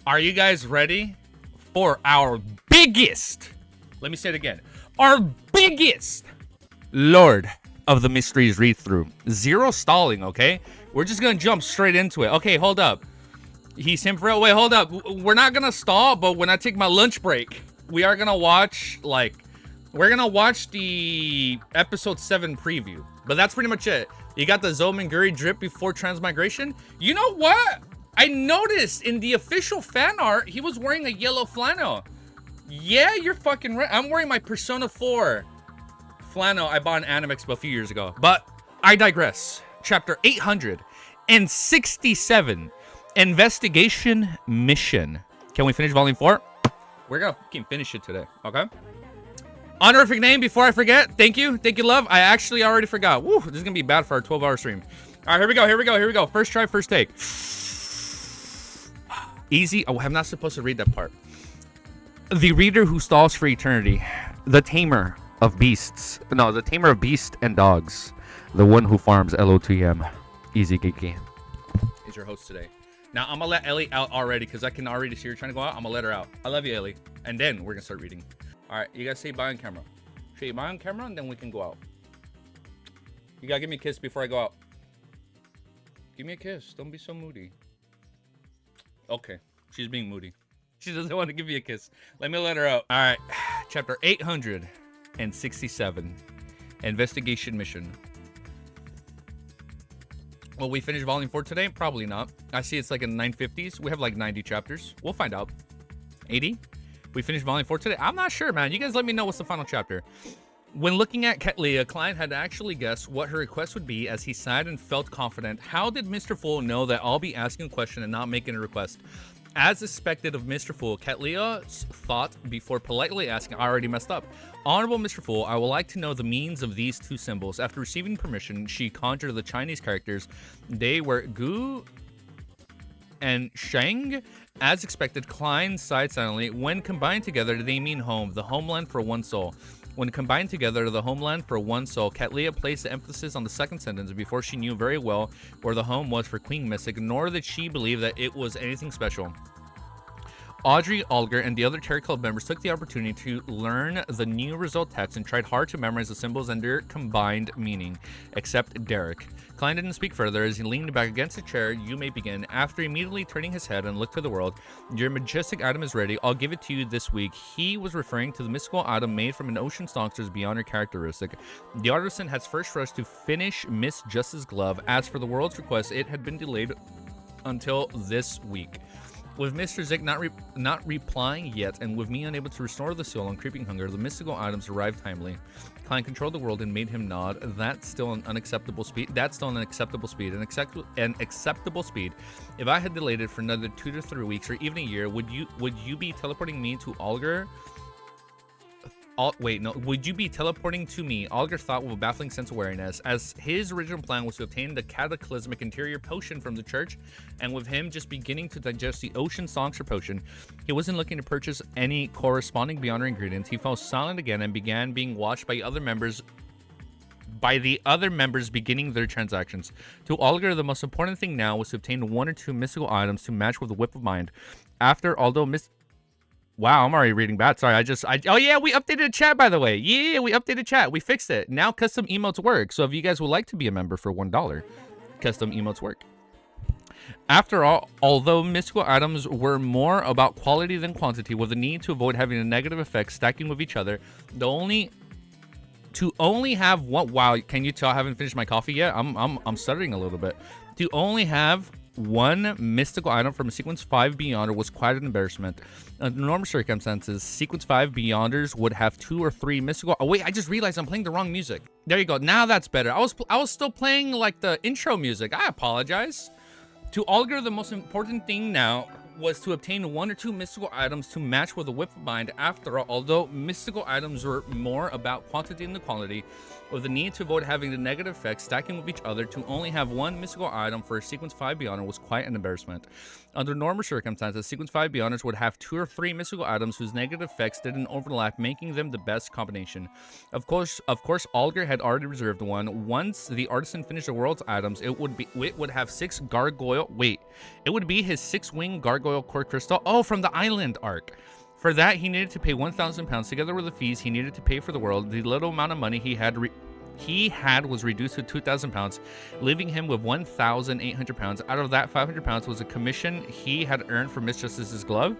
Are you guys ready for our biggest, let me say it again, our biggest Lord of the Mysteries read-through. Zero stalling, okay? We're just gonna jump straight into it. Okay, hold up. He's him for real. Wait, hold up. We're not gonna stall, but when I take my lunch break, we are gonna watch, like, we're gonna watch the episode 7 preview. But that's pretty much it. You got the Zomanguri drip before transmigration. You know what? I noticed in the official fan art, he was wearing a yellow flannel. Yeah, you're fucking right. I'm wearing my Persona 4 flannel I bought in Anime Expo a few years ago. But I digress. Chapter 867. Investigation Mission. Can we finish volume 4? We're gonna fucking finish it today, okay? Honorific name before I forget. Thank you, love. I actually already forgot. Woo, this is gonna be bad for our 12-hour stream. All right, here we go. First try, first take. Easy. Oh, I'm not supposed to read that part. The reader who stalls for eternity. The tamer of beasts. No, the tamer of beasts and dogs. The one who farms LOTM. Easy Geeky is your host today. Now, I'm gonna let Ellie out already because I can already see her trying to go out. I'm gonna let her out. I love you, Ellie. And then we're gonna start reading. All right, you guys say bye on camera. Say bye on camera and then we can go out. You gotta give me a kiss before I go out. Give me a kiss. Don't be so moody. Okay, she's being moody. She doesn't want to give me a kiss. Let me let her out. All right, chapter 867. Investigation Mission. Will we finish volume 4 today? Probably not. I see it's like in the 950s. We have like 90 chapters. We'll find out. 80? We finish volume 4 today? I'm not sure, man. You guys let me know what's the final chapter. When looking at Ketlia, Klein had actually guessed what her request would be as he sighed and felt confident. How did Mr. Fool know that I'll be asking a question and not making a request? As expected of Mr. Fool, Ketlia's thought before politely asking, I already messed up. Honorable Mr. Fool, I would like to know the meanings of these two symbols. After receiving permission, she conjured the Chinese characters. They were Gu and Sheng. As expected, Klein sighed silently. When combined together, they mean home, the homeland for one soul. When combined together, the homeland for one soul, Ketlia placed the emphasis on the second sentence before she knew very well where the home was for Queen Mystic, nor did she believe that it was anything special. Audrey, Olger, and the other Terry Club members took the opportunity to learn the new result text and tried hard to memorize the symbols and their combined meaning, except Derek. Klein didn't speak further as he leaned back against the chair. You may begin. After immediately turning his head and looked to the world, your majestic item is ready. I'll give it to you this week. He was referring to the mystical item made from an ocean songster's beyond her characteristic. The artisan has first rushed to finish Miss Justice's glove. As for the world's request, it had been delayed until this week. With Mr. Zick not replying yet, and with me unable to restore the seal on creeping hunger, the mystical items arrived timely. Klein controlled the world and made him nod. That's still an unacceptable speed. An acceptable speed. If I had delayed it for another 2 to 3 weeks or even a year, would you be teleporting me to Olger? Would you be teleporting to me? Olger thought with a baffling sense of wariness, as his original plan was to obtain the cataclysmic interior potion from the church, and with him just beginning to digest the ocean songster potion, he wasn't looking to purchase any corresponding beyonder ingredients. He fell silent again and began being watched by the other members beginning their transactions. To Olger, the most important thing now was to obtain 1 or 2 mystical items to match with the Whip of Mind. Wow, I'm already reading bad. Sorry, oh yeah, we updated chat, by the way. Yeah, we updated chat. We fixed it. Now custom emotes work. So if you guys would like to be a member for $1, custom emotes work. After all, although mystical items were more about quality than quantity, with the need to avoid having a negative effect stacking with each other, to only have one. Wow, can you tell I haven't finished my coffee yet? I'm stuttering a little bit. To only have one mystical item from a Sequence 5 Beyonder was quite an embarrassment. Under normal circumstances, Sequence 5 Beyonders would have 2 or 3 mystical... Oh, wait, I just realized I'm playing the wrong music. There you go. Now that's better. I was still playing, like, the intro music. I apologize. To Olger, the most important thing now was to obtain 1 or 2 mystical items to match with the Whip of Mind. After all, although mystical items were more about quantity than the quality, with the need to avoid having the negative effects stacking with each other, to only have 1 mystical item for a Sequence 5 Beyonder was quite an embarrassment. Under normal circumstances, Sequence 5 Beyonders would have 2 or 3 mystical items whose negative effects didn't overlap, making them the best combination. Of course, Olger had already reserved one. Once the artisan finished the world's items, it would have 6 gargoyle... Wait, it would be his 6-winged gargoyle gargoyle core crystal. Oh, from the island arc. For that, he needed to pay 1,000 pounds. Together with the fees he needed to pay for the world, the little amount of money he had was reduced to 2,000 pounds, leaving him with 1,800 pounds. Out of that, 500 pounds was a commission he had earned for Miss Justice's glove.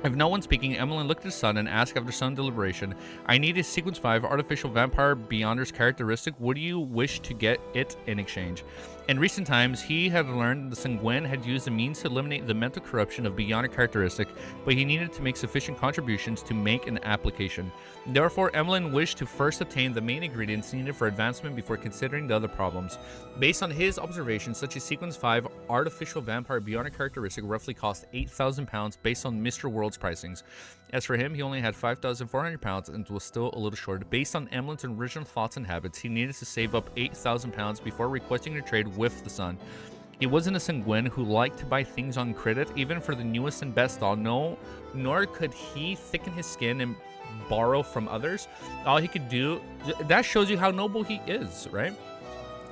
If no one speaking, Emmeline looked at his son and asked after some deliberation, I need a Sequence 5 Artificial Vampire Beyonder's characteristic. Would you wish to get it in exchange? In recent times, he had learned the Sanguine had used the means to eliminate the mental corruption of Beyonder characteristic, but he needed to make sufficient contributions to make an application. Therefore, Emmeline wished to first obtain the main ingredients needed for advancement before considering the other problems. Based on his observations, such a Sequence 5 Artificial Vampire Beyonder characteristic roughly cost 8,000 pounds based on Mr. World's pricings. As for him, he only had 5,400 pounds and was still a little short. Based on Emmeline's original thoughts and habits, he needed to save up 8,000 pounds before requesting a trade with the son. He wasn't a sanguine who liked to buy things on credit, even for the newest and best doll. No, nor could he thicken his skin and borrow from others. All he could do, that shows you how noble he is, right?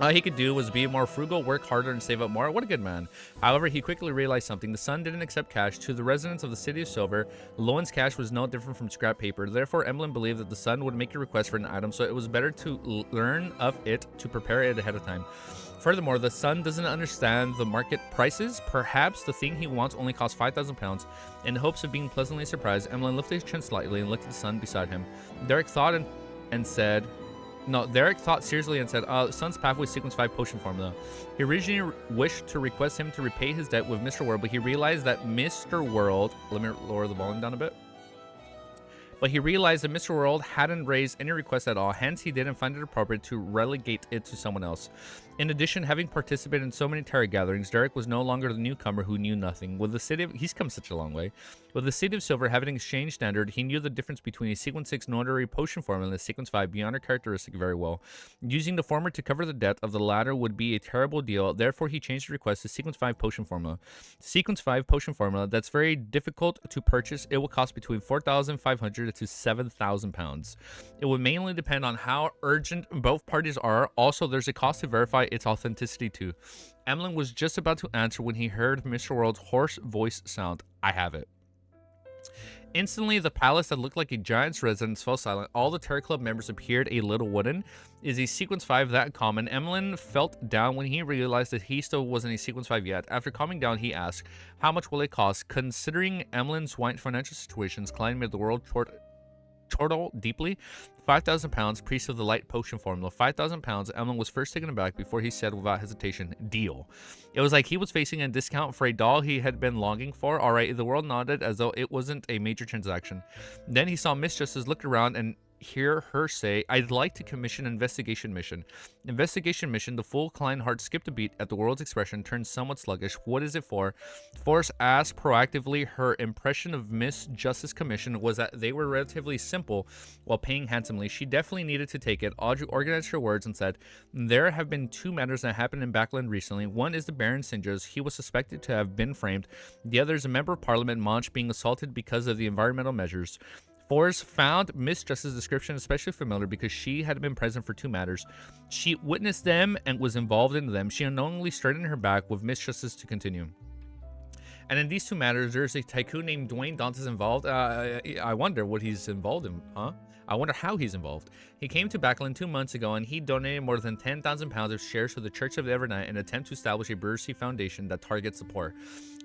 All he could do was be more frugal, work harder, and save up more. What a good man. However, he quickly realized something. The son didn't accept cash. To the residents of the city of Silver, Lowen's cash was no different from scrap paper. Therefore, Emmeline believed that the son would make a request for an item, so it was better to learn of it to prepare it ahead of time. Furthermore, the son doesn't understand the market prices. Perhaps the thing he wants only costs 5,000 pounds. In hopes of being pleasantly surprised, Emmeline lifted his chin slightly and looked at the son beside him. Derek thought seriously and said, Son's Pathway Sequence 5 potion formula. He originally wished to request him to repay his debt with Mr. World, but he realized that Mr. World... Let me lower the volume down a bit. But he realized that Mr. World hadn't raised any requests at all, hence he didn't find it appropriate to relegate it to someone else. In addition, having participated in so many tarot gatherings, Derek was no longer the newcomer who knew nothing. With the city of... He's come such a long way. With the City of Silver having exchanged standard, he knew the difference between a Sequence 6 notary potion formula and a Sequence 5 Beyonder characteristic very well. Using the former to cover the debt of the latter would be a terrible deal, therefore he changed the request to Sequence 5 potion formula. Sequence 5 potion formula, that's very difficult to purchase. It will cost between 4,500 to 7,000 pounds. It would mainly depend on how urgent both parties are. Also, there's a cost to verify its authenticity too. Emmeline was just about to answer when he heard Mr. World's hoarse voice sound. I have it. Instantly, the palace that looked like a giant's residence fell silent. All the Terror Club members appeared a little wooden. Is a Sequence 5 that common? Emmeline felt down when he realized that he still wasn't a Sequence 5 yet. After calming down, he asked, how much will it cost? Considering Emmeline's financial situations, Klein made the world chortle deeply. 5,000 pounds, priest of the light potion formula. 5,000 pounds. Emmeline was first taken aback before he said without hesitation, deal. It was like he was facing a discount for a doll he had been longing for. All right, the world nodded as though it wasn't a major transaction. Then he saw Miss Justice look around and hear her say, I'd like to commission an investigation mission. Investigation mission, the full Klein heart skipped a beat at the world's expression, turned somewhat sluggish. What is it for? Force asked proactively. Her impression of Miss Justice Commission was that they were relatively simple while paying handsomely. She definitely needed to take it. Audrey organized her words and said, there have been two matters that happened in Backland recently. One is the Baron Sinjas. He was suspected to have been framed. The other is a member of Parliament, Monch, being assaulted because of the environmental measures. Forrest found Miss Justice's description especially familiar because she had been present for two matters. She witnessed them and was involved in them. She unknowingly straightened her back with Miss Justice to continue. And in these two matters, there's a tycoon named Dwayne Dantes involved. I wonder what he's involved in, huh? I wonder how he's involved. He came to Backland 2 months ago and he donated more than 10,000 pounds of shares to the Church of the Evernight in an attempt to establish a Brucey foundation that targets the poor.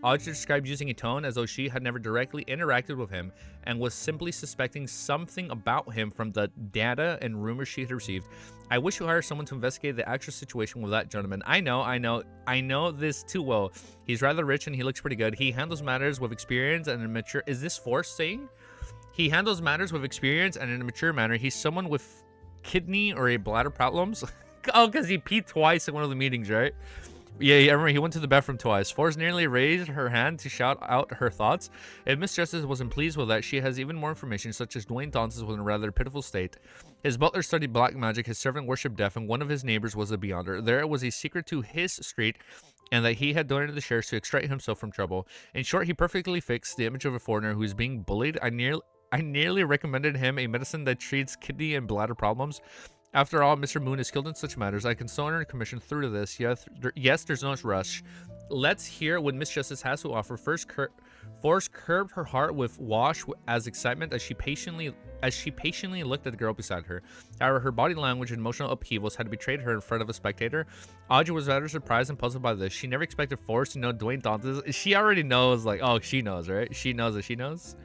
Audrey described using a tone as though she had never directly interacted with him and was simply suspecting something about him from the data and rumors she had received. I wish you hired someone to investigate the actual situation with that gentleman. I know this too well. He's rather rich and he looks pretty good. He handles matters with experience and a mature... Is this Force saying? He handles matters with experience and in a mature manner. He's someone with kidney or a bladder problems. Oh, because he peed twice in one of the meetings, right? Yeah, I remember he went to the bathroom twice. Forrest nearly raised her hand to shout out her thoughts. If Miss Justice wasn't pleased with that, she has even more information, such as Dwayne Dantes was in a rather pitiful state. His butler studied black magic, his servant worshipped death, and one of his neighbors was a Beyonder. There was a secret to his street, and that he had donated the shares to extract himself from trouble. In short, he perfectly fixed the image of a foreigner who is being bullied. I nearly recommended him a medicine that treats kidney and bladder problems. After all, Mr. Moon is skilled in such matters. I can so earn a commission through to this. Yes, there's no rush. Let's hear what Miss Justice has to offer. First, Force curbed her heart with wash as excitement as she patiently looked at the girl beside her. However, her body language and emotional upheavals had betrayed her in front of a spectator. Audrey was rather surprised and puzzled by this. She never expected Force to know Dwayne Dantes. She already knows, like, oh, she knows, right? She knows that she knows.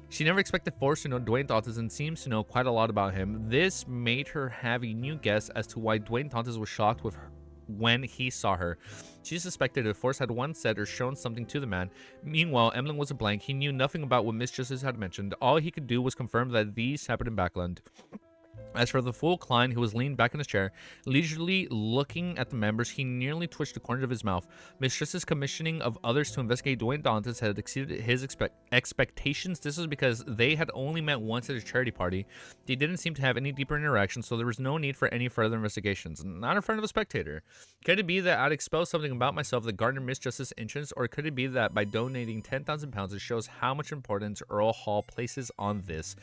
She never expected Force to know Dwayne Dantes and seems to know quite a lot about him. This made her have a new guess as to why Dwayne Dantes was shocked with her when he saw her. She suspected if Force had once said or shown something to the man. Meanwhile, Emlyn was a blank. He knew nothing about what Miss Justice had mentioned. All he could do was confirm that these happened in Backland. As for the fool Klein, who was leaned back in his chair, leisurely looking at the members, he nearly twitched the corner of his mouth. Miss Justice's commissioning of others to investigate Dwayne Dantes had exceeded his expectations. This was because they had only met once at a charity party. They didn't seem to have any deeper interaction, so there was no need for any further investigations. Not in front of a spectator. Could it be that I'd exposed something about myself that garnered Miss Justice's interest, or could it be that by donating 10,000 pounds, it shows how much importance Earl Hall places on this?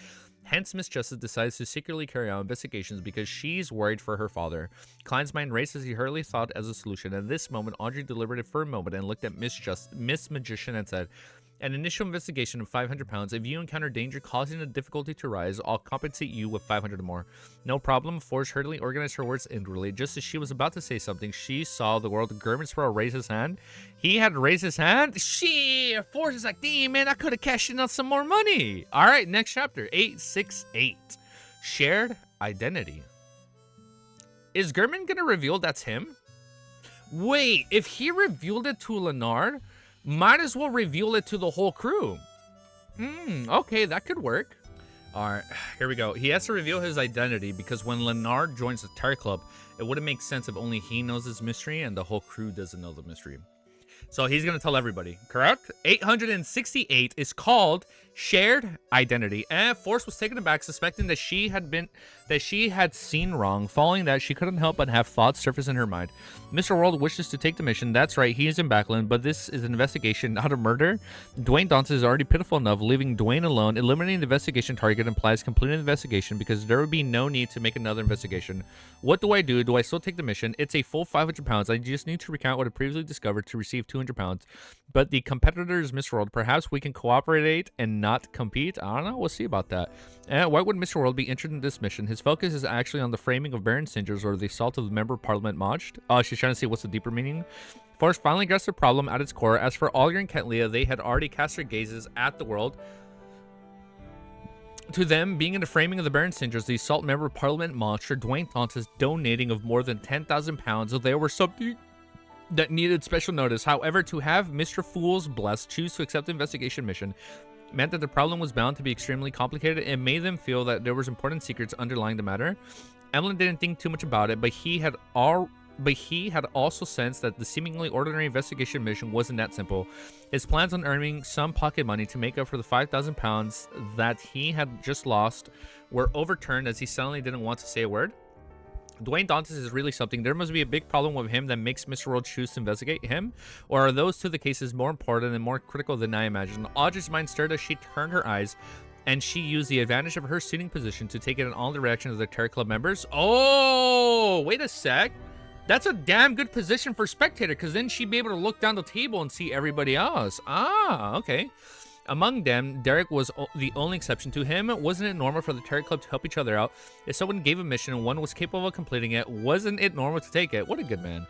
Hence, Miss Justice decides to secretly carry out investigations because she's worried for her father. Klein's mind raced as he hurriedly thought as a solution. At this moment, Audrey deliberated for a moment and looked at Miss Magician and said, an initial investigation of 500 pounds. If you encounter danger causing the difficulty to rise, I'll compensate you with 500 more. No problem. Force hurriedly organized her words inwardly. Just as she was about to say something, she saw the world German Sparrow raise his hand. He had raised his hand. Force is like, damn, man, I could have cashed in on some more money. All right, next chapter, 868. Shared Identity. Is German going to reveal that's him? Wait, if he revealed it to Leonard, might as well reveal it to the whole crew. Okay, that could work. All right, here we go. He has to reveal his identity because when Leonard joins the Terror Club, it wouldn't make sense if only he knows this mystery and the whole crew doesn't know the mystery. So he's going to tell everybody, correct? 868 is called Shared Identity. And Force was taken aback, suspecting that she had seen wrong. Following that, she couldn't help but have thoughts surface in her mind. Mr. World wishes to take the mission. That's right, he is in Backland, but this is an investigation, not a murder. Dwayne Dantes is already pitiful enough, leaving Dwayne alone. Eliminating the investigation target implies completing the investigation because there would be no need to make another investigation. What do? Do I still take the mission? It's a full 500 pounds. I just need to recount what I previously discovered to receive 200 pounds. But the competitor is Mr. World. Perhaps we can cooperate and not compete. I don't know. We'll see about that. And why would Mr. World be interested in this mission? His focus is actually on the framing of Baron Singers or the assault of the Member of Parliament Moched. Oh, she's trying to see what's the deeper meaning. Force finally grasped the problem at its core. As for Olga and Kentlia, they had already cast their gazes at the world. To them, being in the framing of the Baron Singers, the assault Member of Parliament Moched, or Dwayne Dantes donating of more than 10,000 pounds, so there were something that needed special notice. However, to have Mr. Fool's Blessed choose to accept the investigation mission meant that the problem was bound to be extremely complicated and made them feel that there was important secrets underlying the matter. Emlyn didn't think too much about it, but he had also sensed that the seemingly ordinary investigation mission wasn't that simple. His plans on earning some pocket money to make up for the 5,000 pounds that he had just lost were overturned as he suddenly didn't want to say a word. Dwayne Dantes is really something. There must be a big problem with him that makes Mr. World choose to investigate him. Or are those two the cases more important and more critical than I imagined? Audrey's mind stirred as she turned her eyes, and she used the advantage of her sitting position to take it in all directions of the Terror Club members. Oh, wait a sec. That's a damn good position for spectator, because then she'd be able to look down the table and see everybody else. Ah, okay. Among them, Derek was the only exception. To him, wasn't it normal for the Terror Club to help each other out? If someone gave a mission and one was capable of completing it, wasn't it normal to take it? What a good man.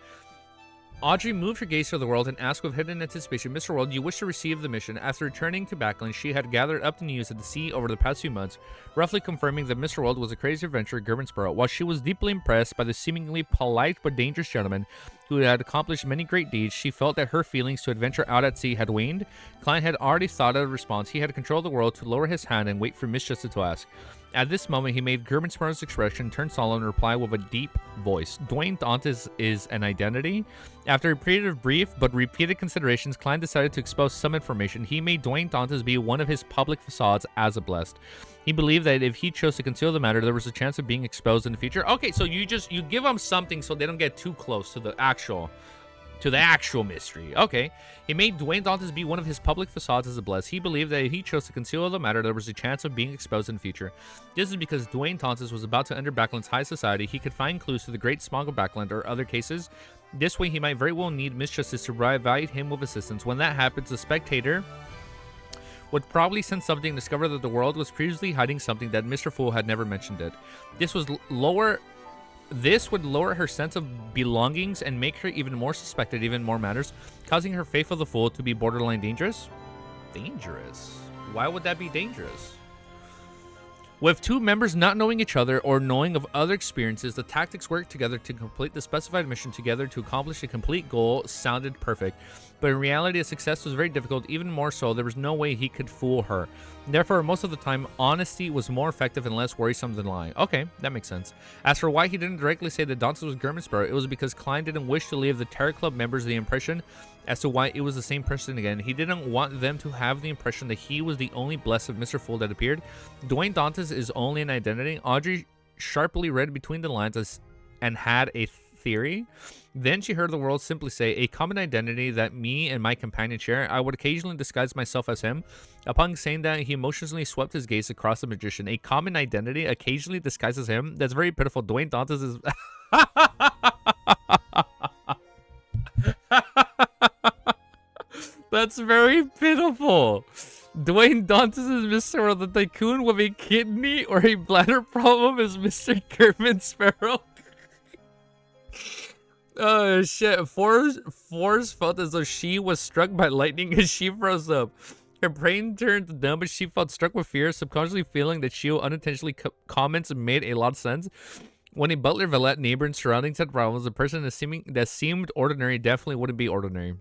Audrey moved her gaze to the world and asked with hidden anticipation, Mr. World, you wish to receive the mission. After returning to Backland, she had gathered up the news at the sea over the past few months, roughly confirming that Mr. World was a crazy adventurer at Germansboro. While she was deeply impressed by the seemingly polite but dangerous gentleman who had accomplished many great deeds, she felt that her feelings to adventure out at sea had waned. Klein had already thought of a response. He had controlled the world to lower his hand and wait for Miss Justice to ask. At this moment, he made Germansboro's expression turn solemn and reply with a deep voice. Dwayne Dantes is an identity? After a period of brief but repeated considerations, Klein decided to expose some information. He made Dwayne Dantes be one of his public facades as a blessed. He believed that if he chose to conceal the matter, there was a chance of being exposed in the future. Okay, so you give them something so they don't get too close to the actual To the actual mystery. Okay. He made Dwayne Dantes be one of his public facades as a bless. He believed that if he chose to conceal the matter, there was a chance of being exposed in the future. This is because Dwayne Dantes was about to enter Backland's high society. He could find clues to the Great Smog of Backland or other cases. This way, he might very well need Mischief to provide him with assistance. When that happens, the spectator would probably sense something and discover that the world was previously hiding something that Mr. Fool had never mentioned it. This would lower her sense of belongings and make her even more suspected, even more matters, causing her faith of the Fool to be borderline dangerous. Dangerous? Why would that be dangerous? With two members not knowing each other or knowing of other experiences, the tactics worked together to complete the specified mission together to accomplish a complete goal sounded perfect. But in reality, the success was very difficult, even more so, there was no way he could fool her. Therefore, most of the time, honesty was more effective and less worrisome than lying. Okay, that makes sense. As for why he didn't directly say that Dantes was Germansborough, it was because Klein didn't wish to leave the Terror Club members the impression as to why it was the same person again. He didn't want them to have the impression that he was the only blessed of Mr. Fool that appeared. Dwayne Dantes is only an identity. Audrey sharply read between the lines and had a theory. Then she heard the world simply say, a common identity that me and my companion share. I would occasionally disguise myself as him. Upon saying that, he emotionally swept his gaze across the magician. A common identity occasionally disguises him. That's very pitiful. Dwayne Dantes is... That's very pitiful. Dwayne Dantes is Mr. World the Tycoon with a kidney or a bladder problem is Mr. Kermit Sparrow. Oh shit. Forrest felt as though she was struck by lightning as she froze up. Her brain turned numb as she felt struck with fear, subconsciously feeling that she unintentionally comments made a lot of sense. When a butler, valet, neighbor, and surroundings had problems, the person that seemed ordinary definitely wouldn't be ordinary.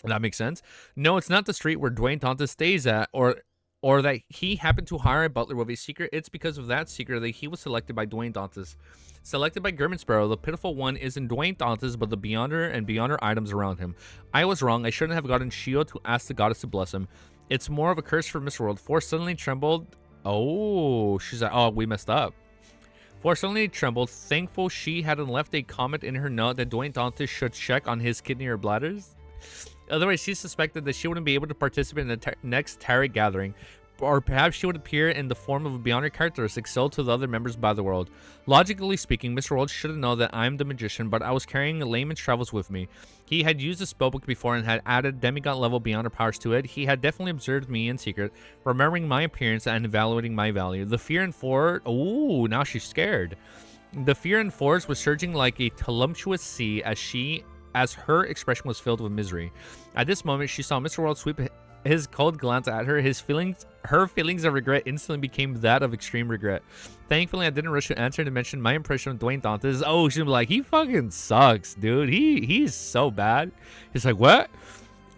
That makes sense. No, it's not the street where Dwayne Dantes stays at, or that he happened to hire a butler with a secret. It's because of that secret that he was selected by Dwayne Dantes. Selected by Germansborough, the pitiful one isn't Dwayne Dantes, but the Beyonder and Beyonder items around him. I was wrong. I shouldn't have gotten Shio to ask the goddess to bless him. It's more of a curse for Mr. World. Force suddenly trembled. Oh, she's like, oh, we messed up. Force suddenly trembled, thankful she hadn't left a comment in her note that Dwayne Dantes should check on his kidney or bladders. Otherwise, she suspected that she wouldn't be able to participate in the next tarot gathering, or perhaps she would appear in the form of a Beyonder characteristic sold to the other members by the world. Logically speaking, Mr. World should have known that I'm the magician, but I was carrying a layman's travels with me. He had used the spellbook before and had added demigod level Beyonder powers to it. He had definitely observed me in secret, remembering my appearance and evaluating my value. The fear in Ford... Ooh, now she's scared. The fear in Fords was surging like a tumultuous sea as her expression was filled with misery. At this moment, she saw Mr. World sweep his cold glance at her. Her feelings of regret instantly became that of extreme regret. Thankfully, I didn't rush to answer to mention my impression of Dwayne Dantes. Oh, she'd be like, he fucking sucks, dude. He's so bad. He's like, what?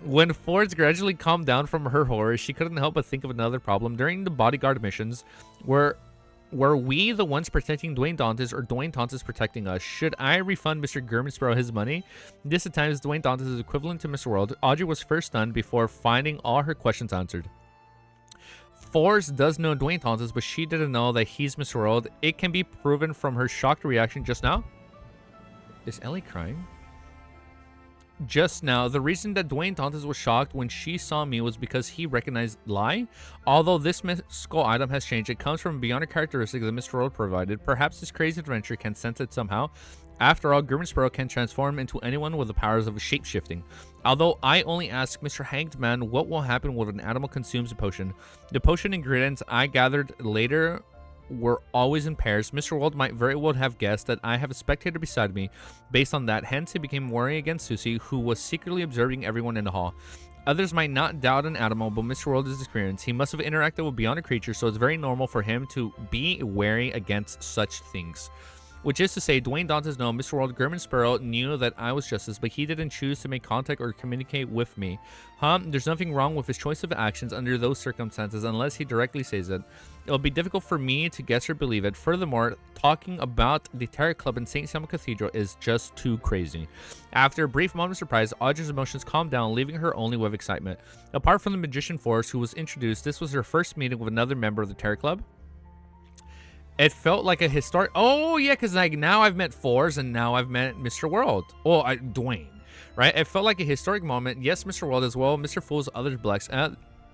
When Fords gradually calmed down from her horror, she couldn't help but think of another problem. During the bodyguard missions, were we the ones protecting Dwayne Dantes or Dwayne Dantes protecting us? Should I refund Mr. Germansborough his money? This at times Dwayne Dantes is equivalent to Mr. World. Audrey was first stunned before finding all her questions answered. Force does know Dwayne Dantes, but she didn't know that he's Mr. World. It can be proven from her shocked reaction just now. Is Ellie crying? Just now, the reason that Dwayne Dantes was shocked when she saw me was because he recognized Lie. Although this mystical item has changed, it comes from beyond a characteristic that Mr. World provided. Perhaps this crazy adventure can sense it somehow. After all, Germansborough can transform into anyone with the powers of shape-shifting. Although I only ask Mr. Hanged Man what will happen when an animal consumes a potion. The potion ingredients I gathered later were always in pairs. Mr. World might very well have guessed that I have a spectator beside me. Based on that, hence he became wary against Susie, who was secretly observing everyone in the hall. Others might not doubt an animal, but Mr. World is experienced. He must have interacted with beyond a creature, so it's very normal for him to be wary against such things. Which is to say, Dwayne Dantes knows Mr. World Germansborough knew that I was Justice, but he didn't choose to make contact or communicate with me. There's nothing wrong with his choice of actions under those circumstances unless he directly says it. It'll be difficult for me to guess or believe it. Furthermore, talking about the Tarot Club in St. Samuel Cathedral is just too crazy. After a brief moment of surprise, Audrey's emotions calmed down, leaving her only with excitement. Apart from the magician Forrest, who was introduced, this was her first meeting with another member of the Tarot Club. It felt like a historic... Oh, yeah, because like now I've met Forrest and now I've met Mr. World. Oh, Dwayne. right? It felt like a historic moment. Yes, Mr. World as well. Mr. Fool's other blessed.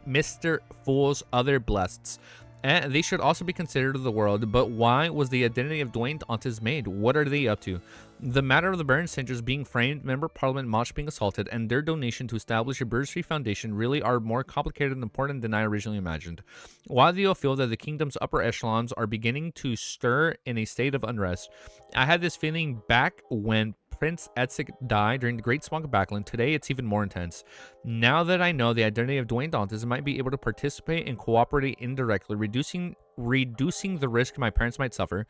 Mr. Fool's other blesseds. And they should also be considered of the world. But why was the identity of Dwayne Dantes made? What are they up to? The matter of the Baron Singers being framed, Member of Parliament Mosh being assaulted, and their donation to establish a Bird Street Foundation really are more complicated and important than I originally imagined. While they all feel that the kingdom's upper echelons are beginning to stir in a state of unrest, I had this feeling back when Prince Edsik died during the Great Smog of Backland. Today, it's even more intense. Now that I know the identity of Dwayne Dantes, I might be able to participate and cooperate indirectly, reducing the risk my parents might suffer,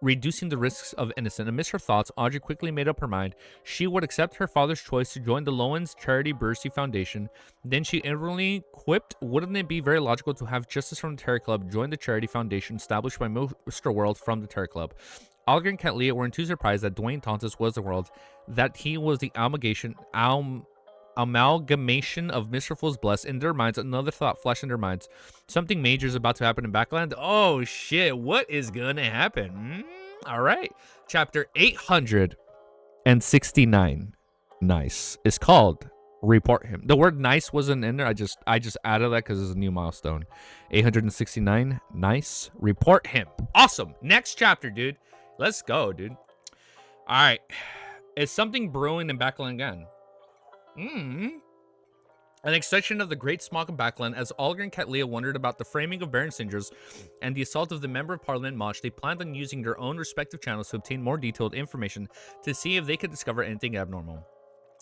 reducing the risks of innocent. Amidst her thoughts, Audrey quickly made up her mind. She would accept her father's choice to join the Lowen's Charity Bursty Foundation. Then she inwardly quipped, wouldn't it be very logical to have Justice from the Terror Club join the charity foundation established by Mr. World from the Terror Club? Alger and Catlia were too surprised that Dwayne Dantes was the world, that he was the amalgamation of Mr. Fool's Bless. In their minds, another thought flashed in their minds. Something major is about to happen in Backland. Oh shit, what is gonna happen? All right. Chapter 869. Nice. It's called Report Him. The word nice wasn't in there. I just added that because it's a new milestone. 869. Nice. Report Him. Awesome. Next chapter, dude. Let's go, dude. All right. Is something brewing in Backland again? An extension of the Great Smog of Backland. As Alger and Catlia wondered about the framing of Baron Singers and the assault of the Member of Parliament Mosh, they planned on using their own respective channels to obtain more detailed information to see if they could discover anything abnormal.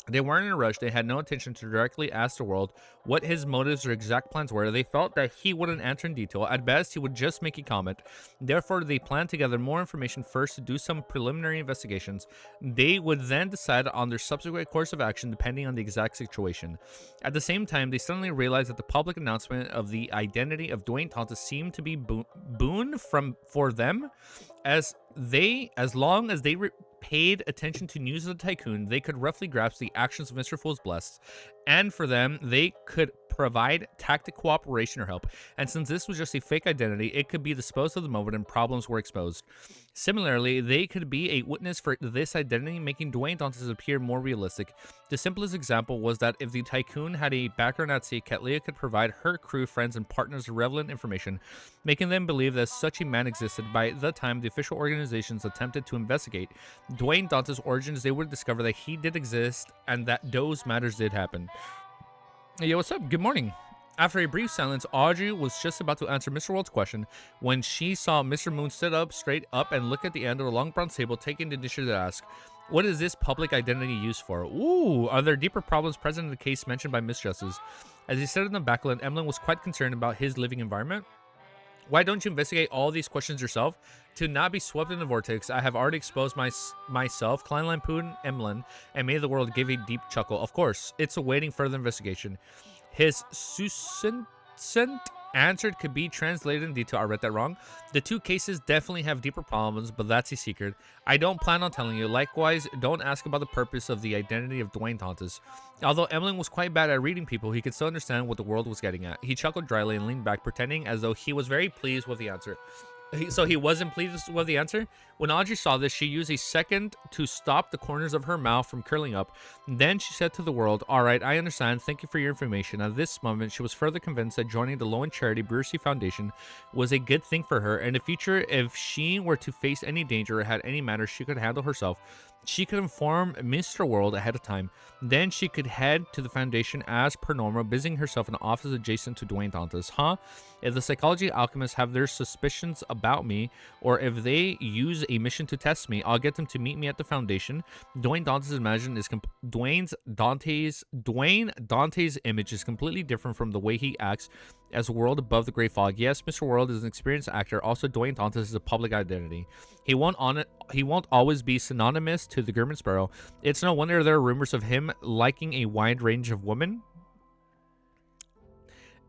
They weren't in a rush. They had no intention to directly ask the world what his motives or exact plans were. They felt that he wouldn't answer in detail. At best, he would just make a comment. Therefore, they planned to gather more information first to do some preliminary investigations. They would then decide on their subsequent course of action depending on the exact situation. At the same time, they suddenly realized that the public announcement of the identity of Dwayne Dantes seemed to be boon for them, as long as they paid attention to news of the tycoon, they could roughly grasp the actions of Mr. Fool's Blessed, and for them, they could provide tactic cooperation or help. And since this was just a fake identity, it could be disposed of the moment and problems were exposed. Similarly, they could be a witness for this identity, making Dwayne Dantes appear more realistic. The simplest example was that if the tycoon had a background at sea, Catlia could provide her crew, friends, and partners relevant information, making them believe that such a man existed. By the time the official organizations attempted to investigate Dwayne Dantes' origins, they would discover that he did exist and that those matters did happen. Yo, what's up? Good morning. After a brief silence, Audrey was just about to answer Mr. World's question when she saw Mr. Moon sit up straight up and look at the end of the long bronze table, taking the initiative to ask, what is this public identity used for? Ooh, are there deeper problems present in the case mentioned by Miss Justice? As he said in the backland, Emlyn was quite concerned about his living environment. Why don't you investigate all these questions yourself? To not be swept in the vortex, I have already exposed myself, Klein Lampoon, Emlyn, and made the world give a deep chuckle. Of course, it's awaiting further investigation. His succinct answer could be translated in detail. I read that wrong. The two cases definitely have deeper problems, but that's a secret. I don't plan on telling you. Likewise, don't ask about the purpose of the identity of Dwayne Dantes. Although Emlyn was quite bad at reading people, he could still understand what the world was getting at. He chuckled dryly and leaned back, pretending as though he was very pleased with the answer. So he wasn't pleased with the answer? When Audrey saw this, she used a second to stop the corners of her mouth from curling up. Then she said to the world, all right, I understand. Thank you for your information. At this moment, she was further convinced that joining the Lowen Charity Bursty Foundation was a good thing for her. In the future, if she were to face any danger or had any matter she could handle herself, she could inform Mr. World ahead of time. Then she could head to the foundation as per normal, busying herself in an office adjacent to Dwayne Dantes. Huh? If the psychology alchemists have their suspicions about me, or if they use a mission to test me, I'll get them to meet me at the foundation. Dwayne Dantes' image is completely different from the way he acts as a world above the Great Fog. Yes, Mr. World is an experienced actor. Also, Dwayne Dantes is a public identity. He won't always be synonymous to the German Sparrow. It's no wonder there are rumors of him liking a wide range of women.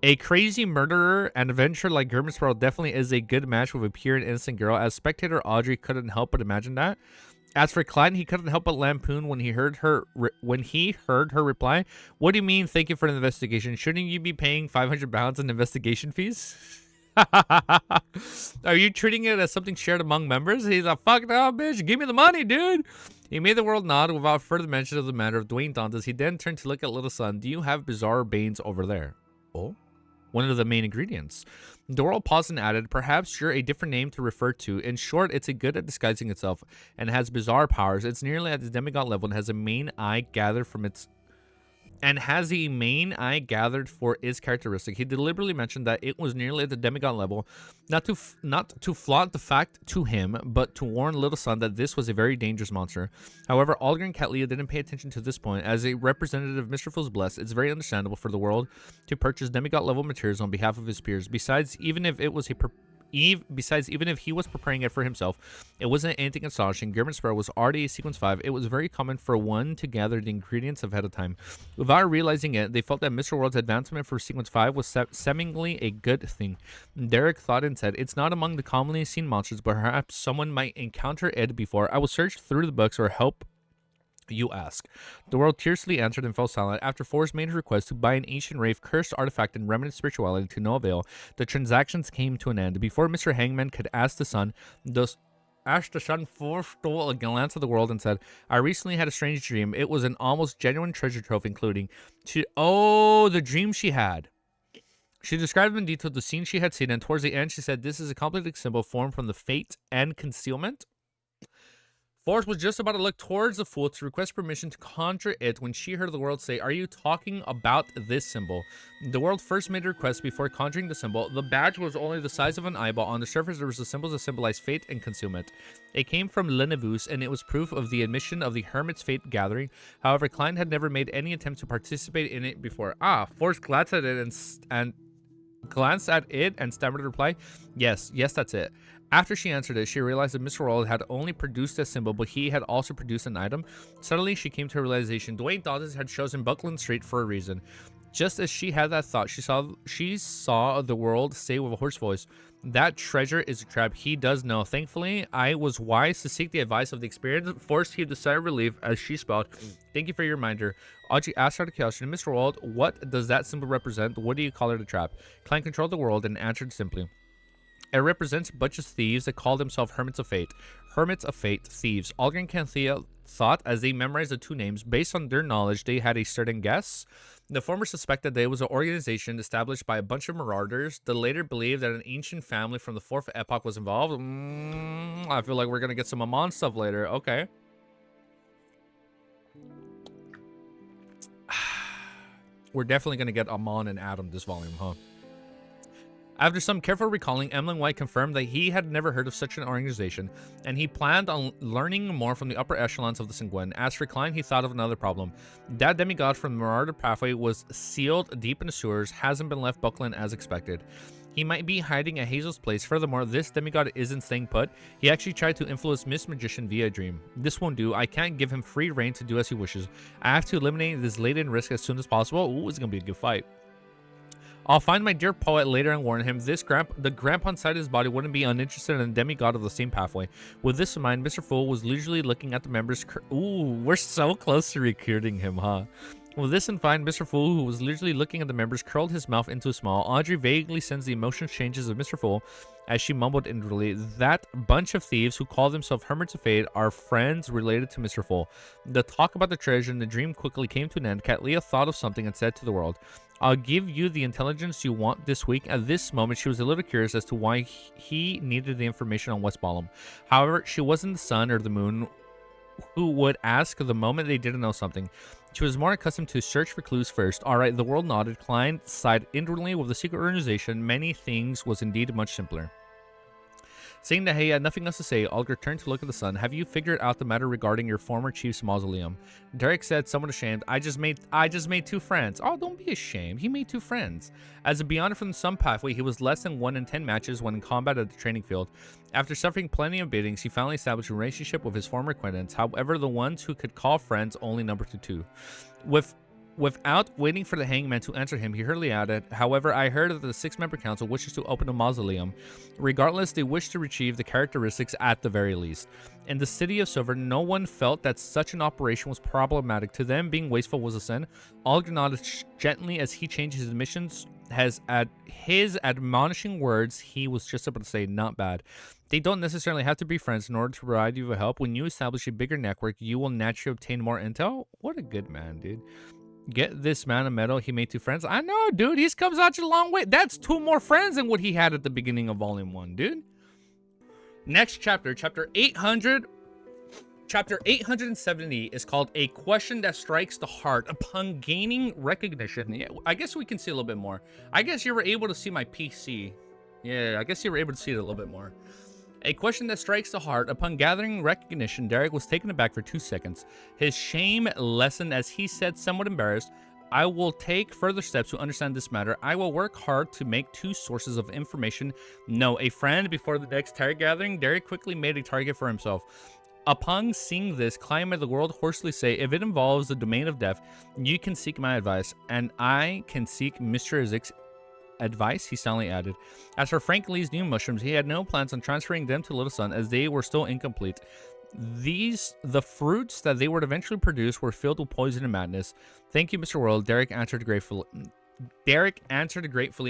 A crazy murderer and adventurer like German Sparrow definitely is a good match with a pure and innocent girl. As spectator, Audrey couldn't help but imagine that. As for Klein, he couldn't help but lampoon when he heard her reply. What do you mean, thank you for the investigation? Shouldn't you be paying £500 in investigation fees? Are you treating it as something shared among members? He's like, fuck no, bitch. Give me the money, dude. He made the world nod without further mention of the matter of Dwayne Dantes. He then turned to look at little son. Do you have bizarre banes over there? Oh? One of the main ingredients. The world paused and added, perhaps you're a different name to refer to. In short, it's a good at disguising itself and has bizarre powers. It's nearly at the demigod level and has a main eye gathered from its for its characteristic. He deliberately mentioned that it was nearly at the demigod level, not to flaunt the fact to him, but to warn little son that this was a very dangerous monster. However, Alger and Katlia didn't pay attention to this point. As a representative of Mr. Fool's Blessed, it's very understandable for the world to purchase demigod level materials on behalf of his peers. Besides, even if he was preparing it for himself, it wasn't anything astonishing. German Sparrow was already a Sequence 5. It was very common for one to gather the ingredients ahead of time. Without realizing it, they felt that Mr. World's advancement for Sequence 5 was seemingly a good thing. Derek thought and said, it's not among the commonly seen monsters, but perhaps someone might encounter it before. I will search through the books or help you ask. The world tearfully answered and fell silent. After Forrest made his request to buy an ancient wraith, cursed artifact, and remnant spirituality to no avail, the transactions came to an end. Before Mr. Hangman could ask the son, Forrest stole a glance at the world and said, I recently had a strange dream. It was an almost genuine treasure trove, including the dream she had. She described in detail the scene she had seen, and towards the end she said, this is a complicated symbol formed from the fate and concealment. Forrest was just about to look towards the fool to request permission to conjure it when she heard the world say, are you talking about this symbol? The world first made a request before conjuring the symbol. The badge was only the size of an eyeball. On the surface, there was the symbols that symbolized fate and concealment. It came from Lenevus, and it was proof of the admission of the Hermit's Fate gathering. However, Klein had never made any attempt to participate in it before. Forrest glanced at it and stammered a reply. Yes, that's it. After she answered it, she realized that Mr. World had only produced a symbol, but he had also produced an item. Suddenly, she came to a realization. Dwayne Dantes had chosen Buckland Street for a reason. Just as she had that thought, she saw the world say with a hoarse voice, that treasure is a trap. He does know. Thankfully, I was wise to seek the advice of the experienced. Forced heaved a sigh of relief as she spelled, thank you for your reminder. Audrey asked her the question, Mr. World, what does that symbol represent? What do you call it a trap? Klein controlled the world and answered simply, it represents a bunch of thieves that call themselves Hermits of Fate. Hermits of Fate, thieves. Alger and Canthea thought, as they memorized the two names, based on their knowledge, they had a certain guess. The former suspected that it was an organization established by a bunch of marauders. The later believed that an ancient family from the 4th epoch was involved. I feel like we're going to get some AMON stuff later. Okay. We're definitely going to get AMON and Adam this volume, huh? After some careful recalling, Emlyn White confirmed that he had never heard of such an organization, and he planned on learning more from the upper echelons of the Sanguine. As for Klein, he thought of another problem. That demigod from the Marauder pathway was sealed deep in the sewers, hasn't been left Buckland as expected. He might be hiding at Hazel's place. Furthermore, this demigod isn't staying put. He actually tried to influence Miss Magician via a dream. This won't do. I can't give him free reign to do as he wishes. I have to eliminate this latent risk as soon as possible. Ooh, it's gonna be a good fight. I'll find my dear poet later and warn him the grandpa inside his body wouldn't be uninterested in a demigod of the same pathway. With this in mind, Mr. Fool was leisurely looking at the members. Ooh, we're so close to recruiting him, huh? With this in mind, Mr. Fool, who was leisurely looking at the members, curled his mouth into a smile. Audrey vaguely sensed the emotional changes of Mr. Fool as she mumbled inwardly, that bunch of thieves who call themselves Hermits of Fate are friends related to Mr. Fool. The talk about the treasure and the dream quickly came to an end. Katlia thought of something and said to the world, I'll give you the intelligence you want this week. At this moment, she was a little curious as to why he needed the information on West Ballum. However, she wasn't the sun or the moon who would ask the moment they didn't know something. She was more accustomed to search for clues first. All right, the world nodded. Klein sighed inwardly. With the secret organization, many things was indeed much simpler. Seeing that he had nothing else to say, Alger turned to look at the sun. Have you figured out the matter regarding your former chief's mausoleum? Derek said, somewhat ashamed, I just made 2 friends. Oh, don't be ashamed. He made 2 friends. As a Beyonder from the Sun pathway, he was less than 1 in 10 matches when in combat at the training field. After suffering plenty of beatings, he finally established a relationship with his former acquaintance. However, the ones who could call friends only numbered to 2. With Without waiting for the hangman to answer him, he hurriedly added, however, I heard that the 6-member council wishes to open a mausoleum. Regardless, they wish to retrieve the characteristics at the very least. In the city of Silver, no one felt that such an operation was problematic. To them, being wasteful was a sin. Alder nodded gently as he changed his missions. His admonishing words, he was just about to say, not bad. They don't necessarily have to be friends in order to provide you with help. When you establish a bigger network, you will naturally obtain more intel. What a good man, dude. Get this man a medal. He made 2 friends. I know, dude. He's come such a long way. That's 2 more friends than what he had at the beginning of Volume 1, dude. Next chapter, chapter 800. Chapter 870 is called A Question That Strikes the Heart. Upon gaining recognition. Yeah, I guess we can see a little bit more. I guess you were able to see my PC. Yeah, I guess you were able to see it a little bit more. A question that strikes the heart. Upon gathering recognition, Derek was taken aback for 2 seconds. His shame lessened as he said, somewhat embarrassed, I will take further steps to understand this matter. I will work hard to make 2 sources of information. No, a friend before the next target gathering. Derek quickly made a target for himself. Upon seeing this, Klein made the world hoarsely say, if it involves the domain of death, you can seek my advice, and I can seek Mr. Isaac's advice, he soundly added. As for Frank Lee's new mushrooms, he had no plans on transferring them to Little Sun as they were still incomplete. The fruits that they would eventually produce were filled with poison and madness. Thank you, Mr. World, Derek answered gratefully.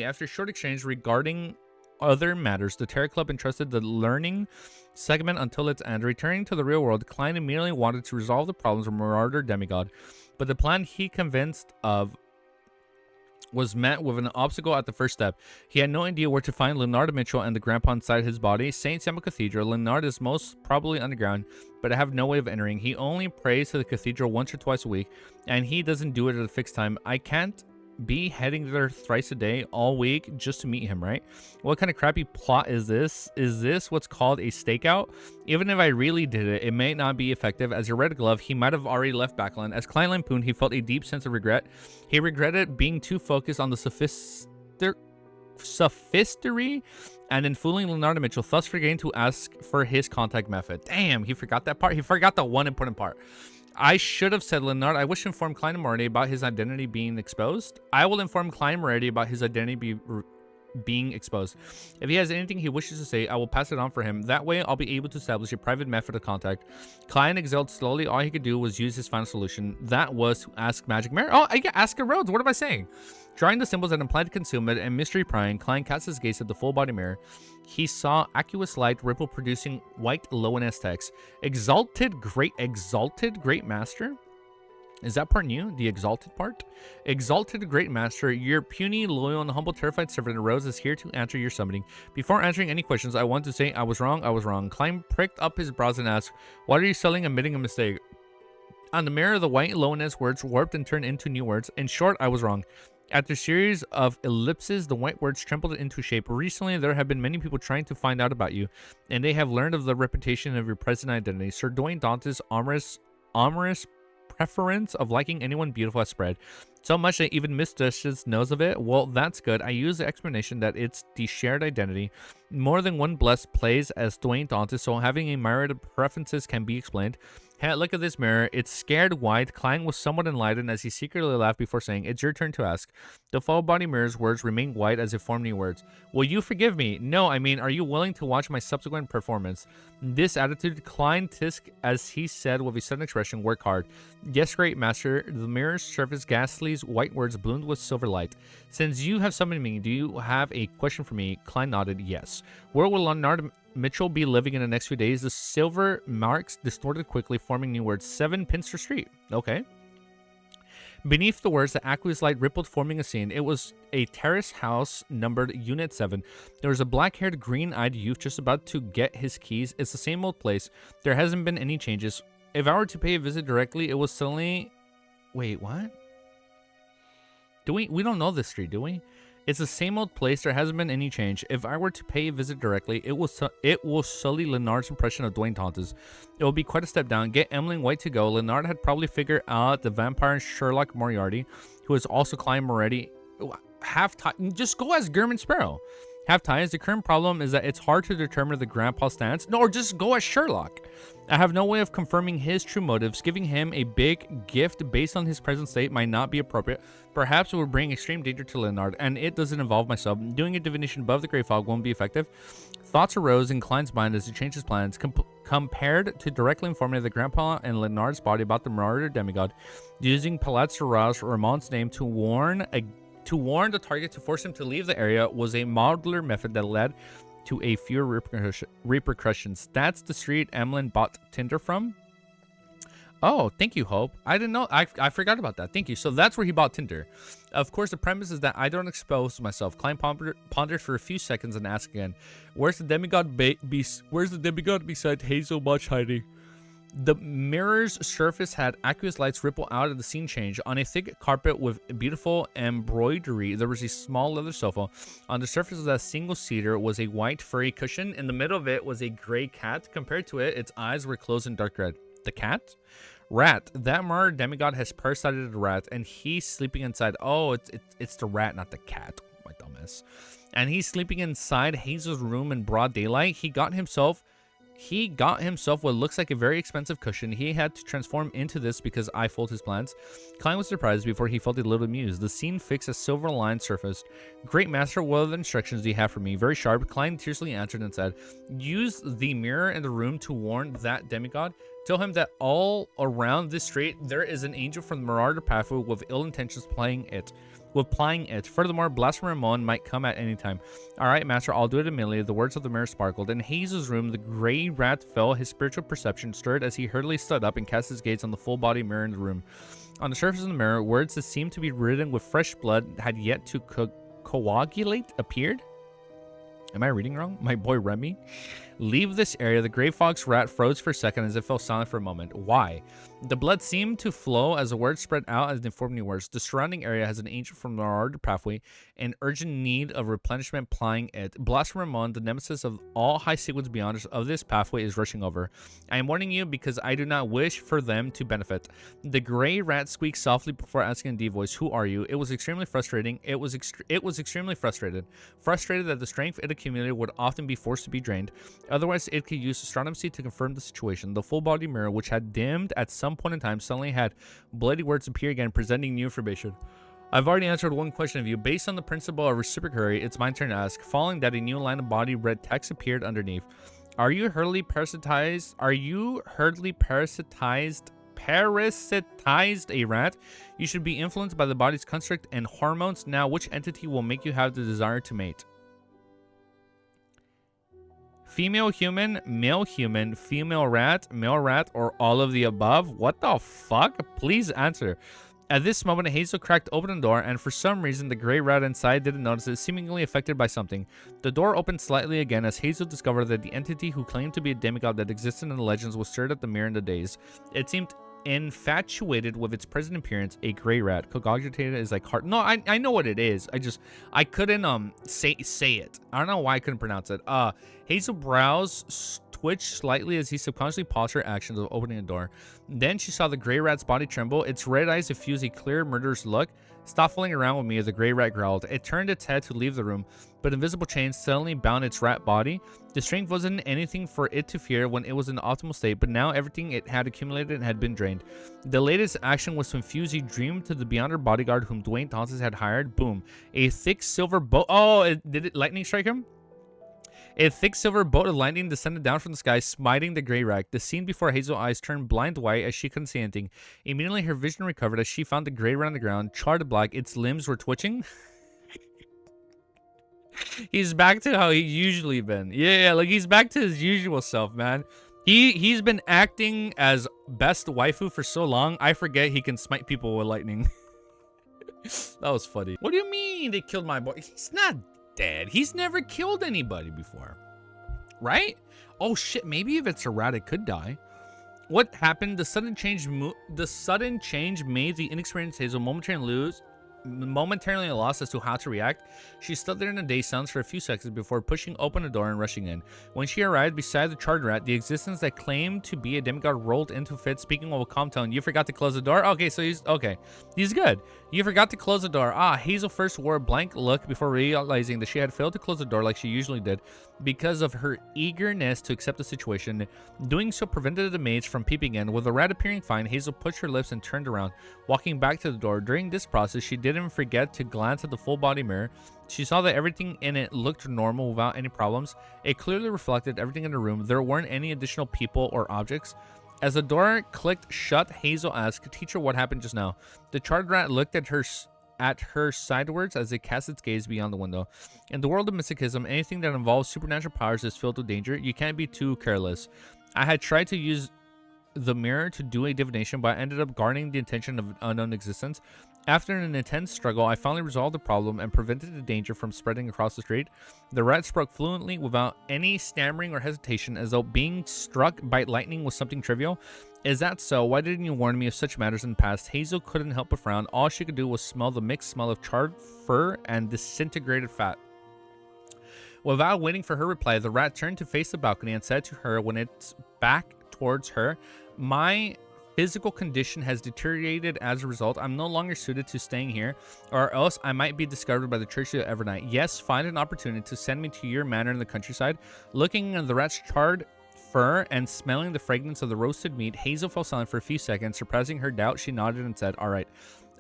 After a short exchange regarding other matters. The Terror Club entrusted the learning segment until its end. Returning to the real world, Klein immediately wanted to resolve the problems of Marauder Demigod, but the plan he convinced of was met with an obstacle at the first step. He had no idea where to find Leonardo Mitchell and the grandpa inside his body. St. Samuel Cathedral. Leonardo is most probably underground, but I have no way of entering. He only prays to the cathedral once or twice a week, and he doesn't do it at a fixed time. I can't be heading there thrice a day all week just to meet him, right? What kind of crappy plot is this? Is this what's called a stakeout? Even if I really did it, it may not be effective. As a red glove, he might have already left Backland. As Klein lampooned, he felt a deep sense of regret. He regretted being too focused on the sophistry and in fooling Leonardo Mitchell, thus forgetting to ask for his contact method. Damn, he forgot that part. He forgot the one important part. I should have said, Leonard, I wish to inform Klein and Moretti about his identity being exposed. I will inform Klein and Moretti about his identity being exposed. If he has anything he wishes to say, I will pass it on for him. That way, I'll be able to establish a private method of contact. Klein exhaled slowly. All he could do was use his final solution. That was to ask Magic Mirror. Oh, I get ask Arrodes. What am I saying? Drawing the symbols that implied concealment and mystery prying, Klein cast his gaze at the full body mirror. He saw aqueous light ripple producing white Loaness text. Exalted Great Master? Is that part new? The exalted part? Exalted Great Master, your puny, loyal, and humble, terrified servant Arrodes is here to answer your summoning. Before answering any questions, I want to say I was wrong. Klein pricked up his brows and asked, what are you selling admitting a mistake? On the mirror, the white Loaness words warped and turned into new words. In short, I was wrong. After a series of ellipses, the white words trembled into shape. Recently, there have been many people trying to find out about you, and they have learned of the reputation of your present identity. Sir Dwayne Dante's amorous preference of liking anyone beautiful has spread. So much that even Miss Duchess knows of it. Well, that's good. I use the explanation that it's the shared identity. More than one blessed plays as Dwayne Dantes, so having a myriad of preferences can be explained. Hey, look at this mirror. It's scared wide. Klein was somewhat enlightened as he secretly laughed before saying, it's your turn to ask. The full body mirror's words remained white as if formed new words. Will you forgive me? No, I mean, are you willing to watch my subsequent performance? This attitude, Klein tisk, as he said with a sudden expression, work hard. Yes, great master. The mirror's surface ghastly's white words bloomed with silver light. Since you have summoned me, do you have a question for me? Klein nodded, yes. Where will Leonardo Mitchell be living in the next few days? The silver marks distorted quickly, forming new words. 7 Pinster Street. Okay. Beneath the words, the aqueous light rippled, forming a scene. It was a terrace house numbered Unit 7. There was a black-haired, green-eyed youth just about to get his keys. It's the same old place. There hasn't been any changes. If I were to pay a visit directly, it was suddenly... Wait, what? We don't know this street, do we? It's the same old place. There hasn't been any change. If I were to pay a visit directly, it will sully Leonard's impression of Dwayne Dantes. It will be quite a step down. Get Emily White to go. Leonard had probably figured out the vampire Sherlock Moriarty, who is also Klein Moretti. Just go as German Sparrow. have ties. The current problem is that it's hard to determine the grandpa's stance. No, or just go as Sherlock. I have no way of confirming his true motives. Giving him a big gift based on his present state might not be appropriate. Perhaps it would bring extreme danger to Leonard, and it doesn't involve myself. Doing a divination above the Grey Fog won't be effective. Thoughts arose in Klein's mind as he changed his plans, compared to directly informing the grandpa and Leonard's body about the marauder demigod, using Palat's to arouse Ramon's name to warn the target to force him to leave the area was a modular method that led to a few repercussions. That's the street Emlyn bought Tinder from. Oh, thank you, Hope. I didn't know. I forgot about that. Thank you. So that's where he bought Tinder. Of course, the premise is that I don't expose myself. Klein pondered for a few seconds and asked again, "Where's the demigod? Where's the demigod beside Hazel Much hiding?" The mirror's surface had aqueous lights ripple out of the scene change. On a thick carpet with beautiful embroidery, there was a small leather sofa. On the surface of that single seater was a white furry cushion. In the middle of it was a gray cat. Compared to it, its eyes were closed and dark red. The cat? Rat. That martyr demigod has parasited a rat, and he's sleeping inside. Oh, it's the rat, not the cat. My dumbass. And he's sleeping inside Hazel's room in broad daylight. He got himself what looks like a very expensive cushion. He had to transform into this because I fooled his plans. Klein was surprised before he felt a little amused. The scene fixed a silver line surfaced. "Great master, what other instructions do you have for me?" Very sharp. Klein tersely answered and said, "Use the mirror in the room to warn that demigod. Tell him that all around this street there is an angel from the Marauder pathway with ill intentions plying it. Furthermore, Blasphemer AMON might come at any time." "All right, master, I'll do it immediately." The words of the mirror sparkled. In Hazel's room, the gray rat fell. His spiritual perception stirred as he hurriedly stood up and cast his gaze on the full-body mirror in the room. On the surface of the mirror, words that seemed to be written with fresh blood had yet to coagulate appeared. Am I reading wrong? My boy Remy. "Leave this area." The gray fox rat froze for a second as it fell silent for a moment. "Why?" The blood seemed to flow as the words spread out as they informed new words. "The surrounding area has an angel from the Arrodes pathway in urgent need of replenishment plying it. Blasphemer AMON, the nemesis of all high sequence beyonders of this pathway, is rushing over. I am warning you because I do not wish for them to benefit." The gray rat squeaked softly before asking in a deep voice, "Who are you?" It was extremely frustrating. It was extremely frustrated that the strength it accumulated would often be forced to be drained. Otherwise, it could use astronomy to confirm the situation. The full-body mirror, which had dimmed at some point in time, suddenly had bloody words appear again, presenting new information. "I've already answered one question of you. Based on the principle of reciprocity, it's my turn to ask." Following that, a new line of body red text appeared underneath. Are you hurriedly parasitized a rat? You should be influenced by the body's construct and hormones. Now, which entity will make you have the desire to mate? Female human, female rat, male rat, or all of the above? What the fuck? Please answer. At this moment, Hazel cracked open the door, and for some reason, the gray rat inside didn't notice it, seemingly affected by something. The door opened slightly again as Hazel discovered that the entity who claimed to be a demigod that existed in the legends was stirred at the mirror in the daze. It seemed infatuated with its present appearance. A gray rat. Cogitated is like heart. No, I know what it is. I couldn't say it. I don't know why I couldn't pronounce it. Hazel brows twitched slightly as he subconsciously paused her actions of opening the door. Then she saw the gray rat's body tremble. Its red eyes diffused a clear, murderous look. "Stop fooling around with me," the gray rat growled. It turned its head to leave the room, but invisible chains suddenly bound its rat body. The strength wasn't anything for it to fear when it was in the optimal state, but now everything it had accumulated had been drained. The latest action was to infuse a dream to the Beyonder bodyguard whom Dwayne Thompson had hired. Boom. A thick silver bolt. Oh, did it lightning strike him? A thick silver bolt of lightning descended down from the sky, smiting the gray rat. The scene before Hazel's eyes turned blind white as she couldn't see anything. Immediately, her vision recovered as she found the gray rat on the ground, charred black. Its limbs were twitching. He's back to how he's usually been. Yeah, like he's back to his usual self, man. He's been acting as best waifu for so long, I forget he can smite people with lightning. That was funny. What do you mean they killed my boy? He's not dead. He's never killed anybody before, right? Oh shit, maybe if it's a rat it could die. What happened? The sudden change made the inexperienced Hazel momentarily lose momentarily lost as to how to react. She stood there in a dazed silence for a few seconds before pushing open the door and rushing in. When she arrived beside the charred rat, the existence that claimed to be a demigod rolled into fit, speaking with a calm tone. You forgot to close the door? Okay, so he's good. You forgot to close the door. Hazel first wore a blank look before realizing that she had failed to close the door like she usually did because of her eagerness to accept the situation. Doing so prevented the maids from peeping in. With the rat appearing fine, Hazel pushed her lips and turned around, walking back to the door. During this process, she didn't forget to glance at the full body mirror. She saw that everything in it looked normal without any problems. It clearly reflected everything in the room. There weren't any additional people or objects. As the door clicked shut, Hazel asked, "Teacher, what happened just now?" The charred rat looked at her sidewards as it cast its gaze beyond the window. In the world of mysticism, anything that involves supernatural powers is filled with danger. You can't be too careless. I had tried to use the mirror to do a divination, but I ended up guarding the intention of an unknown existence. After an intense struggle, I finally resolved the problem and prevented the danger from spreading across the street. The rat spoke fluently without any stammering or hesitation, as though being struck by lightning was something trivial. Is that so? Why didn't you warn me of such matters in the past? Hazel couldn't help but frown. All she could do was smell the mixed smell of charred fur and disintegrated fat. Without waiting for her reply, the rat turned to face the balcony and said to her when its back towards her, "My physical condition has deteriorated as a result. I'm no longer suited to staying here, or else I might be discovered by the church every night. Yes, find an opportunity to send me to your manor in the countryside." Looking at the rat's charred fur and smelling the fragrance of the roasted meat, Hazel fell silent for a few seconds. Surprising her doubt, she nodded and said, "All right."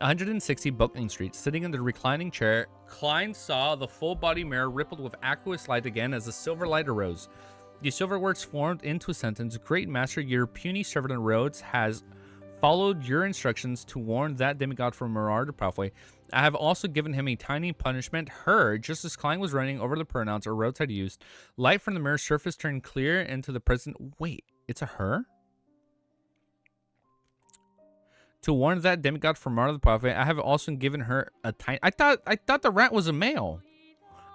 160 Buckling Street. Sitting in the reclining chair, Klein saw the full body mirror rippled with aqueous light again as the silver light arose. The silver words formed into a sentence. "Great Master, your puny servant Arrodes has followed your instructions to warn that demigod from Marauder pathway. I have also given him a tiny punishment." Her, just as Klein was running over the pronouns Arrodes had used, light from the mirror surface turned clear into the present. Wait, it's a her? "To warn that demigod from Marauder pathway, I have also given her a tiny..." I thought the rat was a male.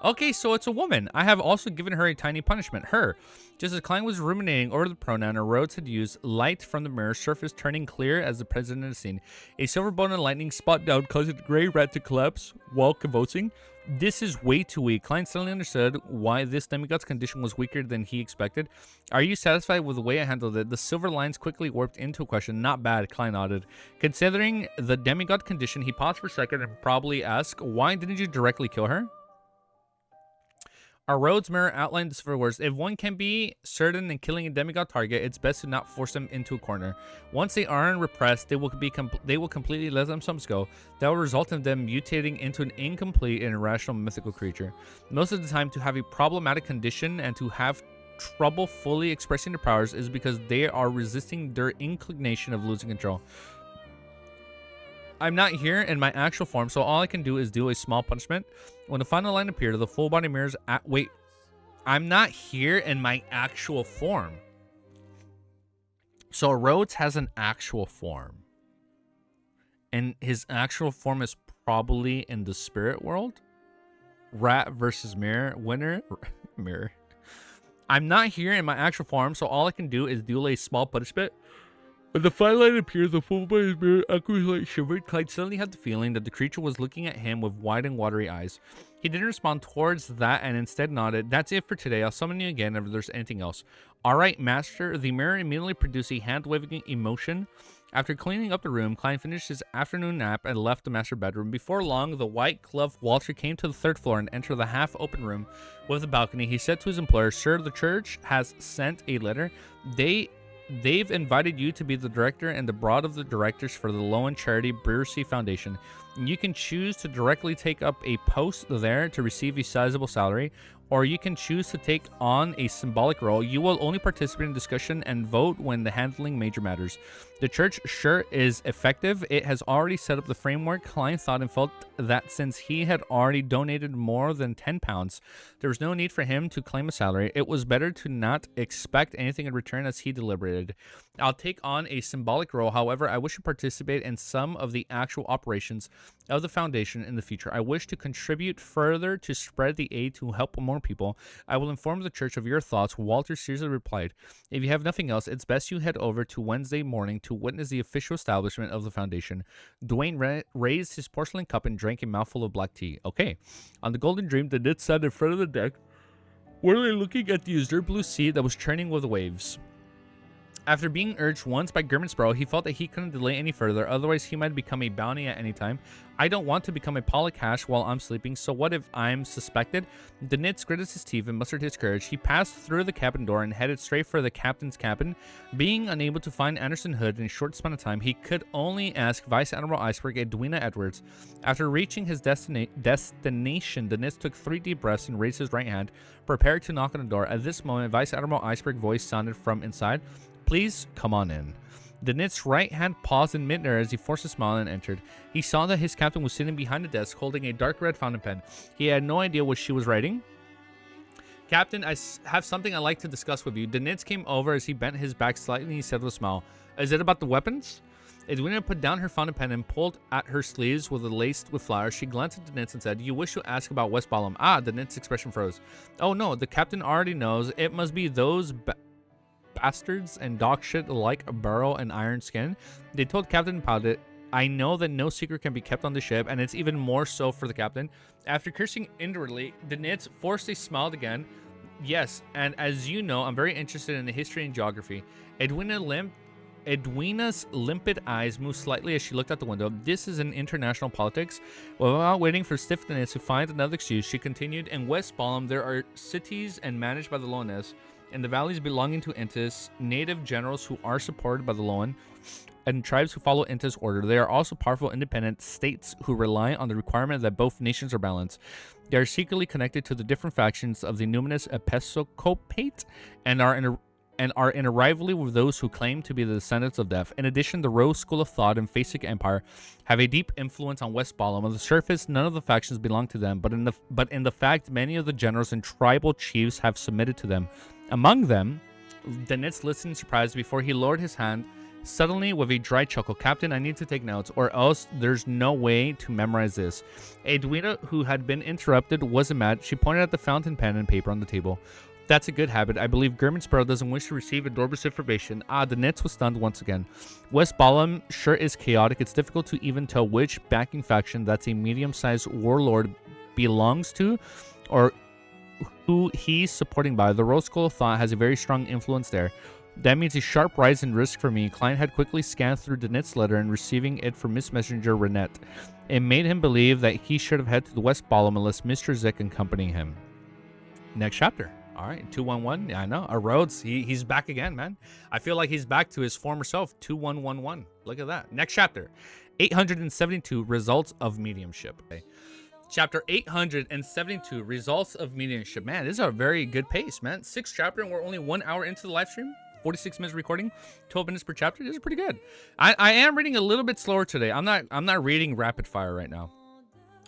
Okay, so it's a woman. "I have also given her a tiny punishment." Her. Just as Klein was ruminating over the pronoun Arrodes had used, light from the mirror surface turning clear as the president had seen. A silver bone and lightning spot down, causing the gray rat to collapse while convulsing. "This is way too weak." Klein suddenly understood why this demigod's condition was weaker than he expected. "Are you satisfied with the way I handled it?" The silver lines quickly warped into a question. "Not bad," Klein nodded. Considering the demigod condition, he paused for a second and probably asked, "Why didn't you directly kill her?" Arrodes' mirror outlined the silver words. "If one can be certain in killing a demigod target, it's best to not force them into a corner. Once they aren't repressed, they will completely let themselves go. That will result in them mutating into an incomplete and irrational mythical creature. Most of the time, to have a problematic condition and to have trouble fully expressing their powers is because they are resisting their inclination of losing control. I'm not here in my actual form, so all I can do is do a small punishment." When the final line appeared, the full body mirrors wait. I'm not here in my actual form. So Rhodes has an actual form. And his actual form is probably in the spirit world. Rat versus mirror. Winner. Mirror. "I'm not here in my actual form, so all I can do is do a small punishment." When the final line appeared, the full body mirror aqueous light shivered. Clyde suddenly had the feeling that the creature was looking at him with wide and watery eyes. He didn't respond towards that and instead nodded. "That's it for today. I'll summon you again if there's anything else." "All right, Master." The mirror immediately produced a hand-waving emotion. After cleaning up the room, Klein finished his afternoon nap and left the master bedroom. Before long, the white-gloved Walter came to the third floor and entered the half-open room with a balcony. He said to his employer, "Sir, the church has sent a letter. They've invited you to be the director and the board of the directors for the Loan Charity Brewery Foundation. You can choose to directly take up a post there to receive a sizable salary, or you can choose to take on a symbolic role. You will only participate in discussion and vote when handling major matters. The church sure is effective. It has already set up the framework." Klein thought and felt that since he had already donated more than £10, there was no need for him to claim a salary. It was better to not expect anything in return as he deliberated. I'll take on a symbolic role. However, I wish to participate in some of the actual operations of the Foundation in the future. I wish to contribute further to spread the aid to help more people. I will inform the church of your thoughts. Walter seriously replied, if you have nothing else, it's best you head over to Wednesday morning to witness the official establishment of the Foundation. Dwayne raised his porcelain cup and drank a mouthful of black tea. Okay. On the Golden Dream, the Nits sat in front of the deck, where they were looking at the azure blue sea that was churning with waves. After being urged once by Grimminsboro, he felt that he couldn't delay any further, otherwise he might become a bounty at any time. I don't want to become a polycash while I'm sleeping, so what if I'm suspected? The Nits gritted his teeth and mustered his courage. He passed through the cabin door and headed straight for the captain's cabin. Being unable to find Anderson Hood in a short span of time, he could only ask Vice Admiral Iceberg Edwina Edwards. After reaching his destination, the Nits took 3 deep breaths and raised his right hand, prepared to knock on the door. At this moment, Vice Admiral Iceberg's voice sounded from inside. Please come on in. The Nit's right hand paused in midair as he forced a smile and entered. He saw that his captain was sitting behind the desk holding a dark red fountain pen. He had no idea what she was writing. Captain, I have something I'd like to discuss with you. The Nits came over as he bent his back slightly and he said with a smile, is it about the weapons? Edwina put down her fountain pen and pulled at her sleeves with a laced with flowers. She glanced at the Nits and said, you wish to ask about West Balam? Ah, the Nits' expression froze. Oh no, the captain already knows. It must be those bastards and dog shit like Burrow and Iron Skin. They told Captain Powdet, I know that no secret can be kept on the ship, and it's even more so for the captain. After cursing inwardly, the Nits forced a smile again. Yes, and as you know, I'm very interested in the history and geography. Edwina's limpid eyes moved slightly as she looked out the window. This is in international politics. Without waiting for Stiff Nits to find another excuse, she continued, in West Balam, there are cities and managed by the Loaness, and the valleys belonging to Intis, native generals who are supported by the Loan, and tribes who follow Intis' order. They are also powerful independent states who rely on the requirement that both nations are balanced. They are secretly connected to the different factions of the numinous Episcopate and are in a rivalry with those who claim to be the descendants of Death. In addition, the Rose School of Thought and Phasic Empire have a deep influence on West Balam. On the surface, none of the factions belong to them, but in the fact, many of the generals and tribal chiefs have submitted to them. Among them, the Nits listened in surprise before he lowered his hand. Suddenly, with a dry chuckle, Captain, I need to take notes, or else there's no way to memorize this. Edwina, who had been interrupted, wasn't mad. She pointed at the fountain pen and paper on the table. That's a good habit. I believe Grimminsboro doesn't wish to receive Adorbus information. Ah, the Nits was stunned once again. West Balam sure is chaotic. It's difficult to even tell which backing faction that's a medium-sized warlord belongs to, or who he's supporting by. The Rose School of Thought has a very strong influence there. That means a sharp rise in risk for me. Klein had quickly scanned through Danette's letter and receiving it from Miss Messenger Renette. It made him believe that he should have headed to the West Balam unless Mr. Zick accompanying him. Next chapter. All right, 211. Yeah, I know. Arrodes, he's back again, man. I feel like he's back to his former self. 2111. Look at that. Next chapter. 872 Results of Mediumship. Okay. Chapter 872, Results of Mediumship. Man, this is a very good pace, man. 6th chapter, and we're only 1 hour into the live stream. 46 minutes recording, 12 minutes per chapter. This is pretty good. I am reading a little bit slower today. I'm not reading rapid fire right now.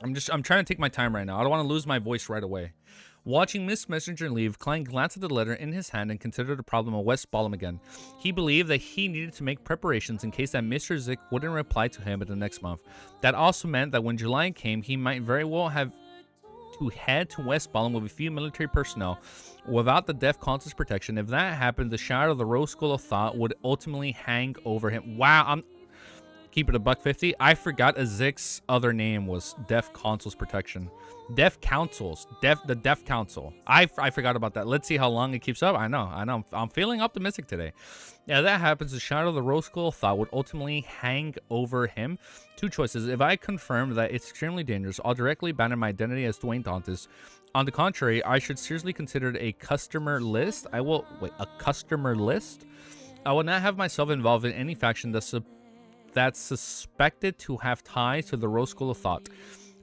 I'm trying to take my time right now. I don't want to lose my voice right away. Watching Miss Messenger leave, Klein glanced at the letter in his hand and considered the problem of West Balam again. He believed that he needed to make preparations in case that Mr. Zick wouldn't reply to him in the next month. That also meant that when July came, he might very well have to head to West Balam with a few military personnel without the Death Consul's protection. If that happened, the shadow of the Rose School of Thought would ultimately hang over him. Wow, I'm... Keep it a $150. I forgot Zick's other name was Death Consul's protection. Death Councils. The Death Council. I forgot about that. Let's see how long it keeps up. I know. I'm feeling optimistic today. Yeah, that happens. The shadow of the Rose School of Thought would ultimately hang over him. Two choices. If I confirm that it's extremely dangerous, I'll directly abandon my identity as Dwayne Dantes. On the contrary, I should seriously consider a customer list. A customer list? I will not have myself involved in any faction that's suspected to have ties to the Rose School of Thought.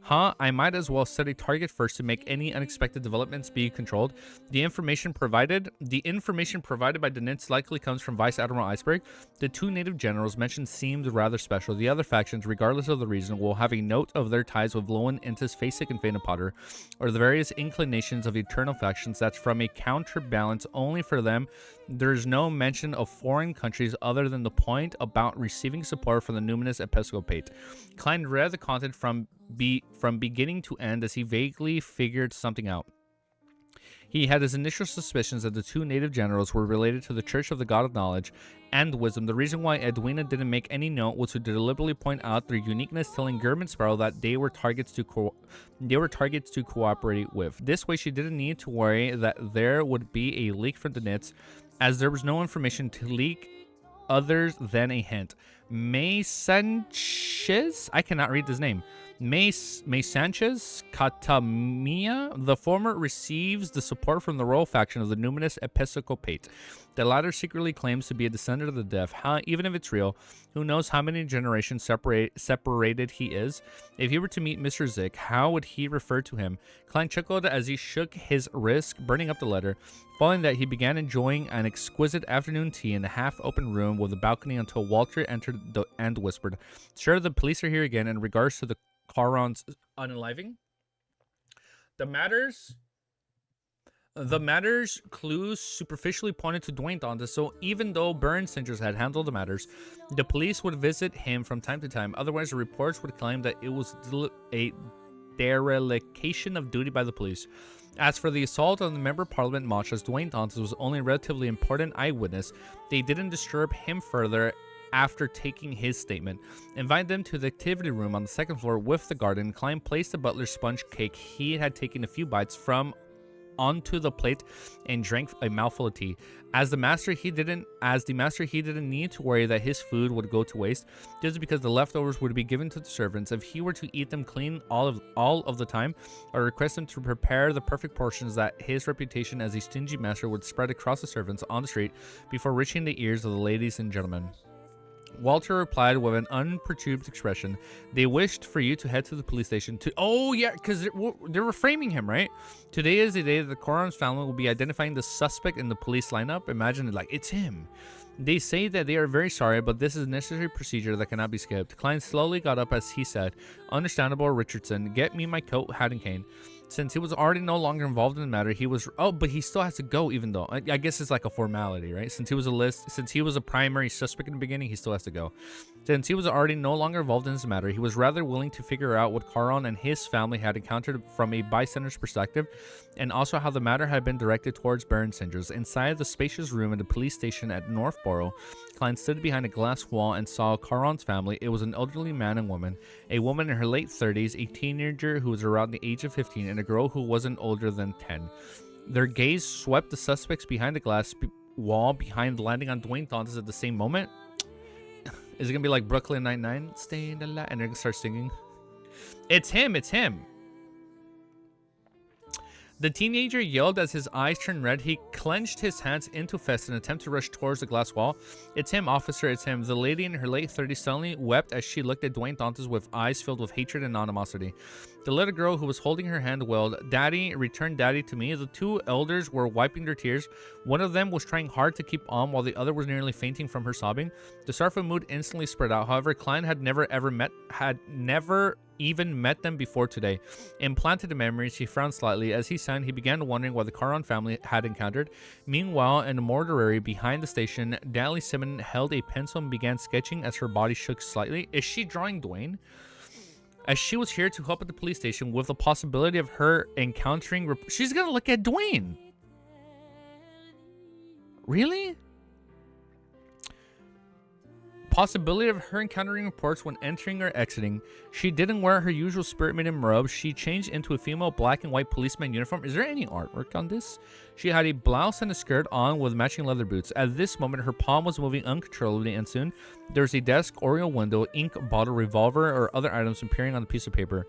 Huh? I might as well set a target first to make any unexpected developments be controlled. The information provided by the Nits likely comes from Vice Admiral Iceberg. The two native generals mentioned seemed rather special. The other factions, regardless of the reason, will have a note of their ties with Lowen, Intis, Facek, and Fana Potter, or the various inclinations of the eternal factions. That's from a counterbalance only for them. There's no mention of foreign countries other than the point about receiving support from the numinous episcopate. Klein read the content from beginning to end as he vaguely figured something out. He had his initial suspicions that the two native generals were related to the Church of the God of Knowledge and Wisdom. The reason why Edwina didn't make any note was to deliberately point out their uniqueness, telling German Sparrow that they were targets to cooperate with. This way, she didn't need to worry that there would be a leak from the Nits, as there was no information to leak other than a hint. May Sanchez, I cannot read this name. May Sanchez Catamiya, the former receives the support from the royal faction of the numinous episcopate. The latter secretly claims to be a descendant of the deaf. Even if it's real, who knows how many generations separated he is? If he were to meet Mr. Zick, how would he refer to him? Klein chuckled as he shook his wrist, burning up the letter. Following that, he began enjoying an exquisite afternoon tea in a half-open room with a balcony until Walter entered and whispered, "Sir, the police are here again in regards to the Charon's unaliving. The matters clues superficially pointed to Dwayne Dantas, so even though Burn Singers had handled the matters, the police would visit him from time to time. Otherwise, the reports would claim that it was a dereliction of duty by the police. As for the assault on the Member of Parliament Machas, Dwayne Dantas was only a relatively important eyewitness. They didn't disturb him further after taking his statement. Invite them to the activity room on the second floor with the garden. Klein placed the butler's sponge cake he had taken a few bites from onto the plate and drank a mouthful of tea. As the master, he didn't need to worry that his food would go to waste, just because the leftovers would be given to the servants. If he were to eat them clean all of the time, or request them to prepare the perfect portions, that his reputation as a stingy master would spread across the servants on the street before reaching the ears of the ladies and gentlemen. Walter replied with an unperturbed expression. They wished for you to head to the police station to... Oh, yeah, because they're reframing him, right? Today is the day that the Coron's family will be identifying the suspect in the police lineup. Imagine it like, it's him. They say that they are very sorry, but this is a necessary procedure that cannot be skipped. Klein slowly got up as he said, "Understandable, Richardson. Get me my coat, hat, and cane." Since he was already no longer involved in the matter, he was... Oh, but he still has to go, even though... I guess it's like a formality, right? Since he was a primary suspect in the beginning, he still has to go. Since he was already no longer involved in this matter, he was rather willing to figure out what Caron and his family had encountered from a bystander's perspective, and also how the matter had been directed towards Baron Singers. Inside the spacious room in the police station at Northborough, Klein stood behind a glass wall and saw Caron's family. It was an elderly man and woman, a woman in her late 30s, a teenager who was around the age of 15, and a girl who wasn't older than 10. Their gaze swept the suspects behind the glass wall behind, landing on Dwayne Dantas at the same moment. Is it gonna be like Brooklyn Nine-Nine? Staying alive, and they're gonna start singing. It's him! It's him! The teenager yelled as his eyes turned red. He clenched his hands into fists in an attempt to rush towards the glass wall. "It's him, officer, it's him." The lady in her late 30s suddenly wept as she looked at Dwayne Dantas with eyes filled with hatred and animosity. The little girl who was holding her hand wailed, "Daddy, return Daddy to me." The two elders were wiping their tears. One of them was trying hard to keep on while the other was nearly fainting from her sobbing. The sorrowful mood instantly spread out. However, Klein had never even met them before today. Implanted in memories, he frowned slightly. As he sang, he began wondering what the Caron family had encountered. Meanwhile, in the mortuary behind the station, Dally Simon held a pencil and began sketching as her body shook slightly. Is she drawing Dwayne? As she was here to help at the police station with the possibility of her encountering... She's gonna look at Dwayne! Really? Possibility of her encountering reports when entering or exiting. She didn't wear her usual Spirit Maiden robe. She changed into a female black and white policeman uniform. Is there any artwork on this? She had a blouse and a skirt on with matching leather boots. At this moment, her palm was moving uncontrollably, and soon there's a desk, Oriole window, ink bottle, revolver, or other items appearing on a piece of paper.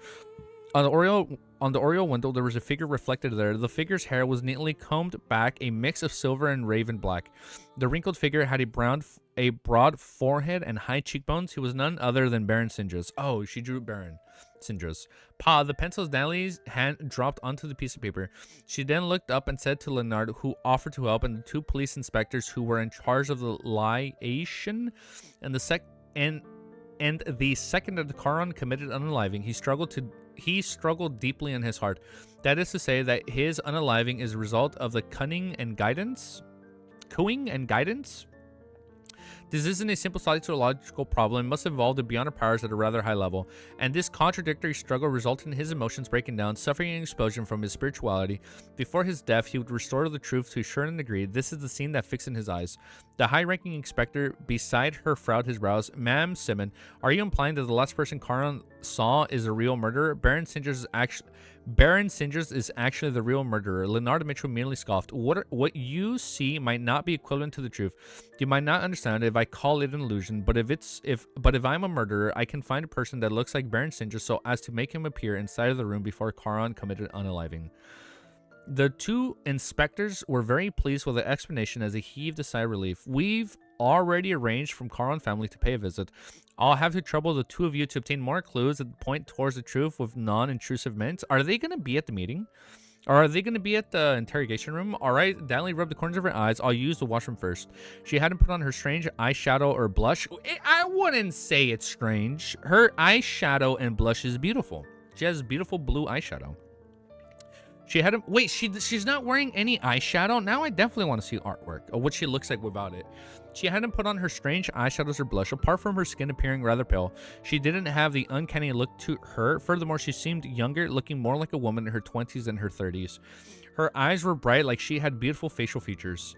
On the Oriole window, there was a figure reflected there. The figure's hair was neatly combed back, a mix of silver and raven black. The wrinkled figure had a brown a broad forehead and high cheekbones. He was none other than Baron Sinjas. Oh, she drew Baron Sinjas. Pa, the pencil's Natalie's hand dropped onto the piece of paper. She then looked up and said to Leonard, who offered to help, and the 2 police inspectors who were in charge of the liation, and the second that the Charon committed unaliving, he struggled deeply in his heart. That is to say that his unaliving is a result of the cooing and guidance. This isn't a simple psychological problem. It must have evolved beyond our powers at a rather high level. And this contradictory struggle resulted in his emotions breaking down, suffering an explosion from his spirituality. Before his death, he would restore the truth to sure and degree. This is the scene that fixed in his eyes. The high-ranking inspector beside her frowned his brows. Ma'am Simon, are you implying that the last person Charon saw is a real murderer? Baron Sinjas is actually the real murderer. Leonardo Mitchell merely scoffed. What you see might not be equivalent to the truth. You might not understand if I call it an illusion, but if I'm a murderer, I can find a person that looks like Baron Sinjas so as to make him appear inside of the room before Charon committed unaliving. The 2 inspectors were very pleased with the explanation as they heaved a sigh of relief. We've already arranged from Charon family to pay a visit. I'll have to trouble the 2 of you to obtain more clues that point towards the truth with non-intrusive means. Are they going to be at the meeting? Or are they going to be at the interrogation room? All right, Natalie rubbed the corners of her eyes. I'll use the washroom first. She hadn't put on her strange eyeshadow or blush. I wouldn't say it's strange. Her eyeshadow and blush is beautiful. She has beautiful blue eyeshadow. She had wait, she's not wearing any eyeshadow? Now I definitely want to see artwork of what she looks like without it. She hadn't put on her strange eyeshadows or blush. Apart from her skin appearing rather pale, she didn't have the uncanny look to her. Furthermore, she seemed younger, looking more like a woman in her 20s than her 30s. Her eyes were bright, like she had beautiful facial features.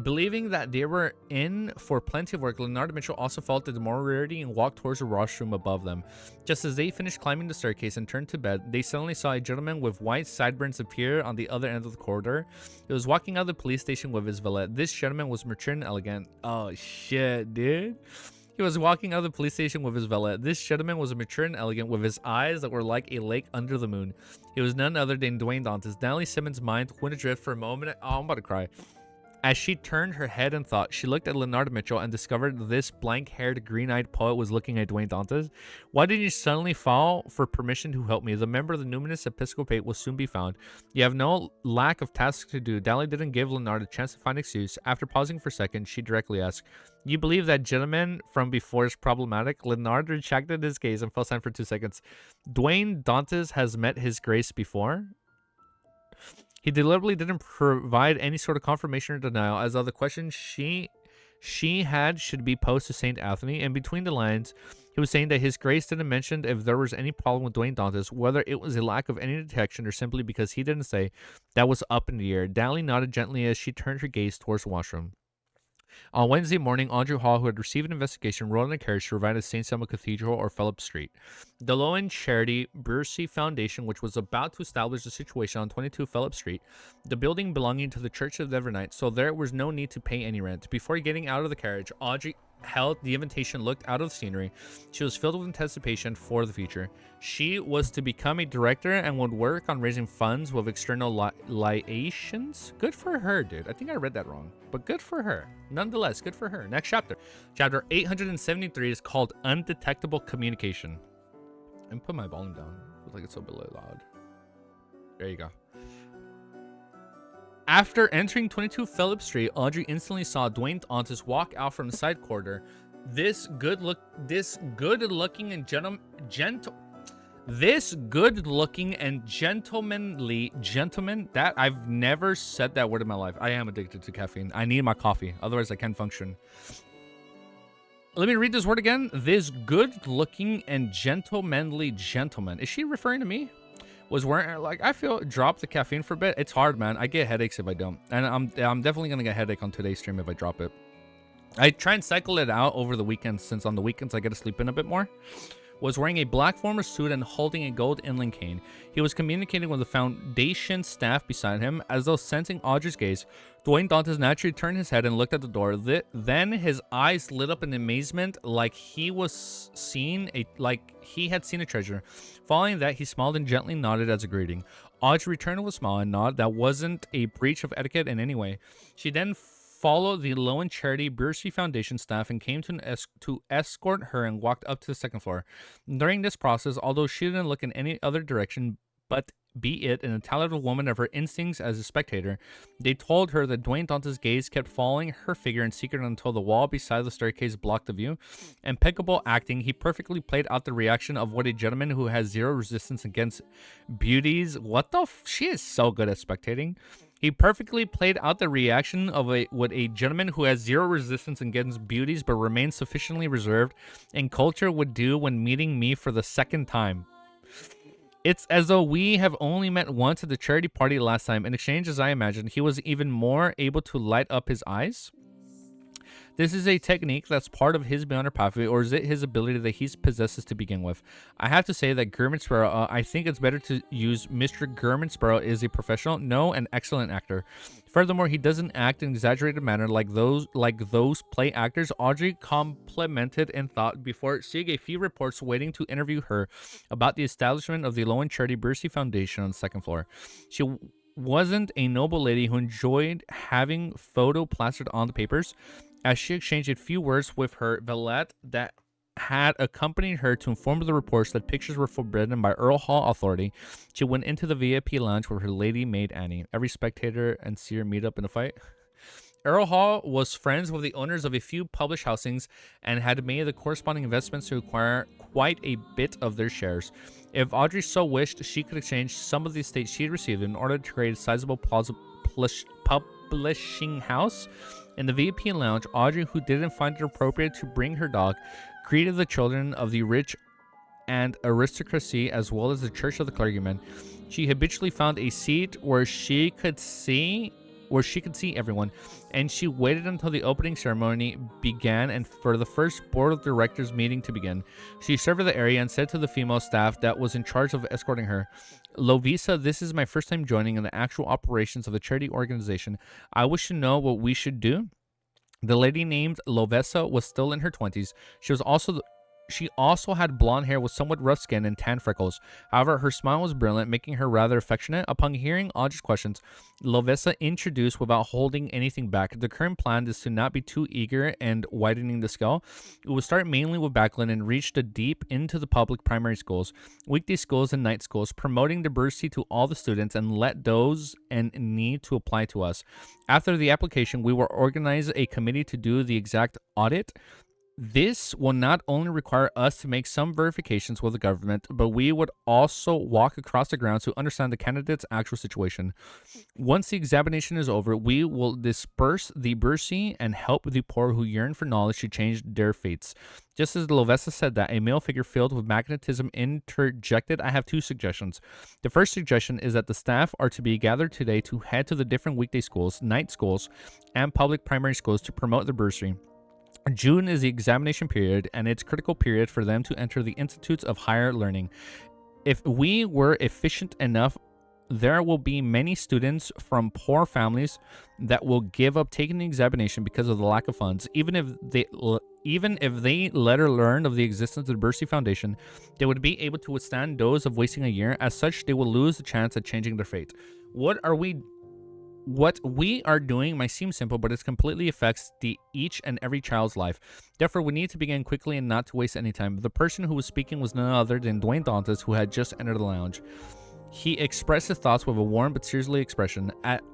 Believing that they were in for plenty of work, Leonardo Mitchell also felt the demorality and walked towards the washroom above them. Just as they finished climbing the staircase and turned to bed, they suddenly saw a gentleman with white sideburns appear on the other end of the corridor. He was walking out of the police station with his valet. This gentleman was mature and elegant. Oh shit, dude. He was walking out of the police station with his valet. This gentleman was mature and elegant with his eyes that were like a lake under the moon. He was none other than Dwayne Dantes. Natalie Simmons' mind went adrift for a moment. Oh, I'm about to cry. As she turned her head and thought, she looked at Leonardo Mitchell and discovered this blank-haired, green-eyed poet was looking at Dwayne Dantes. Why did you suddenly fall for permission to help me? The member of the numinous episcopate will soon be found. You have no lack of tasks to do. Dally didn't give Leonardo a chance to find an excuse. After pausing for a second, she directly asked, you believe that gentleman from before is problematic? Leonardo retracted his gaze and fell silent for 2 seconds. Dwayne Dantes has met his grace before? He deliberately didn't provide any sort of confirmation or denial, as though the question she had should be posed to St. Anthony, and between the lines, he was saying that his grace didn't mention if there was any problem with Dwayne Dantes, whether it was a lack of any detection or simply because he didn't say. That was up in the air. Dally nodded gently as she turned her gaze towards the washroom. On Wednesday morning, Andrew Hall, who had received an investigation, rode in a carriage to arrive at St. Selma Cathedral or Phillip Street. The low-end charity Bursey Foundation, which was about to establish a situation on 22 Phillip Street, the building belonging to the Church of the Evernight, so there was no need to pay any rent. Before getting out of the carriage, Audrey held the invitation, looked out of the scenery. She was filled with anticipation for the future. She was to become a director and would work on raising funds with external liations. Good for her, dude. I think I read that wrong, but good for her. Nonetheless, good for her. Next chapter. Chapter 873 is called Undetectable Communication. And put my volume down. Looks like it's a bit loud. There you go. After entering 22 Phillip Street, Audrey instantly saw Dwayne Dantes walk out from the side corridor. This good-looking and gentlemanly gentleman. That I've never said that word in my life. I am addicted to caffeine. I need my coffee, otherwise I can't function. Let me read this word again. This good-looking and gentlemanly gentleman. Is she referring to me? Was wearing, like, I feel, drop the caffeine for a bit. It's hard, man. I get headaches if I don't, and I'm definitely gonna get a headache on today's stream if I drop it. I try and cycle it out over the weekends, since on the weekends I get to sleep in a bit more. Was wearing a black formal suit and holding a gold inland cane. He was communicating with the foundation staff beside him. As though sensing Audrey's gaze, Dwayne Dantes naturally turned his head and looked at the door. Then his eyes lit up in amazement, like he had seen a treasure. Following that, he smiled and gently nodded as a greeting. Audrey returned with a smile and nod. That wasn't a breach of etiquette in any way. She then followed the Low and Charity Bursary Foundation staff and came to escort her and walked up to the second floor. During this process, although she didn't look in any other direction but be it an intelligent woman of her instincts as a spectator, they told her that Dwayne Dante's gaze kept following her figure in secret until the wall beside the staircase blocked the view. Impeccable acting, he perfectly played out the reaction of what a gentleman who has zero resistance against beauties. What the she is so good at spectating. He perfectly played out the reaction of what a gentleman who has zero resistance against beauties but remains sufficiently reserved in culture would do when meeting me for the second time. It's as though we have only met once at the charity party last time. In exchange, as I imagined, he was even more able to light up his eyes. This is a technique that's part of his beyond pathway, or is it his ability that he possesses to begin with? I have to say that Gurman Sparrow, I think it's better to use Mr. Gurman Sparrow is a professional, no, an excellent actor. Furthermore, he doesn't act in an exaggerated manner like those play actors. Audrey complimented and thought before seeing a few reports waiting to interview her about the establishment of the Low and Charity Bursary Foundation on the second floor. She wasn't a noble lady who enjoyed having photo plastered on the papers. As she exchanged a few words with her valet that had accompanied her to inform of the reports that pictures were forbidden by Earl Hall authority, she went into the VIP lounge with her lady maid Annie. Every spectator and seer meet up in a fight. Earl Hall was friends with the owners of a few published housings and had made the corresponding investments to acquire quite a bit of their shares. If Audrey so wished, she could exchange some of the estate she had received in order to create a sizable publishing house. In the VIP lounge, Audrey, who didn't find it appropriate to bring her dog, greeted the children of the rich and aristocracy as well as the church of the clergyman. She habitually found a seat where she could see everyone, and she waited until the opening ceremony began and for the first board of directors meeting to begin. She surveyed the area and said to the female staff that was in charge of escorting her, "Lovisa, this is my first time joining in the actual operations of the charity organization. I wish to know what we should do." The lady named Lovesa was still in her 20s. She also had blonde hair with somewhat rough skin and tan freckles. However, her smile was brilliant, making her rather affectionate. Upon hearing Audrey's questions, Lovesa introduced without holding anything back. The current plan is to not be too eager and widening the scale. It will start mainly with Backlund and reach deep into the public primary schools, weekday schools, and night schools, promoting diversity to all the students and let those in need to apply to us. After the application, we will organize a committee to do the exact audit. This will not only require us to make some verifications with the government, but we would also walk across the grounds to understand the candidate's actual situation. Once the examination is over, we will disperse the bursary and help the poor who yearn for knowledge to change their fates. Just as Lovesa said that, a male figure filled with magnetism interjected, "I have two suggestions. The first suggestion is that the staff are to be gathered today to head to the different weekday schools, night schools, and public primary schools to promote the bursary. June is the examination period, and it's a critical period for them to enter the institutes of higher learning. If we were efficient enough, there will be many students from poor families that will give up taking the examination because of the lack of funds. Even if they later learned of the existence of the Bursary Foundation, they would be able to withstand those of wasting a year. As such, they will lose the chance at changing their fate." What we are doing might seem simple, but it completely affects each and every child's life. Therefore, we need to begin quickly and not to waste any time. The person who was speaking was none other than Dwayne Dantes, who had just entered the lounge. He expressed his thoughts with a warm but seriously expression.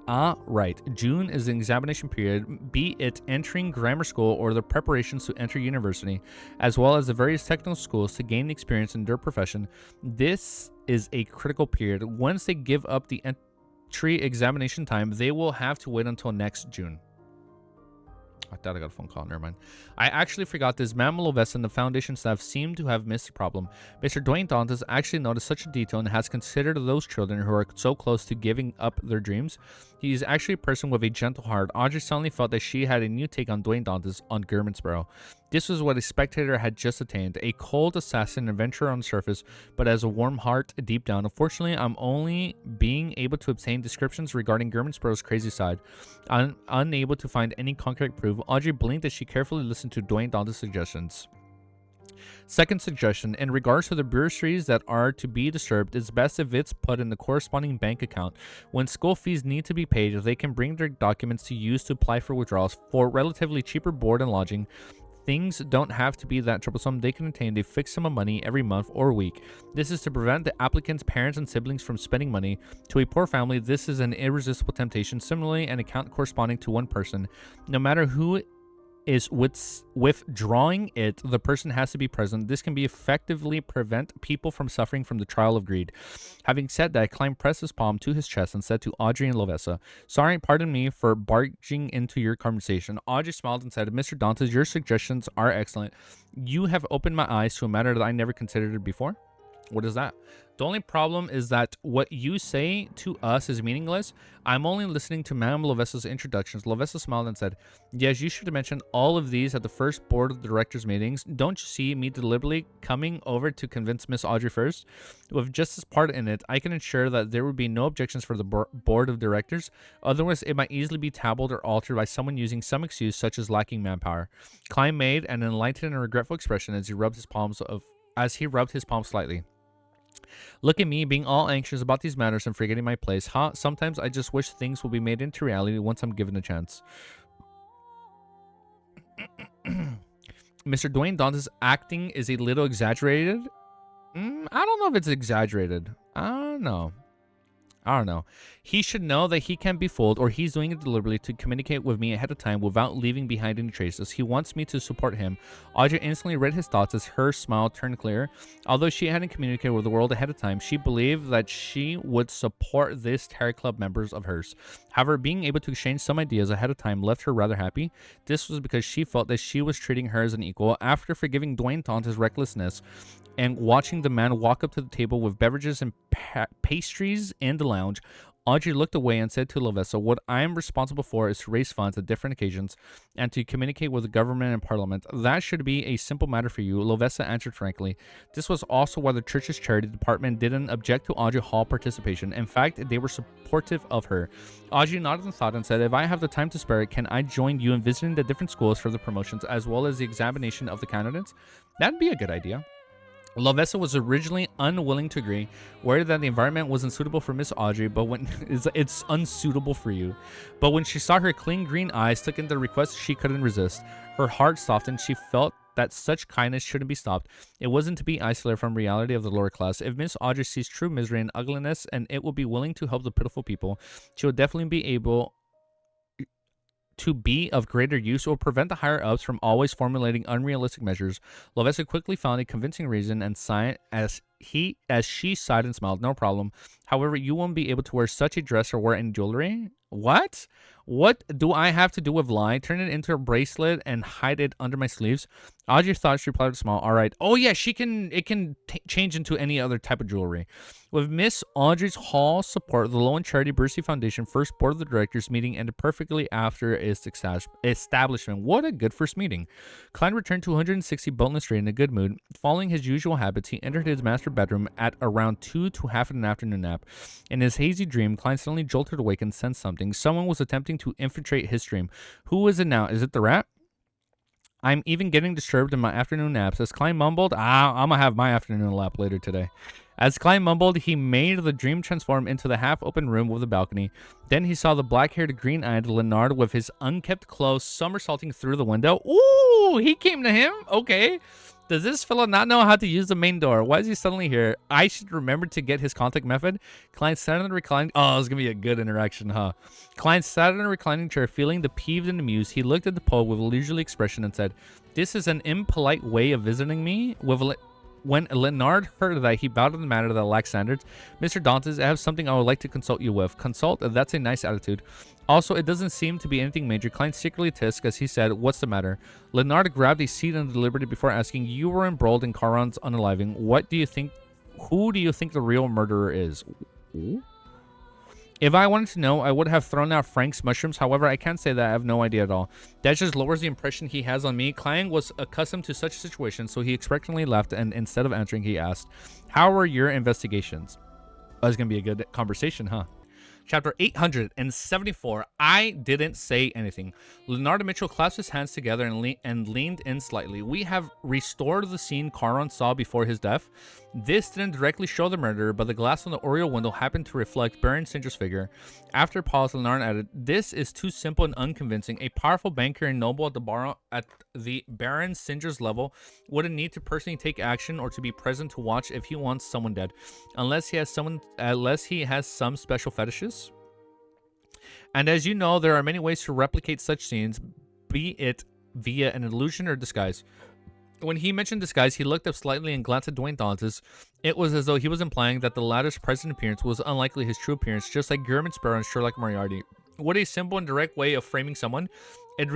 Right. June is the examination period, be it entering grammar school or the preparations to enter university, as well as the various technical schools to gain experience in their profession. This is a critical period. Once they give up the examination time, they will have to wait until next June. I thought I got a phone call. Never mind. I actually forgot this. Ma'am Lovesa and the foundation staff seem to have missed the problem. Mr. Dwayne Dantes actually noticed such a detail and has considered those children who are so close to giving up their dreams. He is actually a person with a gentle heart. Audrey suddenly felt that she had a new take on Dwayne Dantes on Gurman Sparrow. This was what a spectator had just attained. A cold assassin adventurer on the surface, but as a warm heart deep down. Unfortunately, I'm only being able to obtain descriptions regarding Gurman Sparrow's crazy side. Unable to find any concrete proof, Audrey blinked as she carefully listened to Dwayne Dantes' suggestions. Second suggestion, in regards to the bursaries that are to be disturbed, it's best if it's put in the corresponding bank account. When school fees need to be paid, they can bring their documents to use to apply for withdrawals for relatively cheaper board and lodging. Things don't have to be that troublesome. They can obtain a fixed sum of money every month or week. This is to prevent the applicant's parents and siblings from spending money. To a poor family, this is an irresistible temptation. Similarly, an account corresponding to one person, no matter who is withdrawing it, the person has to be present. This can be effectively prevent people from suffering from the trial of greed. Having said that, Klein pressed his palm to his chest and said to Audrey and Lovessa, "Sorry, pardon me for barging into your conversation." Audrey smiled and said, "Mr. Dantes, your suggestions are excellent. You have opened my eyes to a matter that I never considered before." What is that? The only problem is that what you say to us is meaningless. I'm only listening to Madame Lovessa's introductions. Lovessa smiled and said, "Yes, you should have mentioned all of these at the first board of directors meetings. Don't you see me deliberately coming over to convince Miss Audrey first? With just this part in it, I can ensure that there would be no objections for the board of directors. Otherwise, it might easily be tabbled or altered by someone using some excuse such as lacking manpower." Klein made an enlightened and regretful expression as he rubbed his palms slightly. "Look at me being all anxious about these matters and forgetting my place. Sometimes I just wish things will be made into reality once I'm given a chance." Mr. Dwayne Dantes' acting is a little exaggerated. I don't know if it's exaggerated. I don't know. He should know that he can't be fooled, or he's doing it deliberately to communicate with me ahead of time without leaving behind any traces. He wants me to support him. Audrey instantly read his thoughts as her smile turned clear. Although she hadn't communicated with the world ahead of time, she believed that she would support this Terror Club members of hers. However, being able to exchange some ideas ahead of time left her rather happy. This was because she felt that she was treating her as an equal. After forgiving Dwayne Dantes' recklessness and watching the man walk up to the table with beverages and pastries in the lounge, Audrey looked away and said to Lovessa, "What I am responsible for is to raise funds at different occasions and to communicate with the government and parliament. That should be a simple matter for you," Lovessa answered frankly. This was also why the church's charity department didn't object to Audrey Hall participation. In fact, they were supportive of her. Audrey nodded in thought and said, "If I have the time to spare, can I join you in visiting the different schools for the promotions as well as the examination of the candidates?" That'd be a good idea. Lovessa was originally unwilling to agree, worried that the environment wasn't suitable for Miss Audrey, but when it's unsuitable for you. But when she saw her clean green eyes took in the request, she couldn't resist. Her heart softened. She felt that such kindness shouldn't be stopped. It wasn't to be isolated from reality of the lower class. If Miss Audrey sees true misery and ugliness and it will be willing to help the pitiful people, she will definitely be able to be of greater use or prevent the higher-ups from always formulating unrealistic measures. Lovessa quickly found a convincing reason and sighed as she sighed and smiled. "No problem. However, you won't be able to wear such a dress or wear any jewelry." What? What do I have to do with lie? Turn it into a bracelet and hide it under my sleeves? Audrey thought. She replied with a smile. "All right." Oh yeah, it can change into any other type of jewelry. With Miss Audrey's Hall support, the Low and Charity Bursary Foundation first board of the directors meeting ended perfectly after its establishment. What a good first meeting. Klein returned to 160 Bolton Street in a good mood. Following his usual habits, he entered his master bedroom at around 2 to half an afternoon nap. In his hazy dream, Klein suddenly jolted awake and sensed something. Someone was attempting to infiltrate his dream. Who is it now? Is it the rat? I'm even getting disturbed in my afternoon naps. As Klein mumbled, I'm gonna have my afternoon nap later today. As Klein mumbled, he made the dream transform into the half-open room with a balcony. Then he saw the black-haired, green-eyed Leonard with his unkept clothes somersaulting through the window. Ooh, he came to him? Okay. Does this fellow not know how to use the main door? Why is he suddenly here? I should remember to get his contact method. Klein sat in the reclining... Oh, it's going to be a good interaction, huh? Klein sat in a reclining chair, feeling the peeved and amused. He looked at the Pope with a leisurely expression and said, "This is an impolite way of visiting me?" When Leonard heard that, he bowed in the manner that lacked standards. "Mr. Dantes, I have something I would like to consult you with." "Consult? That's a nice attitude. Also, it doesn't seem to be anything major." Klein secretly tisked as he said, "What's the matter?" Leonard grabbed a seat and deliberated before asking, "You were embroiled in Charon's unaliving. What do you think? Who do you think the real murderer is?" Ooh. If I wanted to know, I would have thrown out Frank's mushrooms. However, I can't say that. I have no idea at all. That just lowers the impression he has on me. Klein was accustomed to such situations, so he expectantly left, and instead of answering, he asked, "How were your investigations?" Oh, it's going to be a good conversation, huh? Chapter 874. I didn't say anything. Leonardo Mitchell clasped his hands together and leaned in slightly. We have restored the scene Charon saw before his death. This didn't directly show the murderer, but the glass on the Oriole window happened to reflect Baron Singer's figure. After a pause, Leonardo added, "This is too simple and unconvincing. A powerful banker and noble at the Baron Singer's level wouldn't need to personally take action or to be present to watch if he wants someone dead, unless he has some special fetishes. And as you know, there are many ways to replicate such scenes, be it via an illusion or disguise." When he mentioned disguise, he looked up slightly and glanced at Dwayne Dantes. It was as though he was implying that the latter's present appearance was unlikely his true appearance, just like Guillermo Sparrow and Sherlock Moriarty. What a simple and direct way of framing someone. It's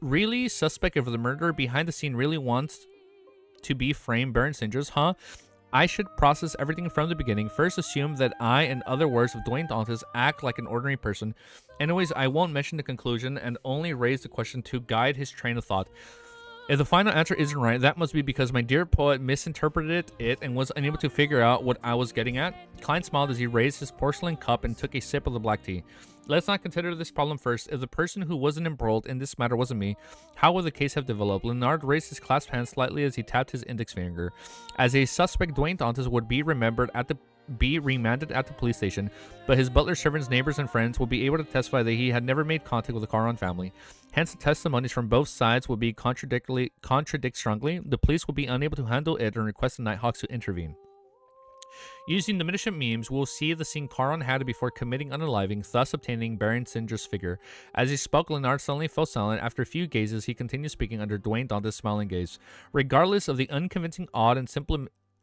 really suspect if the murderer behind the scene really wants to be framed Baron Singers, huh? I should process everything from the beginning. First, assume that I, in other words of Dwayne Dantes, act like an ordinary person. Anyways, I won't mention the conclusion and only raise the question to guide his train of thought. If the final answer isn't right, that must be because my dear poet misinterpreted it and was unable to figure out what I was getting at. Klein smiled as he raised his porcelain cup and took a sip of the black tea. Let's not consider this problem first. If the person who wasn't embroiled in this matter wasn't me, how would the case have developed? Leonard raised his clasped hand slightly as he tapped his index finger. As a suspect, Dwayne Dantes would be remanded at the police station, but his butler, servants, neighbors, and friends will be able to testify that he had never made contact with the Caron family. Hence, the testimonies from both sides will be contradict strongly. The police will be unable to handle it and request the Nighthawks to intervene. Using the Mediumship memes, we'll see the scene Charon had before committing unaliving, thus obtaining Baron Singer's figure. As he spoke, Leonard suddenly fell silent. After a few gazes, he continued speaking under Dwayne Dantes' smiling gaze. Regardless of the unconvincing, odd, and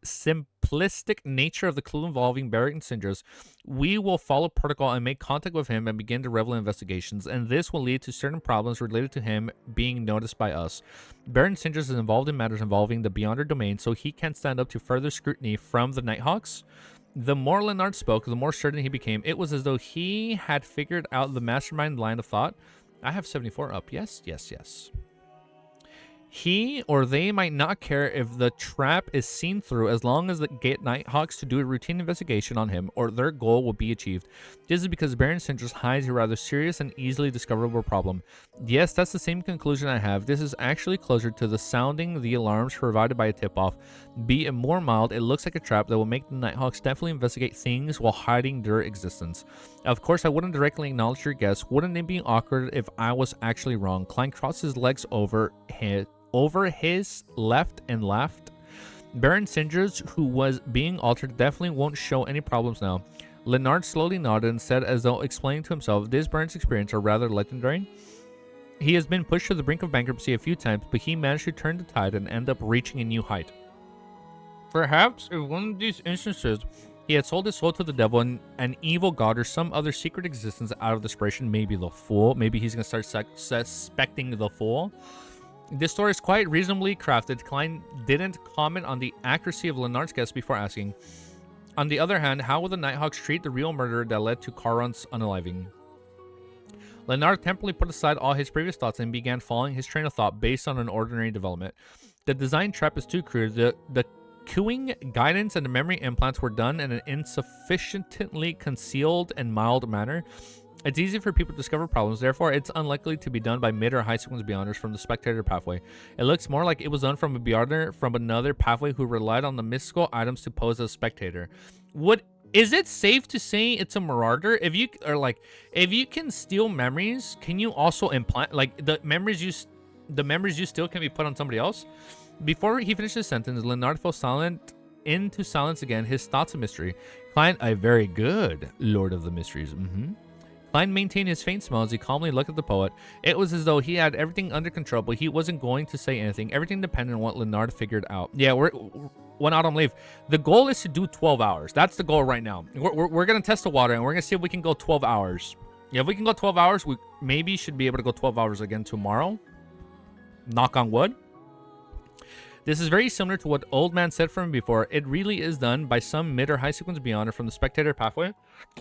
simplistic nature of the clue involving Baron Singers, we will follow protocol and make contact with him and begin to revel in investigations, and this will lead to certain problems related to him being noticed by us. Baron Singers is involved in matters involving the Beyonder domain, so he can't stand up to further scrutiny from the Nighthawks. The more Leonard spoke, the more certain he became. It was as though he had figured out the mastermind line of thought. I have 74 up. Yes. He or they might not care if the trap is seen through as long as they get Nighthawks to do a routine investigation on him, or their goal will be achieved. This is because Baron Singers hides a rather serious and easily discoverable problem. Yes, that's the same conclusion I have. This is actually closer to the sounding the alarms provided by a tip-off. Be it more mild, it looks like a trap that will make the Nighthawks definitely investigate things while hiding their existence. Of course, I wouldn't directly acknowledge your guess. Wouldn't it be awkward if I was actually wrong? Klein crossed his legs over his left and laughed. Baron Singers, who was being altered, definitely won't show any problems now. Leonard slowly nodded and said, as though explaining to himself, this Baron's experience are rather legendary. He has been pushed to the brink of bankruptcy a few times, but he managed to turn the tide and end up reaching a new height. Perhaps in one of these instances, he had sold his soul to the devil and an evil god or some other secret existence out of desperation. Maybe the Fool. Maybe he's going to start suspecting the Fool. This story is quite reasonably crafted. Klein didn't comment on the accuracy of Leonard's guess before asking. On the other hand, how will the Nighthawks treat the real murder that led to Charon's unaliving? Leonard temporarily put aside all his previous thoughts and began following his train of thought based on an ordinary development. The design trap is too crude. The cueing, guidance, and the memory implants were done in an insufficiently concealed and mild manner. It's easy for people to discover problems, therefore it's unlikely to be done by mid or high sequence Beyonders from the spectator pathway. It looks more like it was done from a Beyonder from another pathway who relied on the mystical items to pose as a spectator. Is it safe to say it's a marauder? If you can steal memories, can you also implant the memories you steal can be put on somebody else? Before he finished his sentence, Leonard fell into silence again, his thoughts a mystery. Klein, a very good Lord of the Mysteries. Klein maintained his faint smile as he calmly looked at the poet. It was as though he had everything under control, but he wasn't going to say anything. Everything depended on what Leonard figured out. Yeah, when out on leave. The goal is to do 12 hours. That's the goal right now. We're going to test the water, and we're going to see if we can go 12 hours. Yeah, if we can go 12 hours, we maybe should be able to go 12 hours again tomorrow. Knock on wood. This is very similar to what Old Man said from before. It really is done by some mid or high sequence Beyonder from the spectator pathway.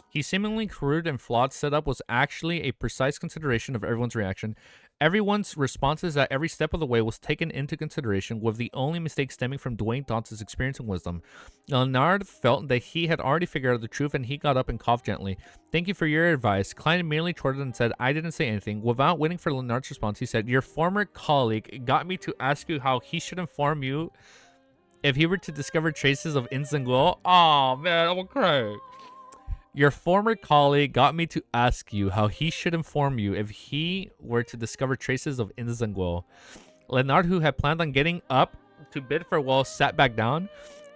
He seemingly crude and flawed setup was actually a precise consideration of everyone's reaction. Everyone's responses at every step of the way was taken into consideration, with the only mistake stemming from Dwayne Daunt's experience and wisdom. Leonard felt that he had already figured out the truth, and he got up and coughed gently. "Thank you for your advice." Klein merely chortled and said, "I didn't say anything." Without waiting for Leonard's response, he said, "Your former colleague got me to ask you how he should inform you if he were to discover traces of Inzanguo." Oh man, I'm gonna cry. "Your former colleague got me to ask you how he should inform you if he were to discover traces of Inzanguo." Leonard, who had planned on getting up to bid farewell, sat back down.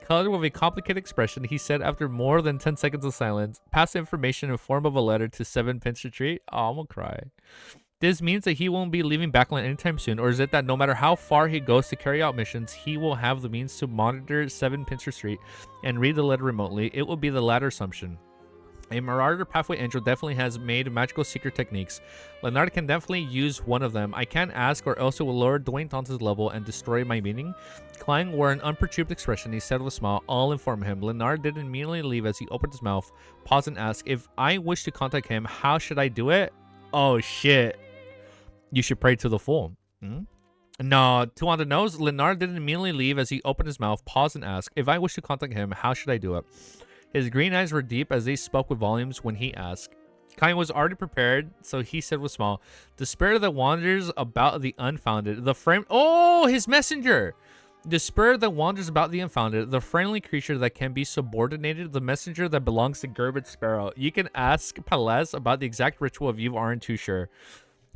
Colored with a complicated expression, he said after more than 10 seconds of silence, "Pass the information in form of a letter to 7 Pinch Retreat." Oh, I'm gonna cry. "This means that he won't be leaving Backland anytime soon, or is it that no matter how far he goes to carry out missions, he will have the means to monitor 7 Pincer Street and read the letter remotely?" It will be the latter assumption. A Marauder Pathway Angel definitely has made magical secret techniques. Leonard can definitely use one of them. I can't ask, or else it will lower Dwayne Taunton's level and destroy my meaning. Klein wore an unperturbed expression. He said with a smile, "I'll inform him." Leonard didn't immediately leave as he opened his mouth, paused and asked, "If I wish to contact him, how should I do it?" Oh shit. "You should pray to the fool." No, 2 on the nose. Leonard didn't immediately leave as he opened his mouth, paused and asked, "If I wish to contact him, how should I do it?" His green eyes were deep as they spoke with volumes when he asked. Kai was already prepared, so he said with small, "The spirit that wanders about the unfounded, the frame..." Oh, his messenger! "The spirit that wanders about the unfounded, the friendly creature that can be subordinated, the messenger that belongs to Gerbid Sparrow. You can ask Palez about the exact ritual if you aren't too sure."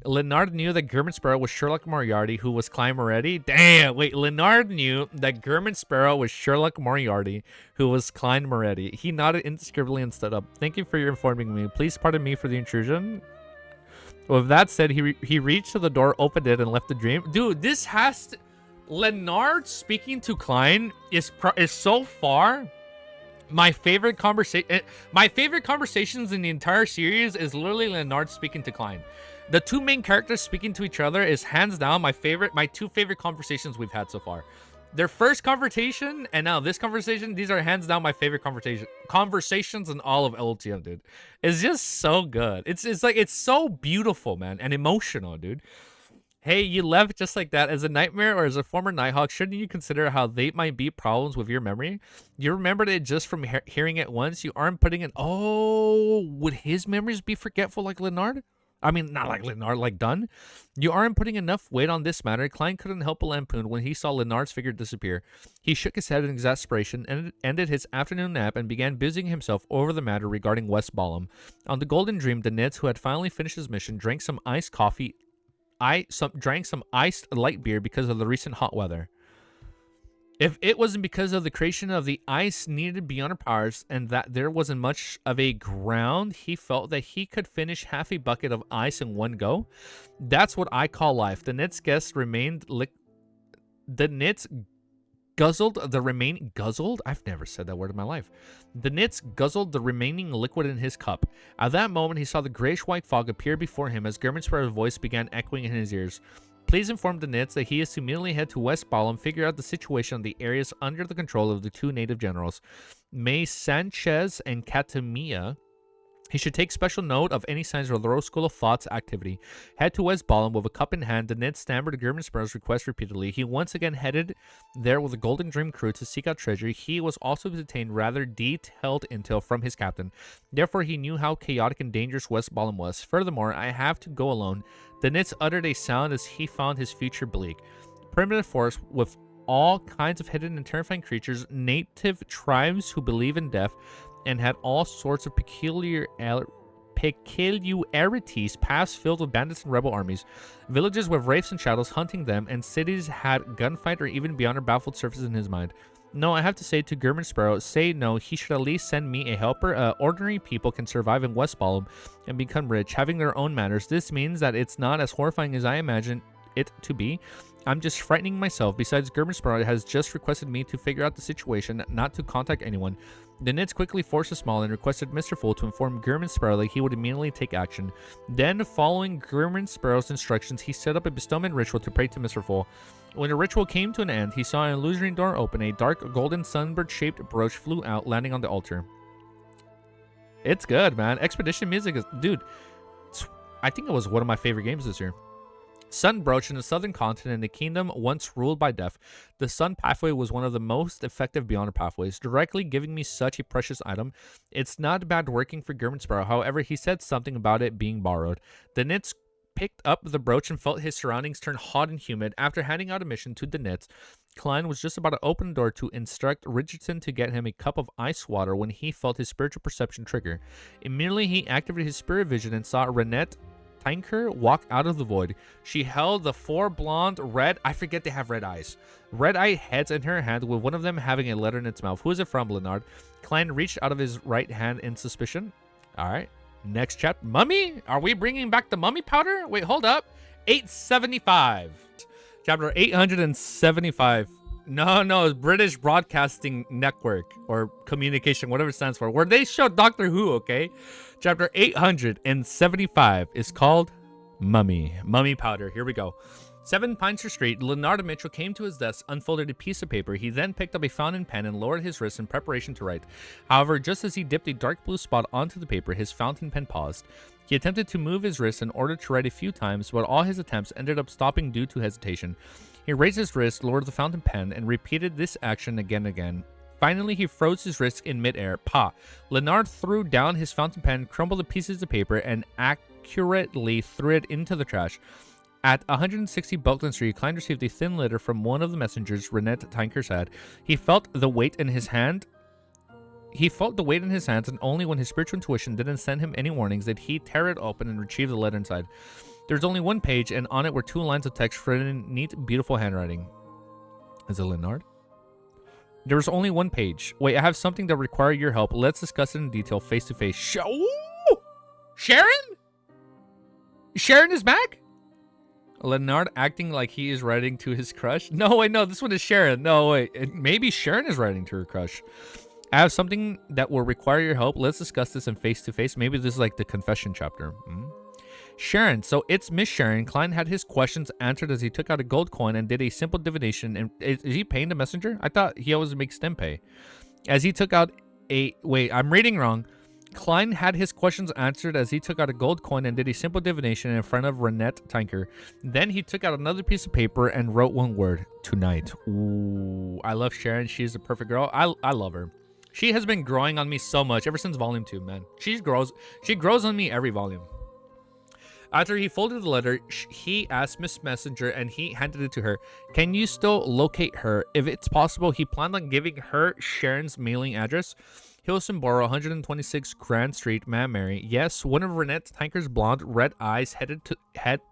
Leonard knew that Gerbid Sparrow was Sherlock Moriarty, who was Klein Moretti. Damn, wait, Leonard knew that Gerbid Sparrow was Sherlock Moriarty, who was Klein Moretti. He nodded indescribably and stood up. "Thank you for your informing me. Please pardon me for the intrusion." With that said, he reached to the door, opened it, and left the dream. Dude, this has to... Leonard speaking to Klein is so far my favorite conversation. My favorite conversations in the entire series is literally Leonard speaking to Klein. The 2 main characters speaking to each other is hands down my 2 favorite conversations we've had so far. Their first conversation and now this conversation, these are hands down my favorite conversations in all of LTM, dude. It's just so good. It's like, it's so beautiful, man, and emotional, dude. "Hey, you left just like that. As a nightmare or as a former Nighthawk, shouldn't you consider how they might be problems with your memory? You remembered it just from hearing it once. You aren't putting in..." Oh, would his memories be forgetful like Leonard? I mean, not like Leonard, like Dunn. "You aren't putting enough weight on this matter." Klein couldn't help but lampoon when he saw Leonard's figure disappear. He shook his head in exasperation and ended his afternoon nap and began busying himself over the matter regarding West Ballum. On the Golden Dream, the Nits, who had finally finished his mission, drank some iced coffee. Drank some iced light beer because of the recent hot weather. If it wasn't because of the creation of the ice needed beyond our powers and that there wasn't much of a ground, he felt that he could finish half a bucket of ice in one go. That's what I call life. The Nits guest remained The Nits guzzled the remaining... Guzzled? I've never said that word in my life. The Nits guzzled the remaining liquid in his cup. At that moment, he saw the grayish-white fog appear before him as Gerbid Sparrow's voice began echoing in his ears. "Please inform the Nits that he is to immediately head to West Ballum, figure out the situation of the areas under the control of the 2 native generals, May Sanchez and Katamiya. He should take special note of any signs of the Rose School of Thought's activity. Head to West Ballum with a cup in hand." The Nits stammered Gerbid Sparrow's request repeatedly. He once again headed there with the Golden Dream crew to seek out treasure. He was also to obtain rather detailed intel from his captain. Therefore, he knew how chaotic and dangerous West Ballum was. "Furthermore, I have to go alone." The Nits uttered a sound as he found his future bleak. Primitive forest with all kinds of hidden and terrifying creatures, native tribes who believe in death, and had all sorts of peculiarities, paths filled with bandits and rebel armies, villages with wraiths and shadows hunting them, and cities had gunfight or even beyond our baffled surface in his mind. No, I have to say to Gerbid Sparrow, say no, he should at least send me a helper. Ordinary people can survive in West Ballum and become rich, having their own manners. This means that it's not as horrifying as I imagine it to be. I'm just frightening myself. Besides, Gerbid Sparrow has just requested me to figure out the situation, not to contact anyone. The Nits quickly forced a smile and requested Mr. Fool to inform Gerbid Sparrow that he would immediately take action. Then, following Gerbid Sparrow's instructions, he set up a bestowment ritual to pray to Mr. Fool. When the ritual came to an end, he saw an illusory door open. A dark golden sunbird-shaped brooch flew out, landing on the altar. It's good, man. Expedition music is, dude, I think it was one of my favorite games this year. Sun Brooch in the southern continent, a kingdom once ruled by death. The Sun Pathway was one of the most effective Beyond pathways, directly giving me such a precious item. It's not bad working for German Sparrow, however, he said something about it being borrowed. The Nits picked up the brooch and felt his surroundings turn hot and humid. After handing out a mission to the Nits, Klein was just about to open the door to instruct Richardson to get him a cup of ice water when he felt his spiritual perception trigger. Immediately, he activated his spirit vision and saw Renette Tinker walk out of the void. She held the 4 blonde red, I forget they have red eyes, red-eyed heads in her hand, with one of them having a letter in its mouth. Who is it from, Leonard? Klein reached out of his right hand in suspicion. All right. Next chapter. Mummy? Are we bringing back the mummy powder? Wait, hold up. 875. Chapter 875. No, it's British Broadcasting Network or Communication, whatever it stands for, where they show Doctor Who, okay? Chapter 875 is called Mummy. Mummy powder. Here we go. 7 Pinester Street, Leonardo Mitchell came to his desk, unfolded a piece of paper. He then picked up a fountain pen and lowered his wrist in preparation to write. However, just as he dipped a dark blue spot onto the paper, his fountain pen paused. He attempted to move his wrist in order to write a few times, but all his attempts ended up stopping due to hesitation. He raised his wrist, lowered the fountain pen, and repeated this action again and again. Finally, he froze his wrist in midair. Pa! Leonard threw down his fountain pen, crumbled the pieces of paper, and accurately threw it into the trash. At 160 Bulkland Street, Klein received a thin letter from one of the messengers, Renette Tinker said. He felt the weight in his hand. He felt the weight in his hands, and only when his spiritual intuition didn't send him any warnings did he tear it open and retrieve the letter inside. There's only one page, and on it were 2 lines of text written in neat, beautiful handwriting. Is it Leonard? There was only one page. Wait, I have something that requires your help. Let's discuss it in detail, face to face. Sharon? Sharon is back? Leonard acting like he is writing to his crush. No, wait, no, this one is Sharon. No, wait, maybe Sharon is writing to her crush. I have something that will require your help. Let's discuss this in face to face. Maybe this is like the confession chapter. Sharon, so it's Miss Sharon. Klein had his questions answered as he took out a gold coin and did a simple divination. And is he paying the messenger? I thought he always makes them pay. As he took out a... Wait, I'm reading wrong. Klein had his questions answered as he took out a gold coin and did a simple divination in front of Renette Tinker. Then he took out another piece of paper and wrote one word. Tonight. Ooh, I love Sharon. She's a perfect girl. I love her. She has been growing on me so much ever since volume 2, man. She grows on me every volume. After he folded the letter, he asked Miss Messenger and he handed it to her. Can you still locate her? If it's possible, he planned on giving her Sharon's mailing address. Hillsborough, 126 Grand Street, Ma'am Mary. Yes, one of Renette Tinker's blonde, red eyes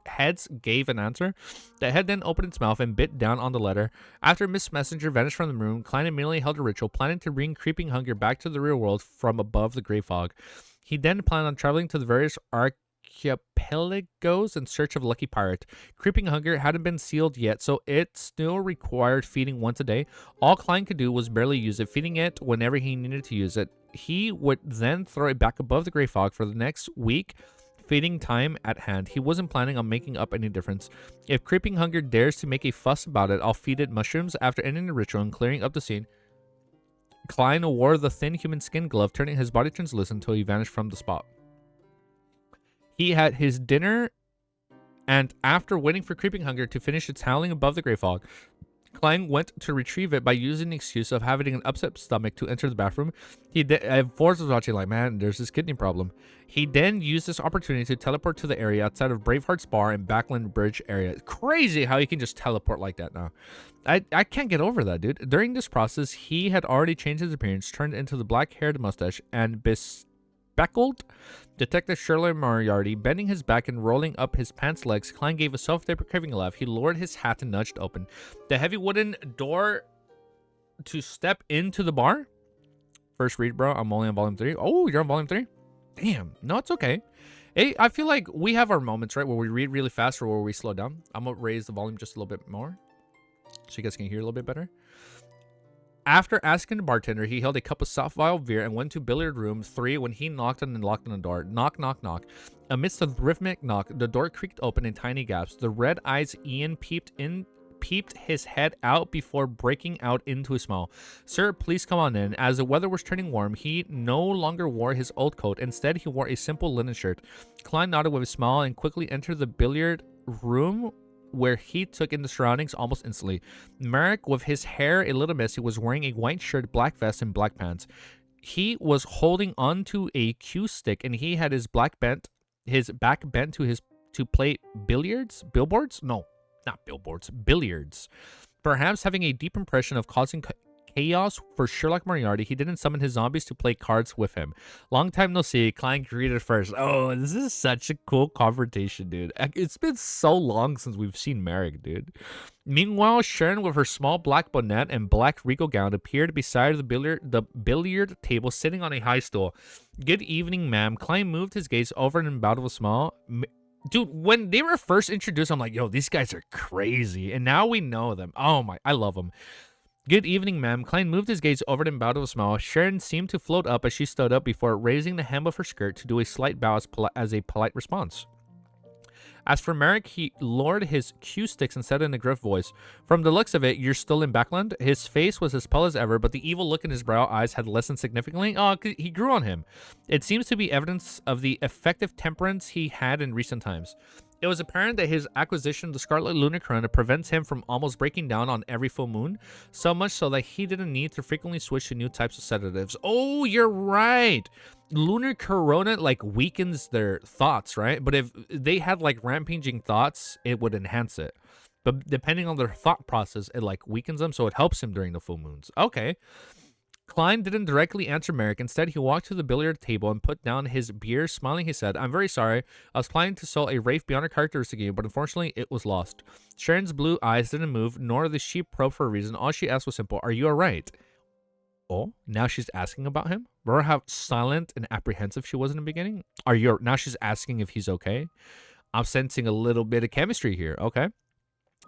heads gave an answer. The head then opened its mouth and bit down on the letter. After Miss Messenger vanished from the room, Klein immediately held a ritual, planning to bring Creeping Hunger back to the real world from above the gray fog. He then planned on traveling to the various archipelagos in search of Lucky Pirate. Creeping Hunger hadn't been sealed yet, so it still required feeding once a day. All Klein could do was barely use it, feeding it whenever he needed to use it. He would then throw it back above the gray fog for the next week, feeding time at hand. He wasn't planning on making up any difference. If Creeping Hunger dares to make a fuss about it, I'll feed it mushrooms. After ending the ritual and clearing up the scene, Klein wore the thin human skin glove, turning his body translucent until he vanished from the spot. He had his dinner, and after waiting for Creeping Hunger to finish its howling above the gray fog, Klein went to retrieve it by using the excuse of having an upset stomach to enter the bathroom. Forrest was watching like, man, there's this kidney problem. He then used this opportunity to teleport to the area outside of Braveheart's bar and Backland Bridge area. It's crazy how he can just teleport like that now. I can't get over that, dude. During this process, he had already changed his appearance, turned into the black-haired mustache, and bespeckled Detective Shirley Moriarty. Bending his back and rolling up his pants legs, Klein gave a self-deprecating laugh. He lowered his hat and nudged open the heavy wooden door to step into the bar. First read, bro. I'm only on volume 3. Oh, you're on volume 3? Damn. No, it's okay. Hey, I feel like we have our moments, right, where we read really fast or where we slow down. I'm going to raise the volume just a little bit more so you guys can hear a little bit better. After asking the bartender, he held a cup of soft vile beer and went to billiard room 3 when he knocked and unlocked on the door. Knock, knock, knock. Amidst the rhythmic knock, the door creaked open in tiny gaps. The red eyes Ian peeped peeped his head out before breaking out into a smile. Sir, please come on in. As the weather was turning warm, he no longer wore his old coat. Instead, he wore a simple linen shirt. Klein nodded with a smile and quickly entered the billiard room, where he took in the surroundings almost instantly. Merrick, with his hair a little messy, was wearing a white shirt, black vest, and black pants. He was holding onto a cue stick, and he had his back bent to play billiards? Billboards? No, not billboards. Billiards. Perhaps having a deep impression of causing chaos for Sherlock Moriarty, he didn't summon his zombies to play cards with him. Long time no see. Klein greeted first. Oh, this is such a cool confrontation, dude. It's been so long since we've seen Merrick, dude. Meanwhile, Sharon, with her small black bonnet and black regal gown, appeared beside the billiard table, sitting on a high stool. Good evening, ma'am. Klein moved his gaze over and bowed with a smile. Dude, when they were first introduced, I'm like, yo, these guys are crazy. And now we know them. Oh my, I love them. Good evening, ma'am. Klein moved his gaze over and bowed with a smile. Sharon seemed to float up as she stood up before raising the hem of her skirt to do a slight bow as a polite response. As for Merrick, he lowered his cue sticks and said in a gruff voice, "From the looks of it, you're still in Backland?" His face was as pale as ever, but the evil look in his brow eyes had lessened significantly. Oh, he grew on him. It seems to be evidence of the effective temperance he had in recent times. It was apparent that his acquisition of the Scarlet Lunar Corona prevents him from almost breaking down on every full moon, so much so that he didn't need to frequently switch to new types of sedatives. Oh, you're right. Lunar Corona, like, weakens their thoughts, right? But if they had, like, rampaging thoughts, it would enhance it. But depending on their thought process, it, like, weakens them, so it helps him during the full moons. Okay. Klein didn't directly answer Merrick. Instead, he walked to the billiard table and put down his beer. Smiling, he said, "I'm very sorry. I was planning to sell a Wraith beyond her characteristic game, but unfortunately, it was lost." Sharon's blue eyes didn't move, nor did she probe for a reason. All she asked was simple, "Are you alright?" Oh, now she's asking about him? Remember how silent and apprehensive she was in the beginning? Now she's asking if he's okay? I'm sensing a little bit of chemistry here. Okay.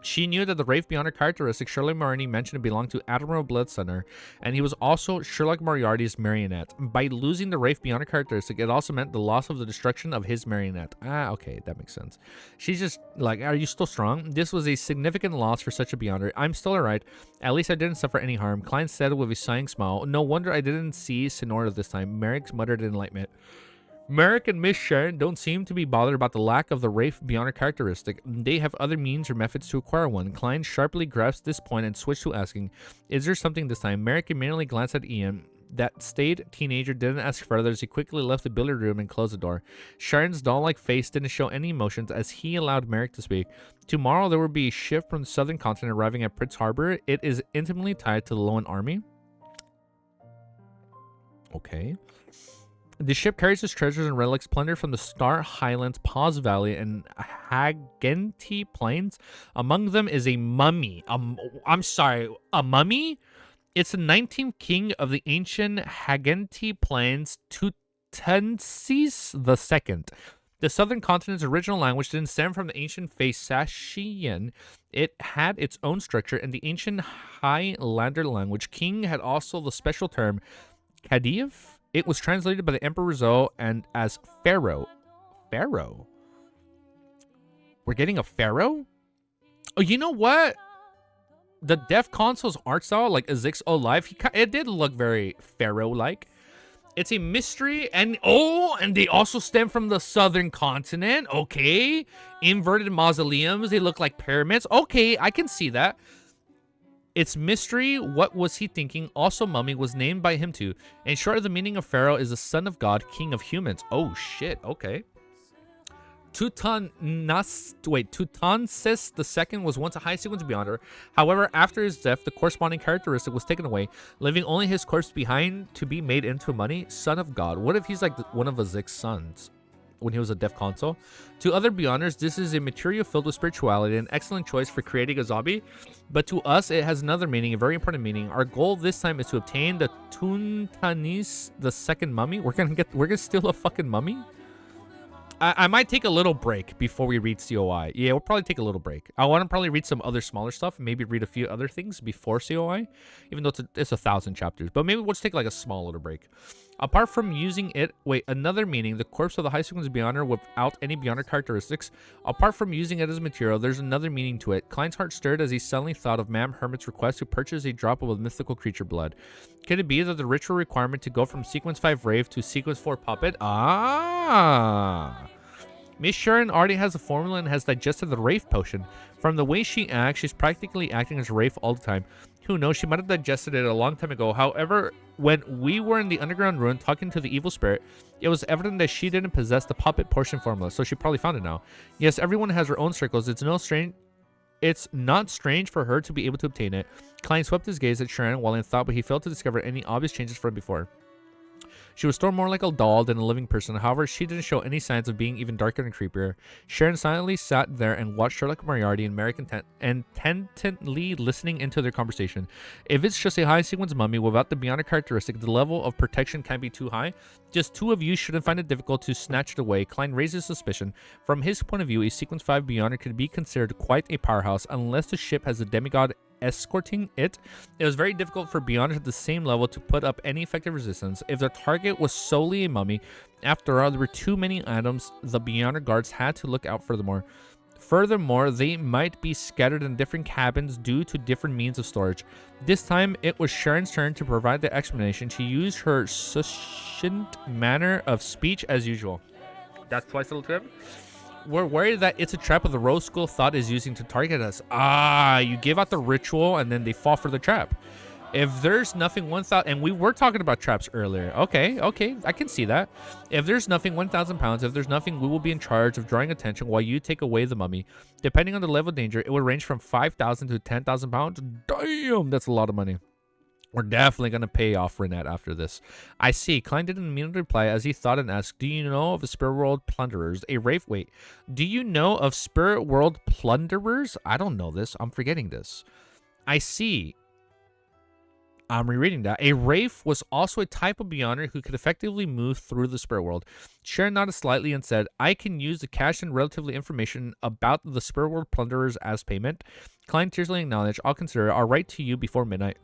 She knew that the Wraith beyond her characteristic Sherlock Moriarty mentioned belonged to Admiral Bloodsunner, and he was also Sherlock Moriarty's marionette. By losing the Wraith beyond her characteristic, it also meant the loss of the destruction of his marionette. Ah, okay, that makes sense. She's just like, "Are you still strong?" This was a significant loss for such a beyonder. "I'm still alright. At least I didn't suffer any harm," Klein said with a sighing smile. "No wonder I didn't see Sonora this time." Merrick muttered in enlightenment. Merrick and Miss Sharon don't seem to be bothered about the lack of the Wraith beyond her characteristic. They have other means or methods to acquire one. Klein sharply grasped this point and switched to asking, "Is there something this time?" Merrick immediately glanced at Ian. That staid teenager didn't ask further as he quickly left the billiard room and closed the door. Sharon's doll-like face didn't show any emotions as he allowed Merrick to speak. "Tomorrow there will be a ship from the southern continent arriving at Prince Harbor. It is intimately tied to the Loan Army." Okay. The ship carries its treasures and relics plundered from the Star Highlands, Paws Valley, and Hagenti Plains. Among them is a mummy. I'm sorry, a mummy? It's the 19th king of the ancient Hagenti Plains, Tutansis II. The southern continent's original language didn't stem from the ancient Phaeacian. It had its own structure, and the ancient Highlander language. King had also the special term Khedive. It was translated by the Emperor Rizzo and as Pharaoh. Pharaoh? We're getting a Pharaoh? Oh, you know what? The Deaf Console's art style, like Azix Live, it did look very Pharaoh-like. It's a mystery, and they also stem from the southern continent. Okay. Inverted mausoleums, they look like pyramids. Okay, I can see that. It's mystery. What was he thinking? Also, mummy was named by him too. In short, the meaning of Pharaoh is the son of God, king of humans. Oh shit. Okay. Tutansis II was once a high sequence beyonder. However, after his death, the corresponding characteristic was taken away, leaving only his corpse behind to be made into money. Son of God. What if he's like one of Azik's sons when he was a deaf console? To other beyonders, this is a material filled with spirituality, an excellent choice for creating a zombie. But to us, it has another meaning, a very important meaning. Our goal this time is to obtain the Tuntanis, the second mummy. We're gonna steal a fucking mummy. I might take a little break before we read COI. Yeah, we'll probably take a little break. I want to probably read some other smaller stuff, maybe read a few other things before COI, even though it's 1,000 chapters. But maybe we'll just take like a small little break. Apart from using it, another meaning, the corpse of the high sequence Beyonder without any Beyonder characteristics. Apart from using it as material, there's another meaning to it. Klein's heart stirred as he suddenly thought of Ma'am Hermit's request to purchase a drop of mythical creature blood. Could it be that the ritual requirement to go from sequence 5 Rave to sequence 4 Puppet? Ah! Miss Sharon already has a formula and has digested the Wraith potion. From the way she acts, she's practically acting as a Wraith all the time. Who knows, she might have digested it a long time ago. However, when we were in the underground ruin talking to the evil spirit, it was evident that she didn't possess the puppet portion formula, so she probably found it now. Yes, everyone has her own circles. It's not strange for her to be able to obtain it. Klein swept his gaze at Sharon while in thought, but he failed to discover any obvious changes from before. She was still more like a doll than a living person. However, she didn't show any signs of being even darker and creepier. Sharon silently sat there and watched Sherlock Moriarty and Merrick intently listening into their conversation. If it's just a high sequence mummy without the Beyonder characteristic, the level of protection can't be too high. Just two of you shouldn't find it difficult to snatch it away. Klein raises suspicion. From his point of view, a sequence 5 Beyonder could be considered quite a powerhouse unless the ship has a demigod escorting it. It was very difficult for Beyonders at the same level to put up any effective resistance. If the target was solely a mummy, after all, there were too many items the Beyonder guards had to look out for. Furthermore, they might be scattered in different cabins due to different means of storage. This time, it was Sharon's turn to provide the explanation. She used her succinct manner of speech as usual. That's twice a little bit. We're worried that it's a trap the Rose School thought is using to target us. Ah, you give out the ritual and then they fall for the trap. If there's nothing 1,000, and we were talking about traps earlier. Okay, I can see that. If there's nothing 1,000 pounds, if there's nothing, we will be in charge of drawing attention while you take away the mummy. Depending on the level of danger, it will range from 5,000 to 10,000 pounds. Damn, that's a lot of money. We're definitely going to pay off Renette after this. I see. Klein didn't immediately reply as he thought and asked, do you know of the Spirit World Plunderers? Do you know of Spirit World Plunderers? I don't know this. I'm forgetting this. I see. I'm rereading that. A Wraith was also a type of Beyonder who could effectively move through the Spirit World. Sharon nodded slightly and said, I can use the cash and relatively information about the Spirit World Plunderers as payment. Klein tearfully acknowledged, I'll consider it. I'll write to you before midnight.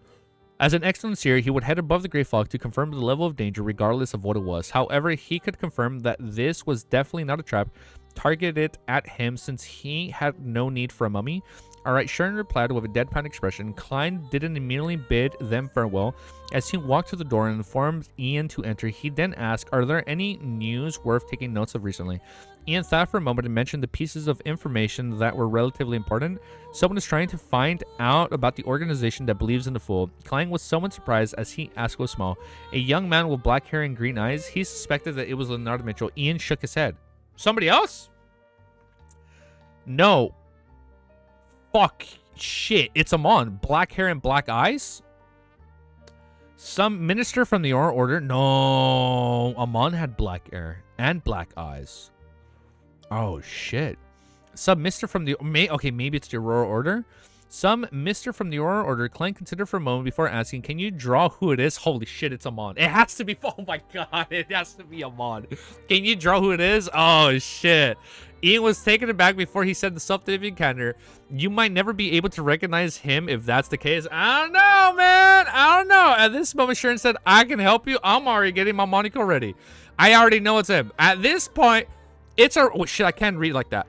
As an excellent seer, he would head above the Grey Fog to confirm the level of danger regardless of what it was. However, he could confirm that this was definitely not a trap targeted at him since he had no need for a mummy. Alright, Sharon replied with a deadpan expression. Klein didn't immediately bid them farewell. As he walked to the door and informed Ian to enter, he then asked, are there any news worth taking notes of recently? Ian thought for a moment and mentioned the pieces of information that were relatively important. Someone is trying to find out about the organization that believes in the Fool. Klein was somewhat surprised as he asked with a smile. A young man with black hair and green eyes. He suspected that it was Leonardo Mitchell. Ian shook his head. Somebody else? No. Fuck. Shit. It's Amon. Black hair and black eyes? Some minister from the Aurora Order? No. Amon had black hair and black eyes. Oh, shit. Some mister from the... Okay, maybe it's the Aurora Order. Some mister from the Aurora Order. Klein considered for a moment before asking, can you draw who it is? Holy shit, it's Amon. It has to be... Oh, my God. It has to be Amon. Can you draw who it is? Oh, shit. Ian was taken aback before he said the self-defeating encounter. You might never be able to recognize him if that's the case. I don't know, man. I don't know. At this moment, Sharon said, I can help you. I'm already getting my monocle ready. I already know it's him. At this point, it's a... Oh, shit, I can't read like that.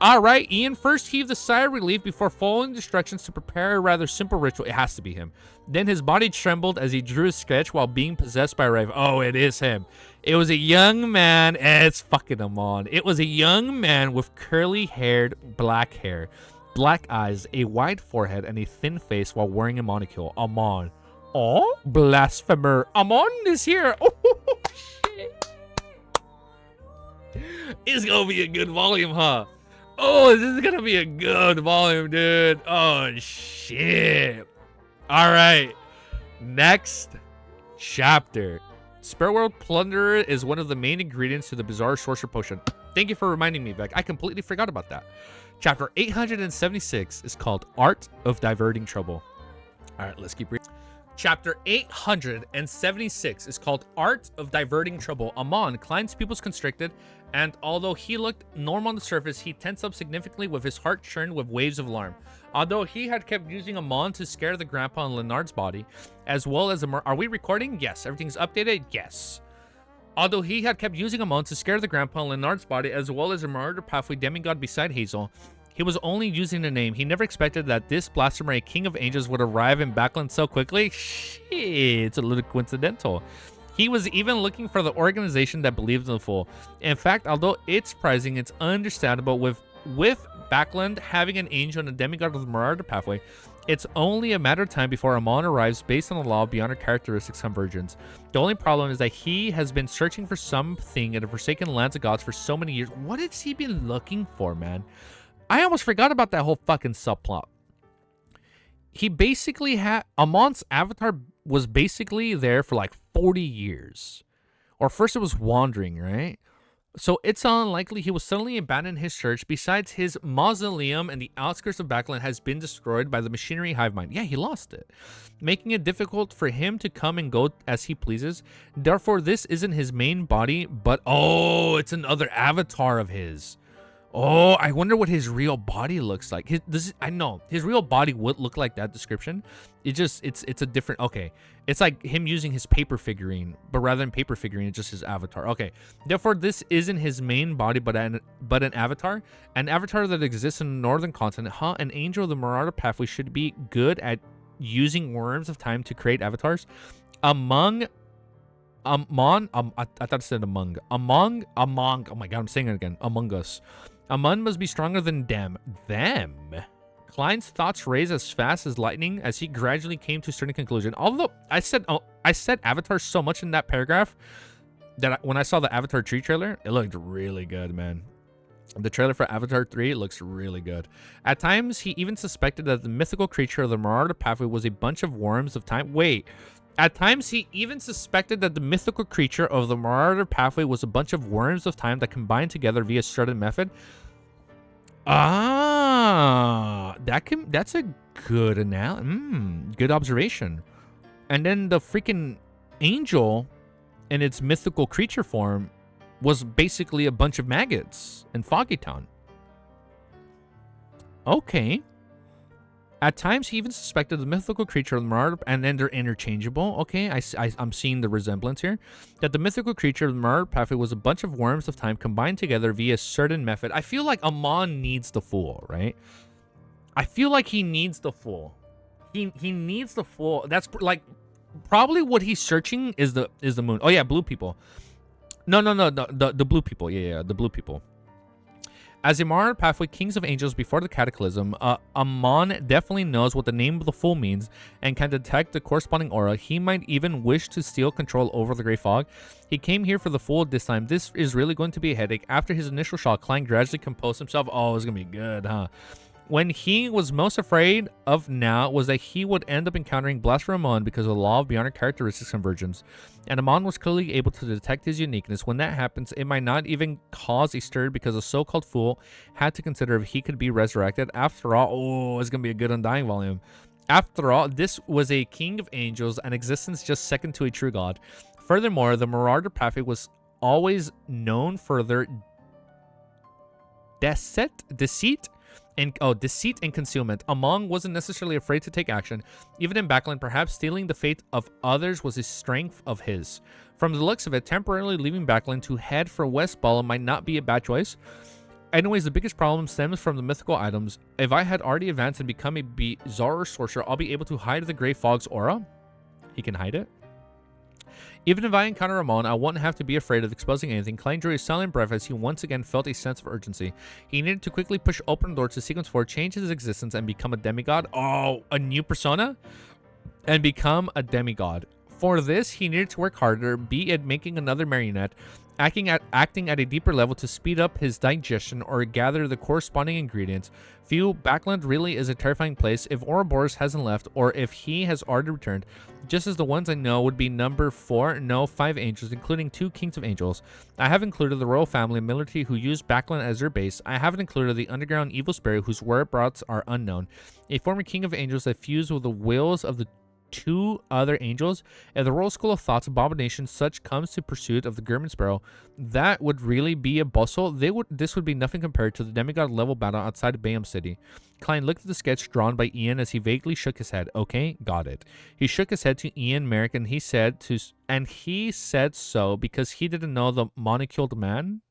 All right, Ian first heaved a sigh of relief before following instructions to prepare a rather simple ritual. It has to be him. Then his body trembled as he drew a sketch while being possessed by a raven. Oh, it is him. It was a young man. It's fucking Amon. It was a young man with curly-haired black hair, black eyes, a wide forehead, and a thin face while wearing a monocle. Amon. Oh, blasphemer. Amon is here. Oh, shit. It's gonna be a good volume, huh? Oh, this is gonna be a good volume, dude. Oh, shit. All right. Next chapter. Spirit World Plunderer is one of the main ingredients to the bizarre sorcerer potion. Thank you for reminding me, Beck. I completely forgot about that. Chapter 876 is called Art of Diverting Trouble. All right, let's keep reading. Chapter 876 is called Art of Diverting Trouble. Amon, Klein's pupils constricted And although he looked normal on the surface, he tensed up significantly with his heart churned with waves of alarm. Although he had kept using AMON to scare the grandpa in Leonard's body, as well as are we recording? Yes. Everything's updated? Yes. Although he had kept using AMON to scare the grandpa in Leonard's body, as well as a murder pathway demigod beside Hazel, he was only using a name. He never expected that this blasphemer, king of angels, would arrive in Backland so quickly. Shit, it's a little coincidental. He was even looking for the organization that believed in the fool. In fact, although it's surprising, it's understandable with Backland having an angel and a demigod of the Marauder pathway, it's only a matter of time before AMON arrives based on the law of beyond our characteristics convergence. The only problem is that he has been searching for something in the Forsaken Lands of Gods for so many years. What has he been looking for, man? I almost forgot about that whole fucking subplot. He basically had... AMON's avatar was basically there for like 40 years. Or first it was wandering, right? So it's unlikely he will suddenly abandon his search. Besides, his mausoleum in the outskirts of Backland has been destroyed by the machinery hive mind. Yeah, he lost it, making it difficult for him to come and go as he pleases. Therefore, this isn't his main body, but oh, it's another avatar of his. Oh, I wonder what his real body looks like. I know his real body would look like that description. It's a different. Okay, it's like him using his paper figurine, but rather than paper figurine, it's just his avatar. Okay, therefore this isn't his main body, but an avatar that exists in the northern continent. Huh? An angel of the Marauder pathway should be good at using worms of time to create avatars. I thought it said among. Oh my god, I'm saying it again. Among Us. AMON must be stronger than them. Klein's thoughts raced as fast as lightning as he gradually came to a certain conclusion. Although I said avatar so much in that paragraph that when I saw the Avatar 3 trailer, it looked really good, man. The trailer for Avatar 3 looks really good. At times, he even suspected that the mythical creature of the Marauder pathway was a bunch of worms of time. At times, he even suspected that the mythical creature of the Marauder pathway was a bunch of worms of time that combined together via a certain method. That's a good good observation. And then the freaking angel in its mythical creature form was basically a bunch of maggots in Foggy Town. Okay. At times, he even suspected the mythical creature of the Marauder, and then they're interchangeable. Okay, I'm seeing the resemblance here. That the mythical creature of the Marauder pathway was a bunch of worms of time combined together via a certain method. I feel like AMON needs the fool, right? I feel like he needs the fool. He needs the fool. That's like probably what he's searching is the moon. Oh yeah, blue people. No, the blue people. Yeah, the blue people. As a Marauder pathway, kings of angels before the cataclysm, AMON definitely knows what the name of the fool means and can detect the corresponding aura. He might even wish to steal control over the Grey Fog. He came here for the fool this time. This is really going to be a headache. After his initial shock, Klein gradually composed himself. Oh, it's going to be good, huh? When he was most afraid of now was that he would end up encountering Blasphemer AMON because of the law of beyond our characteristics convergence. And AMON was clearly able to detect his uniqueness. When that happens, it might not even cause a stir because a so-called fool had to consider if he could be resurrected. After all, it's going to be a good Undying volume. After all, this was a king of angels, an existence just second to a true god. Furthermore, the Marauder pathway was always known for their deceit and concealment. AMON wasn't necessarily afraid to take action. Even in Backland, perhaps stealing the fate of others was a strength of his. From the looks of it, temporarily leaving Backland to head for West Bala might not be a bad choice. Anyways, the biggest problem stems from the mythical items. If I had already advanced and become a bizarre sorcerer, I'll be able to hide the Grey Fog's aura. He can hide it. Even if I encounter AMON, I won't have to be afraid of exposing anything. Klein drew a silent breath as he once again felt a sense of urgency. He needed to quickly push open the door to Sequence 4, change his existence, and become a demigod. Oh, a new persona? And become a demigod. For this, he needed to work harder, be it making another marionette, acting at a deeper level to speed up his digestion or gather the corresponding ingredients. Backland really is a terrifying place. If Ouroboros hasn't left, or if he has already returned, just as the ones I know would be number 4, no, 5 angels, including 2 kings of angels. I have included the royal family and military who use Backland as their base. I haven't included the underground evil spirit whose whereabouts are unknown. A former king of angels that fused with the wills of the two other angels. If the Royal School of Thought's abomination such comes to pursuit of the German Sparrow, that would really be a bustle. This would be nothing compared to the demigod level battle outside of Bayham City. Klein looked at the sketch drawn by Ian as he vaguely shook his head. Okay, got it. He shook his head to Ian Merrick and he said so because he didn't know the monoculed man.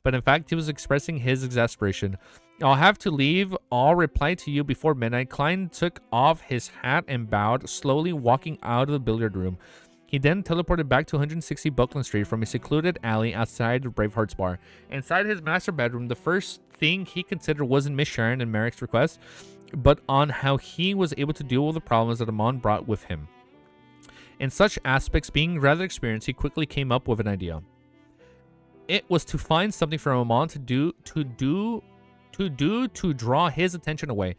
But in fact, he was expressing his exasperation. I'll have to leave. I'll reply to you before midnight. Klein took off his hat and bowed, slowly walking out of the billiard room. He then teleported back to 160 Buckland Street from a secluded alley outside the Braveheart's bar. Inside his master bedroom, the first thing he considered wasn't Miss Sharon and Merrick's request, but on how he was able to deal with the problems that AMON brought with him. In such aspects, being rather experienced, he quickly came up with an idea. It was to find something for AMON to draw his attention away.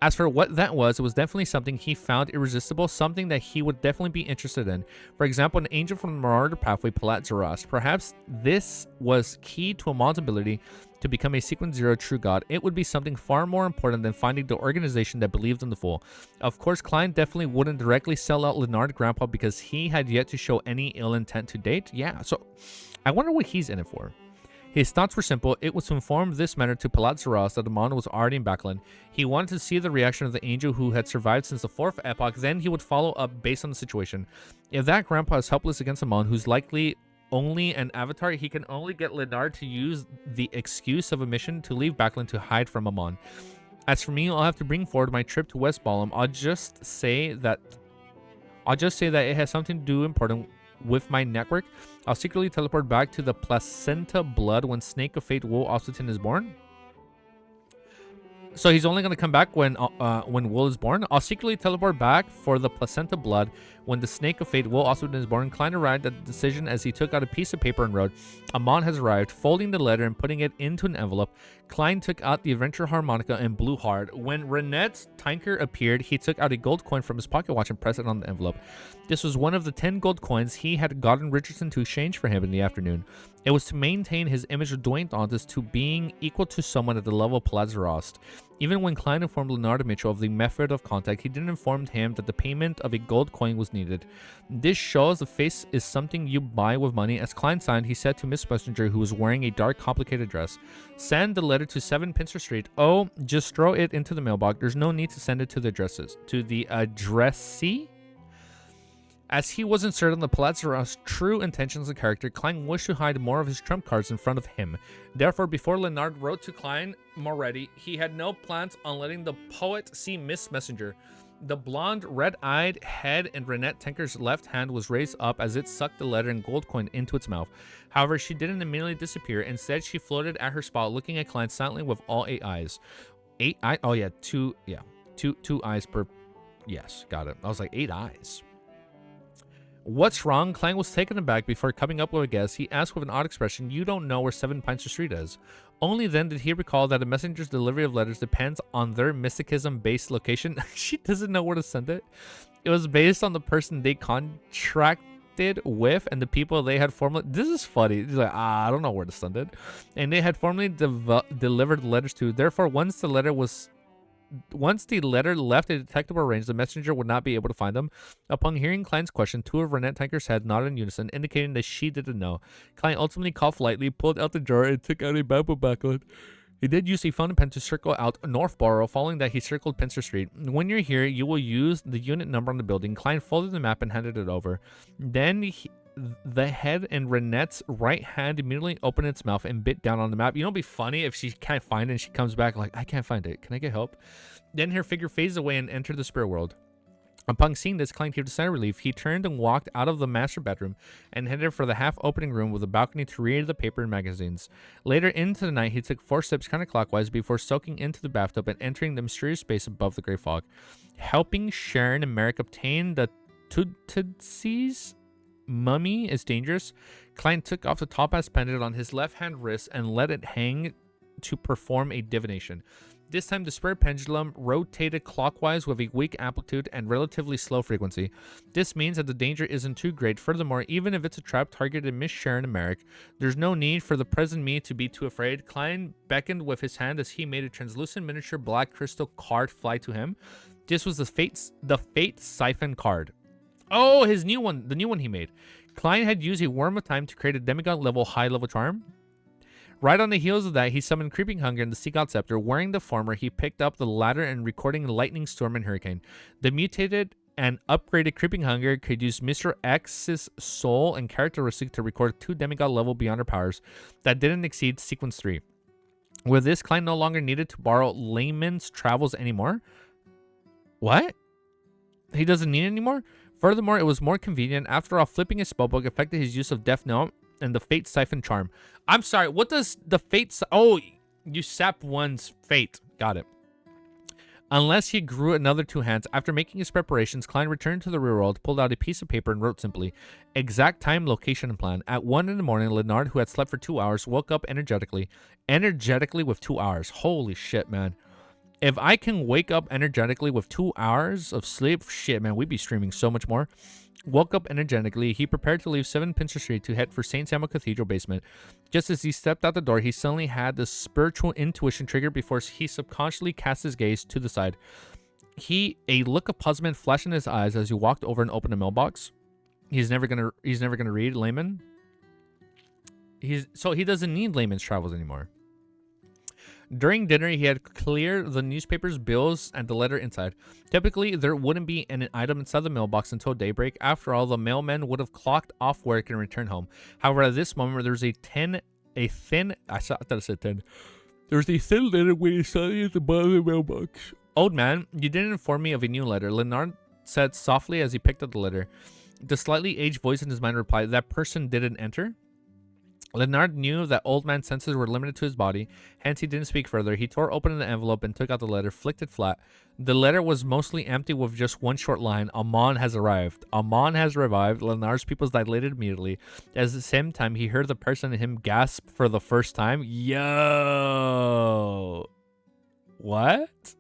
As for what that was, it was definitely something he found irresistible, something that he would definitely be interested in. For example, an angel from the Marauder Pathway, Palat Zerast. Perhaps this was key to AMON's ability to become a Sequence Zero true god. It would be something far more important than finding the organization that believed in the Fool. Of course, Klein definitely wouldn't directly sell out Leonard Grandpa because he had yet to show any ill intent to date. Yeah, so I wonder what he's in it for. His thoughts were simple. It was to inform this matter to Palat Zerast that AMON was already in Backland. He wanted to see the reaction of the angel who had survived since the 4th epoch, then he would follow up based on the situation. If that grandpa is helpless against AMON, who's likely only an avatar, he can only get Leonard to use the excuse of a mission to leave Backland to hide from AMON. As for me, I'll have to bring forward my trip to West Ballum. I'll just say that it has something to do important with my network. I'll secretly teleport back to the Placenta Blood when Snake of Fate Wool Ossiton is born. So he's only going to come back when Wool is born. I'll secretly teleport back for the Placenta Blood when the Snake of Fate Wool Ossiton is born. Klein arrived at the decision as he took out a piece of paper and wrote, AMON has arrived. Folding the letter and putting it into an envelope, Klein took out the adventure harmonica and blew hard. When Renette's Tinker appeared, he took out a gold coin from his pocket watch and pressed it on the envelope. This was one of the 10 gold coins he had gotten Richardson to exchange for him in the afternoon. It was to maintain his image of Dwayne Dantas to being equal to someone at the level of Palat Zerast. Even when Klein informed Leonardo Mitchell of the method of contact, he didn't inform him that the payment of a gold coin was needed. This shows the face is something you buy with money. As Klein signed, he said to Miss Messenger, who was wearing a dark, complicated dress, send the letter to 7 Pincer Street. Oh, just throw it into the mailbox. There's no need to send it to the addressee. As he wasn't certain of Palat Zerast's true intentions as a character, Klein wished to hide more of his trump cards in front of him. Therefore, before Leonard wrote to Klein Moretti, he had no plans on letting the poet see Miss Messenger. The blonde, red-eyed head in Renette Tinker's left hand was raised up as it sucked the letter and gold coin into its mouth. However, she didn't immediately disappear. Instead, she floated at her spot, looking at Klein silently with all 8 eyes. 8 eyes? Oh, yeah, two eyes per... Yes, got it. I was like, 8 eyes. What's wrong? Klein was taken aback before coming up with a guess. He asked with an odd expression, you don't know where 7 Pincer Street is. Only then did he recall that a messenger's delivery of letters depends on their mysticism-based location. She doesn't know where to send it. It was based on the person they contracted with and the people they had formerly... This is funny. He's like, I don't know where to send it. And they had formerly delivered letters to. Therefore, once the letter left a detectable range, the messenger would not be able to find them. Upon hearing Klein's question, 2 of Renette Tinker's head nodded in unison, indicating that she didn't know. Klein ultimately coughed lightly, pulled out the drawer, and took out a bamboo backlet. He did use a fountain pen to circle out Northborough. Following that, he circled Pincer Street. When you're here, you will use the unit number on the building. Klein folded the map and handed it over. Then the head in Renette's right hand immediately opened its mouth and bit down on the map. You know, it'd be funny if she can't find it and she comes back like, I can't find it. Can I get help? Then her figure fades away and entered the spirit world. Upon seeing this, Klein gave a sigh of relief. He turned and walked out of the master bedroom and headed for the half-opening room with a balcony to read the paper and magazines. Later into the night, he took 4 steps counterclockwise before soaking into the bathtub and entering the mysterious space above the gray fog. Helping Sharon and Merrick obtain the Tootsie's mummy is dangerous. Klein took off the topaz pendant on his left-hand wrist and let it hang to perform a divination. This time, the spirit pendulum rotated clockwise with a weak amplitude and relatively slow frequency. This means that the danger isn't too great. Furthermore, even if it's a trap targeted Miss Sharon and Merrick, there's no need for the present me to be too afraid. Klein beckoned with his hand as he made a translucent miniature black crystal card fly to him. This was the Fate Siphon card. Oh, his new one, the new one he made. Klein had used a Worm of Time to create a Demigod level high level charm. Right on the heels of that, he summoned Creeping Hunger and the Sea God Scepter. Wearing the former, he picked up the latter and recording Lightning Storm and Hurricane. The mutated and upgraded Creeping Hunger could use Mr. X's soul and characteristic to record 2 Demigod level beyond her powers that didn't exceed sequence 3. With this, Klein no longer needed to borrow Layman's Travels anymore. What? He doesn't need it anymore? Furthermore, it was more convenient. After all, flipping his spellbook affected his use of Death Note and the Fate Siphon Charm. I'm sorry, what does the Fate... Oh, you sap one's fate. Got it. Unless he grew another 2 hands, after making his preparations, Klein returned to the real world, pulled out a piece of paper, and wrote simply, exact time, location, and plan. At 1 in the morning, Leonard, who had slept for 2 hours, woke up energetically. Energetically with 2 hours. Holy shit, man. If I can wake up energetically with 2 hours of sleep, shit, man, we'd be streaming so much more. Woke up energetically. He prepared to leave 7 Pincer Street to head for St. Samuel Cathedral basement. Just as he stepped out the door, he suddenly had the spiritual intuition trigger before he subconsciously cast his gaze to the side. A look of puzzlement flashed in his eyes as he walked over and opened a mailbox. He's never gonna read Layman. So he doesn't need Layman's Travels anymore. During dinner, he had cleared the newspapers, bills, and the letter inside. Typically, there wouldn't be an item inside the mailbox until daybreak. After all, the mailman would have clocked off work and returned home. However, at this moment, there's a thin letter waiting silently at the bottom of the mailbox. Old man, you didn't inform me of a new letter, Leonard said softly as he picked up the letter. The slightly aged voice in his mind replied, that person didn't enter? Leonard knew that old man's senses were limited to his body, hence he didn't speak further. He tore open the envelope and took out the letter, flicked it flat. The letter was mostly empty with just one short line, Amon has arrived. Amon has revived. Leonard's pupils dilated immediately. At the same time, he heard the person in him gasp for the first time. Yo! What?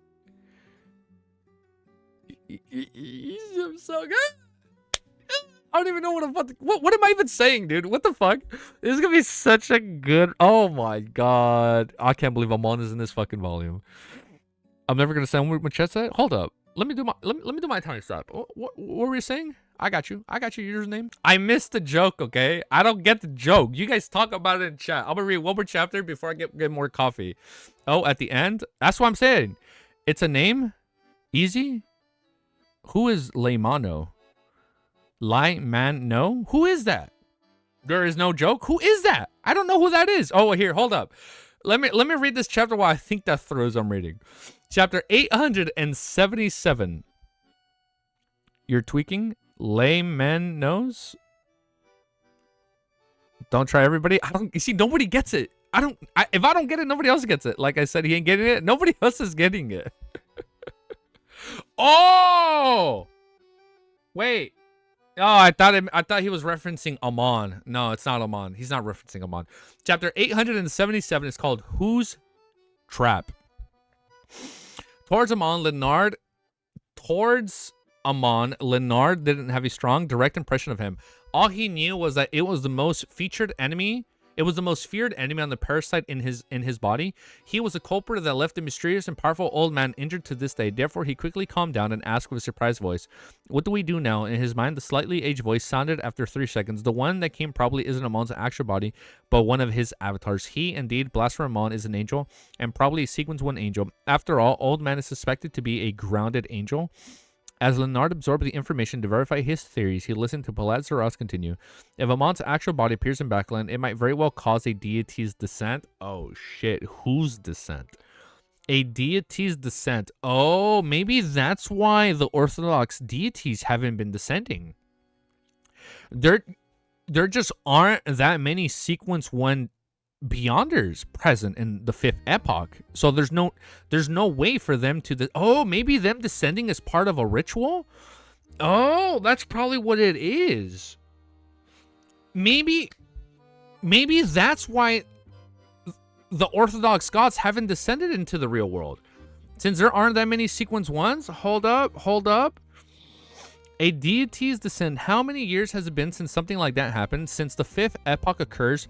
I'm so good. I don't even know what am I even saying, dude? What the fuck? This is gonna be such a good... Oh my god. I can't believe Amon is in this fucking volume. I'm never gonna sound weird with my chest set. Hold up. Let me do my tiny stop. What were we saying? I got you. I got your username. I missed the joke, okay? I don't get the joke. You guys talk about it in chat. I'm gonna read one more chapter before I get more coffee. Oh, at the end? That's what I'm saying. It's a name? Easy? Who is Laymano? No? Who is that? There is no joke? Who is that? I don't know who that is. Oh, here, hold up. Let me read this chapter while I think that throws I'm reading. Chapter 877. You're tweaking? Layman knows? Don't try everybody. You see, nobody gets it. If I don't get it, nobody else gets it. Like I said, he ain't getting it. Nobody else is getting it. Oh! Wait. Oh, I thought he was referencing Amon. No, it's not Amon. He's not referencing Amon. Chapter 877 is called Who's Trap? Towards Amon, Leonard didn't have a strong, direct impression of him. All he knew was that it was the most feared enemy on the parasite in his body. He was a culprit that left the mysterious and powerful old man injured to this day. Therefore, he quickly calmed down and asked with a surprised voice, "What do we do now?" In his mind, the slightly aged voice sounded after 3 seconds. The one that came probably isn't Amon's actual body, but one of his avatars. He, indeed, Blasphemer Amon, is an angel, and probably a Sequence 1 angel. After all, old man is suspected to be a grounded angel. As Leonard absorbed the information to verify his theories, he listened to Palad Zaras continue. If Amon's actual body appears in backland, it might very well cause a deity's descent. Oh shit, whose descent? A deity's descent. Oh, maybe that's why the Orthodox deities haven't been descending. There just aren't that many Sequence 1 Beyonders present in the 5th epoch, so there's no way for them to oh, maybe them descending is part of a ritual. Oh, that's probably what it is. Maybe that's why the Orthodox gods haven't descended into the real world, since there aren't that many Sequence 1s. Hold up. A deity's descent. How many years has it been since something like that happened? Since the 5th epoch occurs.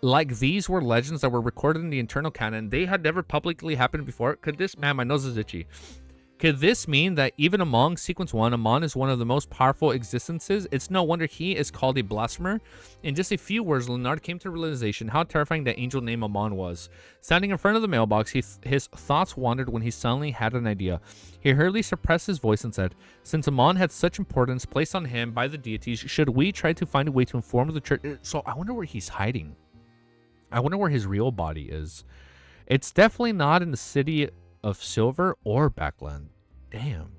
Like, these were legends that were recorded in the internal canon. They had never publicly happened before. Could this... Man, my nose is itchy. Could this mean that even among Sequence 1, AMON is one of the most powerful existences? It's no wonder he is called a blasphemer. In just a few words, Leonard came to the realization how terrifying that angel named AMON was. Standing in front of the mailbox, his thoughts wandered when he suddenly had an idea. He hurriedly suppressed his voice and said, since AMON had such importance placed on him by the deities, should we try to find a way to inform the church? So I wonder where he's hiding. I wonder where his real body is. It's definitely not in the city of Silver or Backland. Damn.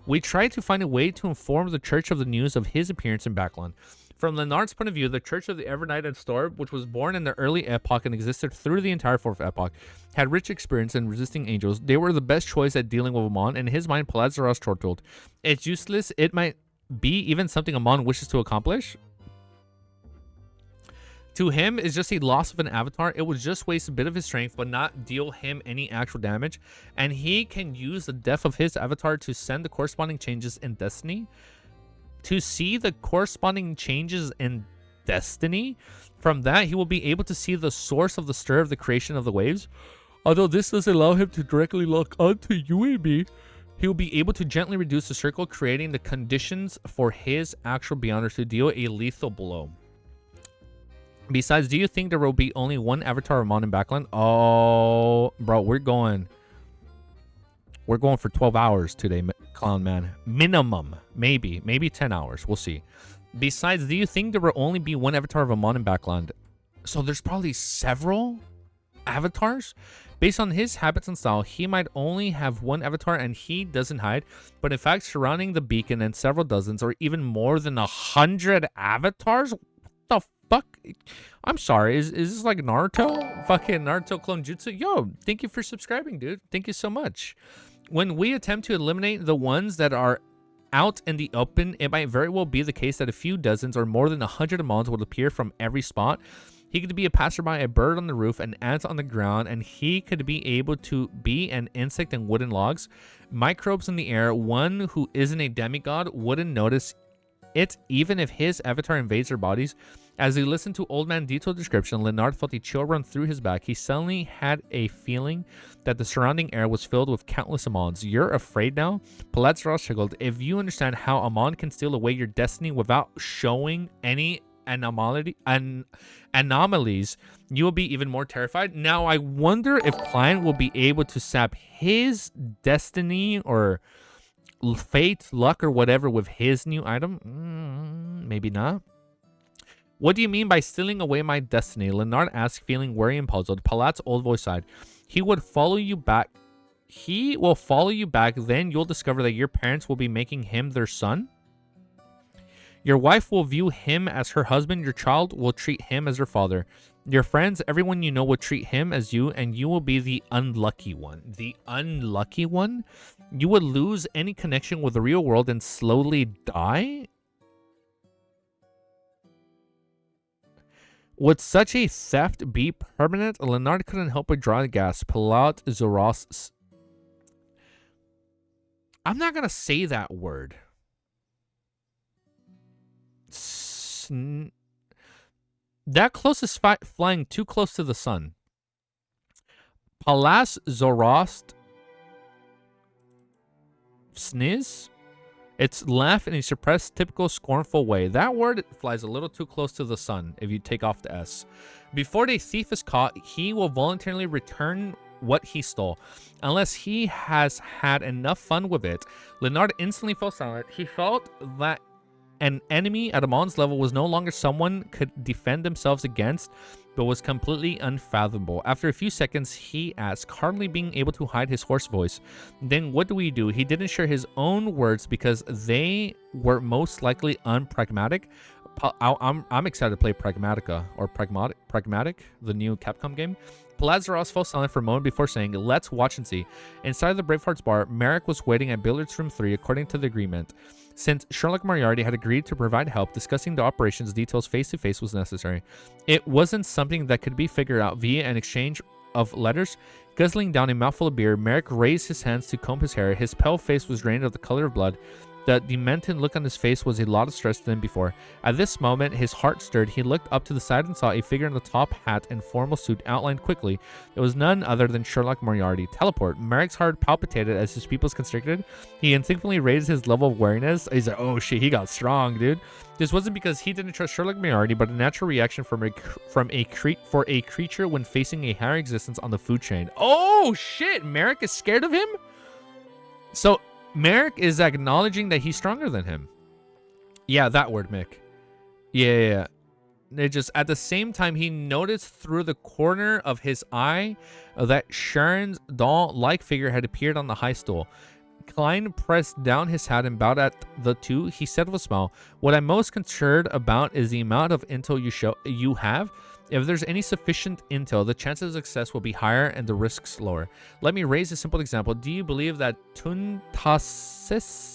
We tried to find a way to inform the church of the news of his appearance in Backland. From Leonard's point of view, the Church of the Evernight and Storm, which was born in the early epoch and existed through the entire fourth epoch, had rich experience in resisting angels. They were the best choice at dealing with AMON. In his mind, Palazaros foretold, it's useless. It might be even something AMON wishes to accomplish. To him, it's just a loss of an avatar. It would just waste a bit of his strength, but not deal him any actual damage. And he can use the death of his avatar to send the corresponding changes in Destiny. To see the corresponding changes in Destiny, from that, he will be able to see the source of the stir of the creation of the waves. Although this doesn't allow him to directly lock onto you and me, he will be able to gently reduce the circle, creating the conditions for his actual Beyonder to deal a lethal blow. Besides, do you think there will be only one avatar of AMON in Backland? Oh, bro, we're going for 12 hours today, Clown Man. Minimum. Maybe 10 hours. We'll see. Besides, do you think there will only be one avatar of AMON in Backland? So there's probably several avatars? Based on his habits and style, he might only have one avatar and he doesn't hide. But in fact, surrounding the beacon and several dozens or even more than 100 avatars? What the fuck? I'm sorry, is this like Naruto? Fucking Naruto clone jutsu? Yo, thank you for subscribing, dude. Thank you so much. When we attempt to eliminate the ones that are out in the open, it might very well be the case that a few dozens or more than 100 AMONs would appear from every spot. He could be a passerby, a bird on the roof, an ant on the ground, and he could be able to be an insect in wooden logs. Microbes in the air. One who isn't a demigod wouldn't notice it even if his avatar invades their bodies. As he listened to Old Man detailed description, Leonard felt a chill run through his back. He suddenly had a feeling that the surrounding air was filled with countless AMONs. You're afraid now? Palazaros chuckled. If you understand how AMON can steal away your destiny without showing any anomalies, you will be even more terrified. Now, I wonder if Klein will be able to sap his destiny or fate, luck, or whatever with his new item. Maybe not. What do you mean by stealing away my destiny? Leonard asked, feeling worried and puzzled. Palat's old voice sighed. He will follow you back. Then you'll discover that your parents will be making him their son. Your wife will view him as her husband. Your child will treat him as her father. Your friends, everyone you know, will treat him as you, and you will be the unlucky one. The unlucky one? You would lose any connection with the real world and slowly die? Would such a theft be permanent? Leonard couldn't help but draw a gasp. Palazaros. I'm not going to say that word. That close is flying too close to the sun. Palazaros. Sneeze? It's laugh in a suppressed, typical, scornful way. That word flies a little too close to the sun if you take off the S. Before the thief is caught, he will voluntarily return what he stole. Unless he has had enough fun with it. Leonard instantly fell silent. He felt that an enemy at AMON's level was no longer someone could defend themselves against, but was completely unfathomable. After a few seconds, he asked, hardly being able to hide his hoarse voice, then what do we do? He didn't share his own words because they were most likely unpragmatic. I'm excited to play Pragmatica, or Pragmatic, the new Capcom game. Palazaros fell silent for a moment before saying, let's watch and see. Inside the Bravehearts bar, Merrick was waiting at Billiards Room 3 according to the agreement. Since Sherlock Moriarty had agreed to provide help, discussing the operations details face-to-face was necessary. It wasn't something that could be figured out via an exchange of letters. Guzzling down a mouthful of beer, Merrick raised his hands to comb his hair. His pale face was drained of the color of blood. The demented look on his face was a lot of stress than before. At this moment, his heart stirred. He looked up to the side and saw a figure in the top hat and formal suit outlined quickly. It was none other than Sherlock Moriarty. Teleport. Merrick's heart palpitated as his pupils constricted. He instinctively raised his level of awareness. He's like, oh shit, he got strong, dude. This wasn't because he didn't trust Sherlock Moriarty, but a natural reaction for a creature when facing a higher existence on the food chain. Oh shit, Merrick is scared of him? So Merrick is acknowledging that he's stronger than him. Yeah, that word, Mick. Yeah. It just, at the same time, he noticed through the corner of his eye that Sharon's doll-like figure had appeared on the high stool. Klein pressed down his hat and bowed at the two. He said with a smile, "What I'm most concerned about is the amount of intel you have. If there's any sufficient intel, the chances of success will be higher and the risks lower. Let me raise a simple example. Do you believe that Tuntasis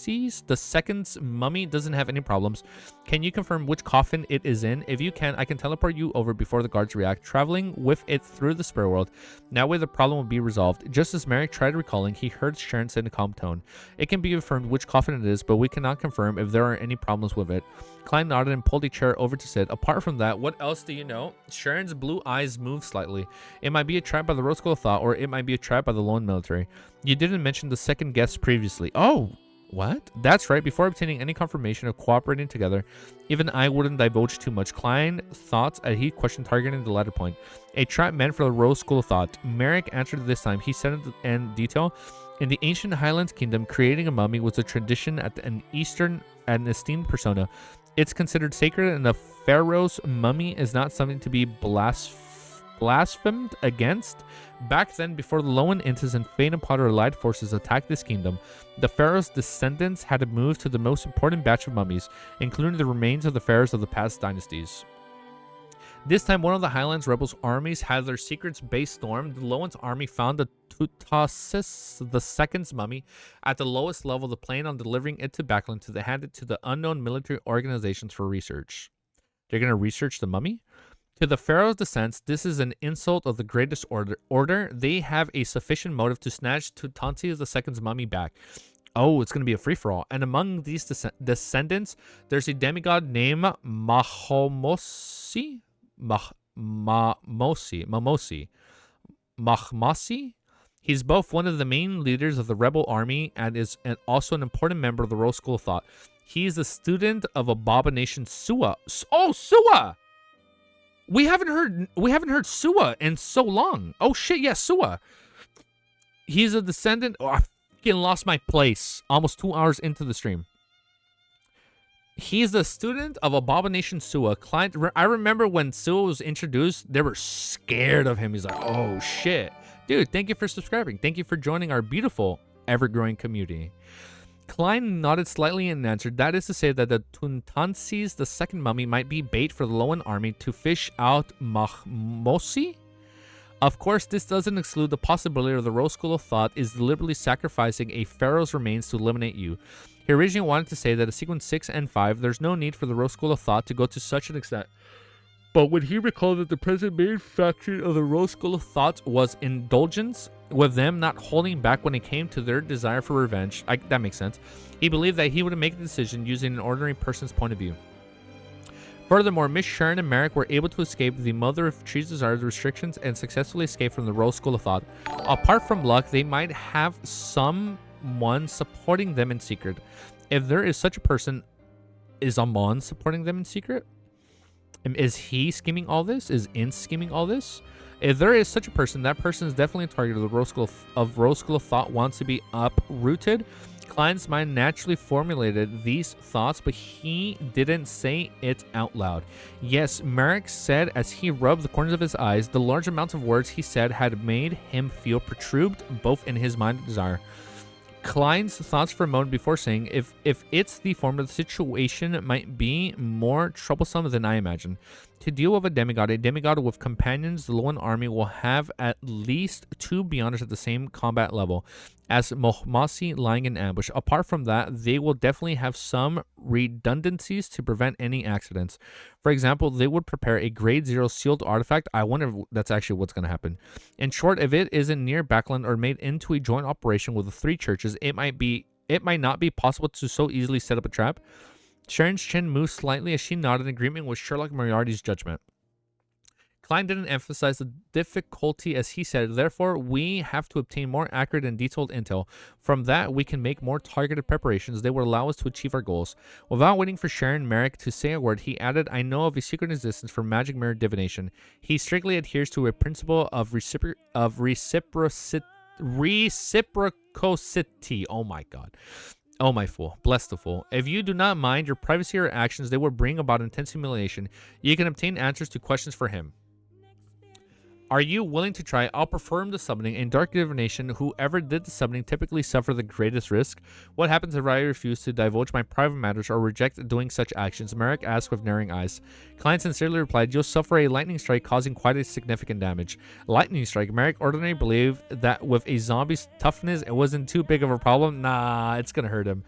II's mummy doesn't have any problems? Can you confirm which coffin it is in? If you can, I can teleport you over before the guards react, traveling with it through the spirit world. That way the problem will be resolved." Just as Merrick tried recalling, he heard Sharon say in a calm tone, "It can be confirmed which coffin it is, but we cannot confirm if there are any problems with it." Klein nodded and pulled a chair over to sit. "Apart from that, what else do you know?" Sharon's blue eyes moved slightly. "It might be a trap by the Rose School of Thought, or it might be a trap by the lone military. You didn't mention the second guest previously." "Oh, what?" "That's right. Before obtaining any confirmation of cooperating together, even I wouldn't divulge too much." Klein thought as he questioned, targeting the latter point. "A trap meant for the Rose School of Thought." Merrick answered this time. He said in detail, "In the ancient Highlands Kingdom, creating a mummy was a tradition at an esteemed persona. It's considered sacred, and the pharaoh's mummy is not something to be blasphemed against. Back then, before the Lowen Intis and Phaeton-Potter allied forces attacked this kingdom, the pharaoh's descendants had to move to the most important batch of mummies, including the remains of the pharaohs of the past dynasties. This time, one of the Highlands rebels' armies had their secrets base stormed. The Lowen's army found the Tutmosis II's mummy at the lowest level of the plane. On delivering it to Backlund to hand it to the unknown military organizations for research. They're going to research the mummy? To the pharaoh's descendants, this is an insult of the greatest order. They have a sufficient motive to snatch Tutmosis II's mummy back. Oh, it's going to be a free-for-all. And among these descendants, there's a demigod named Mahmosi. He's both one of the main leaders of the rebel army and is also an important member of the Rose School of Thought. He is a student of Abomination Sua. Oh, Sua! We haven't heard Sua in so long. Oh shit, yeah, Sua. He's a descendant. Oh, I fucking lost my place. Almost 2 hours into the stream. He's a student of Abomination Sua. I remember when Sua was introduced, they were scared of him. He's like, oh shit. Dude, thank you for subscribing. Thank you for joining our beautiful, ever-growing community. Klein nodded slightly and answered, that is to say that the Tuntasis II mummy might be bait for the Lowen army to fish out Mahmosi? Of course, this doesn't exclude the possibility of the Rose School of Thought is deliberately sacrificing a pharaoh's remains to eliminate you. He originally wanted to say that at sequence 6 and 5, there's no need for the Rose School of Thought to go to such an extent. But when he recalled that the present main faction of the Rose School of Thought was indulgence, with them not holding back when it came to their desire for revenge, that makes sense, he believed that he would make the decision using an ordinary person's point of view. Furthermore, Miss Sharon and Merrick were able to escape the Mother of Tree's Desire's restrictions and successfully escape from the Rose School of Thought. Apart from luck, they might have someone supporting them in secret. If there is such a person, is AMON supporting them in secret? Is he scheming all this? Is Ince scheming all this? If there is such a person, that person is definitely a target of the Rose School of Thought wants to be uprooted. Klein's mind naturally formulated these thoughts, but he didn't say it out loud. Yes, Merrick said as he rubbed the corners of his eyes, the large amounts of words he said had made him feel perturbed, both in his mind and desire. Klein's thoughts for a moment before saying, if it's the form of the situation, might be more troublesome than I imagine. To deal with a demigod with companions, the Lowen army will have at least 2 beyonders at the same combat level as Mohmasi lying in ambush. Apart from that, they will definitely have some redundancies to prevent any accidents. For example, they would prepare a grade 0 sealed artifact. I wonder if that's actually what's going to happen. In short, if it isn't near Backlund or made into a joint operation with the 3 churches, it might be it might not be possible to so easily set up a trap. Sharon's chin moved slightly as she nodded in agreement with Sherlock Moriarty's judgment. Klein didn't emphasize the difficulty as he said, therefore, we have to obtain more accurate and detailed intel. From that, we can make more targeted preparations that will allow us to achieve our goals. Without waiting for Sharon Merrick to say a word, he added, I know of a secret existence for magic mirror divination. He strictly adheres to a principle of reciprocity. Oh my god. Oh my fool. Bless the fool. If you do not mind your privacy or actions, they will bring about intense humiliation. You can obtain answers to questions for him. Are you willing to try? I'll perform the summoning. In dark divination, whoever did the summoning typically suffer the greatest risk. What happens if I refuse to divulge my private matters or reject doing such actions? Merrick asked with narrowing eyes. Klein sincerely replied, you'll suffer a lightning strike causing quite a significant damage. Lightning strike? Merrick ordinarily believed that with a zombie's toughness, it wasn't too big of a problem. Nah, it's gonna hurt him.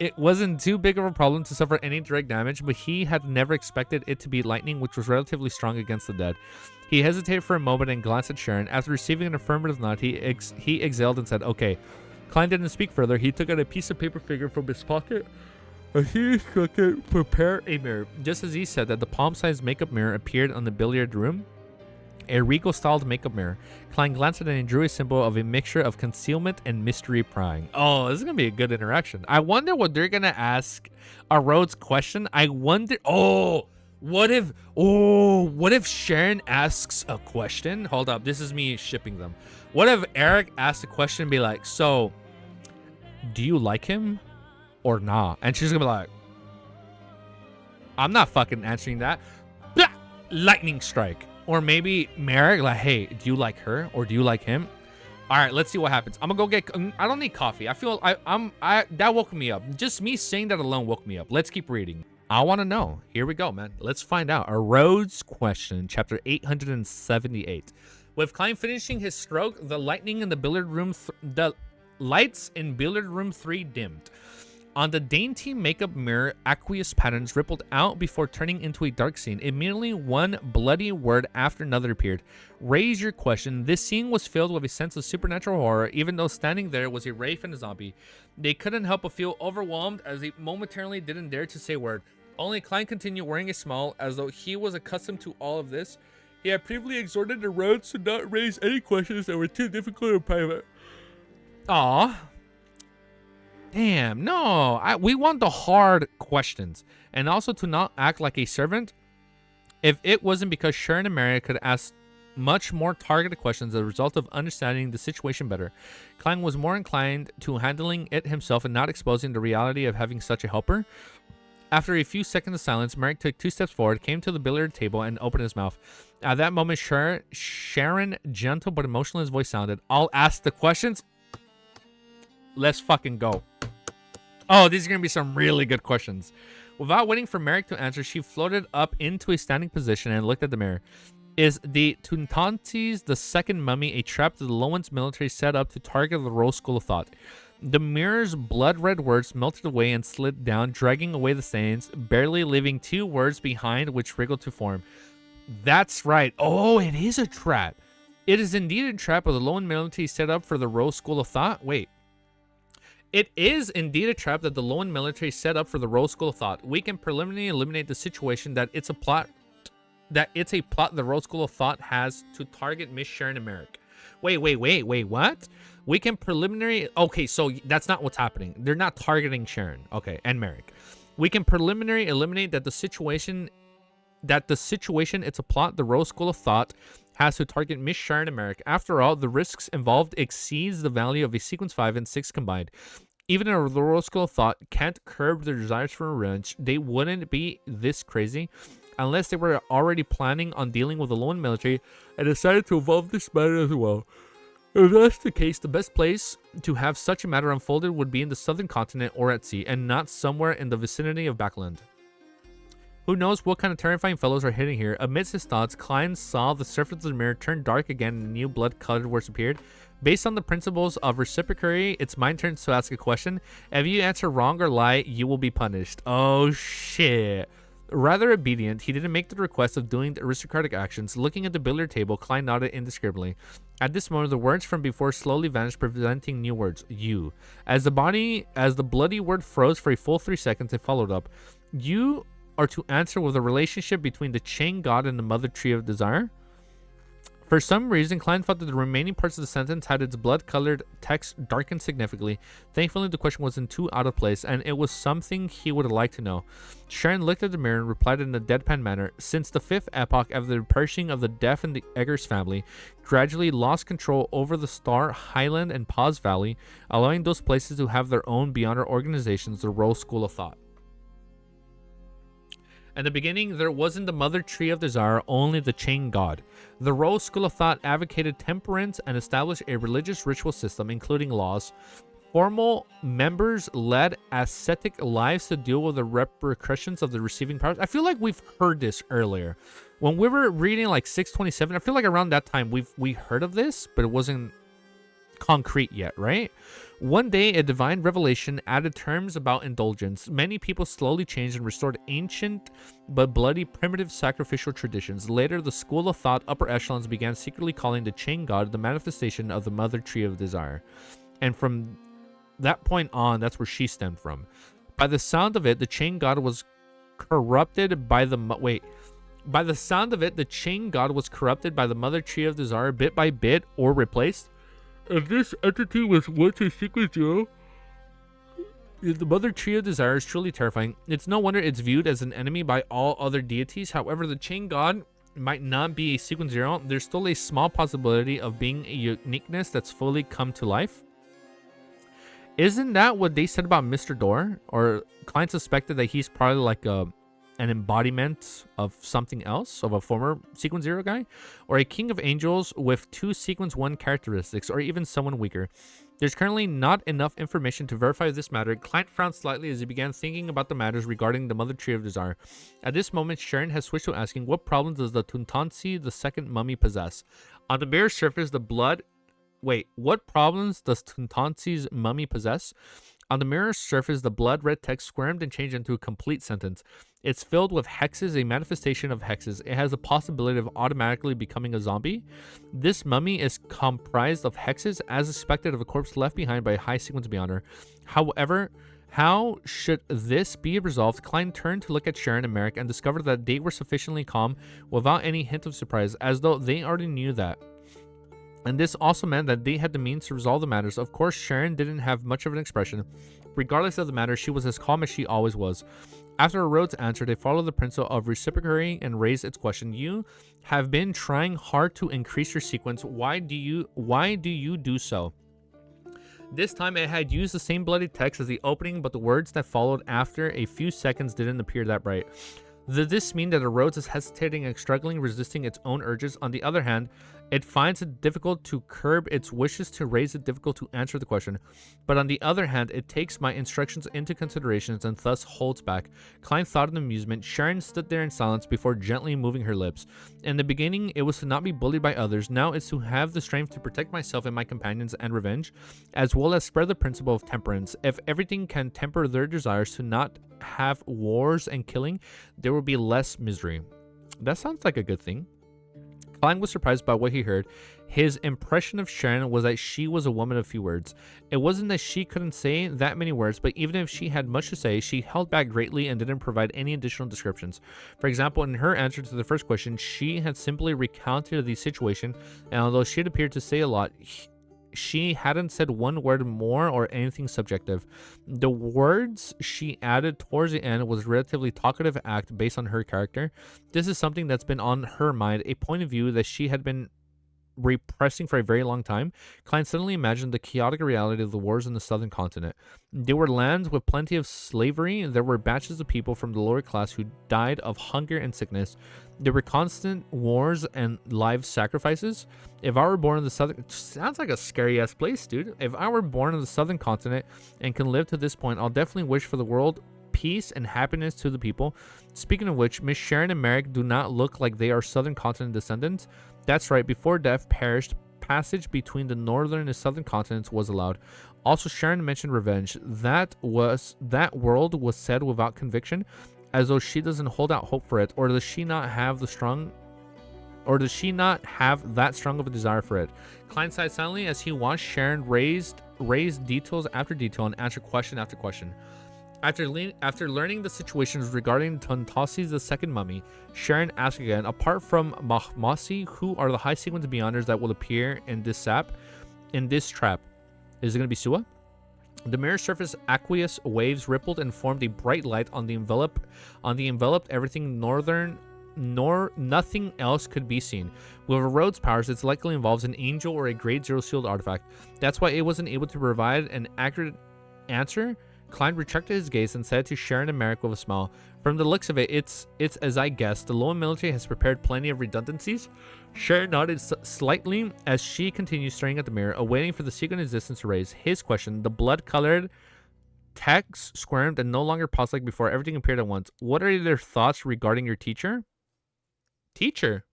It wasn't too big of a problem to suffer any direct damage, but he had never expected it to be lightning, which was relatively strong against the dead. He hesitated for a moment and glanced at Sharon. After receiving an affirmative nod, he exhaled and said, okay. Klein didn't speak further. He took out a piece of paper figure from his pocket and he instructed, prepare a mirror. Just as he said that, the palm-sized makeup mirror appeared on the billiard room. A regal-styled makeup mirror. Klein glanced at it and drew a symbol of a mixture of concealment and mystery prying. Oh, this is going to be a good interaction. I wonder what they're going to ask Arrodes' question. I wonder... what if Sharon asks a question? Hold up. This is me shipping them. What if Eric asks a question and be like, so, do you like him or not? And she's going to be like, I'm not fucking answering that. Blah! Lightning strike. Or maybe Merrick, like, hey, do you like her or do you like him? All right, let's see what happens. I'm gonna go get. I don't need coffee. I feel that woke me up. Just me saying that alone woke me up. Let's keep reading. I want to know. Here we go, man. Let's find out. Arrodes' question, chapter 878. With Klein finishing his stroke, the lights in billiard room 3 dimmed. On the dainty makeup mirror, aqueous patterns rippled out before turning into a dark scene. Immediately, one bloody word after another appeared. Raise your question. This scene was filled with a sense of supernatural horror, even though standing there was a wraith and a zombie. They couldn't help but feel overwhelmed as they momentarily didn't dare to say a word. Only Klein continued wearing a smile as though he was accustomed to all of this. He had previously exhorted the Rhodes to not raise any questions that were too difficult or private. Aww. Damn, no. We want the hard questions. And also to not act like a servant. If it wasn't because Sharon and Mary could ask much more targeted questions as a result of understanding the situation better, Klein was more inclined to handling it himself and not exposing the reality of having such a helper. After a few seconds of silence, Merrick took 2 steps forward, came to the billiard table, and opened his mouth. At that moment, Sharon's gentle but emotionless voice sounded, I'll ask the questions. Let's fucking go. Oh, these are going to be some really good questions. Without waiting for Merrick to answer, she floated up into a standing position and looked at the mirror. Is the Tuntantes, the second mummy, a trap that the Lowen's military set up to target the Rose School of Thought? The mirror's blood-red words melted away and slid down, dragging away the stains, barely leaving 2 words behind which wriggled to form. That's right. Oh, it is a trap. It is indeed a trap of the Lowen military set up for the Rose School of Thought. Wait. It is indeed a trap that the Lowen military set up for the Rose School of Thought. We can preliminarily eliminate the situation that it's a plot the Rose School of Thought has to target Miss Sharon and Merrick. Wait, what? We can preliminary... Okay, so that's not what's happening. They're not targeting Sharon. Okay, and Merrick. We can preliminary eliminate that the situation it's a plot the Rose School of Thought has to target Miss Sharon and Merrick. After all, the risks involved exceeds the value of a sequence 5 and 6 combined. Even if the Rose School of Thought can't curb their desires for revenge, they wouldn't be this crazy unless they were already planning on dealing with the Lowen military and decided to evolve this matter as well. If that's the case, the best place to have such a matter unfolded would be in the southern continent or at sea, and not somewhere in the vicinity of Backland. Who knows what kind of terrifying fellows are hidden here? Amidst his thoughts, Klein saw the surface of the mirror turn dark again and new blood-colored words appeared. Based on the principles of reciprocity, it's my turn to ask a question. If you answer wrong or lie, you will be punished. Oh, shit. Rather obedient, he didn't make the request of doing the aristocratic actions. Looking at the billiard table, Klein nodded indiscriminately. At this moment, the words from before slowly vanished, presenting new words. You. As the bloody word froze for a full 3 seconds, it followed up. You are to answer with a relationship between the chain god and the mother tree of desire. For some reason, Klein thought that the remaining parts of the sentence had its blood-colored text darkened significantly. Thankfully, the question wasn't too out of place, and it was something he would have liked to know. Sharon looked at the mirror and replied in a deadpan manner. Since the 5th epoch of the perishing of the Deaf and the Eggers family, gradually lost control over the Star, Highland, and Paz Valley, allowing those places to have their own beyond our organizations, the Rose School of Thought. In the beginning, there wasn't the mother tree of desire, only the chain god. The Rose School of Thought advocated temperance and established a religious ritual system, including laws. Formal members led ascetic lives to deal with the repercussions of the receiving powers. I feel like we've heard this earlier. When we were reading like 627, I feel like around that time we heard of this, but it wasn't concrete yet, right? One day, a divine revelation added terms about indulgence. Many people slowly changed and restored ancient but bloody primitive sacrificial traditions. Later, the school of thought upper echelons began secretly calling the chain god the manifestation of the mother tree of desire. And from that point on, that's where she stemmed from. By the sound of it, the chain god was corrupted by the... By the sound of it, the chain god was corrupted by the mother tree of desire bit by bit or replaced. If this entity was once a secret zero, the mother tree of desire is truly terrifying. It's no wonder it's viewed as an enemy by all other deities. However, the chain god might not be a sequence zero. There's still a small possibility of being a uniqueness that's fully come to life. Isn't that what they said about Mr. Door? Or client suspected that he's probably like an embodiment of something else, of a former sequence zero guy, or a king of angels with 2 sequence 1 characteristics, or even someone weaker. There's currently not enough information to verify this matter. Client frowned slightly as he began thinking about the matters regarding the mother tree of desire. At this moment, Sharon has switched to asking, what problems does the Tuntansi, the second mummy, possess? On the bare surface, the blood... Wait, what problems does Tuntansi's mummy possess? On the mirror's surface, the blood-red text squirmed and changed into a complete sentence. It's filled with hexes, a manifestation of hexes. It has a possibility of automatically becoming a zombie. This mummy is comprised of hexes, as expected of a corpse left behind by a high sequence beyonder. However, how should this be resolved? Klein turned to look at Sharon and Merrick and discovered that they were sufficiently calm without any hint of surprise, as though they already knew that. And this also meant that they had the means to resolve the matters. Of course, Sharon didn't have much of an expression. Regardless of the matter, she was as calm as she always was. After Arrodes answered, they followed the principle of reciprocating and raised its question. You have been trying hard to increase your sequence. Why do you do so? This time it had used the same bloody text as the opening, but the words that followed after a few seconds didn't appear that bright. Does this mean that Arrodes is hesitating and struggling, resisting its own urges? On the other hand, it finds it difficult to curb its wishes to raise it difficult to answer the question. But on the other hand, it takes my instructions into consideration and thus holds back. Klein thought in amusement. Sharon stood there in silence before gently moving her lips. In the beginning, it was to not be bullied by others. Now it's to have the strength to protect myself and my companions and revenge, as well as spread the principle of temperance. If everything can temper their desires to not have wars and killing, there will be less misery. That sounds like a good thing. Klein was surprised by what he heard. His impression of Sharon was that she was a woman of few words. It wasn't that she couldn't say that many words, but even if she had much to say, she held back greatly and didn't provide any additional descriptions. For example, in her answer to the first question, she had simply recounted the situation, and although she had appeared to say a lot, she hadn't said one word more or anything subjective. The words she added towards the end was a relatively talkative act based on her character. This is something that's been on her mind, a point of view that she had been repressing for a very long time. Klein suddenly imagined the chaotic reality of the wars in the southern continent. There were lands with plenty of slavery. There were batches of people from the lower class who died of hunger and sickness. There were constant wars and live sacrifices. If I were born in the southern... Sounds like a scary-ass place, dude. If I were born in the southern continent and can live to this point, I'll definitely wish for the world peace and happiness to the people. Speaking of which, Miss Sharon and Merrick do not look like they are southern continent descendants. That's right, before death perished, passage between the northern and southern continents was allowed. Also, Sharon mentioned revenge. That world was said without conviction, as though she doesn't hold out hope for it, or does she not have the strong Or does she not have that strong of a desire for it? Klein sighed silently as he watched Sharon raise details after detail and answer question after question. After learning the situations regarding Tuntasi's the second mummy, Sharon asked again, apart from Mahmasi, who are the high sequence beyonders that will appear in this trap? Is it going to be Sua? The mirror surface aqueous waves rippled and formed a bright light on the enveloped everything northern, nor nothing else could be seen. With Arrodes' powers, it likely involves an angel or a grade 0 sealed artifact. That's why it wasn't able to provide an accurate answer. Klein retracted his gaze and said to Sharon and Merrick with a smile, from the looks of it, it's as I guessed. The Loan military has prepared plenty of redundancies. Sharon nodded slightly as she continued staring at the mirror, awaiting for the secret existence to raise his question. The blood-colored text squirmed and no longer paused like before. Everything appeared at once. What are their thoughts regarding your teacher? Teacher?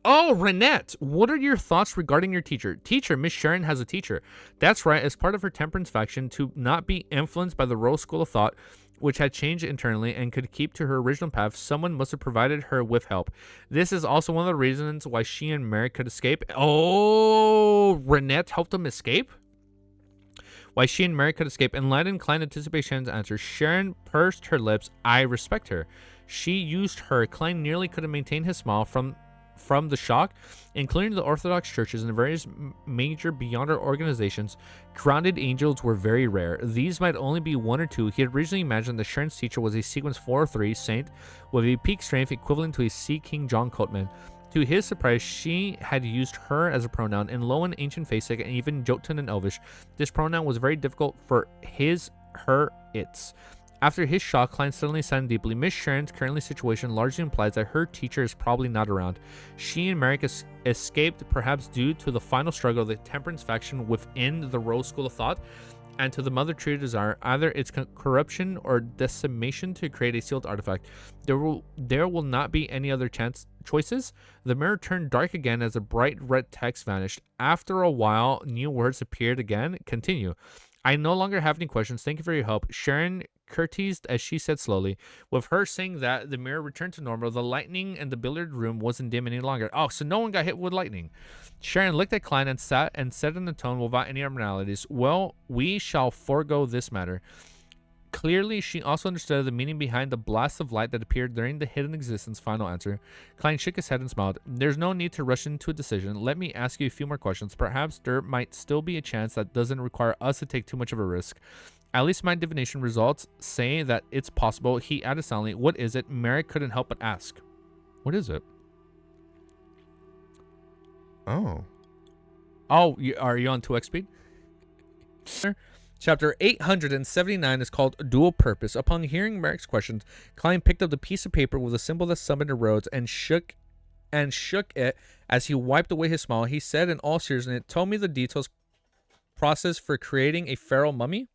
Oh, Renette, what are your thoughts regarding your teacher? Teacher, Miss Sharon has a teacher. That's right, as part of her temperance faction, to not be influenced by the royal school of thought, which had changed internally and could keep to her original path, someone must have provided her with help. This is also one of the reasons why she and Mary could escape. Oh, Renette helped them escape? Why she and Mary could escape. Enlightened, Klein anticipated Sharon's answer. Sharon pursed her lips. I respect her. She used her. Klein nearly couldn't maintain his smile from the shock. Including the Orthodox churches and the various major Beyonder organizations, grounded angels were very rare. These might only be one or two. He had originally imagined that Sharon's teacher was a sequence 403 saint with a peak strength equivalent to a Sea King John Coatman. To his surprise, she had used her as a pronoun. In Loan, Ancient Phasic, and even Jotun and Elvish, this pronoun was very difficult for his, her, its. After his shock, Klein suddenly sighed deeply. Miss Sharon's current situation largely implies that her teacher is probably not around. She and Merrick escaped, perhaps due to the final struggle of the temperance faction within the Rose School of Thought, and to the Mother Tree desire, either its corruption or decimation to create a sealed artifact. There will not be any other choices. The mirror turned dark again as the bright red text vanished. After a while, new words appeared again. Continue. I no longer have any questions. Thank you for your help. Sharon courtesied as she said slowly. With her saying that, the mirror returned to normal. The lightning in the billiard room wasn't dim any longer. Oh, so no one got hit with lightning. Sharon looked at Klein and said in a tone without any abnormalities, well, we shall forego this matter. Clearly, she also understood the meaning behind the blast of light that appeared during the hidden existence final answer. Klein shook his head and smiled. There's no need to rush into a decision. Let me ask you a few more questions. Perhaps there might still be a chance that doesn't require us to take too much of a risk. At least my divination results say that it's possible. He added silently, what is it? Merrick couldn't help but ask. What is it? Oh. Oh, are you on 2x speed? Chapter 879 is called Dual Purpose. Upon hearing Merrick's questions, Klein picked up the piece of paper with the symbol that summoned Arrodes and shook it as he wiped away his smile. He said in all seriousness, tell me the details process for creating a pharaoh mummy.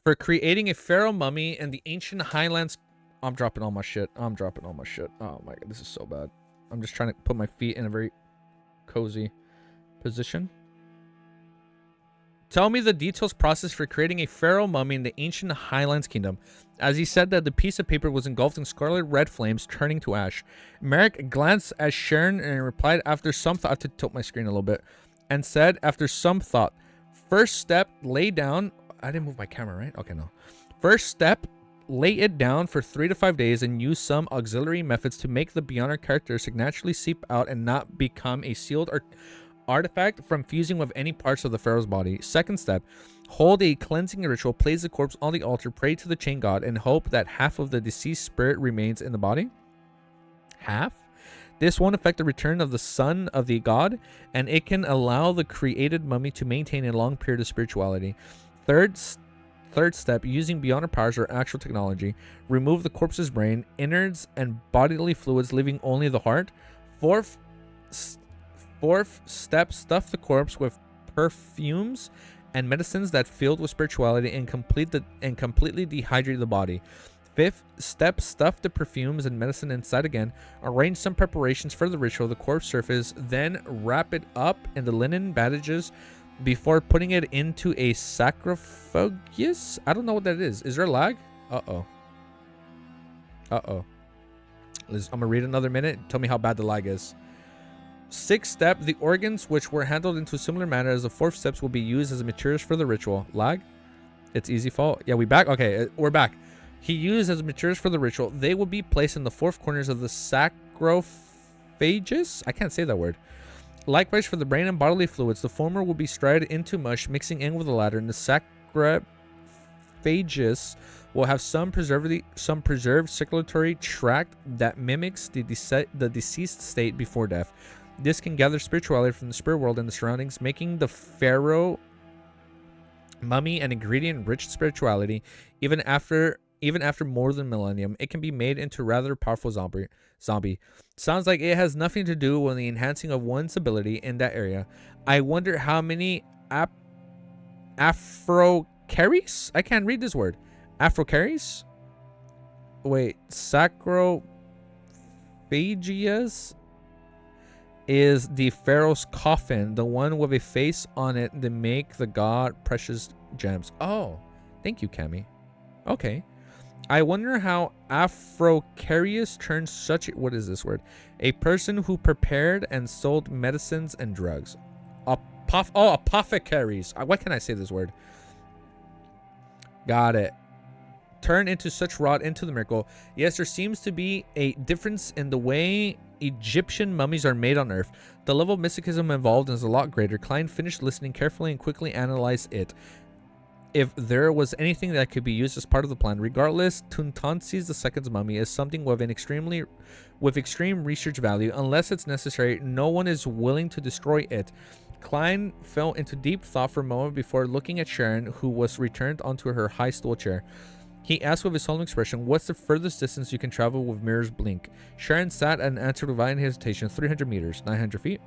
For creating a pharaoh mummy in the ancient highlands. I'm dropping all my shit. Oh my god, this is so bad. I'm just trying to put my feet in a very cozy position. Tell me the details process for creating a pharaoh mummy in the ancient Highlands Kingdom. As he said that, the piece of paper was engulfed in scarlet red flames, turning to ash. Merrick glanced at Sharon and replied after some thought. I have to tilt my screen a little bit. And said after some thought, first step, lay down. I didn't move my camera, right? Okay, no. First step, lay it down for 3 to 5 days and use some auxiliary methods to make the Beyonder characteristic naturally seep out and not become a sealed artifact from fusing with any parts of the pharaoh's body. Second step, hold a cleansing ritual, place the corpse on the altar, pray to the chain god, and hope that half of the deceased spirit remains in the body. Half? This won't affect the return of the son of the god, and it can allow the created mummy to maintain a long period of spirituality. Third step, using Beyonder powers or actual technology, remove the corpse's brain, innards, and bodily fluids, leaving only the heart. Fourth step, stuff the corpse with perfumes and medicines that filled with spirituality and completely dehydrate the body. Fifth step, stuff the perfumes and medicine inside again. Arrange some preparations for the ritual, the corpse surface, then wrap it up in the linen bandages before putting it into a sarcophagus. I don't know what that is. Is there a lag? Uh-oh. I'm gonna read another minute. Tell me how bad the lag is. 6th step, the organs which were handled into a similar manner as the 4th steps will be used as materials for the ritual. Lag? It's easy fault. Yeah, we back? Okay, we're back. He used as materials for the ritual. They will be placed in the 4 corners of the sarcophagus. I can't say that word. Likewise for the brain and bodily fluids, the former will be stride into mush, mixing in with the latter, and the sarcophagus will have some preserved circulatory tract that mimics the deceased state before death. This can gather spirituality from the spirit world and the surroundings, making the pharaoh mummy an ingredient-rich spirituality. Even after more than millennium, it can be made into rather powerful zombie. Sounds like it has nothing to do with the enhancing of one's ability in that area. I wonder how many Afrocaries? I can't read this word. Afrocaries? Wait, sarcophagus is the pharaoh's coffin, the one with a face on it that make the god precious gems. Oh, thank you, Cami. Okay. I wonder how Afrocarius turns such... What is this word? A person who prepared and sold medicines and drugs. Apothecaries. Why can't I say this word? Got it. Turn into such wrought into the miracle. Yes, there seems to be a difference in the way Egyptian mummies are made on Earth. The level of mysticism involved is a lot greater. Klein finished listening carefully and quickly analyzed it. If there was anything that could be used as part of the plan, regardless, Tuntansis II's mummy is something with extreme research value. Unless it's necessary, no one is willing to destroy it. Klein fell into deep thought for a moment before looking at Sharon, who was returned onto her high stool chair. He asked with a solemn expression, "What's the furthest distance you can travel with Mirror's Blink?" Sharon sat and answered without hesitation, 300 meters, 900 feet.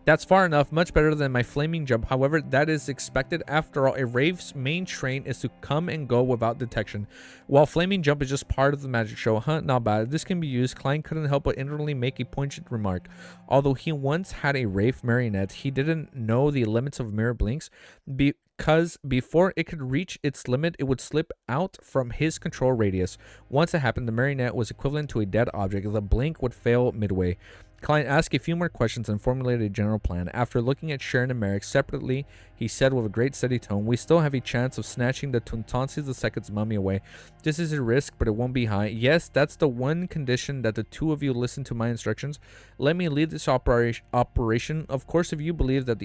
That's far enough, much better than my flaming jump. However, that is expected. After all, a Wraith's main train is to come and go without detection, while flaming jump is just part of the magic show. Huh, not bad. This can be used. Klein couldn't help but inwardly make a poignant remark. Although he once had a Wraith marionette, he didn't know the limits of Mirror Blinks, because before it could reach its limit, it would slip out from his control radius. Once it happened, the marionette was equivalent to a dead object. The blink would fail midway. Klein asked a few more questions and formulated a general plan. After looking at Sharon and Merrick separately, he said with a great steady tone, "We still have a chance of snatching the Tuntansis II's mummy away. This is a risk, but it won't be high. Yes, that's the one condition, that the two of you listen to my instructions. Let me lead this operation. Of course, if you believe that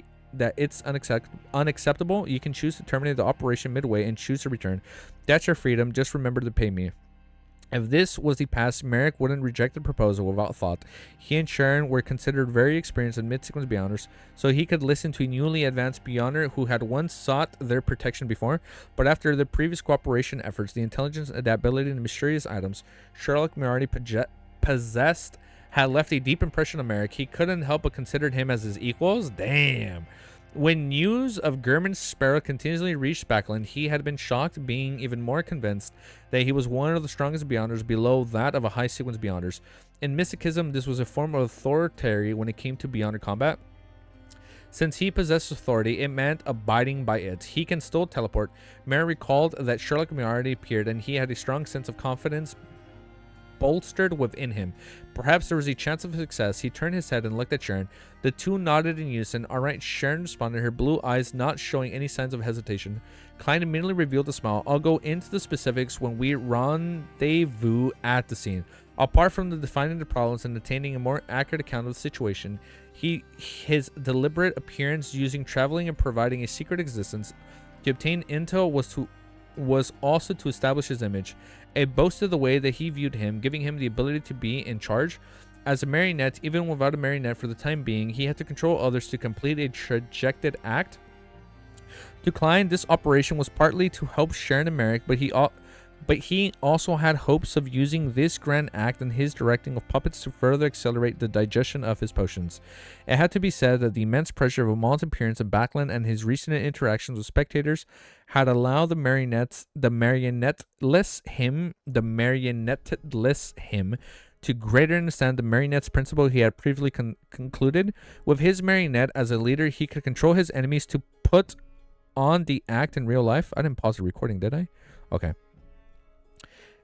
it's unacceptable, you can choose to terminate the operation midway and choose to return. That's your freedom. Just remember to pay me." If this was the past, Merrick wouldn't reject the proposal without thought. He and Sharon were considered very experienced and mid-sequence Beyonders, so he could listen to a newly advanced Beyonder who had once sought their protection before, but after the previous cooperation efforts, the intelligence, adaptability, and mysterious items Sherlock Moriarty possessed had left a deep impression on Merrick. He couldn't help but consider him as his equals. Damn. When news of Gurman's Sparrow continuously reached Spackland, he had been shocked, being even more convinced that he was one of the strongest Beyonders below that of a high-sequence Beyonders. In mysticism, this was a form of authority when it came to Beyonder combat. Since he possessed authority, it meant abiding by it. He can still teleport. Mary recalled that Sherlock Moriarty appeared, and he had a strong sense of confidence bolstered within him. Perhaps there was a chance of success. He turned his head and looked at Sharon. The two nodded in unison. "All right," Sharon responded, her blue eyes not showing any signs of hesitation. Klein immediately revealed a smile. "I'll go into the specifics when we rendezvous at the scene." Apart from defining the problems and attaining a more accurate account of the situation, his deliberate appearance, using traveling and providing a secret existence to obtain intel, was also to establish his image. It boasted the way that he viewed him, giving him the ability to be in charge. As a marionette, even without a marionette for the time being, he had to control others to complete a trajected act. To Klein, this operation was partly to help Sharon and Merrick, but he also had hopes of using this grand act and his directing of puppets to further accelerate the digestion of his potions. It had to be said that the immense pressure of Amon's appearance in Backland and his recent interactions with spectators had allowed the marionetteless him to greater understand the marionette's principle he had previously concluded. With his marionette as a leader, he could control his enemies to put on the act in real life. I didn't pause the recording, did I? Okay.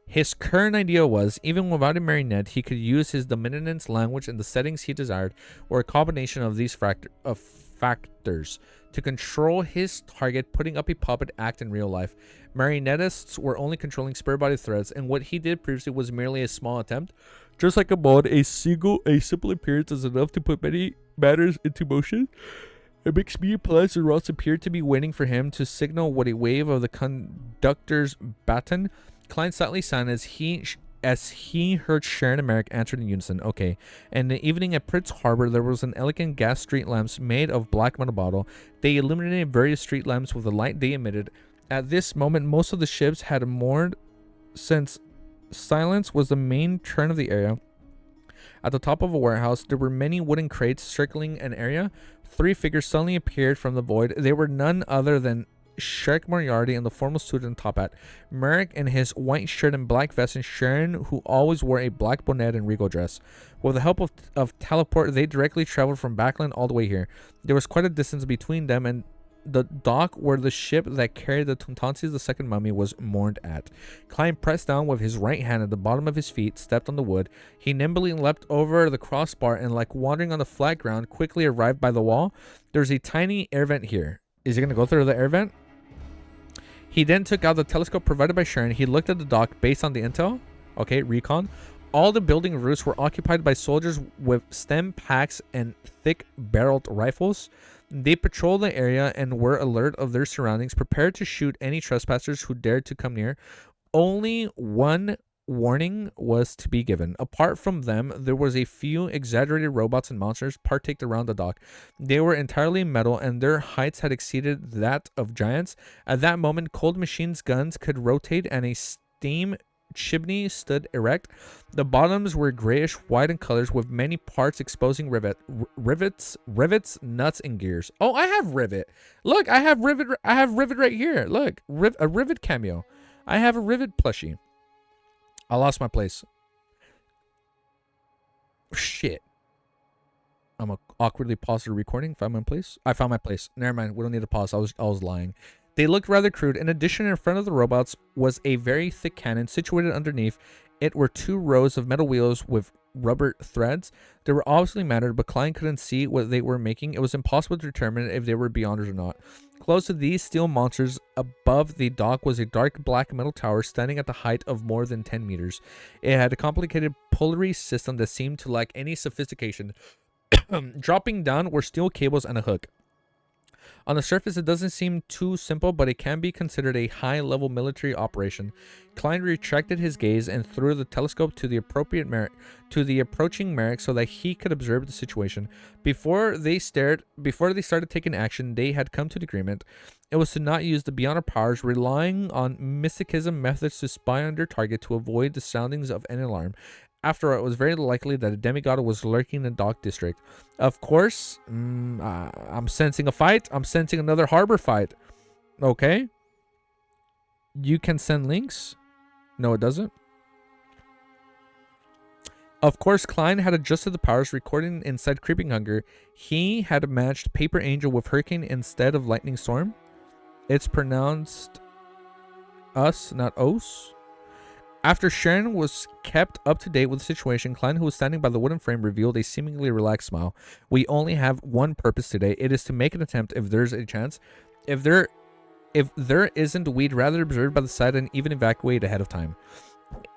His current idea was, even without a marionette, he could use his dominance language in the settings he desired, or a combination of these factors, to control his target, putting up a puppet act in real life. Marionettists were only controlling spare body threads, and what he did previously was merely a small attempt. Just like AMON, a simple appearance is enough to put many matters into motion. It makes me plans and routes appear to be waiting for him to signal with a wave of the conductor's baton. Klein slightly signed as he heard Sharon and Merrick answer in unison. Okay. And the evening at Prince Harbor, there was an elegant gas street lamps made of black metal bottle. They illuminated various street lamps with the light they emitted. At this moment, most of the ships had moored, since silence was the main trend of the area. At the top of a warehouse, there were many wooden crates circling an area. 3 figures suddenly appeared from the void. They were none other than Sheriff Moriarty in the formal suit and top hat, Merrick in his white shirt and black vest, and Sharon, who always wore a black bonnet and regal dress. With the help of teleport, they directly traveled from Backland all the way here. There was quite a distance between them and the dock where the ship that carried the Tuntansis II mummy was moored at. Klein pressed down with his right hand at the bottom of his feet, stepped on the wood. He nimbly leapt over the crossbar and, like wandering on the flat ground, quickly arrived by the wall. There's a tiny air vent here. Is he going to go through the air vent? He then took out the telescope provided by Sharon. He looked at the dock based on the intel. Okay, recon. All the building roofs were occupied by soldiers with stem packs and thick-barreled rifles. They patrolled the area and were alert of their surroundings, prepared to shoot any trespassers who dared to come near. Only one warning was to be given. Apart from them, there was a few exaggerated robots and monsters partaked around the dock. They were entirely metal, and their heights had exceeded that of giants. At that moment, Cold Machine's guns could rotate, and a steam chimney stood erect. The bottoms were grayish white in colors, with many parts exposing rivets, nuts, and gears. Oh, I have rivet. Look, I have rivet right here. Look, a rivet cameo. I have a rivet plushie. I lost my place. Shit. I'm gonna awkwardly pause the recording. Find my place. I found my place. Never mind. We don't need to pause. I was lying. They looked rather crude. In addition, in front of the robots was a very thick cannon situated underneath. It were 2 rows of metal wheels with rubber threads. They were obviously mattered, but Klein couldn't see what they were making. It was impossible to determine if they were beyonders or not. Close to these steel monsters above the dock was a dark black metal tower standing at the height of more than 10 meters. It had a complicated pulley system that seemed to lack any sophistication. Dropping down were steel cables and a hook. On the surface, it doesn't seem too simple, but it can be considered a high-level military operation. Klein retracted his gaze and threw the telescope to the approaching Merrick so that he could observe the situation. Before they started taking action, they had come to an agreement. It was to not use the beyond our powers, relying on mysticism methods to spy on their target to avoid the soundings of an alarm. After all, it was very likely that a demigod was lurking in the dock district. Of course, I'm sensing a fight. I'm sensing another harbor fight. Okay. You can send links. No, it doesn't. Of course, Klein had adjusted the powers, recording inside Creeping Hunger. He had matched Paper Angel with Hurricane instead of Lightning Storm. It's pronounced us, not os. After Sharon was kept up to date with the situation, Klein, who was standing by the wooden frame, revealed a seemingly relaxed smile. We only have one purpose today. It is to make an attempt if there's a chance. If there isn't, we'd rather observe by the side and even evacuate ahead of time.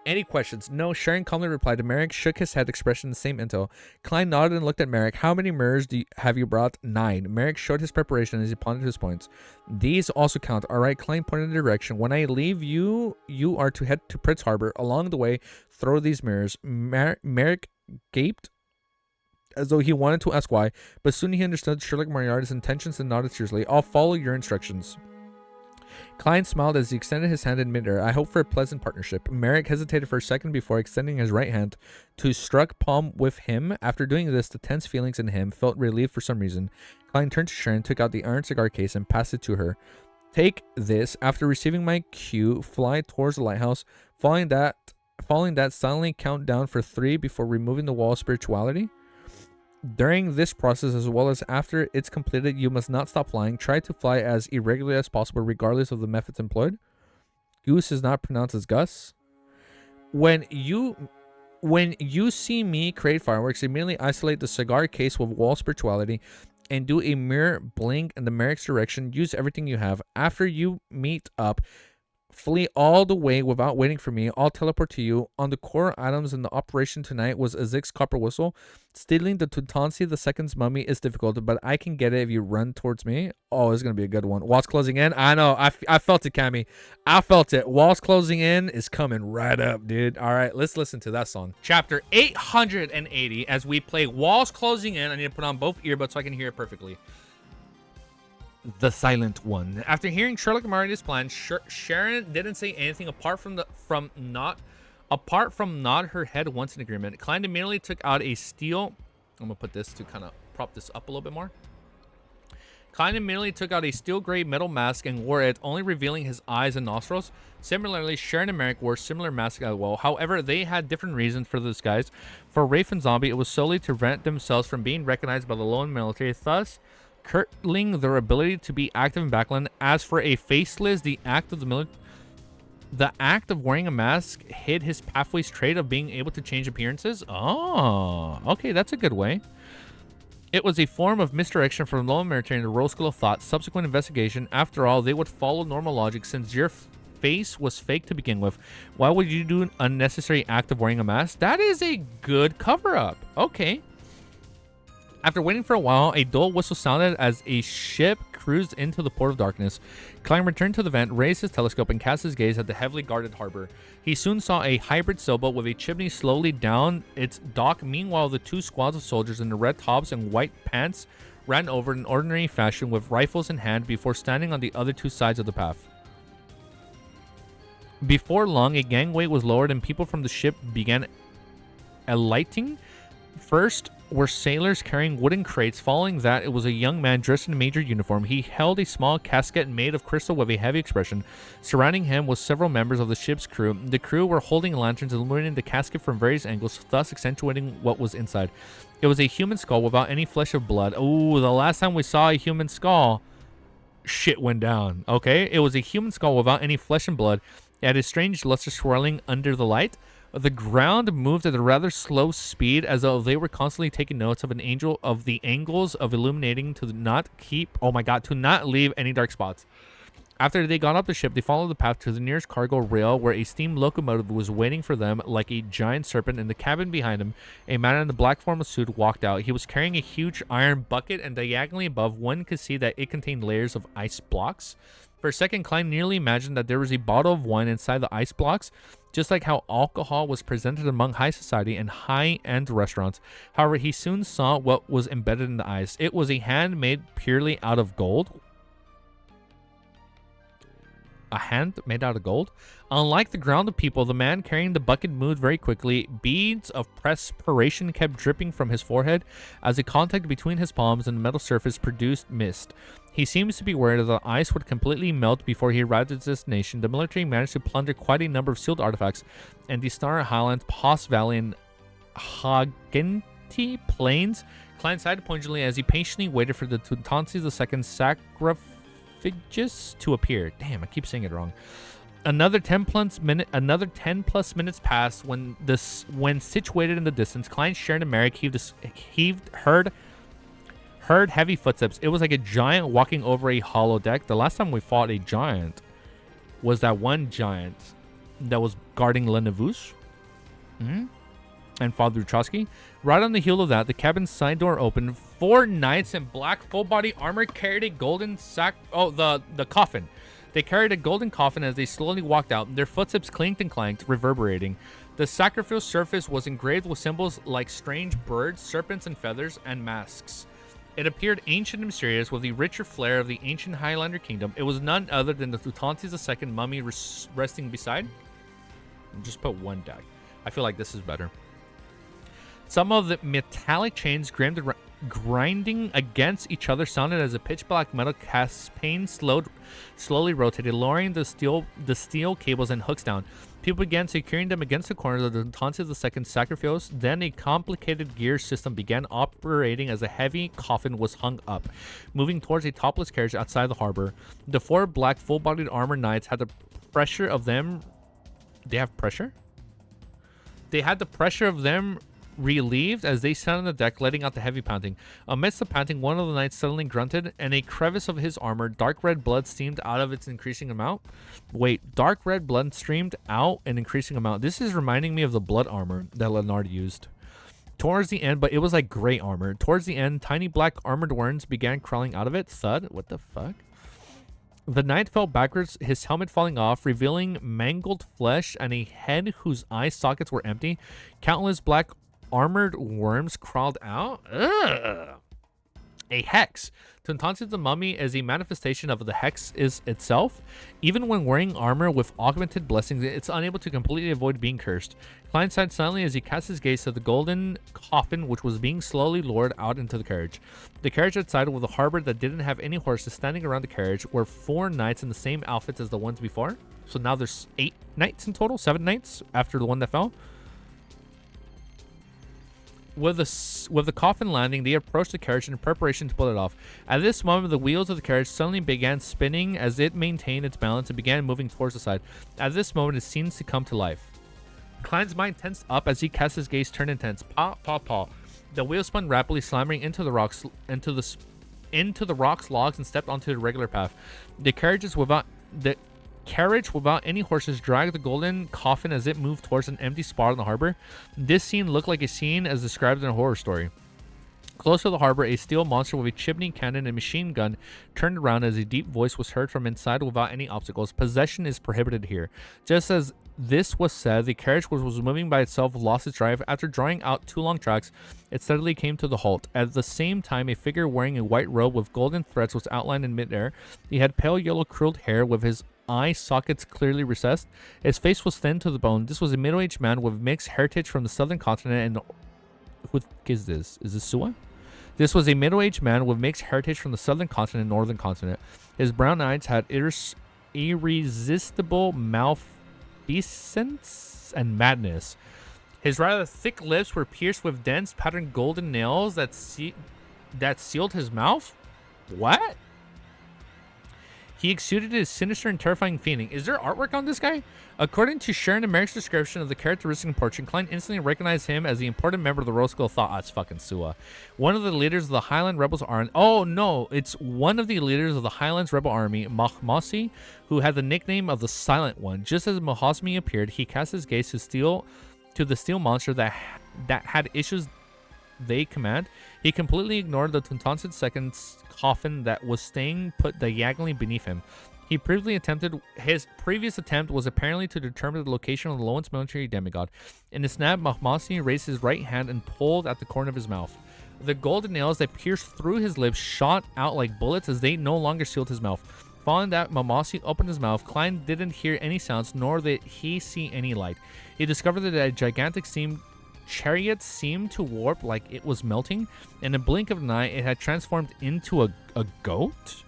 Any questions? No, Sharon calmly replied. Merrick shook his head, expressing the same intel. Klein nodded and looked at Merrick. How many mirrors have you brought? 9. Merrick showed his preparation as he pondered his points. These also count. All right, Klein pointed in the direction. When I leave you are to head to Prince Harbor. Along the way, throw these mirrors. Merrick gaped as though he wanted to ask why, but soon he understood Sherlock Moriarty's intentions and nodded seriously. I'll follow your instructions. Klein smiled as he extended his hand in midair. I hope for a pleasant partnership. Merrick hesitated for a second before extending his right hand to struck palm with him. After doing this, the tense feelings in him felt relieved for some reason. Klein turned to Sharon, took out the iron cigar case, and passed it to her. Take this. After receiving my cue, fly towards the lighthouse. Following that, silently count down for 3 before removing the wall of spirituality. During this process, as well as after it's completed, you must not stop flying. Try to fly as irregularly as possible, regardless of the methods employed. Goose is not pronounced as Gus. When you see me create fireworks, immediately isolate the cigar case with wall spirituality and do a mirror blink in the Merrick's direction. Use everything you have. After you meet up, flee all the way without waiting for me. I'll teleport to you. On the core items in the operation tonight was a Zig's copper whistle. Stealing the Tutansi II's mummy is difficult, but I can get it if you run towards me. Oh, it's going to be a good one. Walls closing in. I know. I felt it, Cammy. I felt it. Walls closing in is coming right up, dude. All right, let's listen to that song. Chapter 880 as we play Walls Closing In. I need to put on both earbuds so I can hear it perfectly. The Silent One. After hearing Sherlock and Mario's plan, Sharon didn't say anything apart from nod her head once in agreement. Klein immediately took out a steel. I'm gonna put this to kind of prop this up a little bit more. Klein immediately took out a steel gray metal mask and wore it, only revealing his eyes and nostrils. Similarly, Sharon and Merrick wore similar masks as well. However, they had different reasons for the disguise. For Rafe and Zombie, it was solely to prevent themselves from being recognized by the lone military, thus curtailing their ability to be active in backland. As for a Faceless, the act of wearing a mask hid his pathway's trait of being able to change appearances. Oh, okay, that's a good way. It was a form of misdirection from the lone military in the Royal School of Thought. Subsequent investigation, after all, they would follow normal logic since your face was fake to begin with. Why would you do an unnecessary act of wearing a mask? That is a good cover-up. Okay. After waiting for a while, a dull whistle sounded as a ship cruised into the port of darkness. Klein returned to the vent, raised his telescope, and cast his gaze at the heavily guarded harbor. He soon saw a hybrid sailboat with a chimney slowly down its dock. Meanwhile, the two squads of soldiers in the red tops and white pants ran over in ordinary fashion with rifles in hand before standing on the other two sides of the path. Before long, a gangway was lowered and people from the ship began alighting. First were sailors carrying wooden crates. Following that, it was a young man dressed in a major uniform. He held a small casket made of crystal with a heavy expression. Surrounding him was several members of the ship's crew. The crew were holding lanterns illuminating the casket from various angles, thus accentuating what was inside. It was a human skull without any flesh or blood. Oh, the last time we saw a human skull, shit went down. Okay, it was a human skull without any flesh and blood. It had a strange luster swirling under the light. The ground moved at a rather slow speed, as though they were constantly taking notes of the angles of illuminating to not leave any dark spots. After they got off the ship, they followed the path to the nearest cargo rail, where a steam locomotive was waiting for them like a giant serpent. In the cabin behind him, a man in the black formal suit walked out. He was carrying a huge iron bucket, and diagonally above, one could see that it contained layers of ice blocks. For a second, Klein nearly imagined that there was a bottle of wine inside the ice blocks, just like how alcohol was presented among high society and high-end restaurants. However, he soon saw what was embedded in the ice. It was a hand made purely out of gold. A hand made out of gold? Unlike the grounded people, the man carrying the bucket moved very quickly. Beads of perspiration kept dripping from his forehead as the contact between his palms and the metal surface produced mist. He seems to be worried that the ice would completely melt before he arrived at his destination. The military managed to plunder quite a number of sealed artifacts, and the Star Highlands, Poss Valley, and Hagenti Plains. Klein sighed poignantly as he patiently waited for the Tutansi II sarcophagus to appear. Damn, I keep saying it wrong. Another 10 plus minutes passed when situated in the distance. Klein, Sharon, and Merrick heard heavy footsteps. It was like a giant walking over a hollow deck. The last time we fought a giant was that one giant that was guarding Lenevus and Father Trotsky. Right on the heel of that, the cabin's side door opened. 4 knights in black full body armor carried a golden the coffin. They carried a golden coffin as they slowly walked out. Their footsteps clinked and clanked, reverberating. The sacrificial surface was engraved with symbols like strange birds, serpents, and feathers, and masks. It appeared ancient and mysterious, with the richer flair of the ancient Highlander kingdom. It was none other than the Tutansi II mummy resting beside. Just put one deck. I feel like this is better. Some of the metallic chains grinding against each other sounded as a pitch black metal campaign slowly rotated, lowering the steel cables and hooks down. People began securing them against the corners of the Tutansi II sacrifice. Then a complicated gear system began operating as a heavy coffin was hung up, moving towards a topless carriage outside the harbor. The 4 black full-bodied armored knights had the pressure of them. They have pressure? They had the pressure of them relieved as they sat on the deck, letting out the heavy pounding. Amidst the panting, one of the knights suddenly grunted, and a crevice of his armor, dark red blood streamed out of its increasing amount. Wait, dark red blood streamed out an increasing amount. This is reminding me of the blood armor that Leonard used. Towards the end, but it was like gray armor. Towards the end, tiny black armored worms began crawling out of it. Thud. What the fuck? The knight fell backwards, his helmet falling off, revealing mangled flesh and a head whose eye sockets were empty. Countless black armored worms crawled out. Ugh. A hex. Tuntantzin the mummy is a manifestation of the hex is itself. Even when wearing armor with augmented blessings, it's unable to completely avoid being cursed. Klein sighed silently as he cast his gaze to the golden coffin, which was being slowly lowered out into the carriage. The carriage outside, with a harbor that didn't have any horses standing around the carriage, were 4 knights in the same outfits as the ones before. So now there's 8 knights in total, 7 knights after the one that fell. With the coffin landing, they approached the carriage in preparation to pull it off. At this moment, the wheels of the carriage suddenly began spinning as it maintained its balance and began moving towards the side. At this moment, it seems to come to life. Klein's mind tensed up as he cast his gaze turned intense. Paw, paw, paw. The wheel spun rapidly, slamming into the rocks, logs, and stepped onto the regular path. The carriage without any horses dragged the golden coffin as it moved towards an empty spot on the harbor. This scene looked like a scene as described in a horror story. Close to the harbor, a steel monster with a chimney cannon and machine gun turned around as a deep voice was heard from inside without any obstacles. Possession is prohibited here. Just as this was said, the carriage, which was moving by itself, lost its drive. After drawing out 2 long tracks, it suddenly came to the halt. At the same time, a figure wearing a white robe with golden threads was outlined in midair. He had pale yellow curled hair with his eye sockets clearly recessed. His face was thin to the bone. This was a middle-aged man with mixed heritage from the southern continent and... Who is this? Is this Sua? This was a middle-aged man with mixed heritage from the southern continent and northern continent. His brown eyes had irresistible malfeasance and madness. His rather thick lips were pierced with dense patterned golden nails that sealed his mouth. What? He exuded a sinister and terrifying feeling. Is there artwork on this guy? According to Sharon and Merrick's description of the characteristic and portrait, Klein instantly recognized him as the important member of the Royal School of Thought. Ah, it's fucking Sua. One of the leaders of the Highland Rebels are... Oh, no. It's one of the leaders of the Highlands Rebel Army, Mahmasi, who had the nickname of the Silent One. Just as Mahosmi appeared, he cast his gaze to the steel monster that had issues they command. He completely ignored the Tuntantzin Second's coffin that was staying put diagonally beneath him. His previous attempt was apparently to determine the location of the lowest military demigod. In a snap, Mahmasi raised his right hand and pulled at the corner of his mouth. The golden nails that pierced through his lips shot out like bullets as they no longer sealed his mouth. Following that, Mahmasi opened his mouth. Klein didn't hear any sounds, nor did he see any light. He discovered that a gigantic chariot seemed to warp like it was melting. In a blink of an eye, it had transformed into a goat?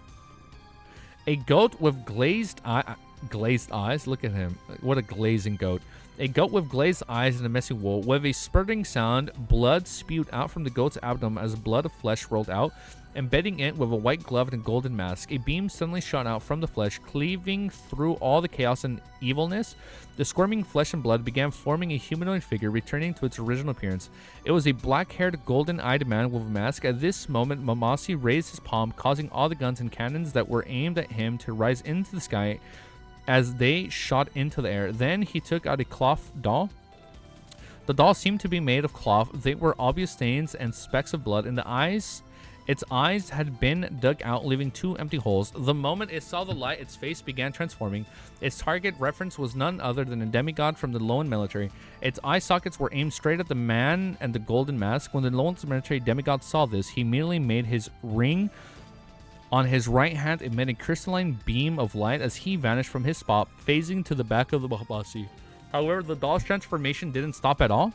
A goat with glazed eyes. Look at him. What a glazing goat. A goat with glazed eyes and a messy wool. With a spurting sound, blood spewed out from the goat's abdomen as blood of flesh rolled out, embedding it with a white glove and a golden mask. A beam suddenly shot out from the flesh, cleaving through all the chaos and evilness. The squirming flesh and blood began forming a humanoid figure, returning to its original appearance. It was a black-haired, golden-eyed man with a mask. At this moment, Mamasi raised his palm, causing all the guns and cannons that were aimed at him to rise into the sky as they shot into the air. Then he took out a cloth doll. The doll seemed to be made of cloth. They were obvious stains and specks of blood in the eyes. Its eyes had been dug out, leaving 2 empty holes. The moment it saw the light, its face began transforming. Its target reference was none other than a demigod from the Loan military. Its eye sockets were aimed straight at the man and the golden mask. When the Loan military demigod saw this, he immediately made his ring on his right hand emit a crystalline beam of light as he vanished from his spot, phasing to the back of the Mahabasi. However, the doll's transformation didn't stop at all.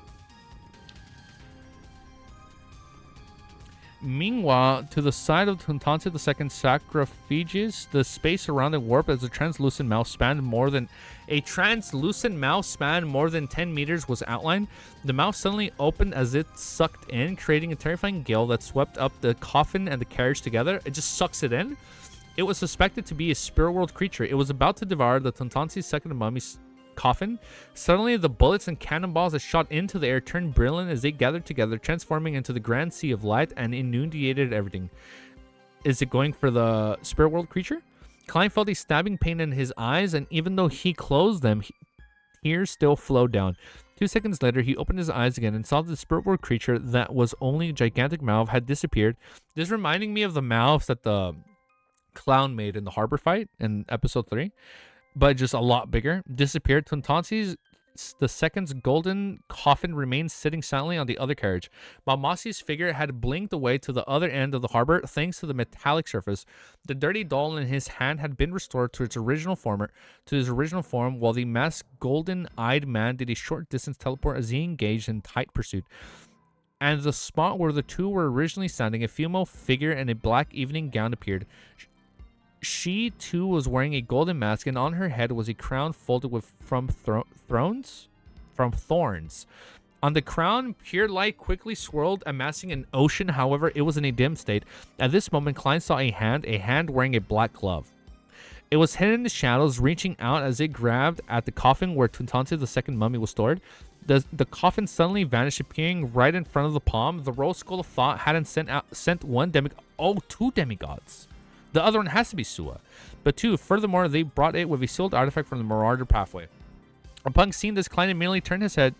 Meanwhile, to the side of Tuntantzin II's sarcophagus, the space around it warped as a translucent mouth spanned more than 10 meters was outlined. The mouth suddenly opened as it sucked in, creating a terrifying gale that swept up the coffin and the carriage together. It just sucks it in. It was suspected to be a spirit world creature. It was about to devour the Tuntantzin II mummy's coffin. Suddenly, the bullets and cannonballs that shot into the air turned brilliant as they gathered together, transforming into the grand sea of light and inundated everything. Is it going for the spirit world creature? Klein felt a stabbing pain in his eyes, and even though he closed them, tears still flowed down. 2 seconds later, he opened his eyes again and saw the spirit world creature that was only a gigantic mouth had disappeared. This reminding me of the mouths that the clown made in the harbor fight in episode 3, but just a lot bigger. Disappeared. Tuntansi the second's golden coffin remained sitting silently on the other carriage. Balmasi's figure had blinked away to the other end of the harbor thanks to the metallic surface. The dirty doll in his hand had been restored to its original form, while the masked golden-eyed man did a short distance teleport as he engaged in tight pursuit. And the spot where the two were originally standing, a female figure in a black evening gown appeared. She too was wearing a golden mask, and on her head was a crown folded from thorns. On the crown, pure light quickly swirled, amassing an ocean. However, it was in a dim state. At this moment, Klein saw a hand wearing a black glove. It was hidden in the shadows, reaching out as it grabbed at the coffin where Tuntansi the second mummy was stored. The coffin suddenly vanished, appearing right in front of the palm. The rose skull of thought hadn't sent one demigod. Oh, 2 demigods. The other one has to be Sua. But 2, furthermore, they brought it with a sealed artifact from the Marauder pathway. Upon seeing this, Klein immediately turned his head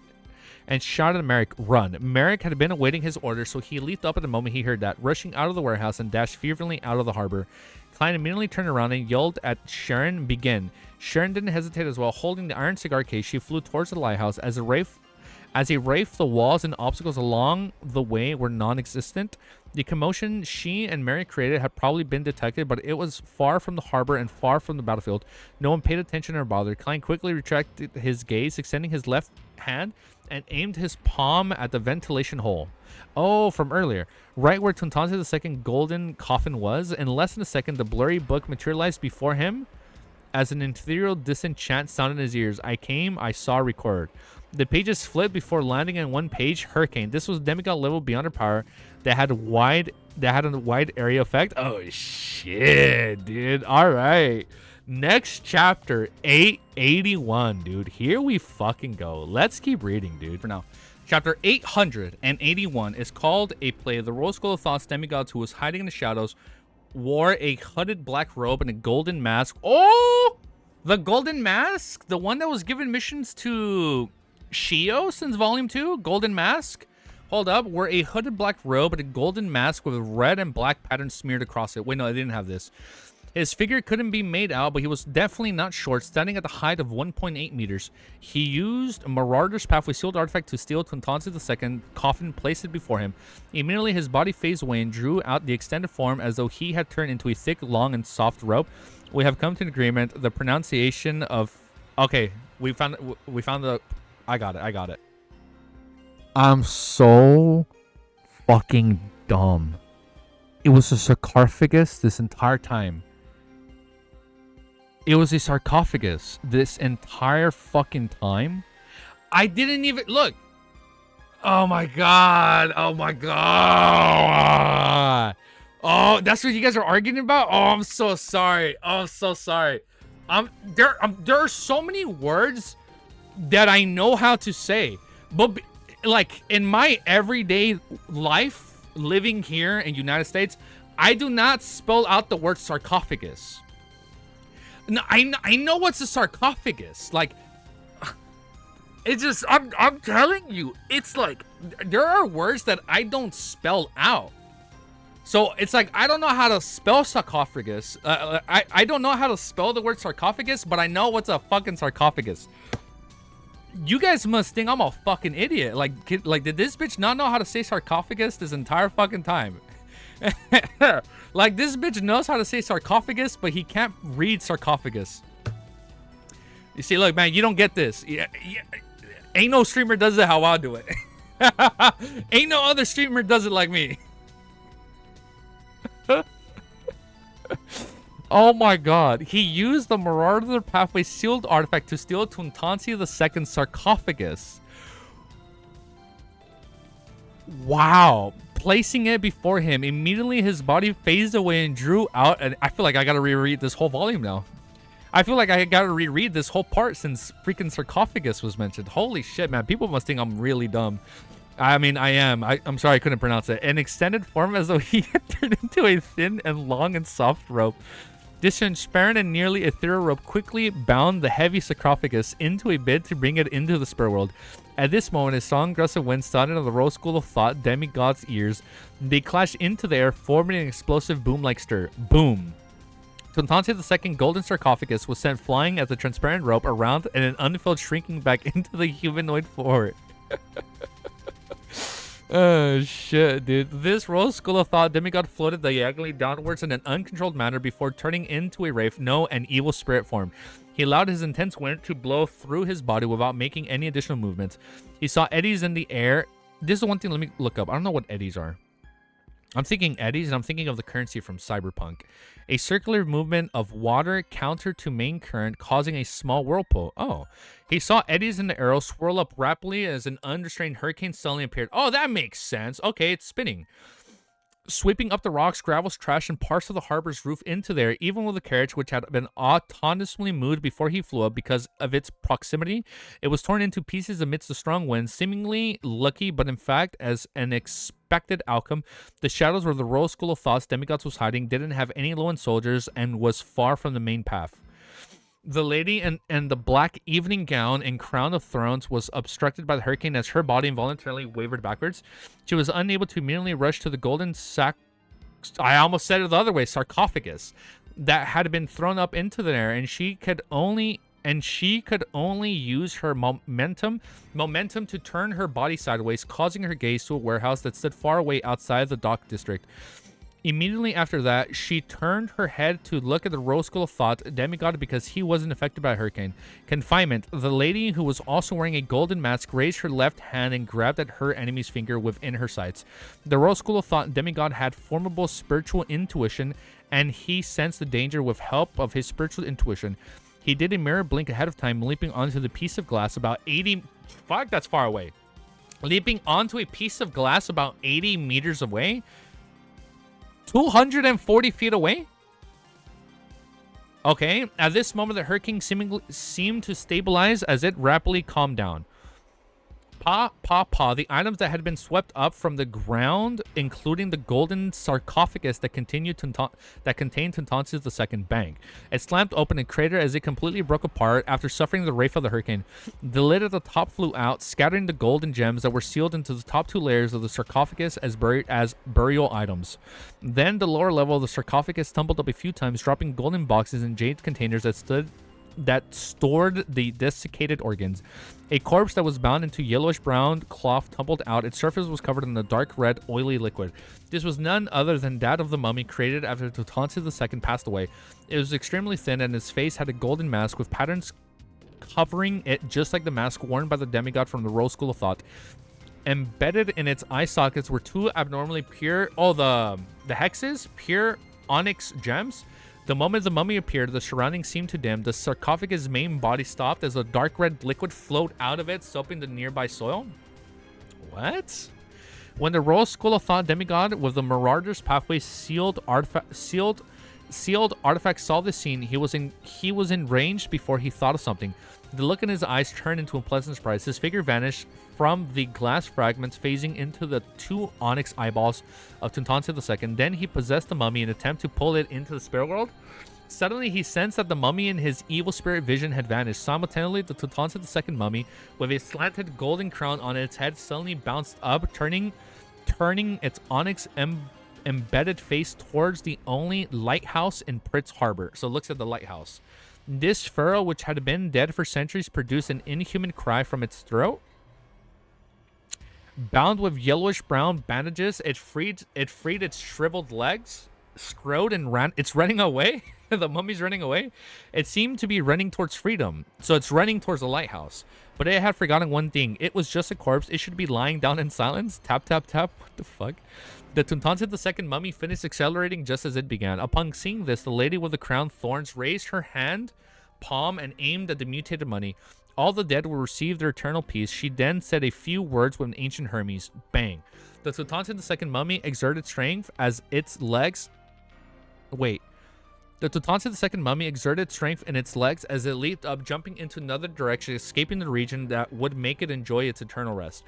and shouted at Merrick, "Run!" Merrick had been awaiting his order, so he leaped up at the moment he heard that, rushing out of the warehouse and dashed fervently out of the harbor. Klein immediately turned around and yelled at Sharon, "Begin!" Sharon didn't hesitate as well. Holding the iron cigar case, she flew towards the lighthouse. As a wraith, the walls and obstacles along the way were non-existent. The commotion she and Mary created had probably been detected, but it was far from the harbor and far from the battlefield. No one paid attention or bothered. Klein quickly retracted his gaze, extending his left hand and aimed his palm at the ventilation hole. Oh, from earlier. Right where Tuntansi the second golden coffin was. In less than a second, the blurry book materialized before him as an ethereal distant chant sounded in his ears. "I came, I saw, record." The pages flipped before landing in one page. Hurricane. This was demigod level beyond her power that had a wide area effect. Oh shit, dude. All right. Next chapter, 881, dude. Here we fucking go. Let's keep reading, dude. For now. Chapter 881 is called A Play. The Rose Skull of Thought's demigods who was hiding in the shadows wore a hooded black robe and a golden mask. Oh! The golden mask? The one that was given missions to Shio since Volume 2? Golden mask? Hold up. Wore a hooded black robe and a golden mask with red and black patterns smeared across it. Wait, no, I didn't have this. His figure couldn't be made out, but he was definitely not short, standing at the height of 1.8 meters. He used Marauder's Pathway sealed artifact to steal Tuntansi II coffin, placed it before him. Immediately, his body phased away and drew out the extended form as though he had turned into a thick, long, and soft rope. We have come to an agreement. The pronunciation of... Okay, we found the... I got it. I'm so fucking dumb. It was a sarcophagus this entire time. It was a sarcophagus this entire fucking time. I didn't even look. Oh my god. Oh my god. Oh, that's what you guys are arguing about? Oh, I'm so sorry. Oh, I'm so sorry. There are so many words that I know how to say, but like in my everyday life living here in United States, I do not spell out the word sarcophagus. No, I know what's a sarcophagus. Like, it's just, I'm telling you, it's like, there are words that I don't spell out. So it's like, I don't know how to spell sarcophagus. I don't know how to spell the word sarcophagus, but I know what's a fucking sarcophagus. You guys must think I'm a fucking idiot. Like, did this bitch not know how to say sarcophagus this entire fucking time? Like, this bitch knows how to say sarcophagus, but he can't read sarcophagus. You see, look, man, you don't get this. Yeah, ain't no streamer does it how I do it. Ain't no other streamer does it like me. Oh my god. He used the Marauder Pathway sealed artifact to steal Tuntansi II's sarcophagus. Wow. Placing it before him, immediately his body phased away and drew out. And I feel like I gotta reread this whole volume now. I feel like I gotta reread this whole part since freaking sarcophagus was mentioned. Holy shit, man. People must think I'm really dumb. I mean, I am. I'm sorry I couldn't pronounce it. An extended form as though he had turned into a thin and long and soft rope. This transparent and nearly ethereal rope quickly bound the heavy sarcophagus into a bid to bring it into the spirit world. At this moment, a strong gust of wind sounded on the rose school of thought Demigod's ears. They clashed into the air, forming an explosive boom-like stir. Boom. Tuntansi II golden sarcophagus was sent flying as a transparent rope around and an unfilled shrinking back into the humanoid form. Oh shit, dude. This rose school of thought demigod floated diagonally downwards in an uncontrolled manner before turning into a wraith, no, an evil spirit form. He allowed his intense wind to blow through his body without making any additional movements. He saw eddies in the air. This is one thing, let me look up. I don't know what eddies are. I'm thinking eddies, and I'm thinking of the currency from Cyberpunk. A circular movement of water counter to main current, causing a small whirlpool. Oh. He saw eddies in the arrow swirl up rapidly as an unrestrained hurricane suddenly appeared. Oh, that makes sense. Okay, it's spinning. Sweeping up the rocks, gravels, trash, and parts of the harbor's roof into there, even with the carriage, which had been autonomously moved before he flew up because of its proximity. It was torn into pieces amidst the strong wind, seemingly lucky, but in fact, as an expected outcome, the shadows where the Royal School of Thoughts demigods was hiding didn't have any lone soldiers and was far from the main path. The lady in the black evening gown and crown of thorns was obstructed by the hurricane as her body involuntarily wavered backwards. She was unable to immediately rush to the golden I almost said it the other way, sarcophagus that had been thrown up into the air, and she could only use her momentum to turn her body sideways, causing her gaze to a warehouse that stood far away outside the dock district. Immediately after that, she turned her head to look at the Rose School of Thought demigod because he wasn't affected by a hurricane. Confinement. The lady, who was also wearing a golden mask, raised her left hand and grabbed at her enemy's finger within her sights. The Rose School of Thought demigod had formidable spiritual intuition, and he sensed the danger with help of his spiritual intuition. He did a mirror blink ahead of time, leaping onto the piece of glass about 80... Fuck, that's far away. Leaping onto a piece of glass about 80 meters away... 240 feet away? Okay, at this moment, the hurricane seemed to stabilize as it rapidly calmed down. The items that had been swept up from the ground, including the golden sarcophagus that contained Tuntansis II, bang. It slammed open and cratered as it completely broke apart after suffering the wrath of the hurricane. The lid at the top flew out, scattering the gold and gems that were sealed into the top two layers of the sarcophagus as burial items. Then the lower level of the sarcophagus tumbled up a few times, dropping golden boxes and jade containers that stored the desiccated organs. A corpse that was bound into yellowish-brown cloth tumbled out. Its surface was covered in a dark red, oily liquid. This was none other than that of the mummy created after Tuntansis II passed away. It was extremely thin, and its face had a golden mask with patterns covering it, just like the mask worn by the demigod from the Rose School of Thought. Embedded in its eye sockets were two abnormally pure... Oh, the hexes? Pure onyx gems? The moment the mummy appeared, the surroundings seemed to dim. The sarcophagus' main body stopped as a dark red liquid flowed out of it, soaping the nearby soil. What? When the Royal School of Thought demigod with the Marauder's Pathway sealed artifact saw the scene, he was enraged before he thought of something. The look in his eyes turned into a pleasant surprise. His figure vanished from the glass fragments, phasing into the two onyx eyeballs of Tuntansis II. Then he possessed the mummy in an attempt to pull it into the spirit world. Suddenly, he sensed that the mummy and his evil spirit vision had vanished. Simultaneously, the Tuntansis II mummy, with a slanted golden crown on its head, suddenly bounced up, turning its onyx embedded face towards the only lighthouse in Pritz Harbor. So it looks at the lighthouse. This pharaoh, which had been dead for centuries, produced an inhuman cry from its throat. Bound with yellowish-brown bandages, it freed its shriveled legs, screwed and ran. It's running away. The mummy's running away. It seemed to be running towards freedom, so it's running towards the lighthouse. But it had forgotten one thing. It was just a corpse. It should be lying down in silence. Tap, tap, tap. What the fuck? The Tuntansis II mummy finished accelerating just as it began. Upon seeing this, the lady with the crown thorns raised her hand, palm, and aimed at the mutated mummy. All the dead will receive their eternal peace. She then said a few words with an ancient Hermes. Bang. The Tuntansis II mummy exerted strength as its legs... Wait. The Tuntansy II mummy exerted strength in its legs as it leaped up, jumping into another direction, escaping the region that would make it enjoy its eternal rest.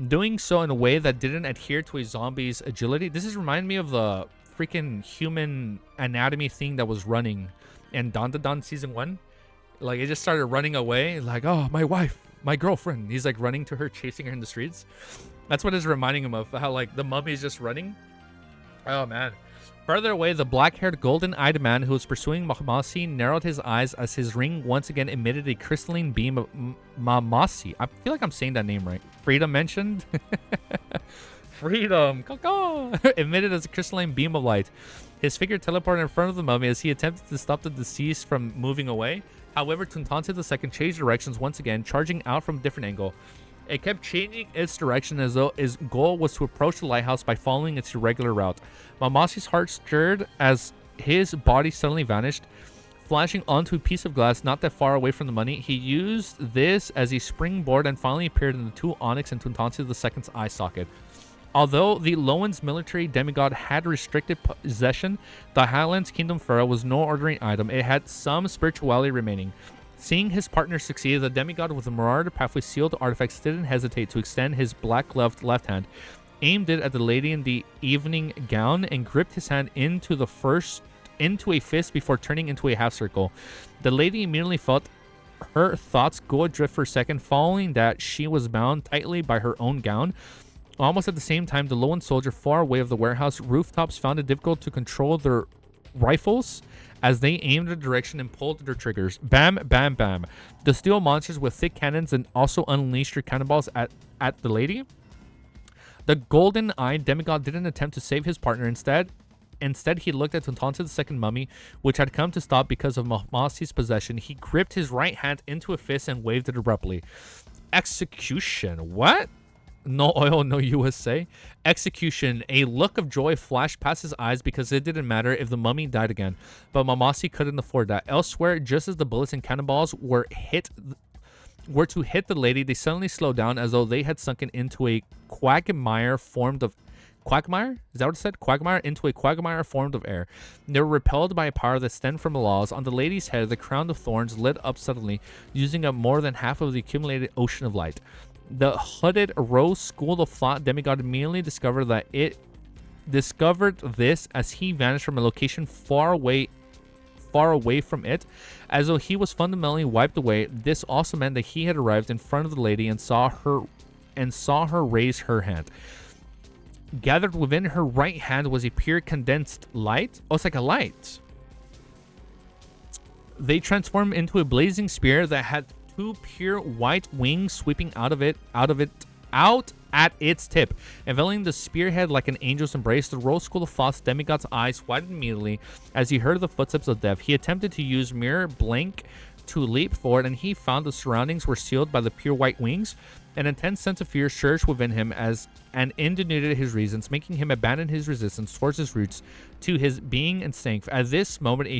Doing so in a way that didn't adhere to a zombie's agility. This is remind me of the freaking human anatomy thing that was running in Don season 1. Like, it just started running away. Like, oh, my wife, my girlfriend. He's like running to her, chasing her in the streets. That's what it's reminding him of. How like the mummy is just running. Oh, man. Further away, the black-haired, golden-eyed man who was pursuing Mahmasi narrowed his eyes as his ring once again emitted a crystalline beam of Mahmasi. I feel like I'm saying that name right. Freedom mentioned? Freedom! Emitted as a crystalline beam of light. His figure teleported in front of the mummy as he attempted to stop the deceased from moving away. However, Tuntansy II changed directions once again, charging out from a different angle. It kept changing its direction as though its goal was to approach the lighthouse by following its irregular route. Mamasi's heart stirred as his body suddenly vanished, flashing onto a piece of glass not that far away from the mummy. He used this as a springboard and finally appeared in the two onyx in Tuntansy II's eye socket. Although the Lowen's military demigod had restricted possession, the Highlands Kingdom Pharaoh was no ordinary item. It had some spirituality remaining. Seeing his partner succeed, the demigod with the Marauder Pathway sealed artifacts didn't hesitate to extend his black-gloved left hand, aimed it at the lady in the evening gown, and gripped his hand into a fist before turning into a half circle. The lady immediately felt her thoughts go adrift for a second, following that she was bound tightly by her own gown. Almost at the same time, the Lowen soldier far away of the warehouse rooftops found it difficult to control their rifles as they aimed in the direction and pulled their triggers. Bam, bam, bam. The steel monsters with thick cannons and also unleashed their cannonballs at the lady. The golden-eyed demigod didn't attempt to save his partner. Instead, he looked at Tuntansy II mummy, which had come to stop because of Mahmasi's possession. He gripped his right hand into a fist and waved it abruptly. Execution. What? No oil, no USA. Execution. A look of joy flashed past his eyes because it didn't matter if the mummy died again. But Mahmasi couldn't afford that. Elsewhere, just as the bullets and cannonballs were to hit the lady, they suddenly slowed down as though they had sunken into a quagmire formed of... Quagmire? Is that what it said? Quagmire? Into a quagmire formed of air. They were repelled by a power that stemmed from the laws. On the lady's head, the crown of thorns lit up suddenly, using up more than half of the accumulated ocean of light. The hooded Rose School of Thought demigod immediately discovered this as he vanished from a location far away from it, as though he was fundamentally wiped away. This also meant that he had arrived in front of the lady and saw her raise her hand. Gathered within her right hand was a pure condensed light. Oh, it's like a light. They transformed into a blazing spear that had two pure white wings sweeping out at its tip, enveloping the spearhead like an angel's embrace. The Rose School of Thought's demigod's eyes widened immediately as he heard the footsteps of death. He attempted to use mirror blink to leap forward, and he found the surroundings were sealed by the pure white wings. An intense sense of fear surged within him and inundated his reasons, making him abandon his resistance towards his roots to his being and strength. At this moment, a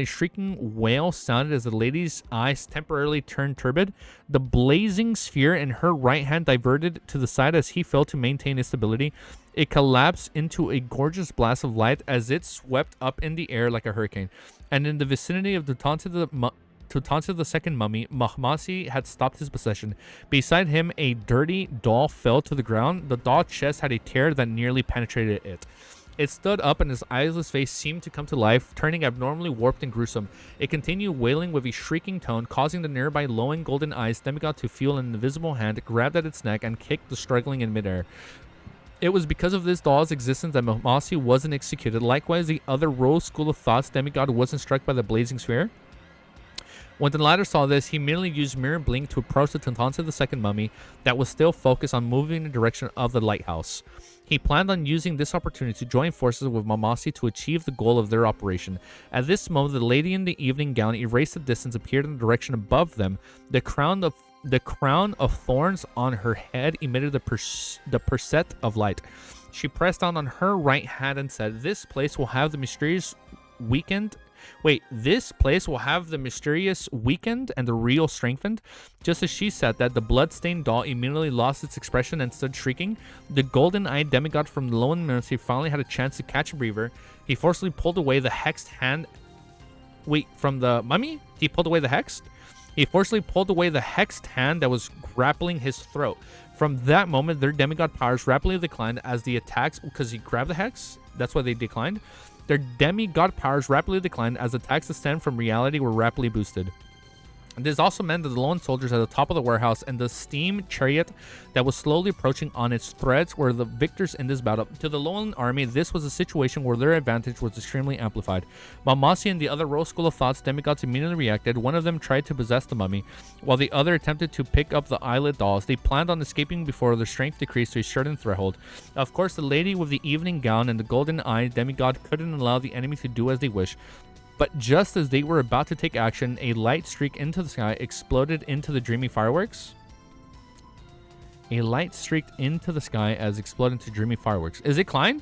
shrieking wail sounded as the lady's eyes temporarily turned turbid. The blazing sphere in her right hand diverted to the side as he failed to maintain its stability. It collapsed into a gorgeous blast of light as it swept up in the air like a hurricane. And in the vicinity of the Tuntansy II mummy, Mahmasi had stopped his possession. Beside him, a dirty doll fell to the ground. The doll's chest had a tear that nearly penetrated it. It stood up and his eyeless face seemed to come to life, turning abnormally warped and gruesome. It continued wailing with a shrieking tone, causing the nearby glowing golden eyes demigod to feel an invisible hand grabbed at its neck and kicked the struggling in midair. It was because of this doll's existence that Mahmasi wasn't executed. Likewise, the other Rose School of Thought's demigod wasn't struck by the blazing sphere. When the latter saw this, he immediately used mirror blink to approach the Tuntansy II mummy that was still focused on moving in the direction of the lighthouse. He planned on using this opportunity to join forces with Mahmasi to achieve the goal of their operation. At this moment, the lady in the evening gown erased the distance, appeared in the direction above them. The crown of thorns on her head emitted the percent of light. She pressed down on her right hand and said, "This place will have the mysterious weakened Wait, this place will have the mysterious weakened and the real strengthened. Just as she said that, the blood-stained doll immediately lost its expression and stood shrieking. The golden-eyed demigod from the Lowen Ministry finally had a chance to catch a breather. He forcibly pulled away the hexed hand. Wait, from the mummy? He pulled away the hexed? He forcibly pulled away the hexed hand that was grappling his throat. From that moment, their demigod powers rapidly declined as the attacks, because he grabbed the hex, that's why they declined. Their demigod powers rapidly declined as attacks that stemmed from reality were rapidly boosted. This also meant that the lone soldiers at the top of the warehouse and the steam chariot that was slowly approaching on its threads were the victors in this battle. To the lone army, this was a situation where their advantage was extremely amplified. Mamasi and the other royal school of thoughts demigods immediately reacted. One of them tried to possess the mummy, while the other attempted to pick up the eyelid dolls. They planned on escaping before their strength decreased to a certain threshold. Of course, the lady with the evening gown and the golden eye demigod couldn't allow the enemy to do as they wished. But just as they were about to take action, a light streak into the sky exploded into the dreamy fireworks. A light streaked into the sky as exploded into dreamy fireworks. Is it Klein?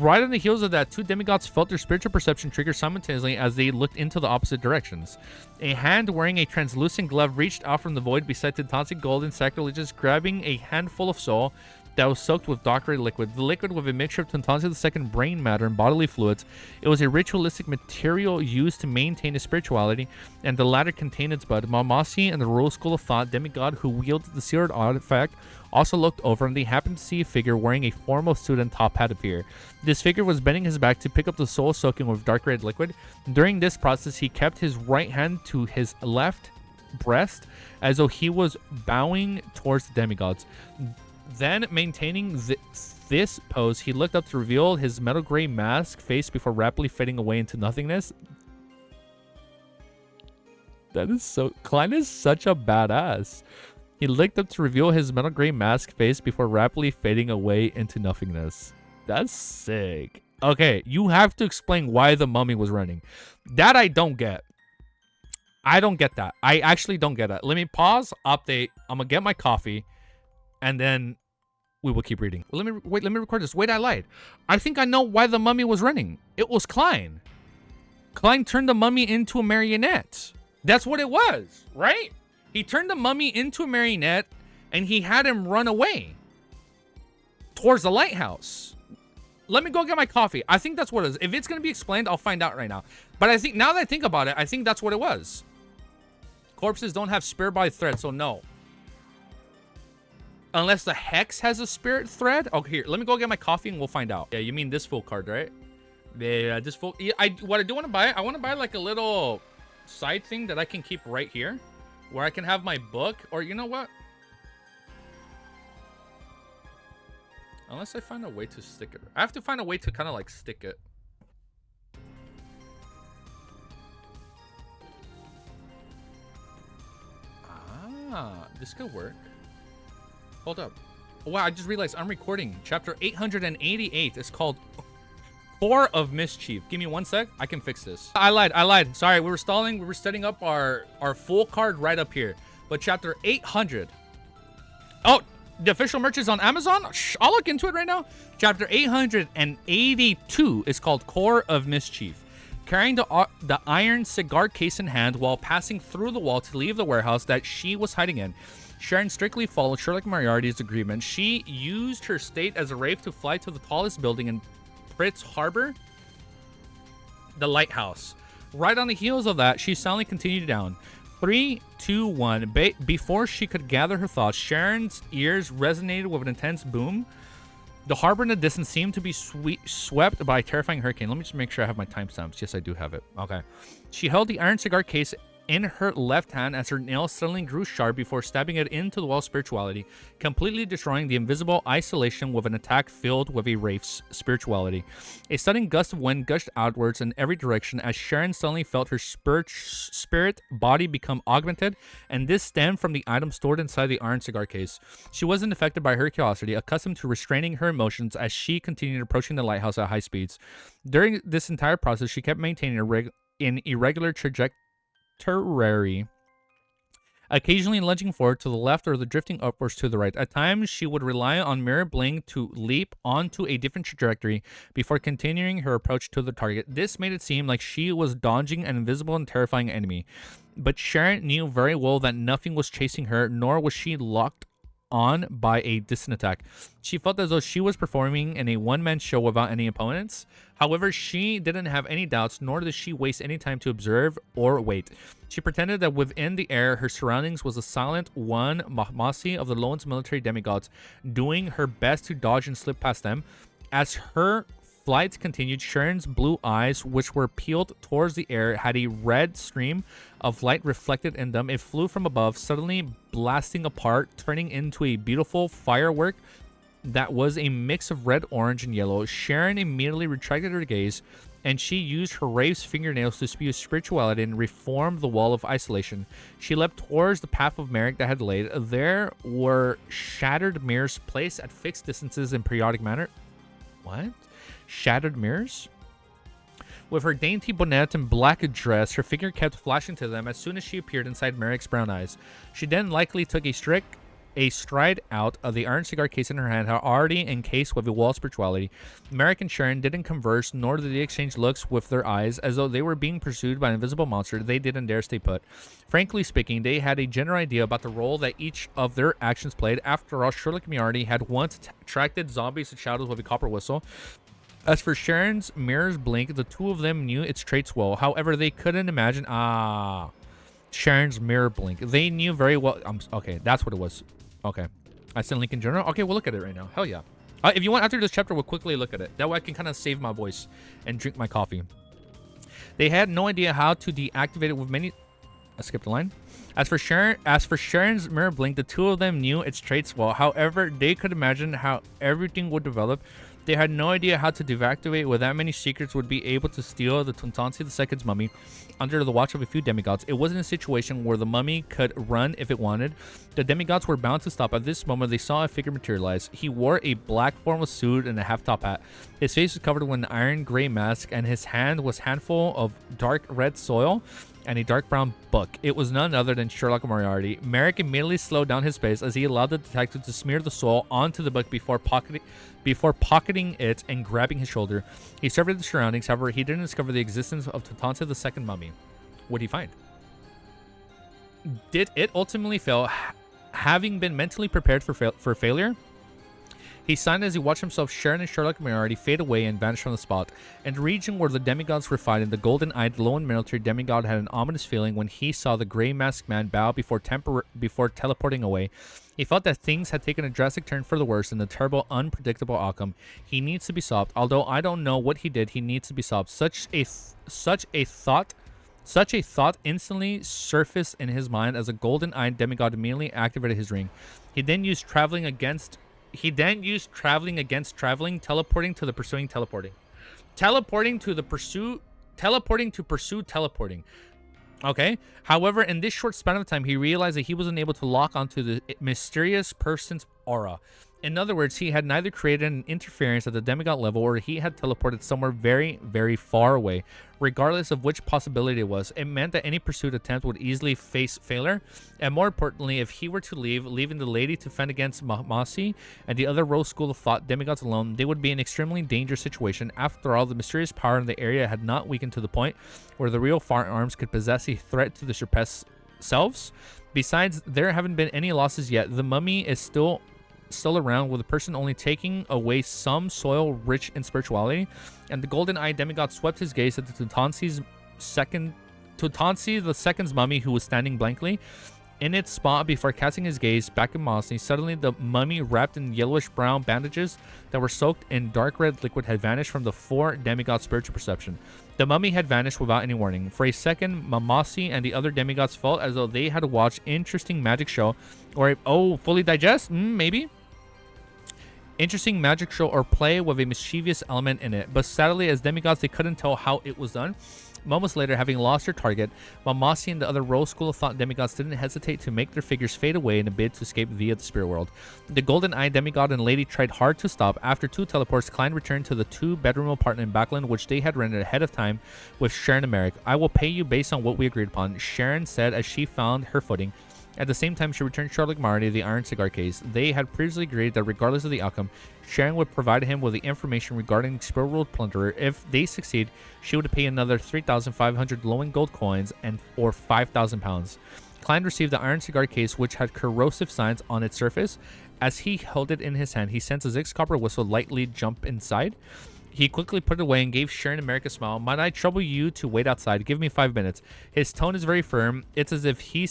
Right on the heels of that, two demigods felt their spiritual perception trigger simultaneously as they looked into the opposite directions. A hand wearing a translucent glove reached out from the void beside Tintansi Golden Sacrilegious, grabbing a handful of soul that was soaked with doctory liquid. The liquid was a mixture of Tintansi II brain matter and bodily fluids. It was a ritualistic material used to maintain his spirituality, and the latter contained its blood. Mamasi and the Royal School of Thought demigod who wielded the seared artifact also looked over, and they happened to see a figure wearing a formal suit and top hat appear. This figure was bending his back to pick up the soul soaking with dark red liquid. During this process, he kept his right hand to his left breast as though he was bowing towards the demigods. Then, maintaining this pose, he looked up to reveal his metal gray mask face before rapidly fading away into nothingness. That is so... Klein is such a badass. He looked up to reveal his metal gray mask face before rapidly fading away into nothingness. That's sick. Okay, you have to explain why the mummy was running. That I don't get. I don't get that. I actually don't get it. Let me pause, update. I'm gonna get my coffee, and then we will keep reading. Let me record this. Wait, I lied. I think I know why the mummy was running. It was Klein. Klein turned the mummy into a marionette. That's what it was, right? He turned the mummy into a marionette, and he had him run away towards the lighthouse. Let me go get my coffee. I think that's what it is. If it's going to be explained, I'll find out right now. But I think, now that I think about it, I think that's what it was. Corpses don't have spirit body thread, so no. Unless the hex has a spirit thread. Okay, here, let me go get my coffee and we'll find out. Yeah, you mean this full card, right? Yeah, this full... Yeah, what I do want to buy, I want to buy like a little side thing that I can keep right here, where I can have my book, or you know what? Unless I find a way to stick it. I have to find a way to kind of like stick it. Ah, this could work. Hold up. Wow, I just realized I'm recording. Chapter 888 is called Core of Mischief. Give me one sec. I can fix this. I lied. Sorry, we were stalling. We were setting up our full card right up here. But chapter 800. Oh, the official merch is on Amazon? Shh, I'll look into it right now. Chapter 882 is called Core of Mischief. Carrying the iron cigar case in hand while passing through the wall to leave the warehouse that she was hiding in, Sharon strictly followed Sherlock Moriarty's agreement. She used her state as a wraith to fly to the tallest building in Pritz Harbor, the lighthouse. Right on the heels of that, she silently continued down. 3, 2, 1. Before she could gather her thoughts, Sharon's ears resonated with an intense boom. The harbor in the distance seemed to be swept by a terrifying hurricane. Let me just make sure I have my timestamps. Yes, I do have it. Okay. She held the iron cigar case in her left hand as her nails suddenly grew sharp before stabbing it into the wall of spirituality, completely destroying the invisible isolation with an attack filled with a wraith's spirituality. A sudden gust of wind gushed outwards in every direction as Sharon suddenly felt her spirit body become augmented, and this stemmed from the item stored inside the iron cigar case. She wasn't affected by her curiosity, accustomed to restraining her emotions as she continued approaching the lighthouse at high speeds. During this entire process, she kept maintaining an irregular trajectory occasionally lunging forward to the left or drifting upwards to the right. At times, she would rely on mirror bling to leap onto a different trajectory before continuing her approach to the target. This made it seem like she was dodging an invisible and terrifying enemy. But Sharon knew very well that nothing was chasing her, nor was she locked on by a distant attack. She felt as though she was performing in a one-man show without any opponents. However, she didn't have any doubts, nor did she waste any time to observe or wait. She pretended that within the air, her surroundings was a silent one Mahmasi of the Loan's military demigods, doing her best to dodge and slip past them. As her flight continued, Sharon's blue eyes, which were peeled towards the air, had a red stream of light reflected in them. It flew from above, suddenly blasting apart, turning into a beautiful firework that was a mix of red, orange, and yellow. Sharon immediately retracted her gaze, and she used her raised fingernails to spew spirituality and reform the wall of isolation. She leapt towards the path of Merrick that had laid. There were shattered mirrors placed at fixed distances in periodic manner. What? Shattered mirrors? With her dainty bonnet and black dress, her figure kept flashing to them as soon as she appeared inside Merrick's brown eyes. She then likely took a stride out of the iron cigar case in her hand, already encased with a wall of spirituality. Merrick and Sharon didn't converse, nor did they exchange looks with their eyes, as though they were being pursued by an invisible monster. They didn't dare stay put. Frankly speaking, they had a general idea about the role that each of their actions played. After all, Sherlock Moriarty had once attracted zombies and shadows with a copper whistle. As for Sharon's mirror's blink, the two of them knew its traits well. However, they couldn't imagine... Sharon's mirror blink. They knew very well... okay, that's what it was. Okay. I sent link in general. Okay, we'll look at it right now. Hell yeah. If you want, after this chapter, we'll quickly look at it. That way I can kind of save my voice and drink my coffee. They had no idea how to deactivate it with many... I skipped a line. As for Sharon's mirror blink, the two of them knew its traits well. However, they could imagine how everything would develop. They had no idea how to deactivate with that many secrets would be able to steal the Tuntansi II's mummy under the watch of a few demigods. It wasn't a situation where the mummy could run if it wanted. The demigods were bound to stop. At this moment, they saw a figure materialize. He wore a black formal suit and a half-top hat. His face was covered with an iron gray mask, and his hand was handful of dark red soil and a dark brown book. It was none other than Sherlock Moriarty. Merrick immediately slowed down his pace as he allowed the detective to smear the soil onto the book before pocketing it and grabbing his shoulder. He surveyed the surroundings. However, he didn't discover the existence of Tuntansi II's mummy. What did he find? Did it ultimately fail, having been mentally prepared for failure? He signed as he watched himself, Sharon and Sherlock Moriarty fade away and vanish from the spot. In the region where the demigods were fighting, the golden-eyed, lone military demigod had an ominous feeling when he saw the gray-masked man bow before teleporting away. He felt that things had taken a drastic turn for the worse and the terrible, unpredictable outcome. He needs to be stopped. Although I don't know what he did, he needs to be stopped. Such a thought instantly surfaced in his mind as a golden-eyed demigod immediately activated his ring. He then used traveling against traveling, teleporting to the pursuing teleporting. Teleporting to pursue teleporting. Okay. However, in this short span of time, he realized that he was unable to lock onto the mysterious person's aura. In other words, he had neither created an interference at the demigod level or he had teleported somewhere very, very far away. Regardless of which possibility it was, it meant that any pursuit attempt would easily face failure. And more importantly, if he were to leaving the lady to fend against Mahmasi and the other Rose School of Thought demigods alone, they would be in an extremely dangerous situation. After all, the mysterious power in the area had not weakened to the point where the real firearms could possess a threat to the suppressed selves. Besides, there haven't been any losses yet. The mummy is still around, with a person only taking away some soil rich in spirituality. And the golden-eyed demigod swept his gaze at the Tuntansi II's mummy, who was standing blankly in its spot before casting his gaze back at Mossy. Suddenly, the mummy, wrapped in yellowish-brown bandages that were soaked in dark red liquid, had vanished from the four demigods' spiritual perception. The mummy had vanished without any warning. For a second, Mamasi and the other demigods felt as though they had watched interesting magic show, or fully digest? Maybe. Interesting magic show or play with a mischievous element in it. But sadly, as demigods, they couldn't tell how it was done. Moments later, having lost their target, Mamasi and the other Rose School of Thought demigods didn't hesitate to make their figures fade away in a bid to escape via the spirit world. The golden-eyed demigod and lady tried hard to stop. After two teleports, Klein returned to the two-bedroom apartment in Backland, which they had rented ahead of time with Sharon and Merrick. "I will pay you based on what we agreed upon," Sharon said as she found her footing At the same time, she returned Charlotte Marty the iron cigar case. They had previously agreed that regardless of the outcome, Sharon would provide him with the information regarding the Spirit World Plunderer. If they succeed, she would pay another 3,500 glowing gold coins or 5,000 pounds. Klein received the iron cigar case, which had corrosive signs on its surface. As he held it in his hand, he sensed a Zix copper whistle lightly jump inside. He quickly put it away and gave Sharon America a smile. Might I trouble you to wait outside? Give me 5 minutes. His tone is very firm. It's as if he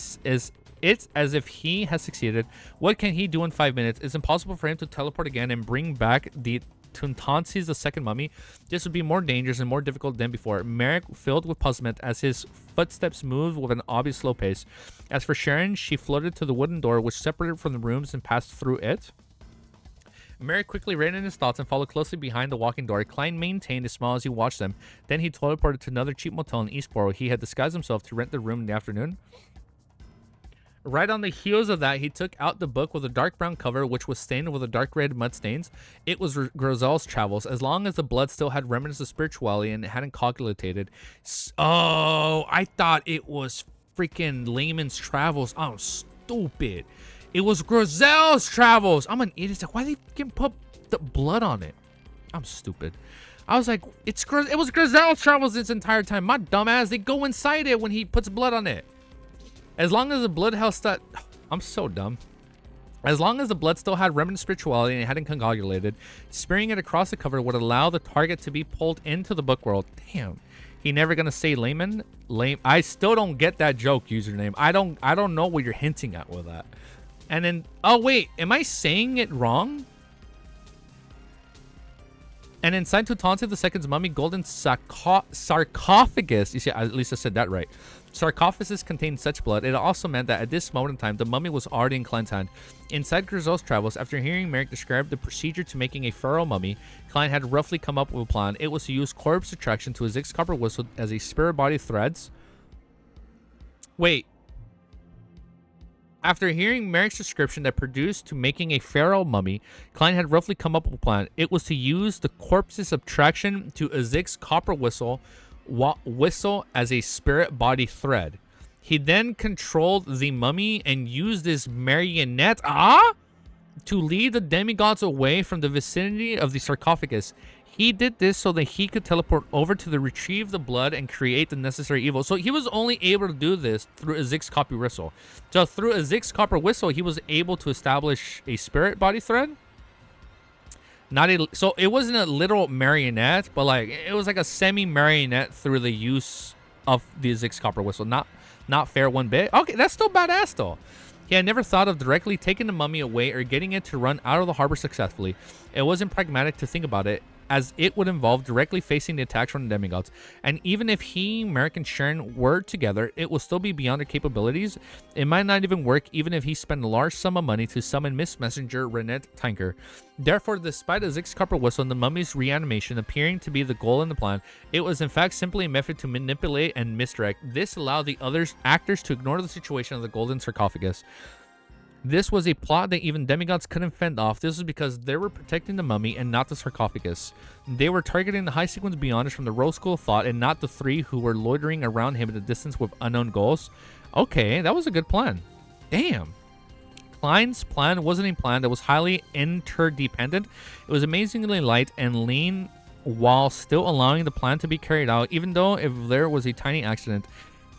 has succeeded. What can he do in 5 minutes? It's impossible for him to teleport again and bring back the Tuntansis, the second mummy. This would be more dangerous and more difficult than before. Merrick filled with puzzlement as his footsteps moved with an obvious slow pace. As for Sharon, she floated to the wooden door which separated from the rooms and passed through it. Merrick quickly ran in his thoughts and followed closely behind the walking door. Klein maintained a smile as he watched them. Then he teleported to another cheap motel in Eastboro. He had disguised himself to rent the room in the afternoon. Right on the heels of that, he took out the book with a dark brown cover, which was stained with a dark red mud stains. It was Grozel's travels. As long as the blood still had remnants of spirituality and it hadn't coagulated. Oh, I thought it was freaking Layman's travels. I'm stupid. It was Grozel's travels. I'm an idiot. Why did they put the blood on it? I'm stupid. I was like, it was Grozel's travels this entire time. My dumbass, they go inside it when he puts blood on it. As long as the blood held I'm so dumb. As long as the blood still had remnant spirituality and it hadn't coagulated, spearing it across the cover would allow the target to be pulled into the book world. Damn. He never gonna say layman? I still don't get that joke, username. I don't know what you're hinting at with that. And then, oh wait, am I saying it wrong? And inside Tutansi II's mummy golden sarcophagus, you see, at least I said that right. Sarcophagus contained such blood. It also meant that at this moment in time, the mummy was already in Klein's hand. Inside Grozel's travels, after hearing Merrick describe the procedure to making a pharaoh mummy, Klein had roughly come up with a plan. It was to use corpse attraction to a Zix copper whistle as a spirit body threads. Wait. After hearing Merrick's description that produced to making a pharaoh mummy, Klein had roughly come up with a plan. It was to use the corpse's attraction to a Zix copper whistle as a spirit body thread. He then controlled the mummy and used his marionette to lead the demigods away from the vicinity of the sarcophagus. He did this so that he could teleport over to retrieve the blood and create the necessary evil. So he was only able to do this through a Zix copper whistle. So through a Zix copper whistle, he was able to establish a spirit body thread. So it wasn't a literal marionette, but like it was like a semi-marionette through the use of the Zix copper whistle. Not fair one bit. Okay, that's still badass though. He had never thought of directly taking the mummy away or getting it to run out of the harbor successfully. It wasn't pragmatic to think about it, as it would involve directly facing the attacks from the demigods. And even if he, Merrick, and Sharon were together, it will still be beyond their capabilities. It might not even work even if he spent a large sum of money to summon Miss Messenger Renette Tinker. Therefore, despite a Zix copper whistle and the mummy's reanimation appearing to be the goal in the plan, it was in fact simply a method to manipulate and misdirect. This allowed the other actors to ignore the situation of the golden sarcophagus. This was a plot that even demigods couldn't fend off. This was because they were protecting the mummy and not the sarcophagus. They were targeting the high sequence beyonders from the Rose School of Thought and not the three who were loitering around him at a distance with unknown goals. Okay, that was a good plan. Damn. Klein's plan wasn't a plan that was highly interdependent. It was amazingly light and lean while still allowing the plan to be carried out, even though if there was a tiny accident.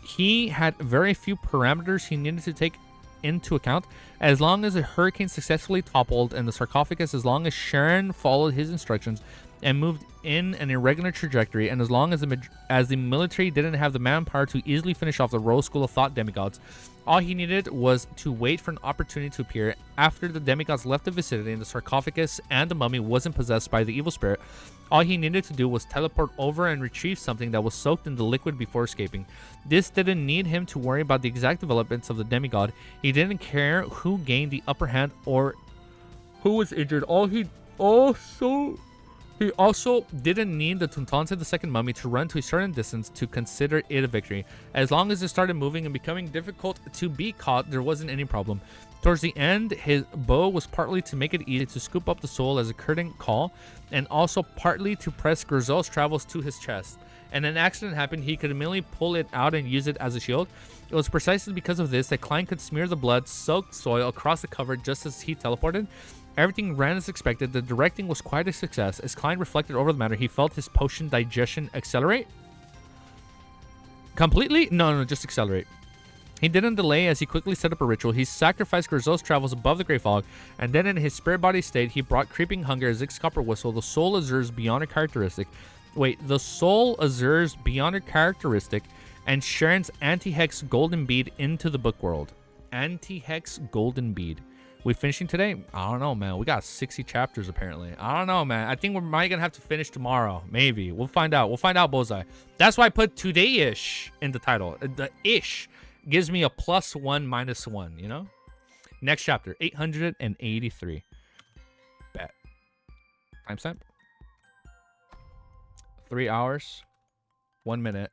He had very few parameters he needed to take into account. As long as the hurricane successfully toppled and the sarcophagus, as long as Sharon followed his instructions and moved in an irregular trajectory, and as long as the military didn't have the manpower to easily finish off the Rose School of Thought demigods, all he needed was to wait for an opportunity to appear. After the demigods left the vicinity and the sarcophagus and the mummy wasn't possessed by the evil spirit, all he needed to do was teleport over and retrieve something that was soaked in the liquid before escaping. This didn't need him to worry about the exact developments of the demigod. He didn't care who gained the upper hand or who was injured. He also didn't need the Tuntansi II mummy to run to a certain distance to consider it a victory. As long as it started moving and becoming difficult to be caught, there wasn't any problem. Towards the end, his bow was partly to make it easy to scoop up the soul as a curtain call, and also partly to press Grizel's travels to his chest. And an accident happened, he could immediately pull it out and use it as a shield. It was precisely because of this that Klein could smear the blood-soaked soil across the cover just as he teleported. Everything ran as expected. The directing was quite a success. As Klein reflected over the matter, he felt his potion digestion accelerate. Completely? No, just accelerate. He didn't delay as he quickly set up a ritual. He sacrificed Grizel's travels above the Great Fog, and then in his spirit body state, he brought Creeping Hunger, Zig's Copper Whistle, the Soul Azur's Beyond characteristic. Wait, the Soul Azur's Beyond characteristic, and Sharon's Anti-Hex Golden Bead into the book world. Anti-Hex Golden Bead. We finishing today? I don't know, man. We got 60 chapters, apparently. I don't know, man. I think we might gonna have to finish tomorrow. Maybe. We'll find out. We'll find out, Bullseye. That's why I put today-ish in the title. The ish gives me a +1, -1, you know? Next chapter, 883. Bet. Timestamp. 3 hours, 1 minute.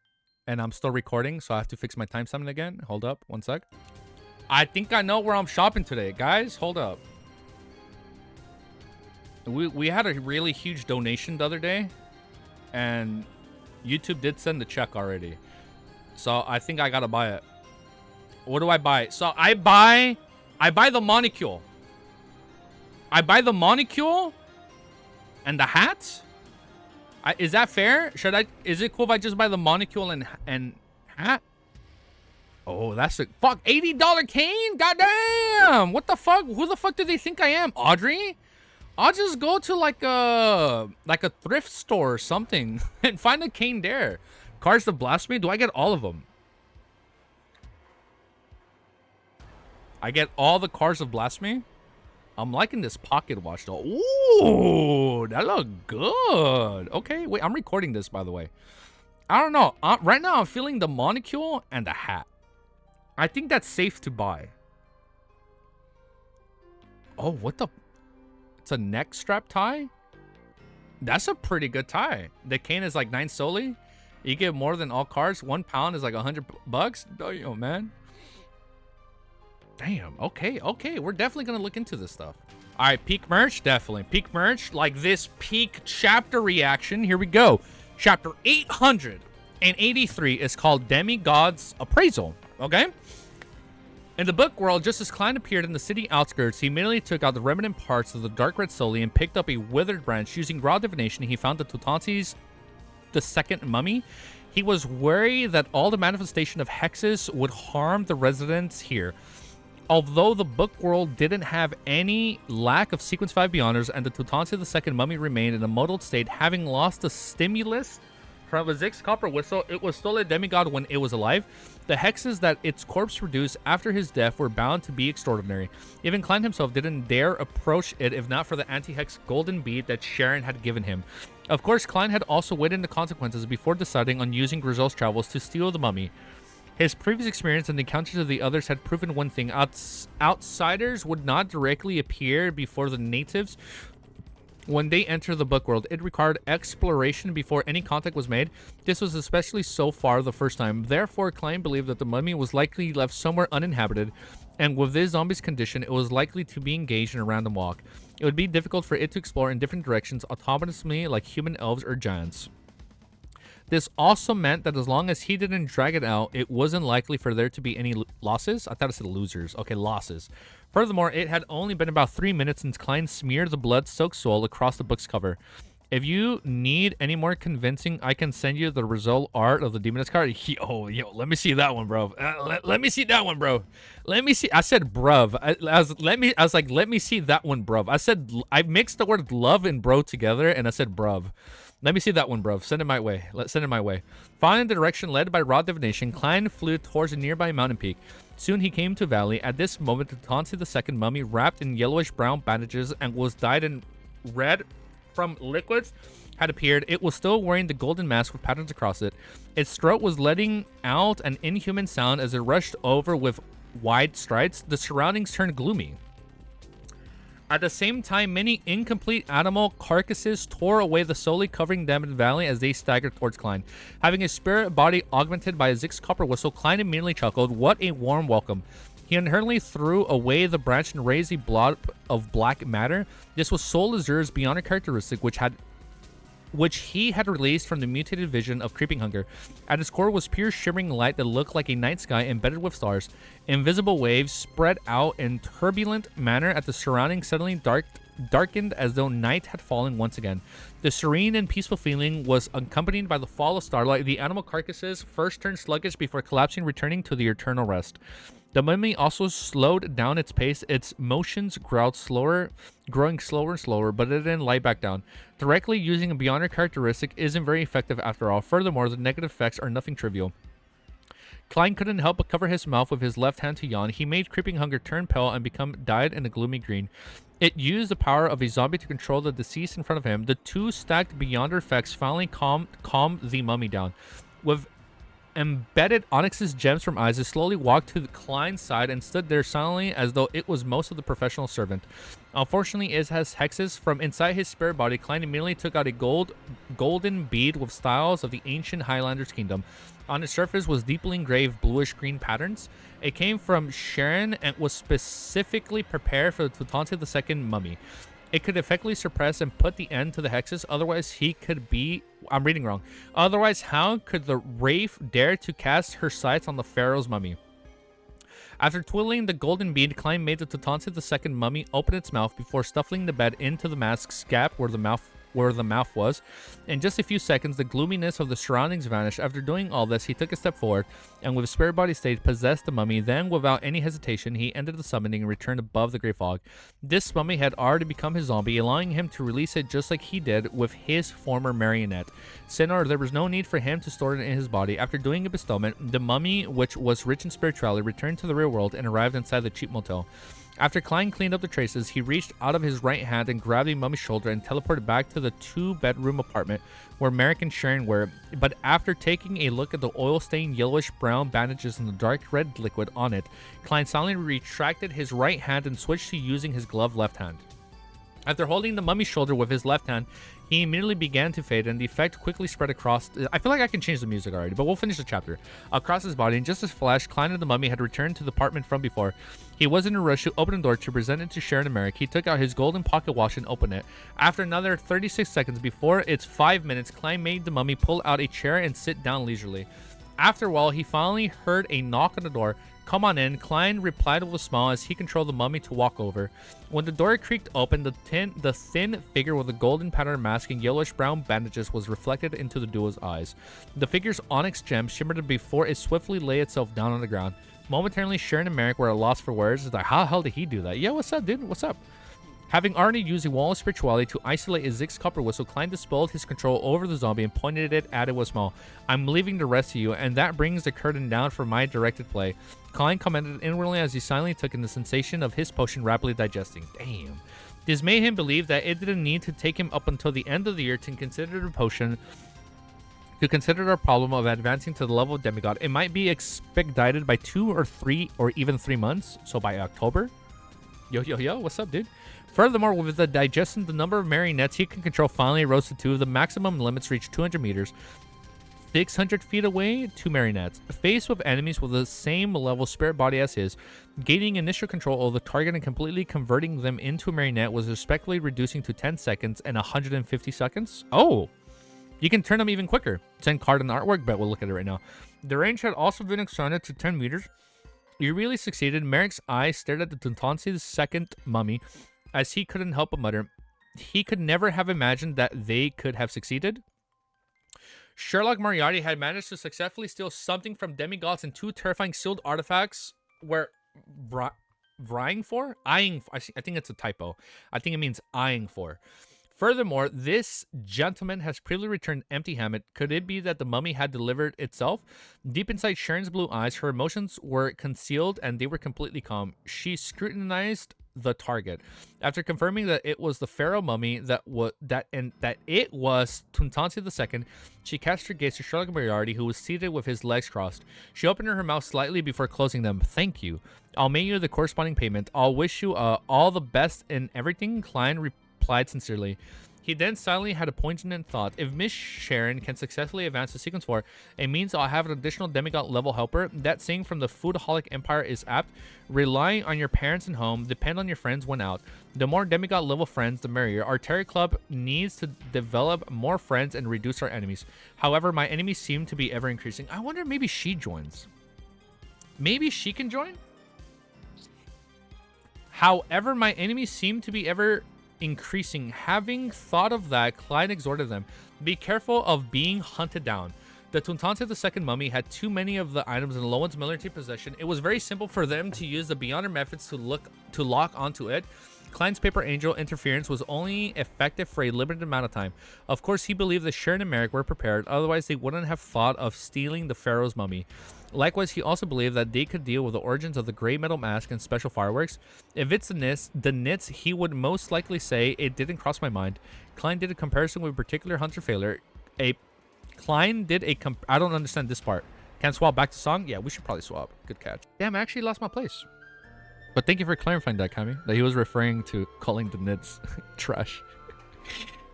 And I'm still recording, so I have to fix my timestamp again. Hold up, 1 sec. I think I know where I'm shopping today. Guys, hold up. We had a really huge donation the other day, and YouTube did send the check already. So I think I gotta buy it. What do I buy? So I buy the monicule. I buy the monicule and the hat. Is that fair? Is it cool if I just buy the monicule and hat? Oh, that's a fuck $80 cane. Goddamn! What the fuck? Who the fuck do they think I am? Audrey? I'll just go to like a thrift store or something and find a cane there. Cards of Blasphemy. Do I get all of them? I get all the Cards of Blasphemy. I'm liking this pocket watch though. Ooh, that look good. Okay, wait, I'm recording this, by the way. I don't know. Right now, I'm feeling the monicule and the hat. I think that's safe to buy. Oh, what the? It's a neck strap tie? That's a pretty good tie. The cane is like 9 soli. You get more than all cards. 1 pound is like $100. Damn, man. Damn, okay. We're definitely going to look into this stuff. All right, peak merch, definitely. Peak merch, like this peak chapter reaction. Here we go. Chapter 883 is called Demigod's Appraisal, okay? In the book world, just as Klein appeared in the city outskirts, he immediately took out the remnant parts of the dark red soli and picked up a withered branch. Using raw divination, he found the Tutantes the second mummy. He was worried that all the manifestation of hexes would harm the residents here. Although the book world didn't have any lack of sequence 5 Beyonders, and the Tutantes the second mummy remained in a muddled state, having lost the stimulus from Zig's Copper Whistle, it was still a demigod when it was alive. The hexes that its corpse produced after his death were bound to be extraordinary. Even Klein himself didn't dare approach it if not for the anti-hex golden bead that Sharon had given him. Of course, Klein had also weighed in the consequences before deciding on using Grizel's travels to steal the mummy. His previous experience and the encounters of the others had proven one thing. Outsiders would not directly appear before the natives when they enter the book world. It required exploration before any contact was made. This was especially so far the first time. Therefore, Klein believed that the mummy was likely left somewhere uninhabited, and with this zombie's condition, it was likely to be engaged in a random walk. It would be difficult for it to explore in different directions autonomously like human elves or giants. This also meant that as long as he didn't drag it out, it wasn't likely for there to be any losses. I thought it said losers. Okay, losses. Furthermore, it had only been about 3 minutes since Klein smeared the blood-soaked soul across the book's cover. If you need any more convincing, I can send you the result art of the Demoness card. Yo, let me see that one, bro. Let me see that one, bro. Let me see. I said, bruv. I was like, let me see that one, bruv. I mixed the word love and bro together, and I said, bruv. Let me see that one, bro. Send it my way. Let's send it my way. Following the direction led by raw divination, Klein flew towards a nearby mountain peak. Soon he came to a valley. At this moment, the Tutantes the second mummy, wrapped in yellowish-brown bandages and was dyed in red from liquids, had appeared. It was still wearing the golden mask with patterns across it. Its throat was letting out an inhuman sound as it rushed over with wide strides. The surroundings turned gloomy. At the same time, many incomplete animal carcasses tore away the soli covering them in the valley as they staggered towards Klein. Having his spirit body augmented by a Zig's Copper Whistle, Klein immediately chuckled. What a warm welcome. He inherently threw away the branch and raised a blob of black matter. This was Soul Azur's Bionic characteristic, which he had released from the mutated vision of Creeping Hunger. At its core was pure shimmering light that looked like a night sky embedded with stars. Invisible waves spread out in turbulent manner at the surrounding, suddenly darkened as though night had fallen once again. The serene and peaceful feeling was accompanied by the fall of starlight. The animal carcasses first turned sluggish before collapsing, returning to the eternal rest. The mummy also slowed down its pace. Its motions growled slower, growing slower and slower, but it didn't lie back down. Directly using a Bionic characteristic isn't very effective after all. Furthermore, the negative effects are nothing trivial. Klein couldn't help but cover his mouth with his left hand to yawn. He made Creeping Hunger turn pale and become dyed in a gloomy green. It used the power of a zombie to control the deceased in front of him. The two stacked Beyonder effects finally calmed the mummy down. With embedded Onyx's gems from eyes, it slowly walked to the Klein's side and stood there silently as though it was most of the professional servant. Unfortunately, it has hexes. From inside his spare body, Klein immediately took out a golden bead with styles of the ancient Highlanders kingdom. On its surface was deeply engraved bluish-green patterns. It came from Sharon and was specifically prepared for the Tutanti II mummy. It could effectively suppress and put the end to the hexes, otherwise he could be... I'm reading wrong. Otherwise, how could the Wraith dare to cast her sights on the Pharaoh's mummy? After twiddling the golden bead, Klein made the Tutanti II mummy open its mouth before stuffing the bed into the mask's gap where the mouth was. In just a few seconds, the gloominess of the surroundings vanished. After doing all this, he took a step forward and with spare body state possessed the mummy. Then, without any hesitation, he ended the summoning and returned above the Grey Fog. This mummy had already become his zombie, allowing him to release it just like he did with his former marionette. Sinner, there was no need for him to store it in his body. After doing a bestowment, the mummy, which was rich in spirituality, returned to the real world and arrived inside the cheap motel. After Klein cleaned up the traces, he reached out of his right hand and grabbed the mummy's shoulder and teleported back to the two-bedroom apartment where Merrick and Sharon were. But after taking a look at the oil-stained yellowish-brown bandages and the dark red liquid on it, Klein silently retracted his right hand and switched to using his gloved left hand. After holding the mummy's shoulder with his left hand, he immediately began to fade, and the effect quickly spread across... I feel like I can change the music already, but we'll finish the chapter. Across his body, and just as flash, Klein and the mummy had returned to the apartment from before. He was in a rush to open the door to present it to Sharon and Merrick. He took out his golden pocket watch and opened it. After another 36 seconds before its 5 minutes, Klein made the mummy pull out a chair and sit down leisurely. After a while, he finally heard a knock on the door. "Come on in," Klein replied with a smile as he controlled the mummy to walk over. When the door creaked open, the thin figure with a golden patterned mask and yellowish-brown bandages was reflected into the duo's eyes. The figure's onyx gem shimmered before it swiftly lay itself down on the ground. Momentarily, Sharon and Merrick were at a loss for words. It's like, how the hell did he do that? Yeah, what's up, dude? What's up? Having already used a wall of spirituality to isolate a Zig's copper whistle, Klein dispelled his control over the zombie and pointed it at it with a smile. "I'm leaving the rest to you, and that brings the curtain down for my directed play." Klein commented inwardly as he silently took in the sensation of his potion rapidly digesting. Damn. This made him believe that it didn't need to take him up until the end of the year to consider the potion, to consider the problem of advancing to the level of Demigod. It might be expedited by 2 or 3 or even 3 months, so by October. Yo, what's up, dude? Furthermore, with the digestion, the number of marionettes he can control finally rose to 2. The maximum limits reached 200 meters. 600 feet away, 2 marionettes. Faced with enemies with the same level spirit body as his, gaining initial control over the target and completely converting them into a marionette was respectively reducing to 10 seconds and 150 seconds. Oh! You can turn them even quicker. 10 card and artwork, bet we'll look at it right now. The range had also been extended to 10 meters. You really succeeded. Merrick's eyes stared at the Tutanti II mummy as he couldn't help but mutter. He could never have imagined that they could have succeeded. Sherlock Moriarty had managed to successfully steal something from demigods, and 2 terrifying sealed artifacts were vying for? I think it's a typo. I think it means eyeing for. Furthermore, this gentleman has previously returned empty-handed. Could it be that the mummy had delivered itself? Deep inside Sharon's blue eyes, her emotions were concealed and they were completely calm. She scrutinized the target. After confirming that it was the pharaoh mummy that it was Tutanti II, she cast her gaze to Sherlock Moriarty, who was seated with his legs crossed. She opened her mouth slightly before closing them. "Thank you. I'll mail you the corresponding payment. I'll wish you all the best in everything," Klein replied sincerely. He then silently had a poignant thought. If Miss Sharon can successfully advance to Sequence 4, it means I'll have an additional demigod level helper. That saying from the Foodaholic Empire is apt. Rely on your parents and home, depend on your friends when out. The more demigod level friends, the merrier. Our Terror Club needs to develop more friends and reduce our enemies. However, my enemies seem to be ever increasing. I wonder if maybe she joins. Maybe she can join? However, my enemies seem to be ever increasing. Having thought of that, Clyde exhorted them, be careful of being hunted down. The Tuntanze II mummy had too many of the items in Lowen's military possession. It was very simple for them to use the Beyonder methods to lock onto it. Klein's Paper Angel interference was only effective for a limited amount of time. Of course, he believed that Sharon and Merrick were prepared, otherwise they wouldn't have thought of stealing the Pharaoh's mummy. Likewise, he also believed that they could deal with the origins of the gray metal mask and special fireworks. If it's the nits, he would most likely say, it didn't cross my mind. Klein did a comparison with a particular hunter failure. I don't understand this part. Can swap back to song? Yeah, we should probably swap. Good catch. Damn, I actually lost my place. But thank you for clarifying that, Kami. That he was referring to calling the nits trash.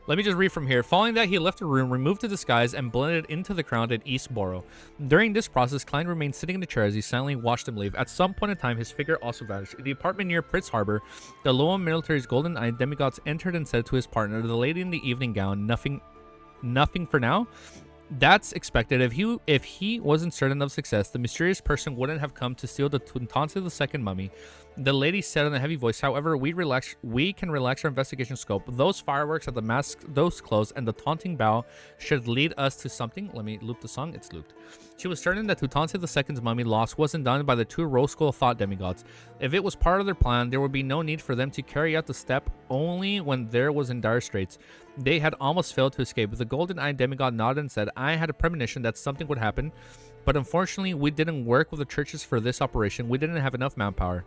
Let me just read from here. Following that, he left the room, removed the disguise, and blended into the crowd at East Borough. During this process, Klein remained sitting in the chair as he silently watched him leave. At some point in time, his figure also vanished. In the apartment near Prince Harbor, the Loa military's golden-eyed demigods entered and said to his partner, the lady in the evening gown, nothing for now? That's expected. If he wasn't certain of success, the mysterious person wouldn't have come to steal the Tuntanze II mummy. The lady said in a heavy voice, however, we can relax our investigation scope. Those fireworks at the mask, those clothes, and the taunting bow should lead us to something. Let me loop the song. It's looped. She was certain that Tuntanze II's mummy loss wasn't done by the two rose skull thought demigods. If it was part of their plan, there would be no need for them to carry out the step only when there was in dire straits. They had almost failed to escape. The golden-eyed demigod nodded and said, I had a premonition that something would happen, but unfortunately, we didn't work with the churches for this operation. We didn't have enough manpower.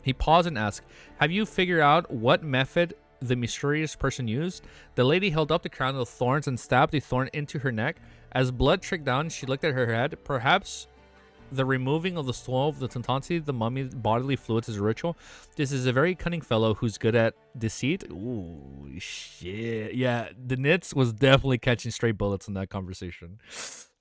He paused and asked, have you figured out what method the mysterious person used? The lady held up the crown of thorns and stabbed a thorn into her neck. As blood tricked down, she looked at her head. Perhaps the removing of the soul of the Tuntanze, the mummy bodily fluids, is a ritual. This is a very cunning fellow who's good at deceit. Ooh, shit. Yeah, the Nits was definitely catching straight bullets in that conversation.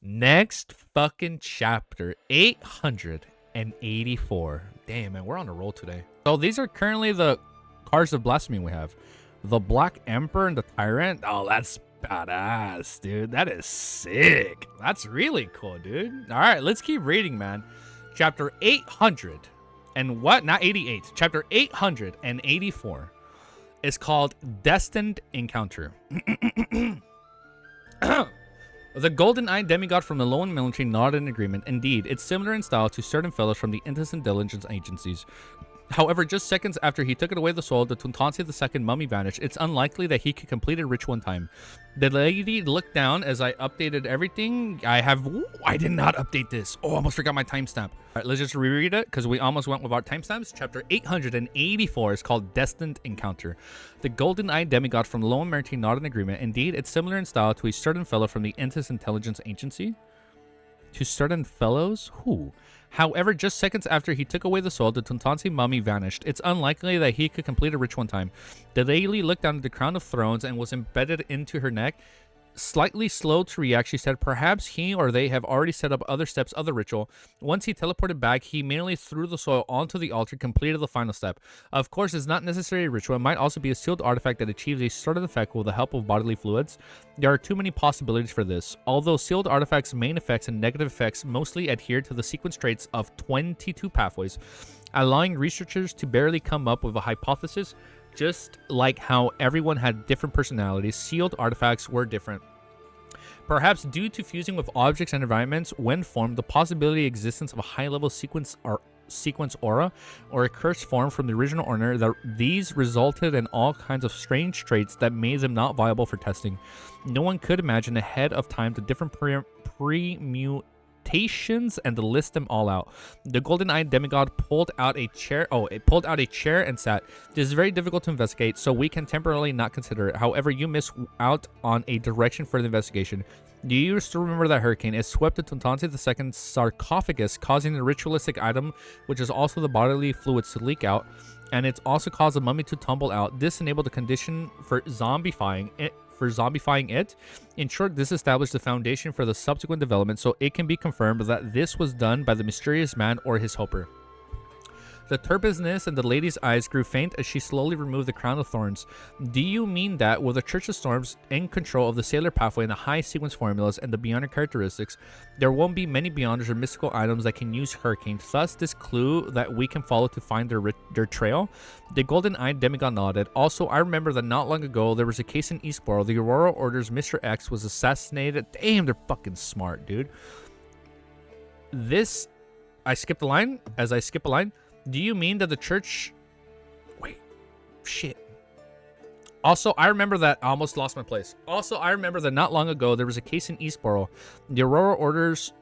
Next fucking chapter, 884. Damn, man, we're on a roll today. So these are currently the cards of blasphemy we have. The Black Emperor and the Tyrant. Oh, that's badass, dude. That is sick. That's really cool, dude. All right, let's keep reading, man. Chapter 800 and what? Not 88. Chapter 884 is called Destined Encounter. The golden-eyed demigod from the Loan military nodded in agreement. Indeed, it's similar in style to certain fellows from the Innocent Intelligence agencies. However, just seconds after he took it away the soul, the Tuntanze II mummy vanished. It's unlikely that he could complete a ritual in time. The lady looked down as I updated everything. I did not update this. Oh, I almost forgot my timestamp. All right, let's just reread it because we almost went without timestamps. Chapter 884 is called Destined Encounter. The golden-eyed demigod from the Lower Maritime nodded in agreement. Indeed, it's similar in style to a certain fellow from the Innocent Intelligence Agency. To certain fellows? Who? However, just seconds after he took away the soul, the Tuntanze mummy vanished. It's unlikely that he could complete a ritual in time. The lady looked down at the crown of thrones and was embedded into her neck. Slightly slow to react, she said, perhaps he or they have already set up other steps of the ritual. Once he teleported back, he merely threw the soil onto the altar, completed the final step. Of course, it's not necessarily a ritual. It might also be a sealed artifact that achieves a certain effect with the help of bodily fluids. There are too many possibilities for this. Although sealed artifacts' main effects and negative effects mostly adhere to the sequence traits of 22 pathways, allowing researchers to barely come up with a hypothesis. Just like how everyone had different personalities, sealed artifacts were different. Perhaps due to fusing with objects and environments when formed, the possibility of existence of a high-level sequence aura or a curse form from the original owner, that these resulted in all kinds of strange traits that made them not viable for testing. No one could imagine ahead of time the different permutations and to list them all out. The golden-eyed demigod pulled out a chair. It pulled out a chair and sat. This is very difficult to investigate, so we can temporarily not consider it. However, you miss out on a direction for the investigation. Do you still remember that hurricane? It swept the Tuntanze II's sarcophagus, causing the ritualistic item, which is also the bodily fluids, to leak out. and it's also caused the mummy to tumble out. This enabled the condition for zombifying it. In short, this established the foundation for the subsequent development, so it can be confirmed that this was done by the mysterious man or his helper. The turbousness in the lady's eyes grew faint as she slowly removed the crown of thorns. Do you mean that, with the Church of Storms in control of the Sailor Pathway and the high sequence formulas and the Beyonder characteristics, there won't be many Beyonders or mystical items that can use Hurricane, thus this clue that we can follow to find their trail? The golden-eyed demigod nodded. Also, I remember that not long ago, there was a case in Eastboro. The Aurora Order's Mr. X was assassinated. Damn, they're fucking smart, dude. This... I skipped a line. As I skip a line... Do you mean that the church... Wait. Shit. Also, I remember that... I almost lost my place. Also, I remember that not long ago, there was a case in Eastboro. The Aurora Order's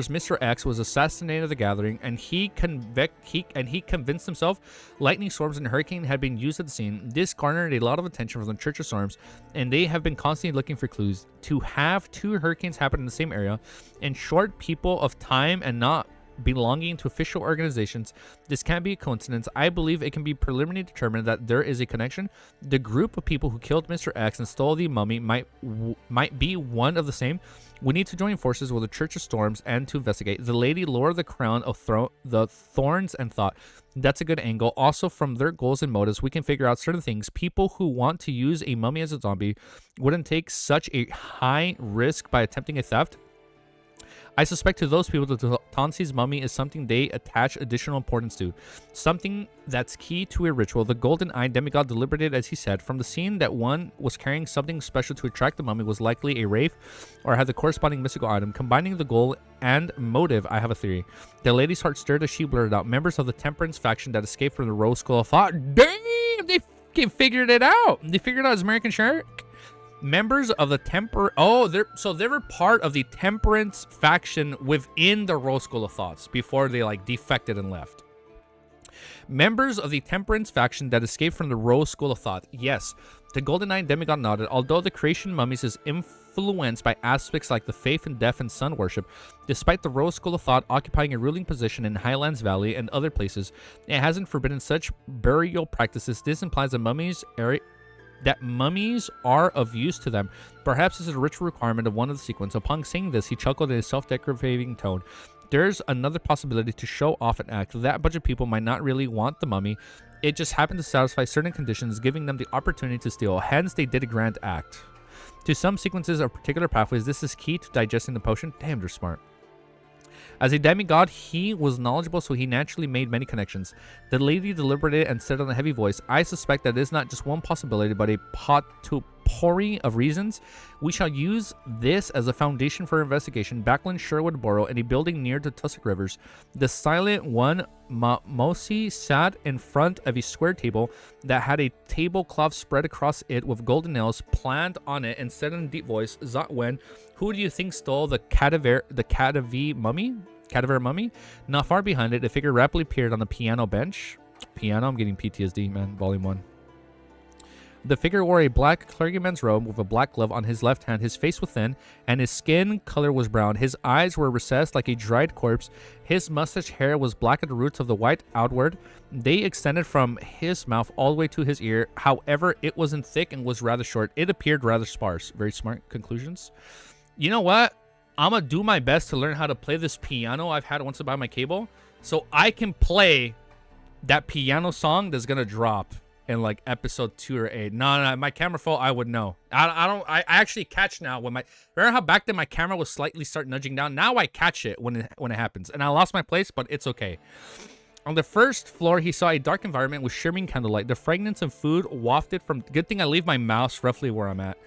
Mr. X was assassinated at the gathering, and he convinced himself lightning storms and hurricane had been used at the scene. This garnered a lot of attention from the Church of Storms, and they have been constantly looking for clues. To have two hurricanes happen in the same area, in short people of time and not belonging to official organizations, this can't be a coincidence. I believe it can be preliminarily determined that there is a connection. The group of people who killed Mr. X and stole the mummy might be one of the same. We need to join forces with the Church of Storms and to investigate. The lady lowered the crown of the thorns and thought, that's a good angle. Also, from their goals and motives, we can figure out certain things. People who want to use a mummy as a zombie wouldn't take such a high risk by attempting a theft. I suspect to those people that Tansi's mummy is something they attach additional importance to, something that's key to a ritual. The golden-eyed demigod deliberated as he said, from the scene that one was carrying something special to attract the mummy was likely a wraith or had the corresponding mystical item. Combining the goal and motive, I have a theory. The lady's heart stirred as she blurted out, members of the Temperance faction that escaped from the Rose School of Thought. Damn, they fucking figured it out. They figured out his American Shark. Members of the they were part of the Temperance faction within the Rose School of Thoughts before they like defected and left. Members of the Temperance faction that escaped from the Rose School of Thought. Yes, the golden-eyed demigod nodded. Although the creation mummies is influenced by aspects like the faith in death and sun worship, despite the Rose School of Thought occupying a ruling position in Highlands Valley and other places, it hasn't forbidden such burial practices. This implies that mummies are of use to them. Perhaps this is a ritual requirement of one of the sequence. Upon saying this, he chuckled in a self-deprecating tone. There's another possibility to show off an act. That bunch of people might not really want the mummy. It just happened to satisfy certain conditions, giving them the opportunity to steal. Hence, they did a grand act. To some sequences of particular pathways, this is key to digesting the potion. Damn, they're smart. As a demigod, he was knowledgeable, so he naturally made many connections. The lady deliberated and said in a heavy voice, I suspect that it is not just one possibility, but a potpourri of reasons. We shall use this as a foundation for investigation. Backland Sherwood Borough, in a building near the Tussock Rivers, the silent one, Mosi, sat in front of a square table that had a tablecloth spread across it with golden nails planned on it, and said in a deep voice, Zatwen, who do you think stole the cadaver mummy? Not far behind it, a figure rapidly appeared on the piano bench. Piano, I'm getting PTSD, man. Volume 1. The figure wore a black clergyman's robe with a black glove on his left hand. His face was thin, and his skin color was brown. His eyes were recessed like a dried corpse. His mustache hair was black at the roots of the white outward. They extended from his mouth all the way to his ear. However, it wasn't thick and was rather short. It appeared rather sparse. Very smart conclusions. You know what? I'm going to do my best to learn how to play this piano I've had once to buy my cable, so I can play that piano song that's going to drop in like episode 2 or 8. No, my camera fault, I would know. I actually catch now when remember how back then my camera was slightly start nudging down? Now I catch it when it happens. And I lost my place, but it's okay. On the first floor, he saw a dark environment with shimmering candlelight. The fragrance of food wafted from... Good thing I leave my mouse roughly where I'm at.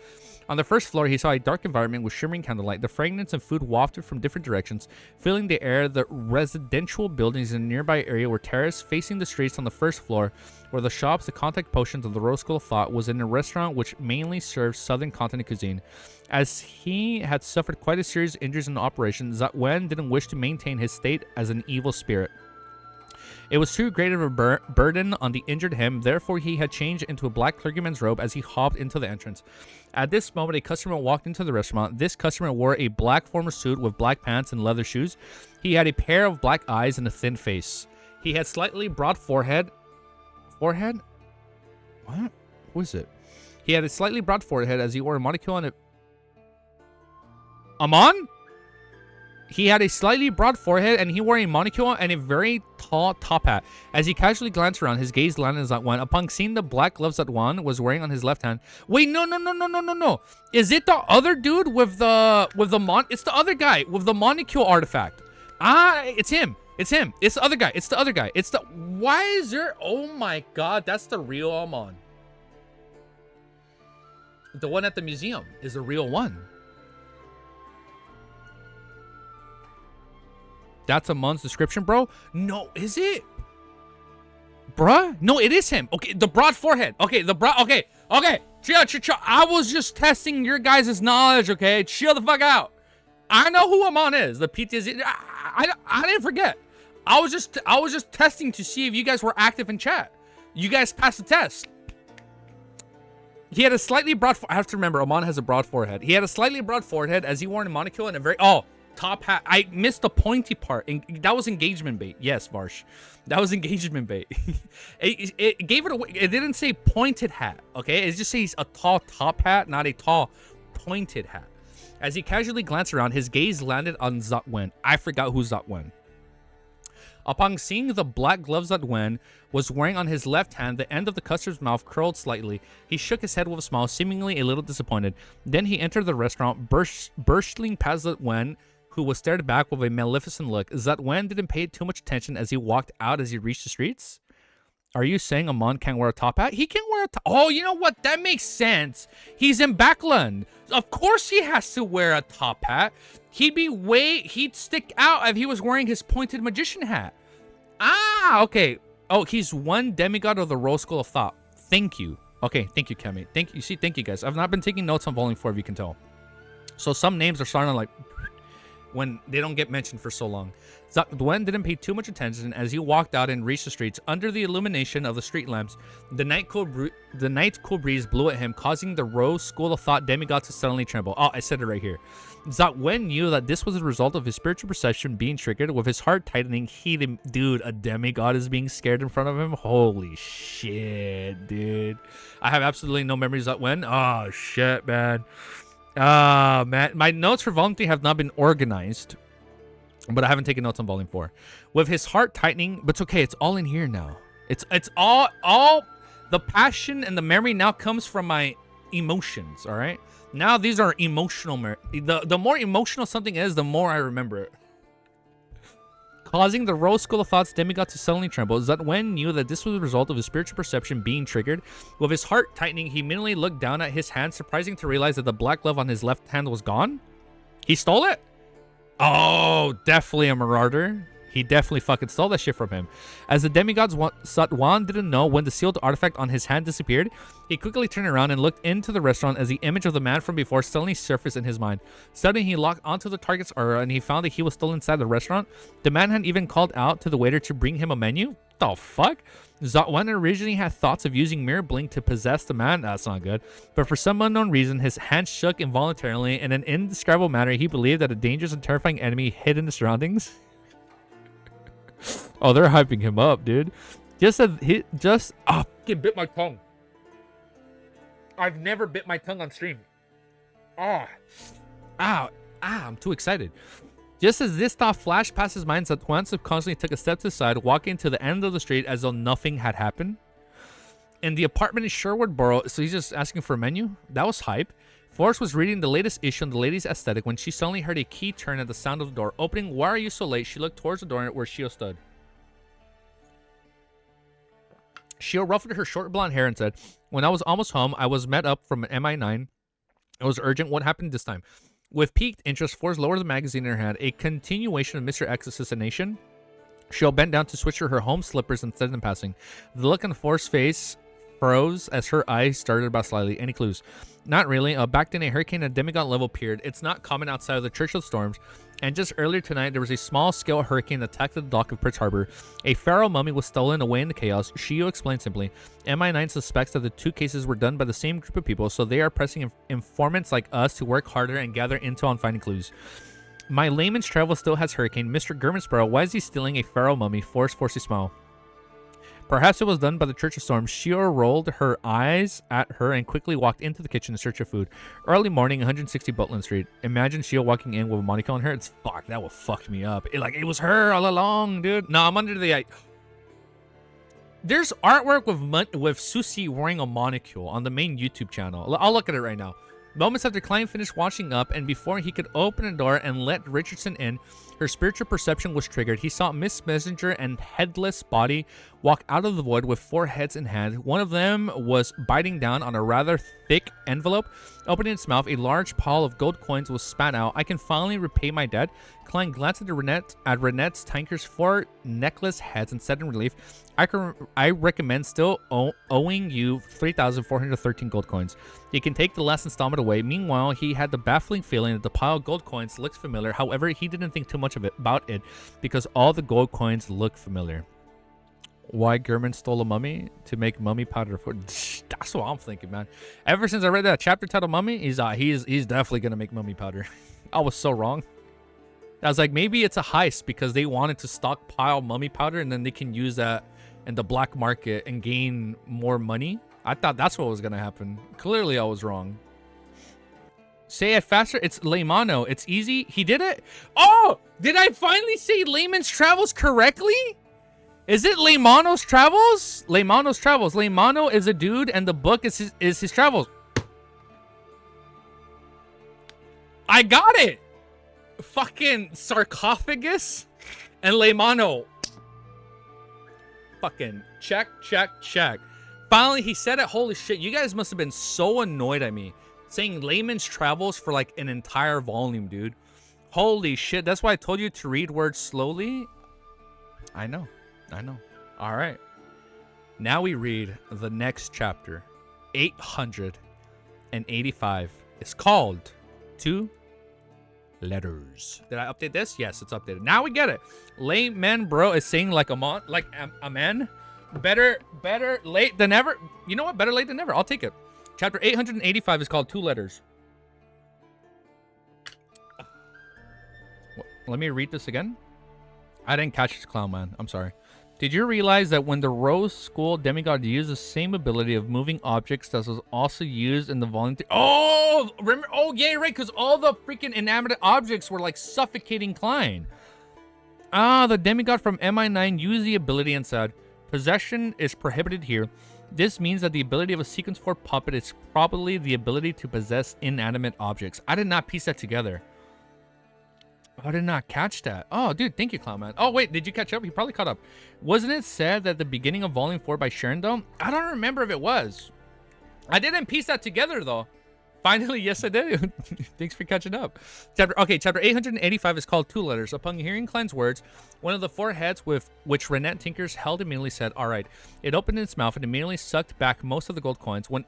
On the first floor, he saw a dark environment with shimmering candlelight. The fragrance of food wafted from different directions, filling the air. The residential buildings in a nearby area were terraced, facing the streets on the first floor, where the shops, the contact potions of the Rose School of Thought, was in a restaurant which mainly served southern continent cuisine. As he had suffered quite a serious injuries in the operation, Zatwen didn't wish to maintain his state as an evil spirit. It was too great of a burden on the injured him, therefore he had changed into a black clergyman's robe as he hopped into the entrance. At this moment, a customer walked into the restaurant. This customer wore a black formal suit with black pants and leather shoes. He had a pair of black eyes and a thin face. He had slightly broad forehead, forehead? What? Who is it? He had a slightly broad forehead as he wore a monocle on it. AMON? He had a slightly broad forehead and he wore a monocle and a very tall top hat. As he casually glanced around, his gaze landed on Zatwan. Upon seeing the black gloves that Juan was wearing on his left hand. Wait, no. Is it the other dude with the it's the other guy with the monocle artifact. Ah, it's him. It's him. It's the other guy. It's the other guy. It's the why is there oh my god, that's the real AMON. The one at the museum is the real one. That's AMON's description, bro? No, is it? Bruh? No, it is him. Okay, the broad forehead. Okay, the broad... Okay. Chill. I was just testing your guys' knowledge, okay? Chill the fuck out. I know who AMON is. The PTSD... I didn't forget. I was just testing to see if you guys were active in chat. You guys passed the test. He had a slightly broad... I have to remember, AMON has a broad forehead. He had a slightly broad forehead as he wore a monocle and a very... Oh... top hat. I missed the pointy part. That was engagement bait. Yes, Marsh. That was engagement bait. it gave it away. It didn't say pointed hat. Okay, it just says a tall top hat, not a tall pointed hat. As he casually glanced around, his gaze landed on Zatwen. I forgot who Zatwen. Upon seeing the black gloves that Wen was wearing on his left hand, the end of the customer's mouth curled slightly. He shook his head with a smile, seemingly a little disappointed. Then he entered the restaurant, bursting past Wen, who was stared back with a maleficent look. Zatwen didn't pay too much attention as he walked out as he reached the streets. Are you saying AMON can't wear a top hat? He can wear a top... Oh, you know what? That makes sense. He's in Backland. Of course he has to wear a top hat. He'd stick out if he was wearing his pointed magician hat. Ah, okay. Oh, he's one demigod of the Rose School of Thought. Thank you. Okay, thank you, Kemi. Thank you guys. I've not been taking notes on Volume 4, if you can tell. So some names are starting to like... when they don't get mentioned for so long. Dwen didn't pay too much attention as he walked out and reached the streets. Under the illumination of the street lamps, the night cool breeze blew at him, causing the Rose School of Thought demigod to suddenly tremble. Oh, I said it right here. Zatwen knew that this was a result of his spiritual perception being triggered. With his heart tightening, dude, a demigod is being scared in front of him? Holy shit, dude. I have absolutely no memories of Zatwen. Oh, shit, man. Man, my notes for Volume 3 have not been organized, but I haven't taken notes on Volume 4. With his heart tightening, but it's okay, it's all in here now. It's all the passion and the memory now comes from my emotions, all right? Now these are emotional the more emotional something is, the more I remember it. Causing the Rose School of Thought's demigod to suddenly tremble, Zatwen knew that this was a result of his spiritual perception being triggered. With his heart tightening, he immediately looked down at his hand, surprising to realize that the black glove on his left hand was gone. He stole it? Oh, definitely a marauder. He definitely fucking stole that shit from him. As the demigods, Zatwan didn't know when the sealed artifact on his hand disappeared. He quickly turned around and looked into the restaurant as the image of the man from before suddenly surfaced in his mind. Suddenly, he locked onto the target's aura and he found that he was still inside the restaurant. The man had even called out to the waiter to bring him a menu. The fuck? Zatwan originally had thoughts of using Mirror Blink to possess the man. That's not good. But for some unknown reason, his hand shook involuntarily. In an indescribable manner, he believed that a dangerous and terrifying enemy hid in the surroundings. Oh, they're hyping him up, dude. Fucking bit my tongue. I've never bit my tongue on stream. I'm too excited. Just as this thought flashed past his mind, Zatwan subconsciously took a step to the side, walking to the end of the street as though nothing had happened. In the apartment in Sherwood Borough, so he's just asking for a menu? That was hype. Forrest was reading the latest issue on the Lady's Aesthetic when she suddenly heard a key turn at the sound of the door opening. Why are you so late? She looked towards the door where Shio stood. Shio ruffled her short blonde hair and said, when I was almost home, I was met up from an MI9. It was urgent. What happened this time? With piqued interest, Forrest lowered the magazine in her hand. A continuation of Mr. X's assassination. Shio bent down to switch her home slippers and said in passing. The look on Forrest's face froze as her eyes started about slightly. Any clues? Not really. Back then, a hurricane at demigod level appeared. It's not common outside of the Church of Storms. And just earlier tonight, there was a small-scale hurricane that attacked the dock of Prince Harbor. A pharaoh mummy was stolen away in the chaos. Shio explained simply. MI9 suspects that the two cases were done by the same group of people, so they are pressing informants like us to work harder and gather intel on finding clues. My layman's travel still has hurricane. Mr. Gurmansborough, why is he stealing a pharaoh mummy? Forced a smile. Perhaps it was done by the Church of Storms. Shio rolled her eyes at her and quickly walked into the kitchen in search of food. Early morning, 160 Butland Street. Imagine Shio walking in with a Monica on her. It's fuck. That would fuck me up. It was her all along, dude. No, I'm under the... There's artwork with Susie wearing a monocle on the main YouTube channel. I'll look at it right now. Moments after Klein finished washing up and before he could open a door and let Richardson in, her spiritual perception was triggered. He saw Miss Messenger and Headless Body walk out of the void with 4 heads in hand. One of them was biting down on a rather thick envelope. Opening its mouth, a large pile of gold coins was spat out. I can finally repay my debt. Klein glanced at Renette's tanker's 4 necklace heads and said in relief, I recommend still owing you 3,413 gold coins. You can take the last installment away. Meanwhile, he had the baffling feeling that the pile of gold coins looked familiar. However, he didn't think too much about it because all the gold coins looked familiar. Why Gurman stole a mummy? To make mummy powder for... That's what I'm thinking, man. Ever since I read that chapter titled Mummy, he's definitely gonna make mummy powder. I was so wrong. I was like, maybe it's a heist because they wanted to stockpile mummy powder and then they can use that in the black market and gain more money. I thought that's what was gonna happen. Clearly, I was wrong. Say it faster. It's Leymano. It's easy. He did it. Oh, did I finally say Layman's Travels correctly? Is it Leymano's Travels? Leymano's Travels. Leymano is a dude, and the book is his travels. I got it. Fucking sarcophagus and Leymano. Fucking check. Finally, he said it. Holy shit. You guys must have been so annoyed at me saying Layman's Travels for like an entire volume, dude. Holy shit. That's why I told you to read words slowly. I know. All right. Now we read the next chapter. 885. It's called 2 Letters. Did I update this? Yes, it's updated. Now we get it. Layman bro is saying like amen. Better late than never. You know what? Better late than never. I'll take it. Chapter 885 is called 2 Letters. Let me read this again. I didn't catch this, Clown Man. I'm sorry. Did you realize that when the Rose School Demigod used the same ability of moving objects that was also used in the volunteer... Oh! Remember? Oh, yeah, right, because all the freaking inanimate objects were, like, suffocating Klein. Ah, the Demigod from MI9 used the ability and said, possession is prohibited here. This means that the ability of a Sequence 4 puppet is probably the ability to possess inanimate objects. I did not piece that together. I did not catch that. Oh, dude, thank you, Clownman. Oh, wait, did you catch up? He probably caught up. Wasn't it said at the beginning of Volume 4 by Sharon, though? I don't remember if it was. I didn't piece that together, though. Finally, yes, I did. Thanks for catching up. Chapter 885 is called 2 Letters. Upon hearing Klein's words, one of the 4 heads with which Renette Tinkers held immediately said, all right. It opened its mouth and immediately sucked back most of the gold coins. Where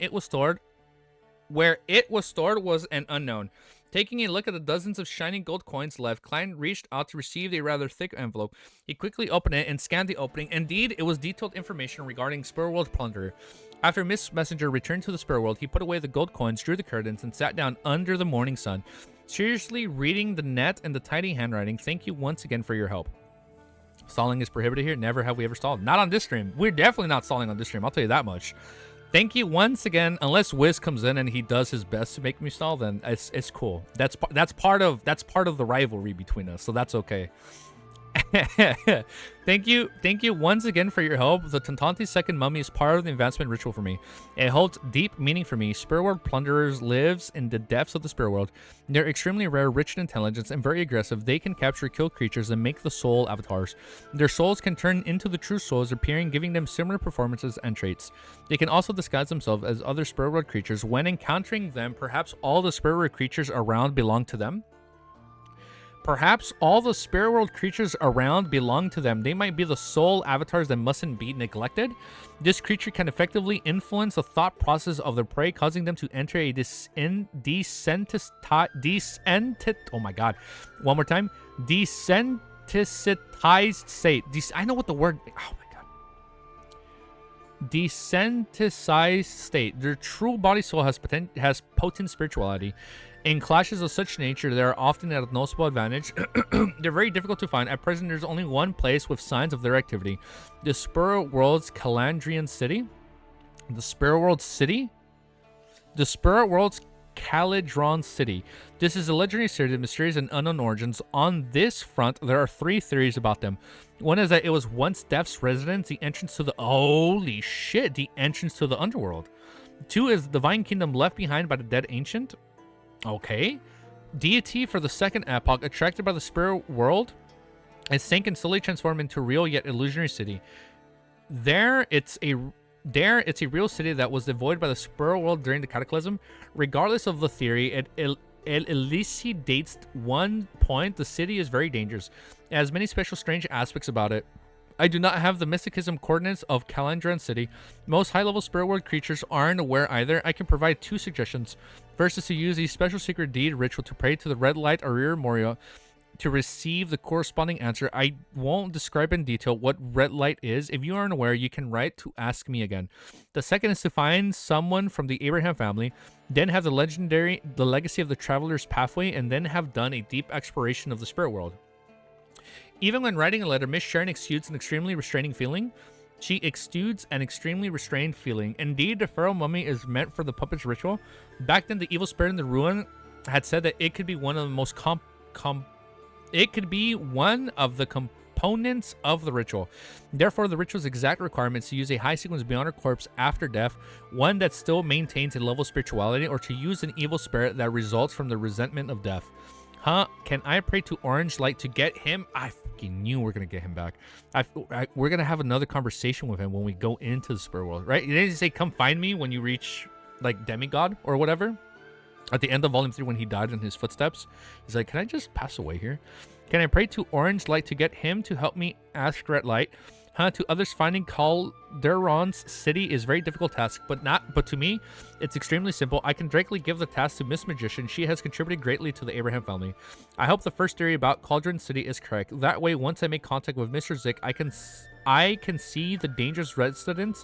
it was stored was an unknown. Taking a look at the dozens of shining gold coins left, Klein reached out to receive a rather thick envelope. He quickly opened it and scanned the opening. Indeed, it was detailed information regarding Spirit World Plunderer. After Miss Messenger returned to the Spirit World, he put away the gold coins, drew the curtains, and sat down under the morning sun, seriously reading the net and the tidy handwriting. Thank you once again for your help. Stalling is prohibited here. Never have we ever stalled. Not on this stream. We're definitely not stalling on this stream. I'll tell you that much. Thank you once again. Unless Wiz comes in and he does his best to make me stall, then it's cool. That's part of the rivalry between us, so that's okay. Thank you once again for your help. The Tantante's second mummy is part of the advancement ritual for me. It holds deep meaning for me. Spirit World Plunderers lives in the depths of the Spirit World. They're extremely rare, rich in intelligence, and very aggressive. They can capture, kill creatures, and make the soul avatars. Their souls can turn into the true souls, appearing, giving them similar performances and traits. They can also disguise themselves as other Spirit World creatures. When encountering them, perhaps all the Spirit World creatures around belong to them. Perhaps all the Spirit World creatures around belong to them. They might be the soul avatars that mustn't be neglected. This creature can effectively influence the thought process of their prey, causing them to enter a desensitized state. I know what the word... Oh my god. desensitized state. Their true body soul has potent spirituality. In clashes of such nature, they are often at a noticeable advantage. They're very difficult to find. At present, there's only one place with signs of their activity. The Spirit World's Calandrian City. The Spirit World City? The Spirit World's Caladron City. This is a legendary city of mysterious and unknown origins. On this front, there are 3 theories about them. One is that it was once Death's residence, the entrance to the... Holy shit, the entrance to the underworld. 2 is the divine kingdom left behind by the dead ancient. Okay. Deity for the second epoch, attracted by the spirit world, and sank and slowly transformed into a real yet illusionary city. There, it's a real city that was devoid by the spirit world during the cataclysm. Regardless of the theory, it elucidates one point: the city is very dangerous. It has many special, strange aspects about it. I do not have the mysticism coordinates of Calandron City. Most high-level spirit world creatures aren't aware either. I can provide 2 suggestions. First is to use the special secret deed ritual to pray to the red light Arir Moria to receive the corresponding answer. I won't describe in detail what red light is. If you aren't aware, you can write to ask me again. The second is to find someone from the Abraham family, then have the legacy of the traveler's pathway, and then have done a deep exploration of the spirit world. Even when writing a letter, Miss Sharon exudes an extremely restraining feeling. She exudes an extremely restrained feeling. Indeed, the pharaoh mummy is meant for the puppet's ritual. Back then, the evil spirit in the ruin had said that it could be one of the most components of the ritual. Therefore, the ritual's exact requirements to use a high sequence beyond her corpse after death, one that still maintains a level of spirituality, or to use an evil spirit that results from the resentment of death. Huh? Can I pray to Orange Light to get him? I fucking knew we're going to get him back. We're going to have another conversation with him when we go into the spirit world, right? Didn't he say, come find me when you reach, like, Demigod or whatever? At the end of Volume 3 when he died in his footsteps. He's like, can I just pass away here? Can I pray to Orange Light to get him to help me ask Red Light? Huh? To others, finding Calderon's city is a very difficult task, but to me, it's extremely simple. I can directly give the task to Miss Magician. She has contributed greatly to the Abraham family. I hope the first theory about Cauldron City is correct. That way, once I make contact with Mr. Zick, I can see the dangerous residents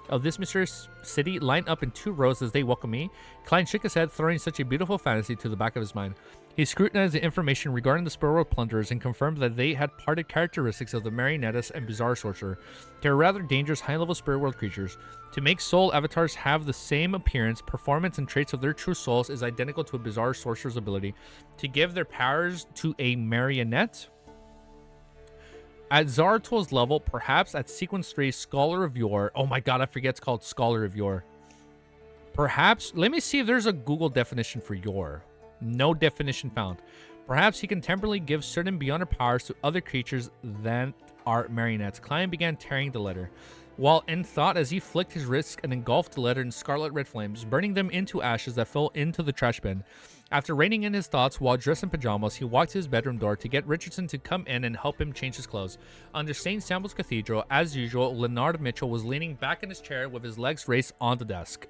of this mysterious city line up in 2 rows as they welcome me. Klein shook his head, throwing such a beautiful fantasy to the back of his mind. He scrutinized the information regarding the Spirit World plunderers and confirmed that they had parted characteristics of the Marionettist and Bizarre Sorcerer. They are rather dangerous high-level Spirit World creatures. To make soul avatars have the same appearance, performance, and traits of their true souls is identical to a Bizarre Sorcerer's ability. To give their powers to a marionette? At Zaratul's level, perhaps at Sequence 3, Scholar of Yore. Oh my god, I forget it's called Scholar of Yore. Perhaps, let me see if there's a Google definition for Yore. No definition found. Perhaps he can temporarily give certain beyonder powers to other creatures than are marionettes. Klein began tearing the letter. While in thought, as he flicked his wrist and engulfed the letter in scarlet red flames, burning them into ashes that fell into the trash bin. After reining in his thoughts while dressed in pajamas, he walked to his bedroom door to get Richardson to come in and help him change his clothes. Under St. Samuel's Cathedral, as usual, Leonard Mitchell was leaning back in his chair with his legs raised on the desk.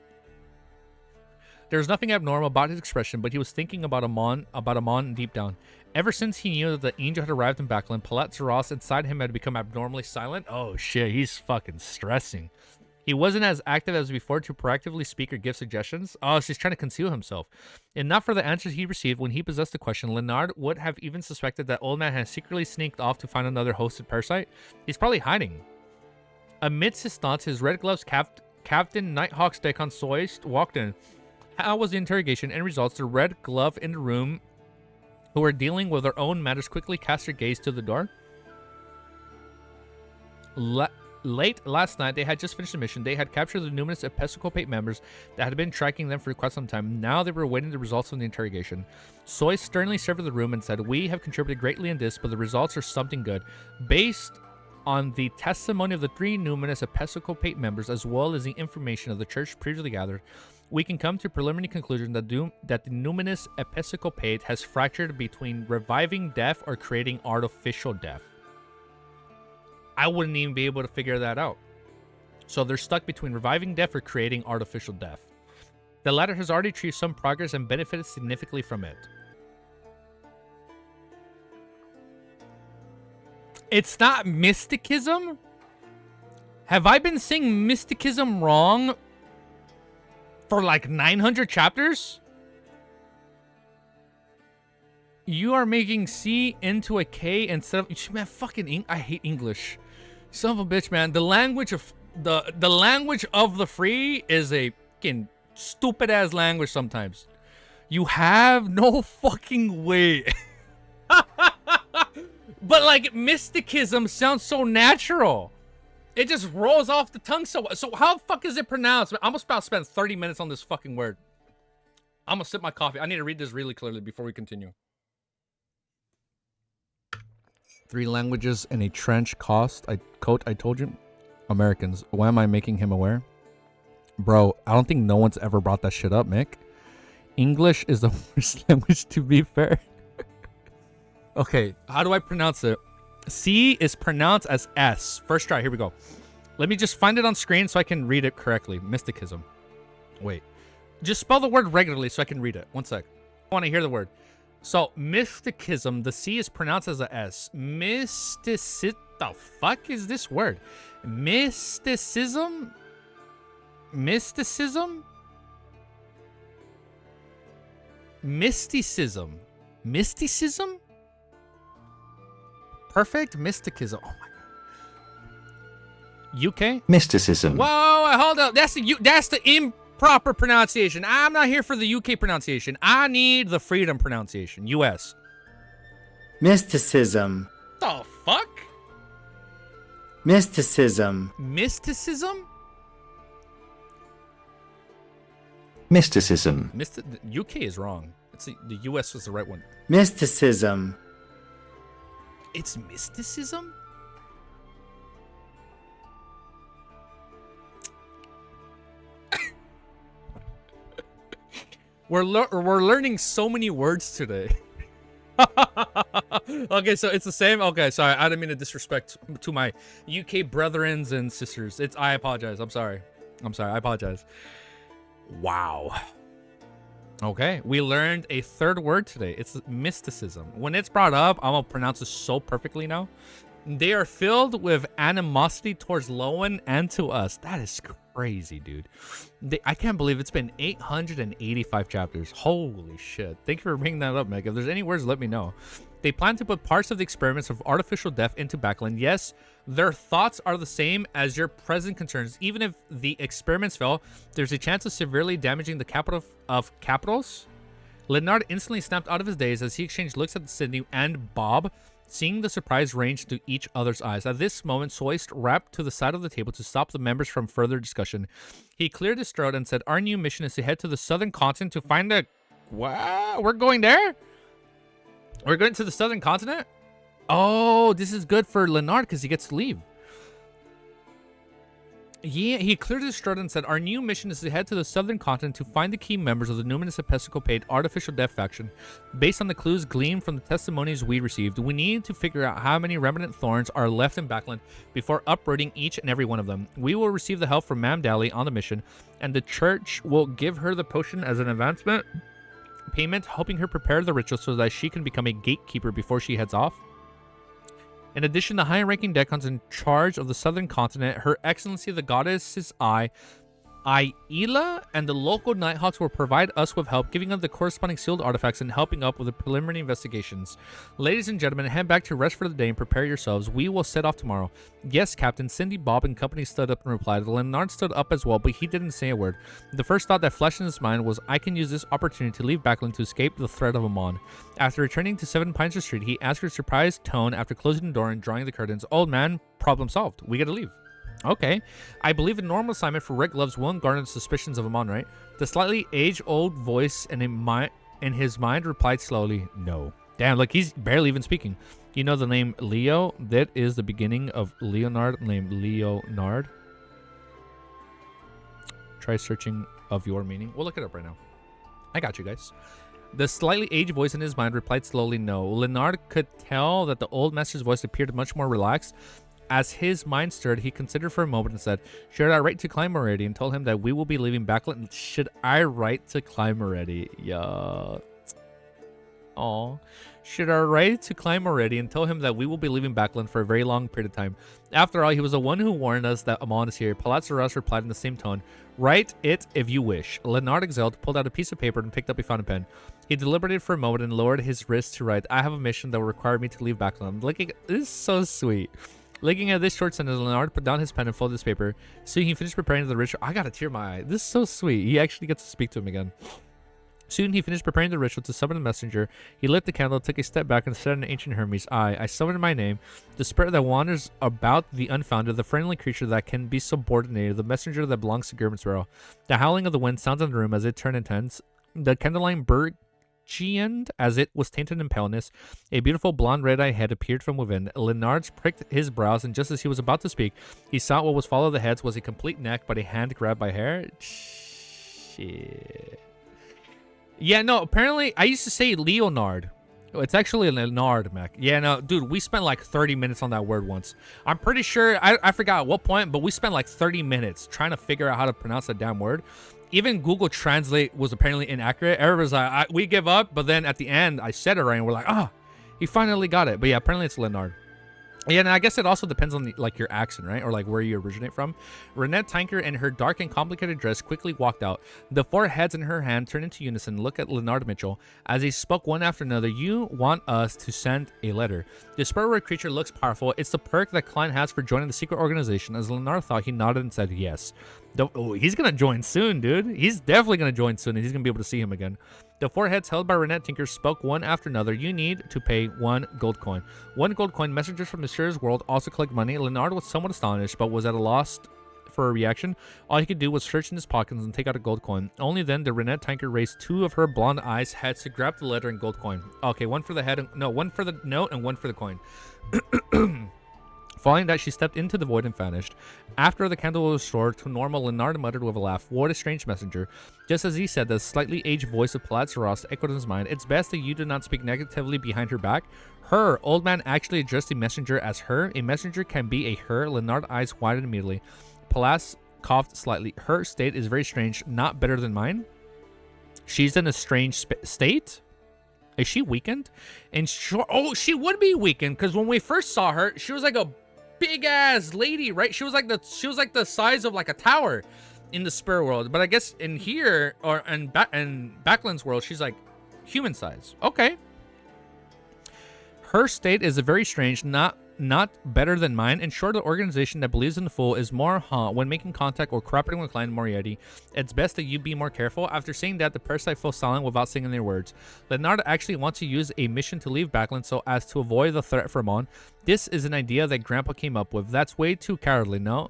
There was nothing abnormal about his expression, but he was thinking about Amon deep down. Ever since he knew that the angel had arrived in Backland, Palazzo Ross inside him had become abnormally silent. Oh shit, he's fucking stressing. He wasn't as active as before to proactively speak or give suggestions. Oh, so he's trying to conceal himself. And not for the answers he received when he possessed the question, Leonard would have even suspected that old man had secretly sneaked off to find another hosted parasite. He's probably hiding. Amidst his thoughts, his red gloves Captain Nighthawk's Decon Soist walked in. How was the interrogation? End results, the red glove in the room who were dealing with their own matters quickly cast their gaze to the door. Late last night, they had just finished the mission. They had captured the numerous Episcopate members that had been tracking them for quite some time. Now they were awaiting the results of the interrogation. Soy sternly surveyed the room and said, "We have contributed greatly in this, but the results are something good. Based on the testimony of the 3 numerous Episcopate members, as well as the information of the church previously gathered, we can come to a preliminary conclusion that the numinous Episcopate has fractured between reviving death or creating artificial death." I wouldn't even be able to figure that out. So they're stuck between reviving death or creating artificial death. The latter has already achieved some progress and benefited significantly from it. It's not mysticism? Have I been saying mysticism wrong for like 900 chapters? You are making C into a K instead of... Man, fucking... I hate English. Son of a bitch, man. The language of... The language of the free is a fucking stupid-ass language sometimes. You have no fucking way. But, like, mysticism sounds so natural. It just rolls off the tongue so... So how the fuck is it pronounced? I'm about to spend 30 minutes on this fucking word. I'm gonna sip my coffee. I need to read this really clearly before we continue. 3 languages and a trench coat, I told you. Americans. Why am I making him aware? Bro, I don't think no one's ever brought that shit up, Mick. English is the worst language, to be fair. Okay, how do I pronounce it? C is pronounced as S. First try, here we go. Let me just find it on screen so I can read it correctly. Mysticism. Wait. Just spell the word regularly so I can read it. One sec. I want to hear the word. So, mysticism, the C is pronounced as a S. Mysticism. The fuck is this word? Mysticism? Mysticism? Mysticism. Mysticism? Perfect mysticism. Oh my god. UK? Mysticism. Whoa, hold up. That's the improper pronunciation. I'm not here for the UK pronunciation. I need the freedom pronunciation. US. Mysticism. The fuck? Mysticism. Mysticism? Mysticism. UK is wrong. The US was the right one. Mysticism. It's mysticism? We're learning so many words today. Okay, so it's the same. Okay, sorry. I didn't mean to disrespect to my UK brethrens and sisters. I apologize. I'm sorry. I apologize. Wow. Okay, we learned a third word today. It's mysticism. When it's brought up, I'm gonna pronounce it so perfectly now. They are filled with animosity towards Lowen and to us. That is crazy, dude. I can't believe it's been 885 chapters. Holy shit. Thank you for bringing that up, Meg. If there's any words, let me know. They plan to put parts of the experiments of artificial death into backland. Yes, their thoughts are the same as your present concerns. Even if the experiments fail, there's a chance of severely damaging the capital of capitals. Leonard instantly snapped out of his daze as he exchanged looks at Sydney and Bob, seeing the surprise range to each other's eyes. At this moment, Soist rapped to the side of the table to stop the members from further discussion. He cleared his throat and said, "Our new mission is to head to the southern continent to find a..." What? We're going there? We're going to the southern continent? Oh, this is good for Leonard because he gets to leave. Yeah, he cleared his throat and said, "Our new mission is to head to the southern continent to find the key members of the numinous Episcopate artificial death faction. Based on the clues gleaned from the testimonies we received, we need to figure out how many remnant thorns are left in Backland before uprooting each and every one of them. We will receive the help from Mam Dally on the mission, and the church will give her the potion as an advancement payment, helping her prepare the ritual so that she can become a gatekeeper before she heads off. In addition, the high-ranking decans in charge of the southern continent, Her Excellency the Goddess's Eye, Aila, and the local Nighthawks will provide us with help, giving us the corresponding sealed artifacts and helping up with the preliminary investigations. Ladies and gentlemen, head back to rest for the day and prepare yourselves. We will set off tomorrow." "Yes, Captain." Cindy, Bob, and company stood up and replied. Leonard stood up as well, but he didn't say a word. The first thought that flashed in his mind was, "I can use this opportunity to leave Backland to escape the threat of AMON." After returning to 7 Pines Street, he asked her surprised tone after closing the door and drawing the curtains, "Old man, problem solved. We gotta leave." "Okay. I believe a normal assignment for red gloves won't garner suspicions of AMON, right?" The slightly age-old voice in his mind replied slowly, "No." Damn, look, he's barely even speaking. "You know the name Leo? That is the beginning of Leonard named Leonard. Try searching of your meaning." We'll look it up right now. I got you guys. The slightly aged voice in his mind replied slowly, "No." Leonard could tell that the old master's voice appeared much more relaxed. As his mind stirred, he considered for a moment and said, "Should I write to climb already?" and told him that we will be leaving Backland. Should I write to climb already? Yeah. Aw. Should I write to climb already and tell him that we will be leaving Backland for a very long period of time? After all, he was the one who warned us that AMON is here. Palazzo replied in the same tone. Write it if you wish. Leonard exhaled, pulled out a piece of paper, and picked up a fountain pen. He deliberated for a moment and lowered his wrist to write. I have a mission that will require me to leave Backland. This is so sweet. Looking at this short sentence, Leonard put down his pen and folded his paper. Soon he finished preparing the ritual. I got a tear in my eye. This is so sweet. He actually gets to speak to him again. Soon he finished preparing the ritual to summon the messenger. He lit the candle, took a step back, and said in ancient Hermes, I summon my name, the spirit that wanders about the unfounded, the friendly creature that can be subordinated, the messenger that belongs to German's Sparrow. The howling of the wind sounds in the room as it turned intense. The candlelight burgeoned as it was tainted in paleness. A beautiful blonde red-eyed head appeared from within. Leonard pricked his brows, and just as he was about to speak, he saw what was followed the heads was a complete neck, but a hand grabbed by hair. Shit. Yeah, no, apparently, I used to say Leonard. It's actually Leonard, Mac. Yeah, no, dude, we spent like 30 minutes on that word once. I'm pretty sure, I forgot at what point, but we spent like 30 minutes trying to figure out how to pronounce that damn word. Even Google Translate was apparently inaccurate. Everybody's like, we give up, but then at the end, I said it right, and we're like, he finally got it. But yeah, apparently it's Leonard. Yeah, and I guess it also depends on your accent, right? Or like where you originate from. Renette Tanker in her dark and complicated dress quickly walked out. The four heads in her hand turned into unison. Look at Leonard Mitchell. As they spoke one after another, you want us to send a letter. The spirit creature looks powerful. It's the perk that Klein has for joining the secret organization. As Leonard thought, he nodded and said yes. He's going to join soon, dude. He's definitely going to join soon, and he's going to be able to see him again. The four heads held by Renette Tinker spoke one after another. You need to pay 1 gold coin. 1 gold coin. Messengers from the mysterious world also collect money. Leonard was somewhat astonished, but was at a loss for a reaction. All he could do was search in his pockets and take out a gold coin. Only then did Renette Tinker raise 2 of her blonde eyes heads to grab the letter and gold coin. Okay, 1 for the head. No, 1 for the note and 1 for the coin. Following that, she stepped into the void and vanished. After the candle was restored to normal, Leonard muttered with a laugh, "What a strange messenger." Just as he said, the slightly aged voice of Palazzo Ross echoed in his mind. It's best that you do not speak negatively behind her back. Her. Old man actually addressed the messenger as her. A messenger can be a her. Leonard's eyes widened immediately. Palazzo coughed slightly. Her state is very strange. Not better than mine. She's in a strange state? Is she weakened? And oh, she would be weakened, because when we first saw her, she was like a big ass lady, right? She was like the size of like a tower in the spirit world. But I guess in here, or in Backland's world, she's like human size. Okay. Her state is a very strange, not better than mine. In short, the organization that believes in the fool is more when making contact or cooperating with Client Moriarty. It's best that you be more careful. After saying that, the parasite fell silent without saying their words. Leonard actually wants to use a mission to leave Backland so as to avoid the threat from AMON. This is an idea that Grandpa came up with. That's way too cowardly, no?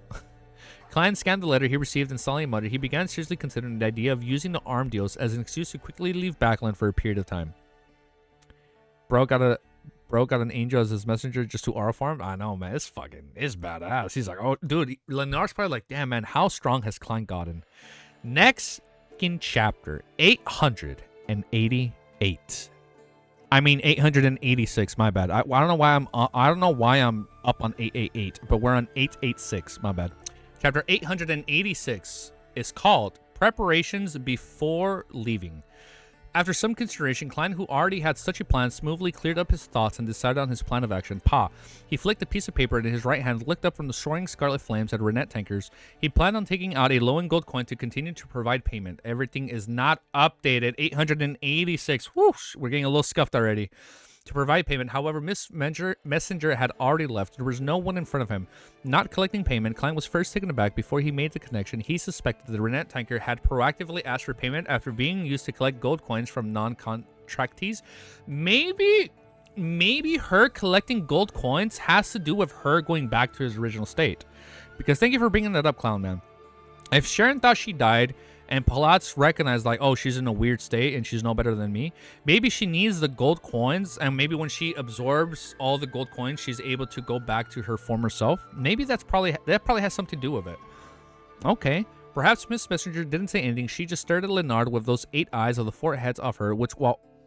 Klein scanned the letter he received and solemnly muttered. He began seriously considering the idea of using the arm deals as an excuse to quickly leave Backland for a period of time. Bro got an angel as his messenger just to aura farm. I know, man. It's badass. He's like, oh, dude. Leonard's probably like, damn, man. How strong has Klein gotten? Next in chapter 888. I mean 886. My bad. I don't know why I'm up on 888, but we're on 886. My bad. Chapter 886 is called Preparations Before Leaving. After some consideration, Klein, who already had such a plan, smoothly cleared up his thoughts and decided on his plan of action. He flicked a piece of paper in his right hand, looked up from the soaring scarlet flames at Renette Tankers. He planned on taking out a low-end gold coin to continue to provide payment. Everything is not updated. 886. Whoosh! We're getting a little scuffed already. To provide payment. However, Messenger had already left. There was no one in front of him. Not collecting payment, Klein was first taken aback. Before he made the connection, he suspected that Renette Tanker had proactively asked for payment after being used to collect gold coins from non-contractees. Maybe her collecting gold coins has to do with her going back to his original state. Because thank you for bringing that up, Clown Man. If Sharon thought she died, and Palazzo recognized like, oh, she's in a weird state and she's no better than me, maybe she needs the gold coins, and maybe when she absorbs all the gold coins, she's able to go back to her former self. Maybe that probably has something to do with it. Okay. Perhaps Miss Messenger didn't say anything. She just stared at Leonard with those 8 eyes of the 4 heads of her, which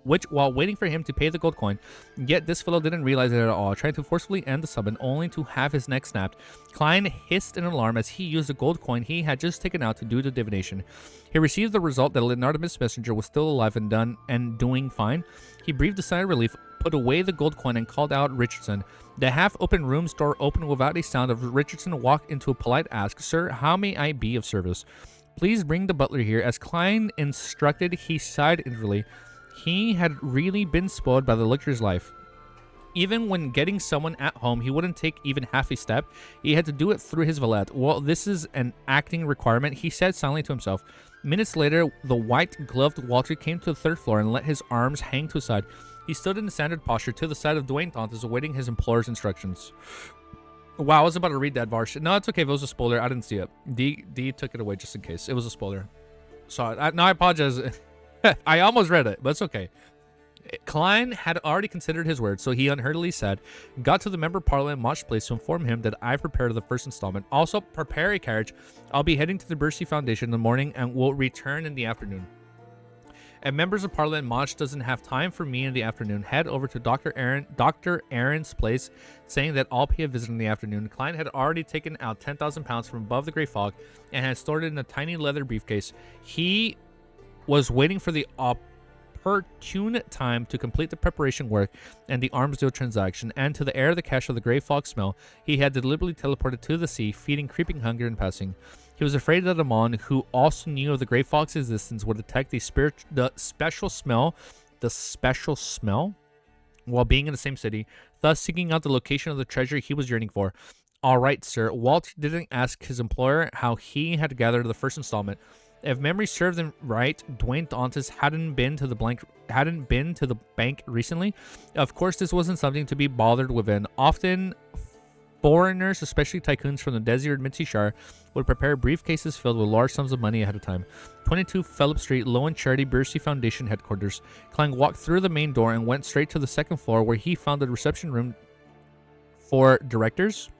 while waiting for him to pay the gold coin. Yet this fellow didn't realize it at all, trying to forcefully end the summon only to have his neck snapped. Klein hissed in alarm as he used the gold coin he had just taken out to do the divination. He received the result that Leonardo's messenger was still alive and doing fine. He breathed a sigh of relief, put away the gold coin, and called out Richardson. The half-open room's door opened without a sound as Richardson walked into a polite ask, "Sir, how may I be of service?" "Please bring the butler here." As Klein instructed, he sighed inwardly. He had really been spoiled by the lictor's life. Even when getting someone at home, he wouldn't take even half a step. He had to do it through his valet. "Well, this is an acting requirement," he said silently to himself. Minutes later, the white-gloved Walter came to the third floor and let his arms hang to his side. He stood in the standard posture to the side of Dwayne Dantes, awaiting his employer's instructions. Wow, I was about to read that, Varsh. No, it's okay if it was a spoiler. I didn't see it. D took it away just in case. It was a spoiler. Sorry. I apologize. I almost read it, but it's okay. Klein had already considered his words, so he unhurriedly said, "Got to the Member of Parliament Mosh Place to inform him that I've prepared the first installment. Also, prepare a carriage. I'll be heading to the Bercy Foundation in the morning and will return in the afternoon. If Members of Parliament Mosh doesn't have time for me in the afternoon, head over to Dr. Aaron's place, saying that I'll pay a visit in the afternoon." Klein had already taken out 10,000 pounds from above the grey fog and had stored it in a tiny leather briefcase. He was waiting for the opportune time to complete the preparation work and the arms deal transaction, and to the air the cache of the grey fog smell, he had deliberately teleported to the sea, feeding creeping hunger in passing. He was afraid that AMON, who also knew of the grey fog's existence, would detect the special smell while being in the same city, thus seeking out the location of the treasure he was yearning for. "All right, sir." Walt didn't ask his employer how he had gathered the first installment. If memory served him right, Dwayne Dantes hadn't been to the bank recently. Of course, this wasn't something to be bothered with. Often, foreigners, especially tycoons from the desert Mitzi-Shire, would prepare briefcases filled with large sums of money ahead of time. 22 Phillip Street, Low and Charity Bercy Foundation headquarters. Klein walked through the main door and went straight to the second floor, where he found the reception room for directors.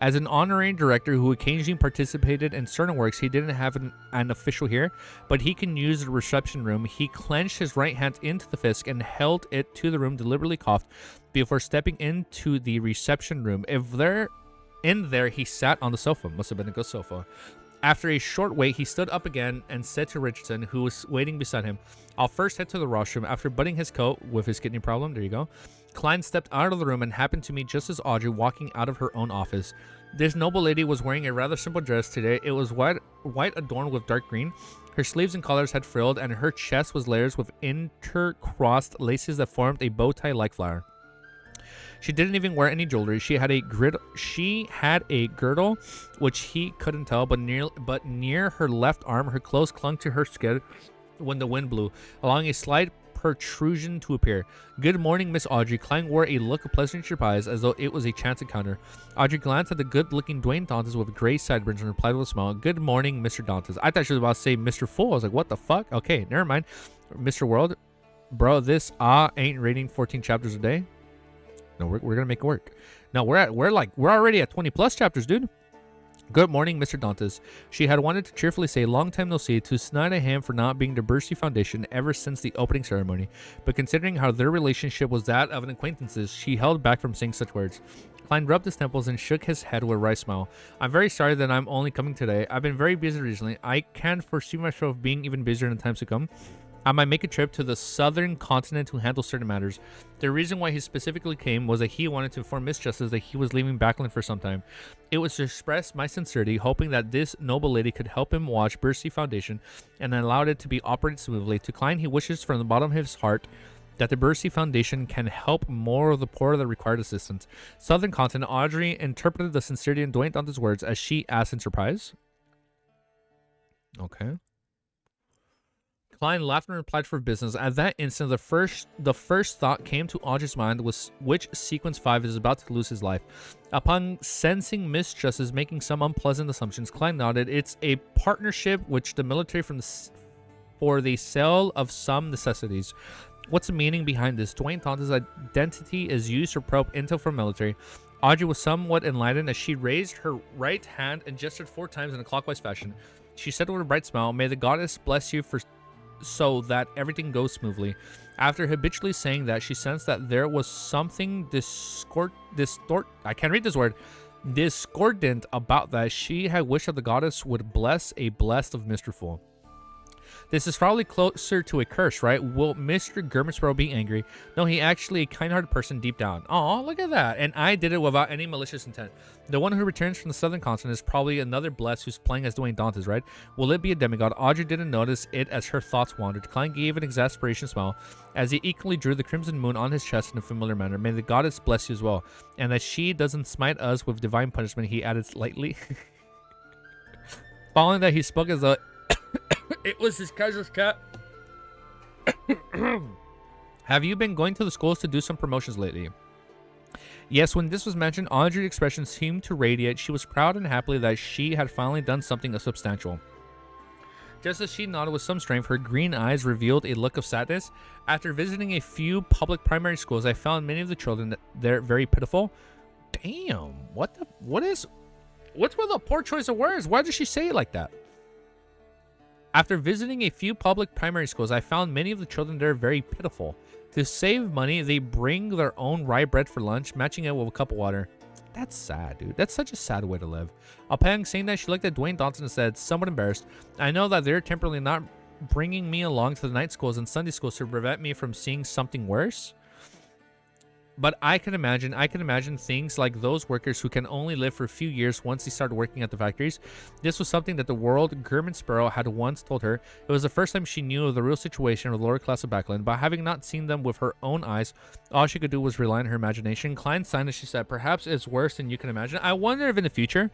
As an honorary director who occasionally participated in certain works, he didn't have an official here, but he can use the reception room. He clenched his right hand into the fist and held it to the room, deliberately coughed before stepping into the reception room. In there, he sat on the sofa. Must have been a good sofa. After a short wait, he stood up again and said to Richardson, who was waiting beside him, "I'll first head to the washroom." After butting his coat with his kidney problem, there you go, Klein stepped out of the room and happened to meet just as Audrey walking out of her own office. This noble lady was wearing a rather simple dress today. It was white adorned with dark green. Her sleeves and collars had frilled, and her chest was layers with intercrossed laces that formed a bow tie-like flower. She didn't even wear any jewelry. She had a girdle, which he couldn't tell, but near her left arm, her clothes clung to her skin when the wind blew, allowing a slight protrusion to appear. "Good morning, Miss Audrey." Klein wore a look of pleasant surprise, as though it was a chance encounter. Audrey glanced at the good-looking Dwayne Dantes with gray sideburns and replied with a smile, "Good morning, Mr. Dantes." I thought she was about to say Mr. Fool. I was like, what the fuck? Okay, never mind. "Mr. World, bro, this ain't reading 14 chapters a day." No, we're gonna make it work. No, we're already at 20 plus chapters, dude. "Good morning, Mr. Dantes." She had wanted to cheerfully say long time no see, to snide at him for not being the Bercy Foundation ever since the opening ceremony, but considering how their relationship was that of an acquaintances, she held back from saying such words. Klein rubbed his temples and shook his head with a wry smile. "I'm very sorry that I'm only coming today. I've been very busy recently. I can't foresee myself being even busier in the times to come. I might make a trip to the southern continent to handle certain matters." The reason why he specifically came was that he wanted to inform Miss Justice that he was leaving Backland for some time. It was to express my sincerity, hoping that this noble lady could help him watch Bercy Foundation and allowed it to be operated smoothly. To Klein, he wishes from the bottom of his heart that the Bercy Foundation can help more of the poor that required assistance. Southern continent, Audrey interpreted the sincerity in Dwayne Dante's words as she asked in surprise. Okay. Klein laughed and replied for business. At that instant, the first thought came to Audrey's mind was which Sequence 5 is about to lose his life. Upon sensing Miss Justice making some unpleasant assumptions, Klein nodded. "It's a partnership which the military for the sale of some necessities." "What's the meaning behind this?" Dwayne Dante's identity is used to probe intel from military. Audrey was somewhat enlightened as she raised her right hand and gestured 4 times in a clockwise fashion. She said with a bright smile, "May the goddess bless you for so that everything goes smoothly. After habitually saying that, she sensed that there was something discordant about that. She had wished that the goddess would bless a blessed of Mr. Fool. This is probably closer to a curse, right? Will Mr. Germansborough be angry? No, he actually a kind-hearted person deep down. Aw, look at that. And I did it without any malicious intent. The one who returns from the southern continent is probably another blessed who's playing as Dwayne Dantes, right? Will it be a demigod? Audrey didn't notice it as her thoughts wandered. Klein gave an exasperation smile as he equally drew the crimson moon on his chest in a familiar manner. May the goddess bless you as well. And that she doesn't smite us with divine punishment, he added lightly. Following that, he spoke as though it was his casual cat. Have you been going to the schools to do some promotions lately? Yes, when this was mentioned, Audrey's expression seemed to radiate. She was proud and happy that she had finally done something substantial. Just as she nodded with some strength, her green eyes revealed a look of sadness. After visiting a few public primary schools, I found many of the children there very pitiful. Damn, what's with the poor choice of words? Why did she say it like that? After visiting a few public primary schools, I found many of the children there very pitiful. To save money, they bring their own rye bread for lunch, matching it with a cup of water. That's sad, dude. That's such a sad way to live. Upon saying that, she looked at Dwayne Dantes and said, somewhat embarrassed, I know that they're temporarily not bringing me along to the night schools and Sunday schools to prevent me from seeing something worse. But I can imagine things like those workers who can only live for a few years once they start working at the factories. This was something that the world Germansborough had once told her. It was the first time she knew of the real situation of the lower class of Backland, but having not seen them with her own eyes, all she could do was rely on her imagination. Klein signed as she said, perhaps it's worse than you can imagine. I wonder if in the future,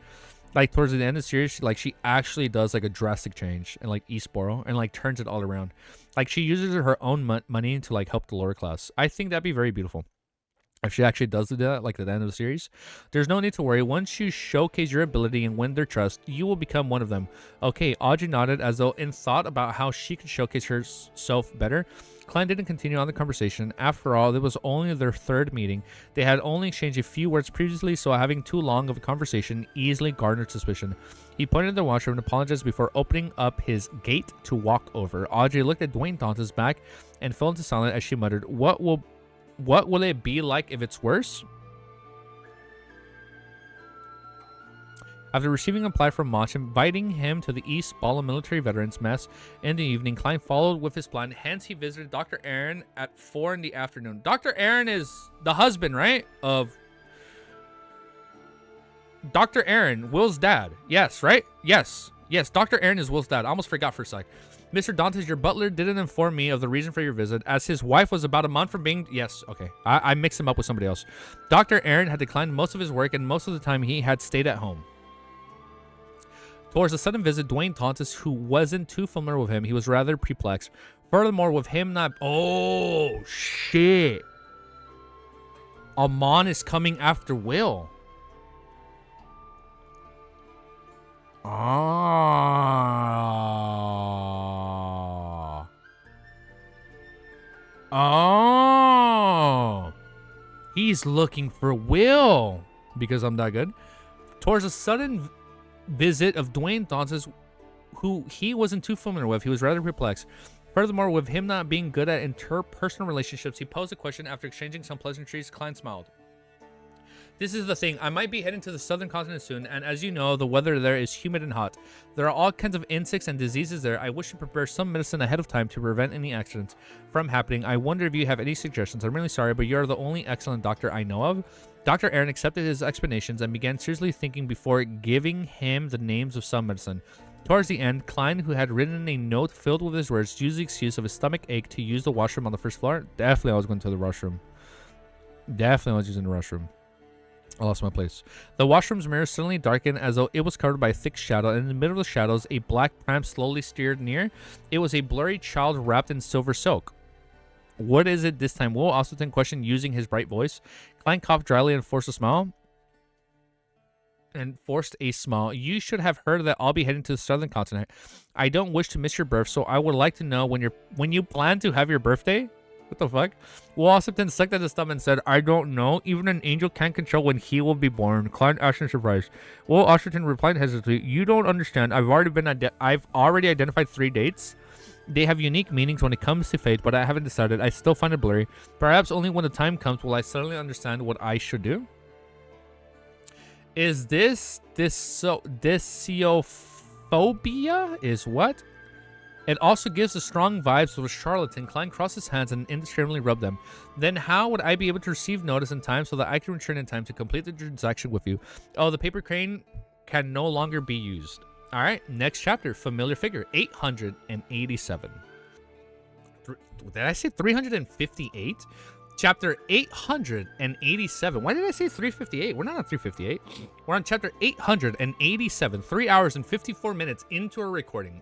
like towards the end of the series, like she actually does like a drastic change and like Eastboro and like turns it all around. Like she uses her own money to like help the lower class. I think that'd be very beautiful. If she actually does do that, like at the end of the series, there's no need to worry. Once you showcase your ability and win their trust, you will become one of them. Okay, Audrey nodded as though in thought about how she could showcase herself better. Klein didn't continue on the conversation. After all, it was only their third meeting. They had only exchanged a few words previously, so having too long of a conversation easily garnered suspicion. He pointed to the washroom and apologized before opening up his gate to walk over. Audrey looked at Dwayne Dantes' back and fell into silence as she muttered, What will it be like if it's worse? After receiving a reply from Mosh inviting him to the East Bala Military Veterans Mess in the evening, Klein followed with his plan. Hence, he visited Dr. Aaron at 4 in the afternoon. Dr. Aaron is the husband, right? Of Dr. Aaron, Will's dad. Yes, right? Yes. Yes, Dr. Aaron is Will's dad. I almost forgot for a sec. Mr. Dantes, your butler didn't inform me of the reason for your visit, as his wife was about a month from being... Yes, okay. I mixed him up with somebody else. Dr. Aaron had declined most of his work, and most of the time he had stayed at home. Towards the sudden visit, Dwayne Dantes, who wasn't too familiar with him, he was rather perplexed. Furthermore, with him not... Oh, shit. AMON is coming after Will. Oh, he's looking for Will because I'm that good. Towards a sudden visit of Dwayne Dantes, who he wasn't too familiar with, he was rather perplexed. Furthermore, with him not being good at interpersonal relationships, he posed a question after exchanging some pleasantries. Klein smiled. This is the thing. I might be heading to the southern continent soon, and as you know, the weather there is humid and hot. There are all kinds of insects and diseases there. I wish to prepare some medicine ahead of time to prevent any accidents from happening. I wonder if you have any suggestions. I'm really sorry, but you're the only excellent doctor I know of. Dr. Aaron accepted his explanations and began seriously thinking before giving him the names of some medicine. Towards the end, Klein, who had written a note filled with his words, used the excuse of his stomach ache to use the washroom on the first floor. Definitely I was going to the washroom. Definitely I was using the washroom. I lost my place. The washroom's mirror suddenly darkened as though it was covered by a thick shadow, and in the middle of the shadows, a black pram slowly steered near. It was a blurry child wrapped in silver silk. What is it this time? Will Austin questioned using his bright voice. Klein coughed dryly and forced a smile. You should have heard that I'll be heading to the southern continent. I don't wish to miss your birth, so I would like to know when you plan to have your birthday. What the fuck? Will Ossipton sucked at his thumb and said, I don't know. Even an angel can't control when he will be born. Klein asked in surprise. Will Ossipton replied hesitantly, you don't understand. I've already identified 3 dates. They have unique meanings when it comes to fate, but I haven't decided. I still find it blurry. Perhaps only when the time comes will I suddenly understand what I should do. Is this dysiophobia? Is what? It also gives the strong vibes of a charlatan. Klein crossed his hands and indiscriminately rubbed them. Then how would I be able to receive notice in time so that I can return in time to complete the transaction with you? Oh, the paper crane can no longer be used. All right, next chapter, familiar figure, 887. Did I say 358? Chapter 887. Why did I say 358? We're not on 358. We're on chapter 887, 3 hours and 54 minutes into our recording.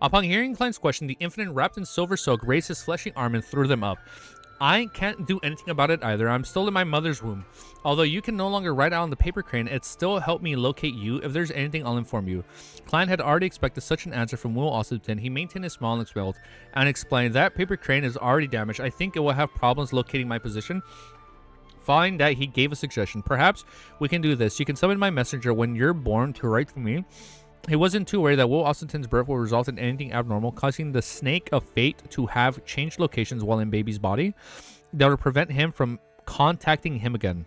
Upon hearing Klein's question, the Infinite, wrapped in silver silk, raised his fleshy arm and threw them up. I can't do anything about it either. I'm still in my mother's womb. Although you can no longer write out on the paper crane, it still helped me locate you. If there's anything, I'll inform you. Klein had already expected such an answer from Will Ossipton. He maintained his smile and explained that paper crane is already damaged. I think it will have problems locating my position. Following that, he gave a suggestion. Perhaps we can do this. You can summon my messenger when you're born to write for me. He wasn't too worried that Will Ossipton's birth will result in anything abnormal, causing the snake of fate to have changed locations while in baby's body that would prevent him from contacting him again.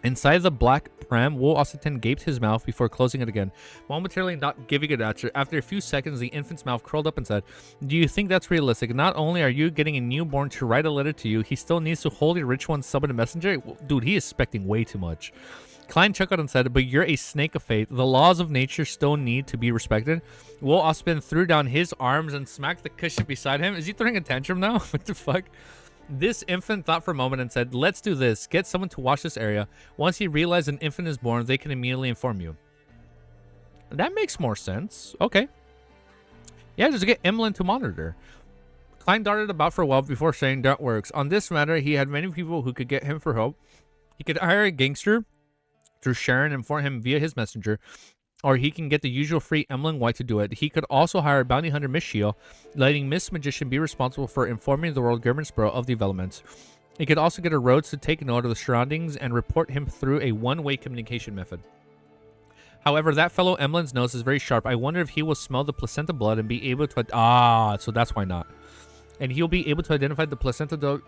Inside the black pram, Will Ossipton gaped his mouth before closing it again, momentarily not giving an answer. After a few seconds, the infant's mouth curled up and said, "Do you think that's realistic? Not only are you getting a newborn to write a letter to you, he still needs to hold a rich one summon a messenger? Dude, he is expecting way too much." Klein chuckled and said, "But you're a snake of fate. The laws of nature still need to be respected." Will Ossipton threw down his arms and smacked the cushion beside him. Is he throwing a tantrum now? What the fuck? This infant thought for a moment and said, "Let's do this. Get someone to watch this area. Once he realizes an infant is born, they can immediately inform you." That makes more sense. Okay. Yeah, just get Emlyn to monitor. Klein darted about for a while before saying, "That works." On this matter, he had many people who could get him for help. He could hire a gangster through Sharon and inform him via his messenger, or he can get the usual free Emlyn White to do it. He could also hire a bounty hunter, Mischief, letting Miss Magician be responsible for informing the world Germansboro of developments. He could also get Arrodes to take note of the surroundings and report him through a one-way communication method. However, that fellow Emlyn's nose is very sharp. I wonder if he will smell the placenta blood and be able to... so that's why not. And he'll be able to identify the placenta...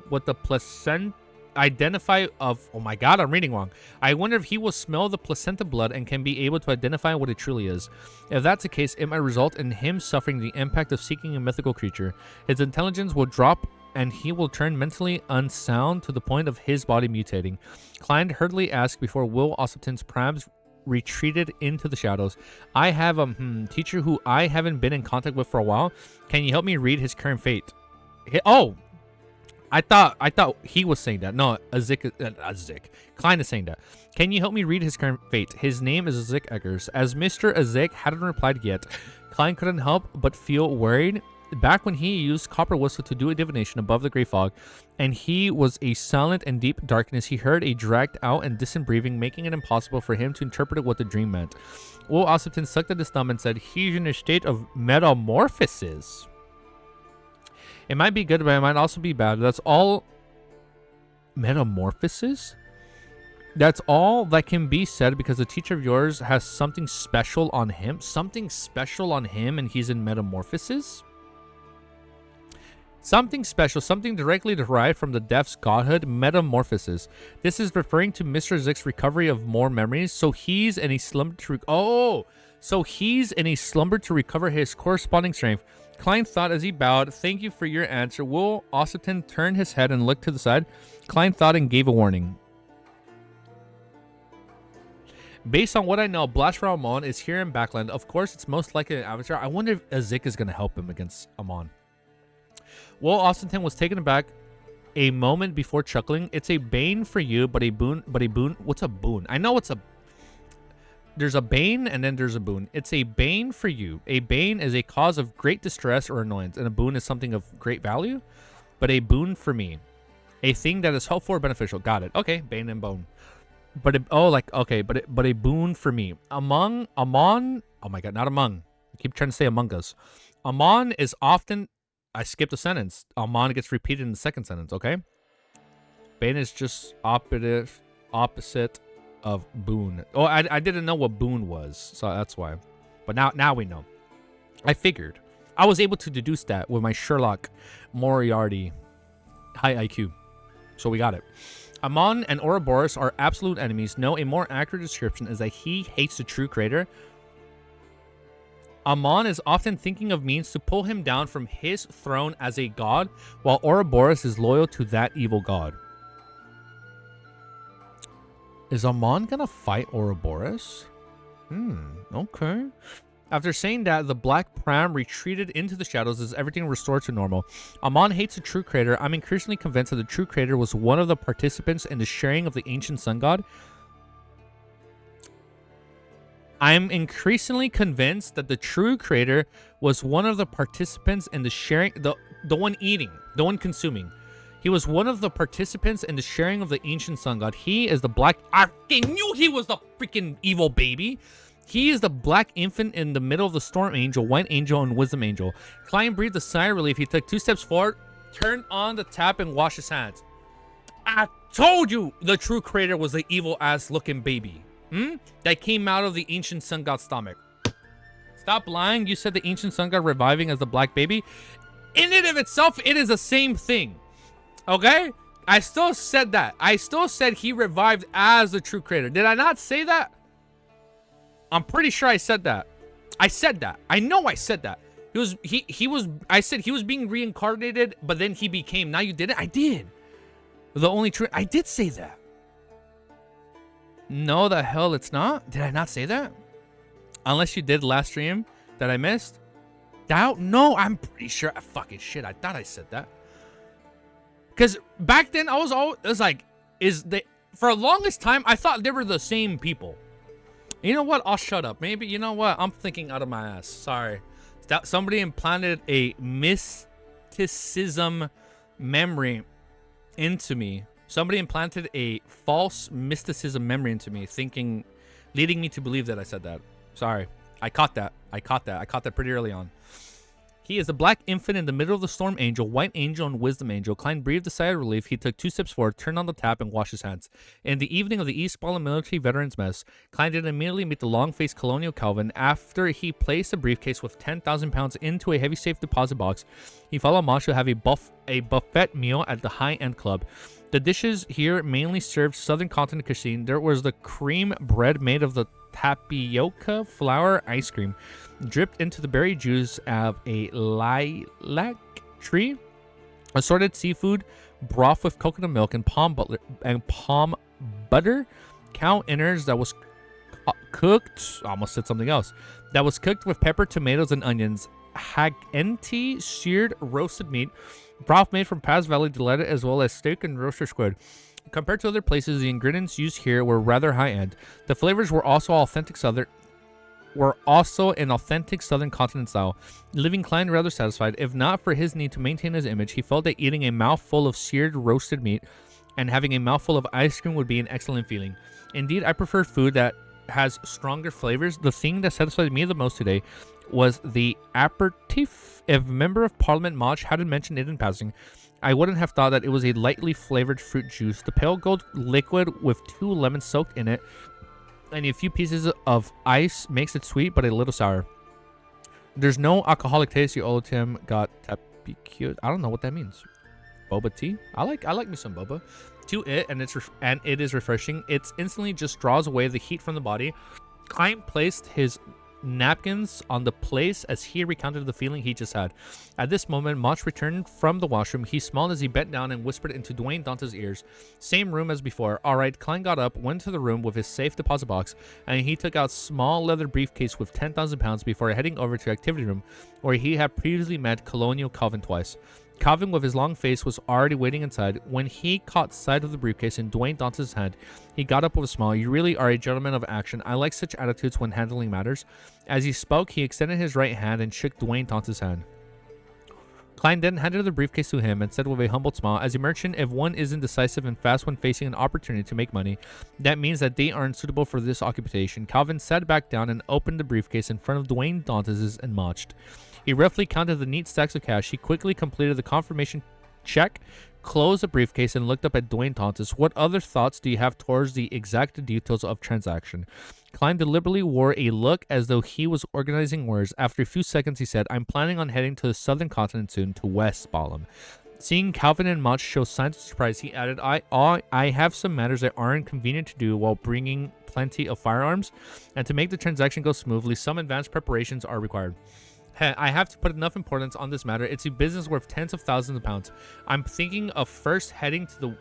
what the placenta... identify of... Oh my god, I'm reading wrong. I wonder if he will smell the placenta blood and can be able to identify what it truly is. If that's the case, it might result in him suffering the impact of seeking a mythical creature. His intelligence will drop and he will turn mentally unsound to the point of his body mutating. Klein hurriedly asked before Will Ossipton's prams retreated into the shadows. "I have a teacher who I haven't been in contact with for a while. Can you help me read his current fate?" I thought he was saying that. No, Azik. Klein is saying that. "Can you help me read his current fate? His name is Azik Eggers." As Mr. Azik hadn't replied yet, Klein couldn't help but feel worried. Back when he used Copper Whistle to do a divination above the gray fog, and he was a silent and deep darkness, he heard a dragged out and distant breathing, making it impossible for him to interpret what the dream meant. Will Ossipton sucked at his thumb and said, "He's in a state of metamorphosis. It might be good, but it might also be bad. That's all." Metamorphosis? That's all that can be said because a teacher of yours has something special on him? Something special on him and he's in metamorphosis? Something special, something directly derived from the deaf's godhood, metamorphosis. This is referring to Mr. Zik's recovery of more memories, so he's in a slumber to recover his corresponding strength. Klein thought as he bowed. "Thank you for your answer." Will Ossipton turned his head and looked to the side. Klein thought and gave a warning. "Based on what I know, Blast AMON is here in Backland. Of course, it's most likely an avatar. I wonder if Azik is going to help him against AMON." Will Ossipton was taken aback a moment before chuckling. "It's a bane for you, but a boon. What's a boon? I know it's a... There's a bane and then there's a boon. It's a bane for you. A bane is a cause of great distress or annoyance, and a boon is something of great value. But a boon for me. A thing that is helpful or beneficial." Got it. Okay, bane and bone. But a boon for me. AMON. Oh my god, not among. I keep trying to say Among Us. AMON is often... I skipped a sentence. AMON gets repeated in the second sentence, okay? Bane is just opposite of boon. Oh, I didn't know what boon was, so that's why. But now we know. I figured. I was able to deduce that with my Sherlock Moriarty high IQ. So we got it. Amon and Ouroboros are absolute enemies. No, a more accurate description is that he hates the true creator. Amon is often thinking of means to pull him down from his throne as a god, while Ouroboros is loyal to that evil god. Is Amon gonna fight Ouroboros? Okay. After saying that, the Black Pram retreated into the shadows as everything restored to normal. Amon hates the true creator. I'm increasingly convinced that the true creator was one of the participants in the sharing of the ancient sun god. I'm increasingly convinced that the true creator was one of the participants in the sharing, the one eating, the one consuming. He was one of the participants in the sharing of the ancient sun god. He is the black... I knew he was the freaking evil baby. He is the black infant in the middle of the storm angel, white angel, and wisdom angel. Klein breathed a sigh of relief. He took 2 steps forward, turned on the tap, and washed his hands. I told you the true creator was the evil-ass looking baby. That came out of the ancient sun god's stomach. Stop lying. You said the ancient sun god reviving as the black baby. In and of itself, it is the same thing. Okay? I still said that. I still said he revived as the true creator. Did I not say that? I'm pretty sure I said that. I said that. I know I said that. I said he was being reincarnated, but then he became. Now you did it? I did. The only true... I did say that. No, the hell it's not. Did I not say that? Unless you did last stream that I missed. Doubt? No, I'm pretty sure. Fucking shit. I thought I said that. Because back then, I was like, for the longest time, I thought they were the same people. You know what? I'll shut up. Maybe, you know what? I'm thinking out of my ass. Sorry. Somebody implanted a mysticism memory into me. Somebody implanted a false mysticism memory into me, leading me to believe that I said that. Sorry. I caught that. I caught that pretty early on. He is the black infant in the middle of the storm angel, white angel, and wisdom angel. Klein breathed a sigh of relief. He took 2 steps forward, turned on the tap, and washed his hands. In the evening of the East Spalding Military Veterans Mess, Klein did immediately meet the long-faced Colonial Calvin. After he placed a briefcase with 10,000 pounds into a heavy safe deposit box, he followed Mosh to have a buffet meal at the high-end club. The dishes here mainly served Southern Continent cuisine. There was the cream bread made of the tapioca flour ice cream, dripped into the berry juice of a lilac tree, assorted seafood, broth with coconut milk and palm butter, cow innards that was cooked. I almost said something else. That was cooked with pepper, tomatoes, and onions. Hagenti, seared roasted meat, broth made from Paz Valley delight, as well as steak and roaster squid. Compared to other places, the ingredients used here were rather high-end. The flavors were also an authentic Southern Continent style, leaving Klein rather satisfied. If not for his need to maintain his image, he felt that eating a mouthful of seared roasted meat and having a mouthful of ice cream would be an excellent feeling. Indeed, I prefer food that has stronger flavors. The thing that satisfied me the most today was the aperitif. If Member of Parliament Mach hadn't mentioned it in passing, I wouldn't have thought that it was a lightly flavored fruit juice. The pale gold liquid with 2 lemons soaked in it and a few pieces of ice makes it sweet but a little sour. There's no alcoholic taste. You old Tim got tapicute. I don't know what that means. Boba tea? I like me some boba. To it, and it is refreshing. It instantly just draws away the heat from the body. Klein placed his napkins on the place as he recounted the feeling he just had. At this moment, Mach returned from the washroom. He smiled as he bent down and whispered into Dwayne Dante's ears. Same room as before. All right. Klein got up, went to the room with his safe deposit box, and he took out small leather briefcase with 10,000 pounds before heading over to activity room, where he had previously met Colonial Calvin twice. Calvin, with his long face, was already waiting inside. When he caught sight of the briefcase in Dwayne Dante's hand, he got up with a smile. You really are a gentleman of action. I like such attitudes when handling matters. As he spoke, he extended his right hand and shook Dwayne Dante's hand. Klein then handed the briefcase to him and said with a humbled smile, as a merchant, if one isn't decisive and fast when facing an opportunity to make money, that means that they aren't suitable for this occupation. Calvin sat back down and opened the briefcase in front of Dwayne Dante's and marched. He roughly counted the neat stacks of cash. He quickly completed the confirmation check, closed the briefcase, and looked up at Dwayne Dantes. What other thoughts do you have towards the exact details of transaction? Klein deliberately wore a look as though he was organizing words. After a few seconds, he said, I'm planning on heading to the southern continent soon, to West Balam. Seeing Calvin and Mach show signs of surprise, he added, I have some matters that aren't convenient to do while bringing plenty of firearms, and to make the transaction go smoothly, some advanced preparations are required. I have to put enough importance on this matter. It's a business worth tens of thousands of pounds. I'm thinking of first heading to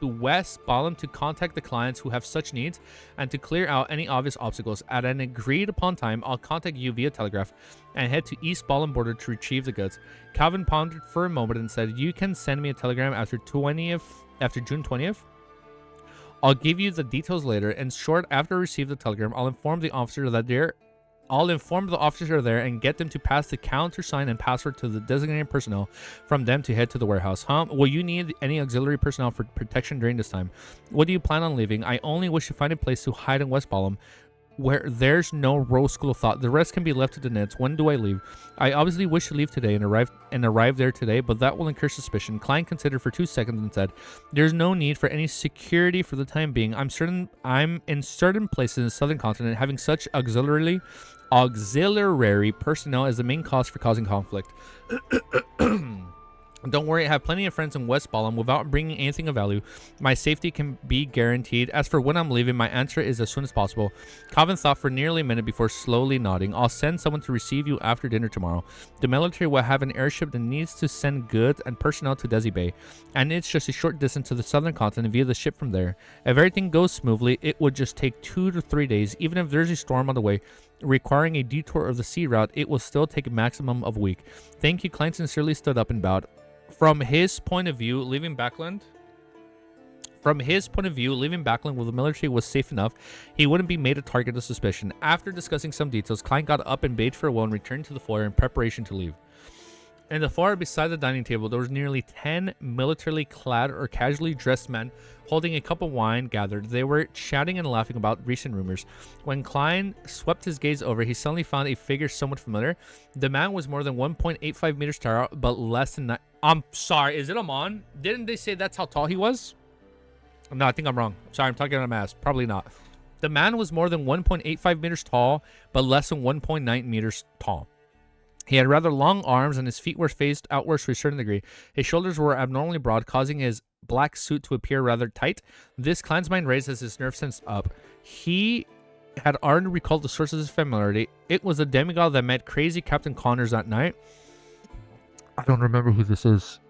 West Balam to contact the clients who have such needs and to clear out any obvious obstacles. At an agreed upon time, I'll contact you via telegraph and head to East Balam border to retrieve the goods. Calvin pondered for a moment and said, you can send me a telegram after June 20th. I'll give you the details later. In short, after I receive the telegram, I'll inform the officer there and get them to pass the countersign and password to the designated personnel from them to head to the warehouse. Will you need any auxiliary personnel for protection during this time? What do you plan on leaving? I only wish to find a place to hide in West Balam where there's no rose school of thought. The rest can be left to the nets. When do I leave? I obviously wish to leave today and arrive there today, but that will incur suspicion. Klein considered for 2 seconds and said, there's no need for any security for the time being. I'm in certain places in the southern continent having such auxiliary personnel as the main cause for causing conflict. Don't worry, I have plenty of friends in West Balam. Without bringing anything of value, my safety can be guaranteed. As for when I'm leaving, my answer is as soon as possible. Calvin thought for nearly a minute before slowly nodding. I'll send someone to receive you after dinner tomorrow. The military will have an airship that needs to send goods and personnel to Desi Bay, and it's just a short distance to the southern continent via the ship from there. If everything goes smoothly, it would just take 2 to 3 days. Even if there's a storm on the way, requiring a detour of the sea route, it will still take a maximum of a week. Thank you. Klein sincerely stood up and bowed. From his point of view, leaving Backland with the military was safe enough. He wouldn't be made a target of suspicion. After discussing some details, Klein got up and bade farewell and returned to the foyer in preparation to leave. In the foyer beside the dining table, there was nearly 10 militarily clad or casually dressed men holding a cup of wine gathered. They were chatting and laughing about recent rumors. When Klein swept his gaze over, he suddenly found a figure somewhat familiar. The man was more than 1.85 meters tall, but less than... I'm sorry, is it Amon? Didn't they say that's how tall he was? No, I think I'm wrong. Sorry, I'm talking out of my ass. Probably not. The man was more than 1.85 meters tall, but less than 1.9 meters tall. He had rather long arms, and his feet were faced outwards to a certain degree. His shoulders were abnormally broad, causing his black suit to appear rather tight. This Klein's mind raised as his nerve sensed up. He had already recalled the source of his familiarity. It was the demigod that met crazy Captain Connors that night. I don't remember who this is.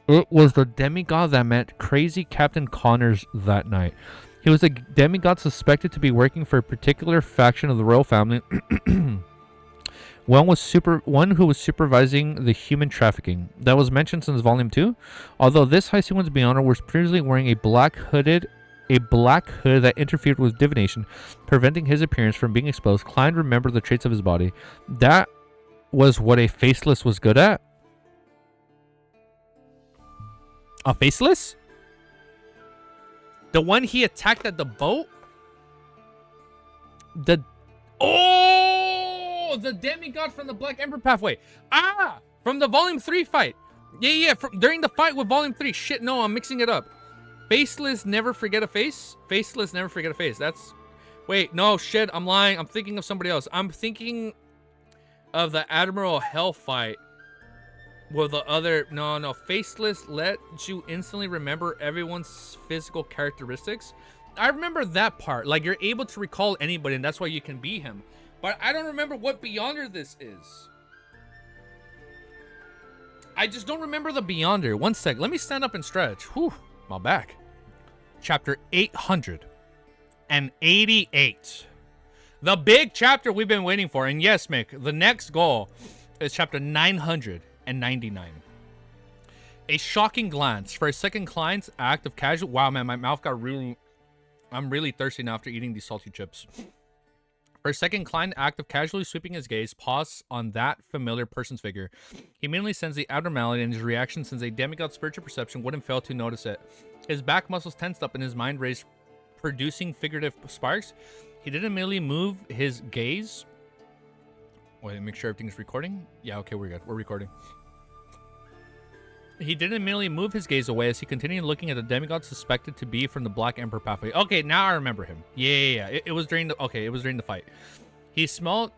It was the demigod that met crazy Captain Connors that night. He was a demigod suspected to be working for a particular faction of the royal family. One who was supervising the human trafficking that was mentioned since Volume 2. Although this High Sequence Beyonder was previously wearing a black hood that interfered with divination, preventing his appearance from being exposed, Klein remembered the traits of his body. That was what a faceless was good at. A faceless? The one he attacked at the boat? The demigod from the Black Emperor pathway. From the Volume 3 fight. Yeah, during the fight with Volume 3. Shit, no, I'm mixing it up. Faceless, never forget a face. Faceless, never forget a face. That's... Wait, no, shit, I'm lying. I'm thinking of somebody else. I'm thinking of the Admiral Hell fight. With the other... No. Faceless lets you instantly remember everyone's physical characteristics. I remember that part. Like, you're able to recall anybody, and that's why you can be him. But I don't remember what Beyonder this is. I just don't remember the Beyonder. One sec. Let me stand up and stretch. Whew. My back. Chapter 888. The big chapter we've been waiting for. And yes, Mick, the next goal is chapter 999. A shocking glance. For a second, Klein's act of casual... Wow, man, my mouth got really... I'm really thirsty now after eating these salty chips. For a second, Klein, act of casually sweeping his gaze, paused on that familiar person's figure. He immediately sensed the abnormality in his reaction, since a demigod's spiritual perception wouldn't fail to notice it. His back muscles tensed up and his mind raced, producing figurative sparks. He didn't immediately move his gaze. Wait, make sure everything's recording. Yeah, okay, we're good. We're recording. He didn't merely move his gaze away as he continued looking at the demigod suspected to be from the Black Emperor pathway. Okay, now I remember him. Yeah. It was during the it was during the fight. He smiled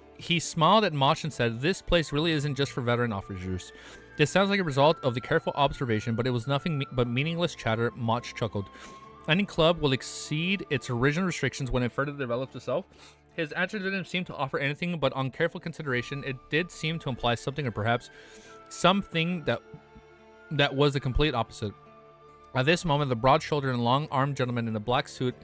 at Mosh and said, "This place really isn't just for veteran officers. This sounds like a result of the careful observation, but it was nothing but meaningless chatter." Mosh chuckled. Any club will exceed its original restrictions when it further develops itself. His answer didn't seem to offer anything, but on careful consideration, it did seem to imply something, or perhaps something that was the complete opposite. At this moment, the broad-shouldered and long-armed gentleman in the black suit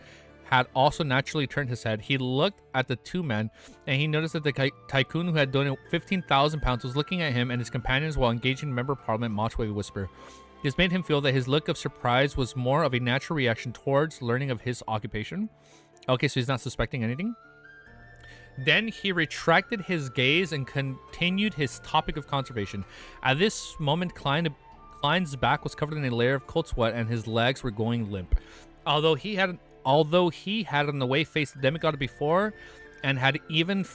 had also naturally turned his head. He looked at the two men, and he noticed that the tycoon who had donated 15,000 pounds was looking at him and his companions while engaging Member of Parliament Moshway whisper. This made him feel that his look of surprise was more of a natural reaction towards learning of his occupation. Okay, so he's not suspecting anything. Then he retracted his gaze and continued his topic of conservation. At this moment, Klein's back was covered in a layer of cold sweat and his legs were going limp. Although he had on the way faced the demigod before and had even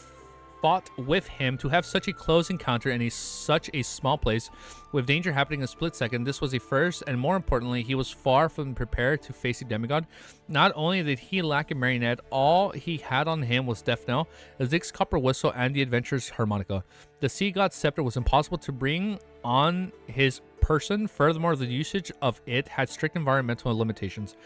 fought with him, to have such a close encounter in such a small place with danger happening in a split second, this was a first, and more importantly, he was far from prepared to face a demigod. Not only did he lack a marionette, all he had on him was death knell, a Zig's copper whistle, and the adventurer's harmonica. The sea god's scepter was impossible to bring on his person. Furthermore, the usage of it had strict environmental limitations.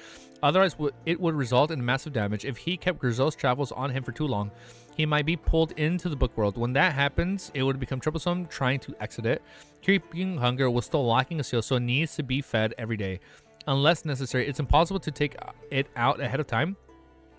Otherwise, it would result in massive damage. If he kept Grisel's travels on him for too long, he might be pulled into the book world. When that happens, it would become troublesome trying to exit it. Creeping hunger was still lacking a seal, so it needs to be fed every day. Unless necessary, it's impossible to take it out ahead of time.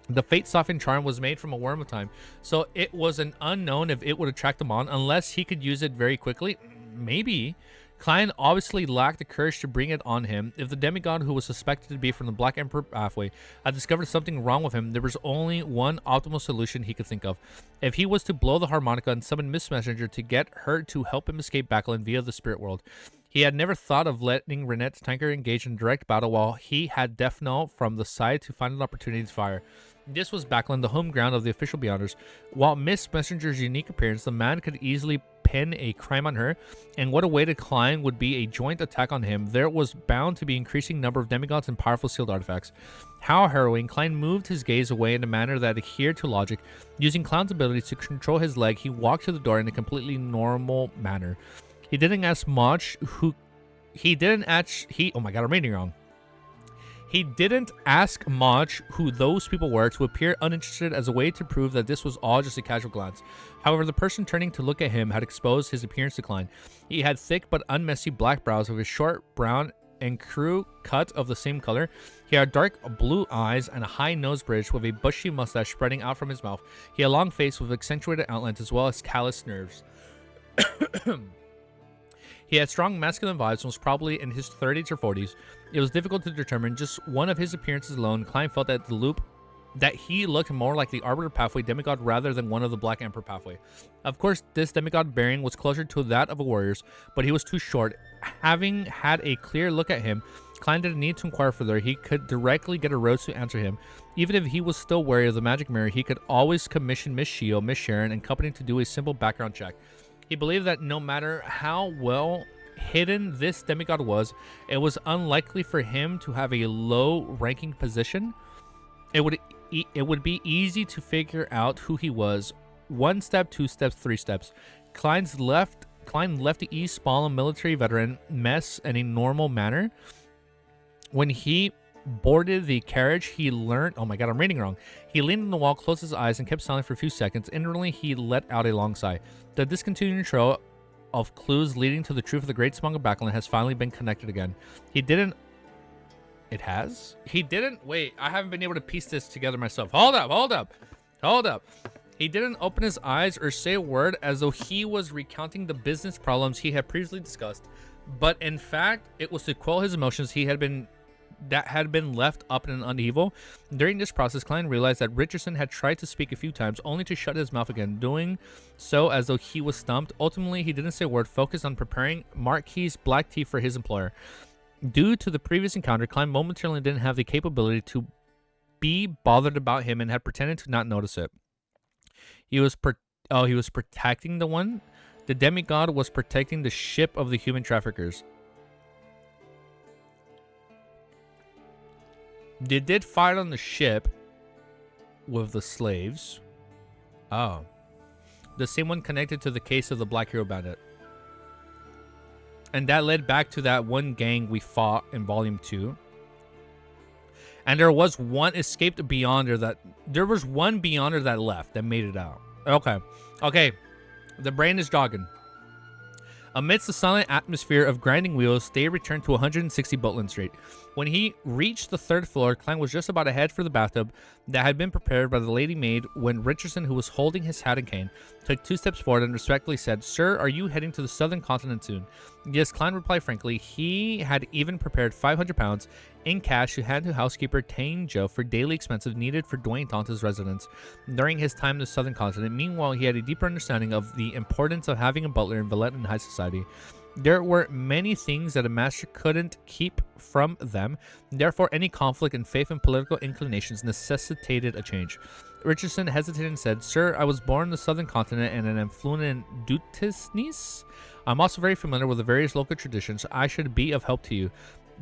The fate-softened charm was made from a worm of time, so it was an unknown if it would attract him on, unless he could use it very quickly. Maybe. Klein obviously lacked the courage to bring it on him. If the demigod, who was suspected to be from the Black Emperor pathway, had discovered something wrong with him, there was only one optimal solution he could think of. If he was to blow the harmonica and summon Miss Messenger to get her to help him escape Backlund via the spirit world. He had never thought of letting Renette's tanker engage in direct battle while he had Death Knell from the side to find an opportunity to fire. This was Backlund, the home ground of the official Beyonders. While Miss Messenger's unique appearance, the man could easily pin a crime on her, and what a way to climb would be a joint attack on him. There was bound to be increasing number of demigods and powerful sealed artifacts. How harrowing. Klein moved his gaze away in a manner that adhered to logic. Using Clown's ability to control his leg, he walked to the door in a completely normal manner. He didn't ask much oh my god, I'm reading wrong. He didn't ask much who those people were to appear uninterested as a way to prove that this was all just a casual glance. However, the person turning to look at him had exposed his appearance decline. He had thick but unmessy black brows with a short brown and crew cut of the same color. He had dark blue eyes and a high nose bridge with a bushy mustache spreading out from his mouth. He had a long face with accentuated outlines as well as callous nerves. He had strong masculine vibes and was probably in his 30s or 40s. It was difficult to determine. Just one of his appearances alone, Klein felt that he looked more like the Arbiter pathway demigod rather than one of the Black Emperor pathway. Of course, this demigod bearing was closer to that of a warrior's, but he was too short. Having had a clear look at him, Klein didn't need to inquire further. He could directly get Arrodes to answer him. Even if he was still wary of the magic mirror, he could always commission Miss Shio, Miss Sharon, and company to do a simple background check. He believed that no matter how well hidden this demigod was, it was unlikely for him to have a low-ranking position. It would be easy to figure out who he was. 1 step, 2 steps, 3 steps. Klein left the East Spalm military veteran mess in a normal manner. When he boarded the carriage, he learned... Oh my god, I'm reading wrong. He leaned on the wall, closed his eyes, and kept silent for a few seconds. Inwardly, he let out a long sigh. The discontinuing trail of clues leading to the truth of the Great Smog of Backlund has finally been connected again. It has? Wait, I haven't been able to piece this together myself. Hold up. He didn't open his eyes or say a word, as though he was recounting the business problems he had previously discussed. But in fact, it was to quell his emotions that had been left up in an upheaval. During this process, Klein realized that Richardson had tried to speak a few times, only to shut his mouth again, doing so as though he was stumped. Ultimately, he didn't say a word, focused on preparing Marquis' black tea for his employer. Due to the previous encounter, Klein momentarily didn't have the capability to be bothered about him and had pretended to not notice it. He was protecting the demigod was protecting the ship of the human traffickers. They did fight on the ship with the slaves. Oh. The same one connected to the case of the Black Hero Bandit. And that led back to that one gang we fought in Volume 2. And there was one escaped Beyonder that... There was one Beyonder that left that made it out. Okay. Okay. The brain is jogging. Amidst the silent atmosphere of grinding wheels, they returned to 160 Butland Street. When he reached the third floor, Klein was just about to head for the bathtub that had been prepared by the lady maid when Richardson, who was holding his hat and cane, took 2 steps forward and respectfully said, "Sir, are you heading to the southern continent soon?" Yes, Klein replied frankly. He had even prepared £500 in cash to hand to housekeeper Tane Joe for daily expenses needed for Dwayne Taunton's residence during his time in the southern continent. Meanwhile, he had a deeper understanding of the importance of having a butler in Valetan high society. There were many things that a master couldn't keep from them. Therefore, any conflict in faith and political inclinations necessitated a change. Richardson hesitated and said, "Sir, I was born in the southern continent and am fluent in Duntanese. I'm also very familiar with the various local traditions. I should be of help to you."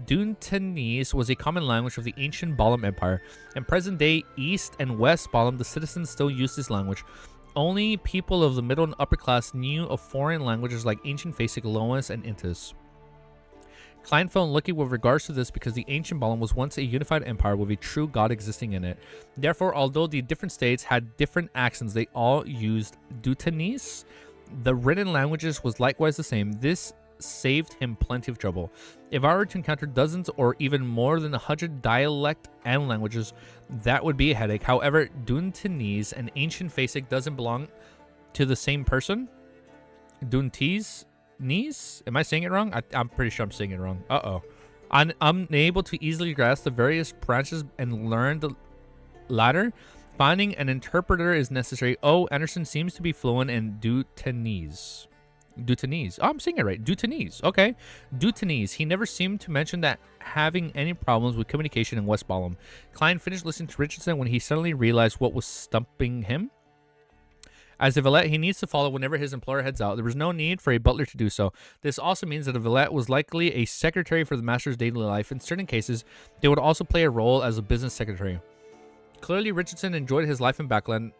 Duntanese was a common language of the ancient Balam Empire. In present-day East and West Balam, the citizens still used this language. Only people of the middle and upper class knew of foreign languages like Ancient Phasic, Loas, and Intis. Klein felt unlucky with regards to this because the ancient Balam was once a unified empire with a true god existing in it. Therefore, although the different states had different accents, they all used Duntanese. The written languages was likewise the same. This saved him plenty of trouble. If I were to encounter dozens or even more than 100 dialect and languages, that would be a headache. However, Duntanese and Ancient Phasic doesn't belong to the same person. Duntanese? Am I saying it wrong? I'm pretty sure I'm saying it wrong. I'm unable to easily grasp the various branches and learn the latter. Finding an interpreter is necessary. Oh, Anderson seems to be fluent in Duntanese. Duntanese. Oh, I'm saying it right. Duntanese. Okay. Duntanese. He never seemed to mention that having any problems with communication in West Balam. Klein finished listening to Richardson when he suddenly realized what was stumping him. As a valet, he needs to follow whenever his employer heads out. There was no need for a butler to do so. This also means that a valet was likely a secretary for the master's daily life. In certain cases, they would also play a role as a business secretary. Clearly, Richardson enjoyed his life in Backland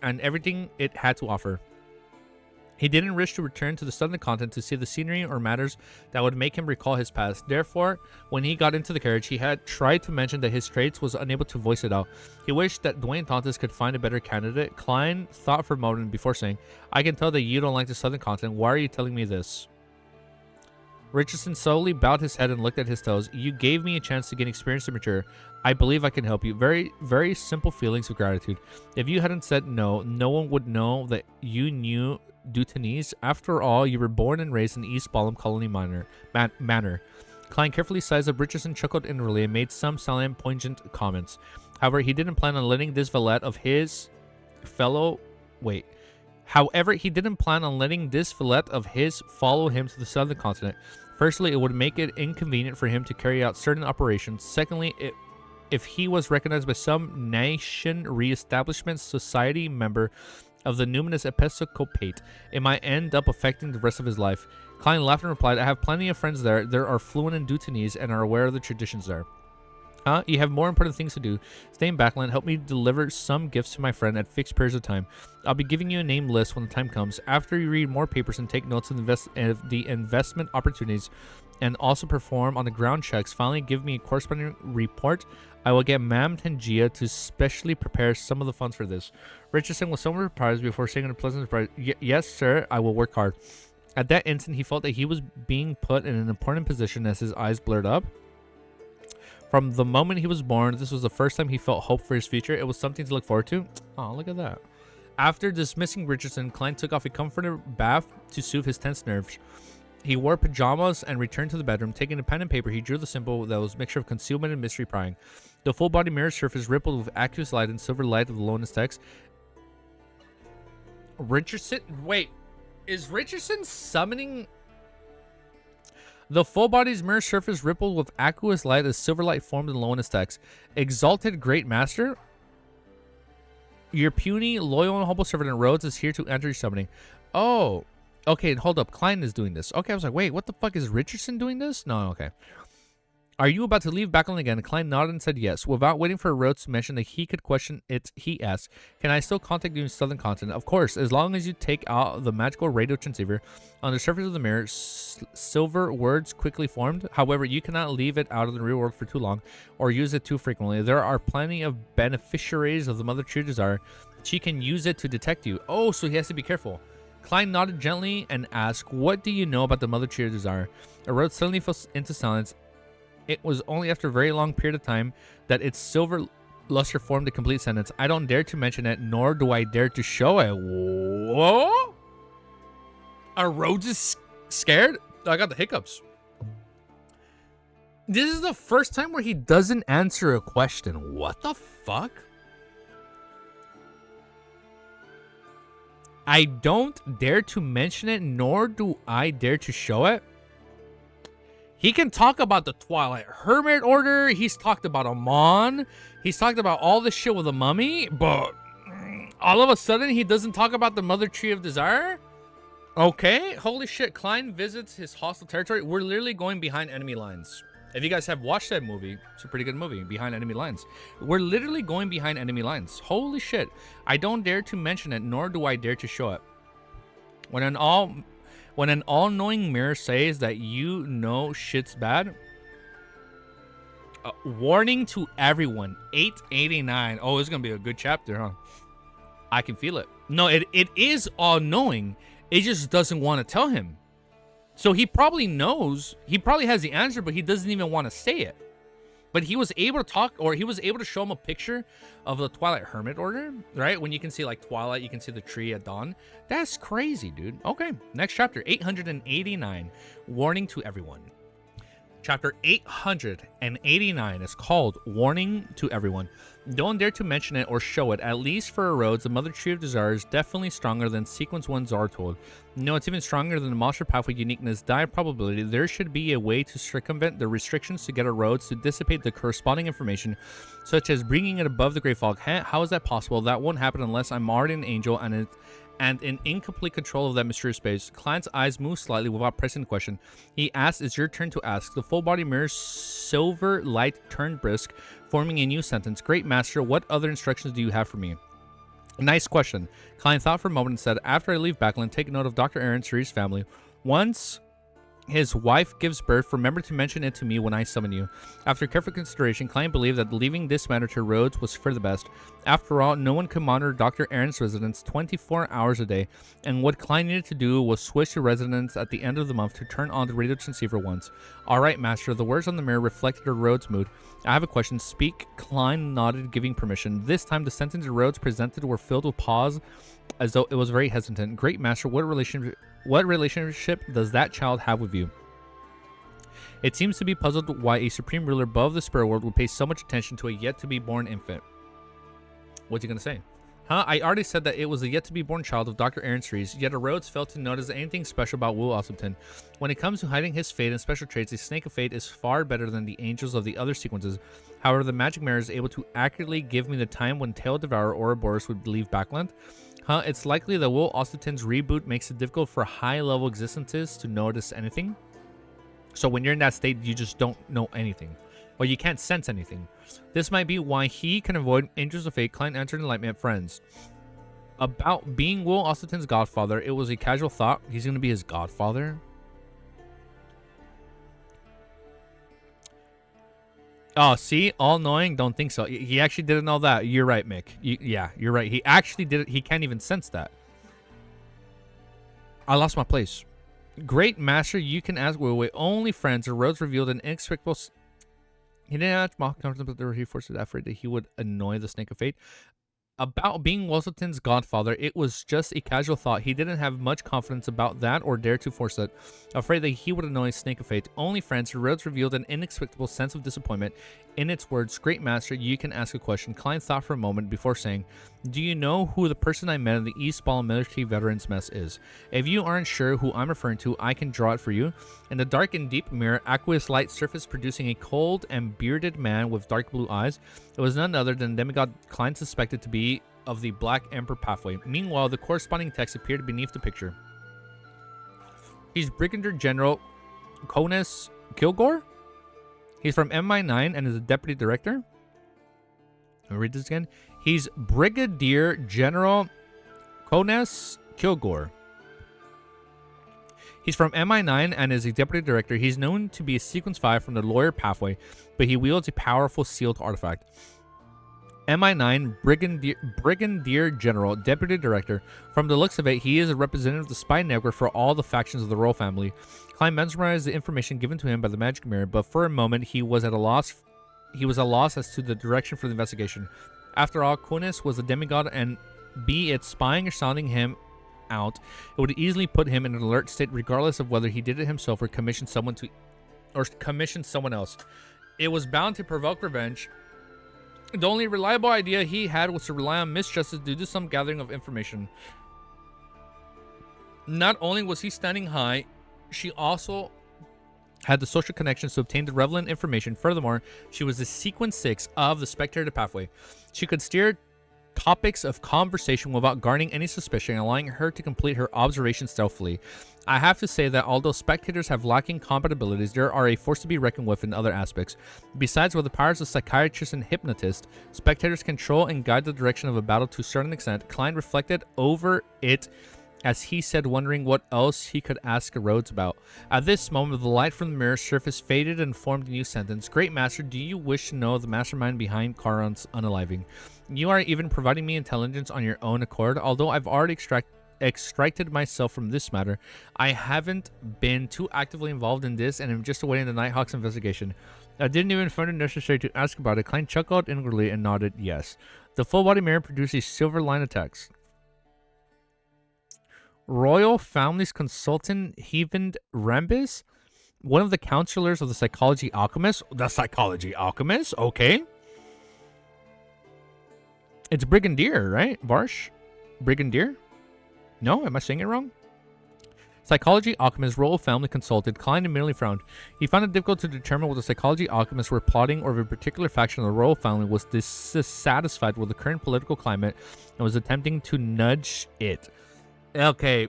and everything it had to offer. He didn't wish to return to the southern continent to see the scenery or matters that would make him recall his past. Therefore, when he got into the carriage, he had tried to mention that his traits was unable to voice it out. He wished that Dwayne Taunton could find a better candidate. Klein thought for a moment before saying, "I can tell that you don't like the southern continent. Why are you telling me this?" Richardson slowly bowed his head and looked at his toes. "You gave me a chance to gain experience and mature. I believe I can help you." Very, very simple feelings of gratitude. If you hadn't said no, no one would know that you knew Duntanese. After all, you were born and raised in East Balam Colony Manor. Klein carefully sized up Richardson, chuckled inwardly, and made some silent, poignant comments. However, he didn't plan on letting this valet of his follow him to the southern continent. Firstly, it would make it inconvenient for him to carry out certain operations. Secondly, if he was recognized by some nation reestablishment society member of the numinous Episcopate, it might end up affecting the rest of his life. Klein laughed and replied, "I have plenty of friends there. They are fluent in Duntanese and are aware of the traditions there." You have more important things to do. Stay in Backland. Help me deliver some gifts to my friend at fixed periods of time. I'll be giving you a name list when the time comes. After you read more papers and take notes of the investment opportunities and also perform on the ground checks, finally give me a corresponding report. I will get Mam Tangia to specially prepare some of the funds for this. Richardson was somewhat surprised before saying in a pleasant surprise, "Yes, sir, I will work hard." At that instant, he felt that he was being put in an important position as his eyes blurred up. From the moment he was born, this was the first time he felt hope for his future. It was something to look forward to. Oh, look at that. After dismissing Richardson, Klein took off a comfortable bath to soothe his tense nerves. He wore pajamas and returned to the bedroom. Taking a pen and paper, he drew the symbol that was a mixture of concealment and mystery prying. The full-body mirror surface rippled with aqueous light and silver light of the luminous text. Richardson? Wait. Is Richardson summoning... The full body's mirror surface rippled with aqueous light as silver light formed in the luminous text. Exalted Great Master, your puny, loyal, and humble servant Arrodes is here to enter your summoning. Oh, okay, hold up. Klein is doing this. Okay, I was like, wait, what the fuck? Is Richardson doing this? No, okay. Are you about to leave Backland again? Klein nodded and said yes. Without waiting for Rhodes to mention that he could question it, he asked, can I still contact you in Southern Continent? Of course, as long as you take out the magical radio transceiver. On the surface of the mirror, silver words quickly formed. However, you cannot leave it out of the real world for too long or use it too frequently. There are plenty of beneficiaries of the Mother Tree of Desire. She can use it to detect you. Oh, so he has to be careful. Klein nodded gently and asked, what do you know about the Mother Tree of Desire? Arrodes suddenly fell into silence. It was only after a very long period of time that its silver luster formed a complete sentence. I don't dare to mention it, nor do I dare to show it. Whoa? Arrodes is scared? I got the hiccups. This is the first time where he doesn't answer a question. What the fuck? I don't dare to mention it, nor do I dare to show it. He can talk about the Twilight Hermit Order. He's talked about AMON. He's talked about all this shit with the mummy. But all of a sudden, he doesn't talk about the Mother Tree of Desire? Okay. Holy shit. Klein visits his hostile territory. We're literally going behind enemy lines. If you guys have watched that movie, it's a pretty good movie, Behind Enemy Lines. We're literally going behind enemy lines. Holy shit. I don't dare to mention it, nor do I dare to show it. When an all-knowing mirror says that you know shit's bad. Warning to everyone. 889. Oh, it's going to be a good chapter, huh? I can feel it. No, it is all-knowing. It just doesn't want to tell him. So he probably knows. He probably has the answer, but he doesn't even want to say it. But he was able to talk, or he was able to show him a picture of the Twilight Hermit Order, right? When you can see like Twilight, you can see the tree at dawn. That's crazy, dude. Okay, next chapter, 889. Warning to everyone. Chapter 889 is called Warning to Everyone. Don't dare to mention it or show it. At least for Arrodes, the Mother Tree of Desire is definitely stronger than Sequence 1 Zartold. No, it's even stronger than the Monster Pathway uniqueness die probability. There should be a way to circumvent the restrictions to get Arrodes to dissipate the corresponding information, such as bringing it above the Great Fog. How is that possible? That won't happen unless I'm already an angel and in incomplete control of that mysterious space. Klein's eyes moved slightly without pressing the question. He asked, it's your turn to ask. The full-body mirror's silver light turned brisk, forming a new sentence. Great Master, what other instructions do you have for me? Nice question. Klein thought for a moment and said, after I leave Backland, take note of Dr. Aaron Suri's family. Once his wife gives birth, remember to mention it to me when I summon you. After careful consideration, Klein believed that leaving this matter to Rhodes was for the best. After all, no one could monitor Dr. Aaron's residence 24 hours a day, and what Klein needed to do was switch to residence at the end of the month to turn on the radio transceiver once. Alright, Master, the words on the mirror reflected Rhodes' mood. I have a question. Speak. Klein nodded, giving permission. This time, the sentences Rhodes presented were filled with pause, as though it was very hesitant. Great Master, what relationship does that child have with you? It seems to be puzzled why a supreme ruler above the spirit world would pay so much attention to a yet-to-be-born infant. What's he going to say? Huh? I already said that it was a yet-to-be-born child of Dr. Aaron Suri's, yet Arrodes failed to notice anything special about Will Ossipton. When it comes to hiding his fate and special traits, a Snake of Fate is far better than the angels of the other sequences. However, the magic mirror is able to accurately give me the time when Tail Devourer or Ouroboros would leave Backland. Huh? It's likely that Will Ossipton's reboot makes it difficult for high-level existences to notice anything. So when you're in that state, you just don't know anything. Or you can't sense anything. This might be why he can avoid Angels of Fate. Klein entered Enlightenment Friends. About being Will Ossipton's godfather, it was a casual thought. He's going to be his godfather? Oh, see? All-knowing? Don't think so. He actually didn't know that. You're right, Mick. Yeah, you're right. He actually did it. He can't even sense that. I lost my place. Great Master, you can ask Will. Only friends. Arrodes revealed an inexplicable... He didn't ask mock confidence, but he forced it afraid that he would annoy the Snake of Fate. About being Wilson's godfather, it was just a casual thought. He didn't have much confidence about that or dare to force it. Afraid that he would annoy Snake of Fate. Only friends. Rhodes revealed an inexplicable sense of disappointment. In its words, Great Master, you can ask a question. Klein thought for a moment before saying, do you know who the person I met in the East Ball Military Veterans Mess is? If you aren't sure who I'm referring to, I can draw it for you. In the dark and deep mirror, aqueous light surfaced, producing a cold and bearded man with dark blue eyes. It was none other than Demigod Klein suspected to be of the Black Emperor pathway. Meanwhile, the corresponding text appeared beneath the picture. He's Brigadier General Conas Kilgore? He's from MI9 and is a deputy director. Let me read this again. He's Brigadier General Kones Kilgore. He's from MI9 and is a deputy director. He's known to be a Sequence 5 from the lawyer pathway, but he wields a powerful sealed artifact. MI9 Brigadier General, Deputy Director. From the looks of it, he is a representative of the spy network for all the factions of the royal family. Klein mesmerized the information given to him by the magic mirror, but for a moment he was at a loss. He was at a loss as to the direction for the investigation. After all, Kones was a demigod, and be it spying or sounding him out, it would easily put him in an alert state, regardless of whether he did it himself or commissioned someone else. It was bound to provoke revenge. The only reliable idea he had was to rely on Miss Justice to do some gathering of information. Not only was he standing high, she also had the social connections to obtain the relevant information. Furthermore, she was the Sequence 6 of the Spectator Pathway. She could steer topics of conversation without garnering any suspicion, allowing her to complete her observations stealthily. I have to say that although spectators have lacking combat abilities, there are a force to be reckoned with in other aspects. Besides, with the powers of psychiatrist and hypnotist, spectators control and guide the direction of a battle to a certain extent. Klein reflected over it as he said, wondering what else he could ask Arrodes about. At this moment, the light from the mirror's surface faded and formed a new sentence. Great Master, do you wish to know the mastermind behind Charon's unaliving? You are even providing me intelligence on your own accord. Although I've already extracted myself from this matter, I haven't been too actively involved in this and am just awaiting the Nighthawk's investigation. I didn't even find it necessary to ask about it. Klein chuckled inwardly and nodded yes. The full-body mirror produced a silver line of text. Royal Family's consultant, Heaven Rambis, one of the counselors of the Psychology Alchemist. The Psychology Alchemist? Okay. It's Brigadier, right? Varsh? Brigadier? No? Am I saying it wrong? Psychology Alchemist, Royal Family consulted. Klein immediately frowned. He found it difficult to determine whether Psychology Alchemists were plotting or if a particular faction of the Royal Family was dissatisfied with the current political climate and was attempting to nudge it. Okay.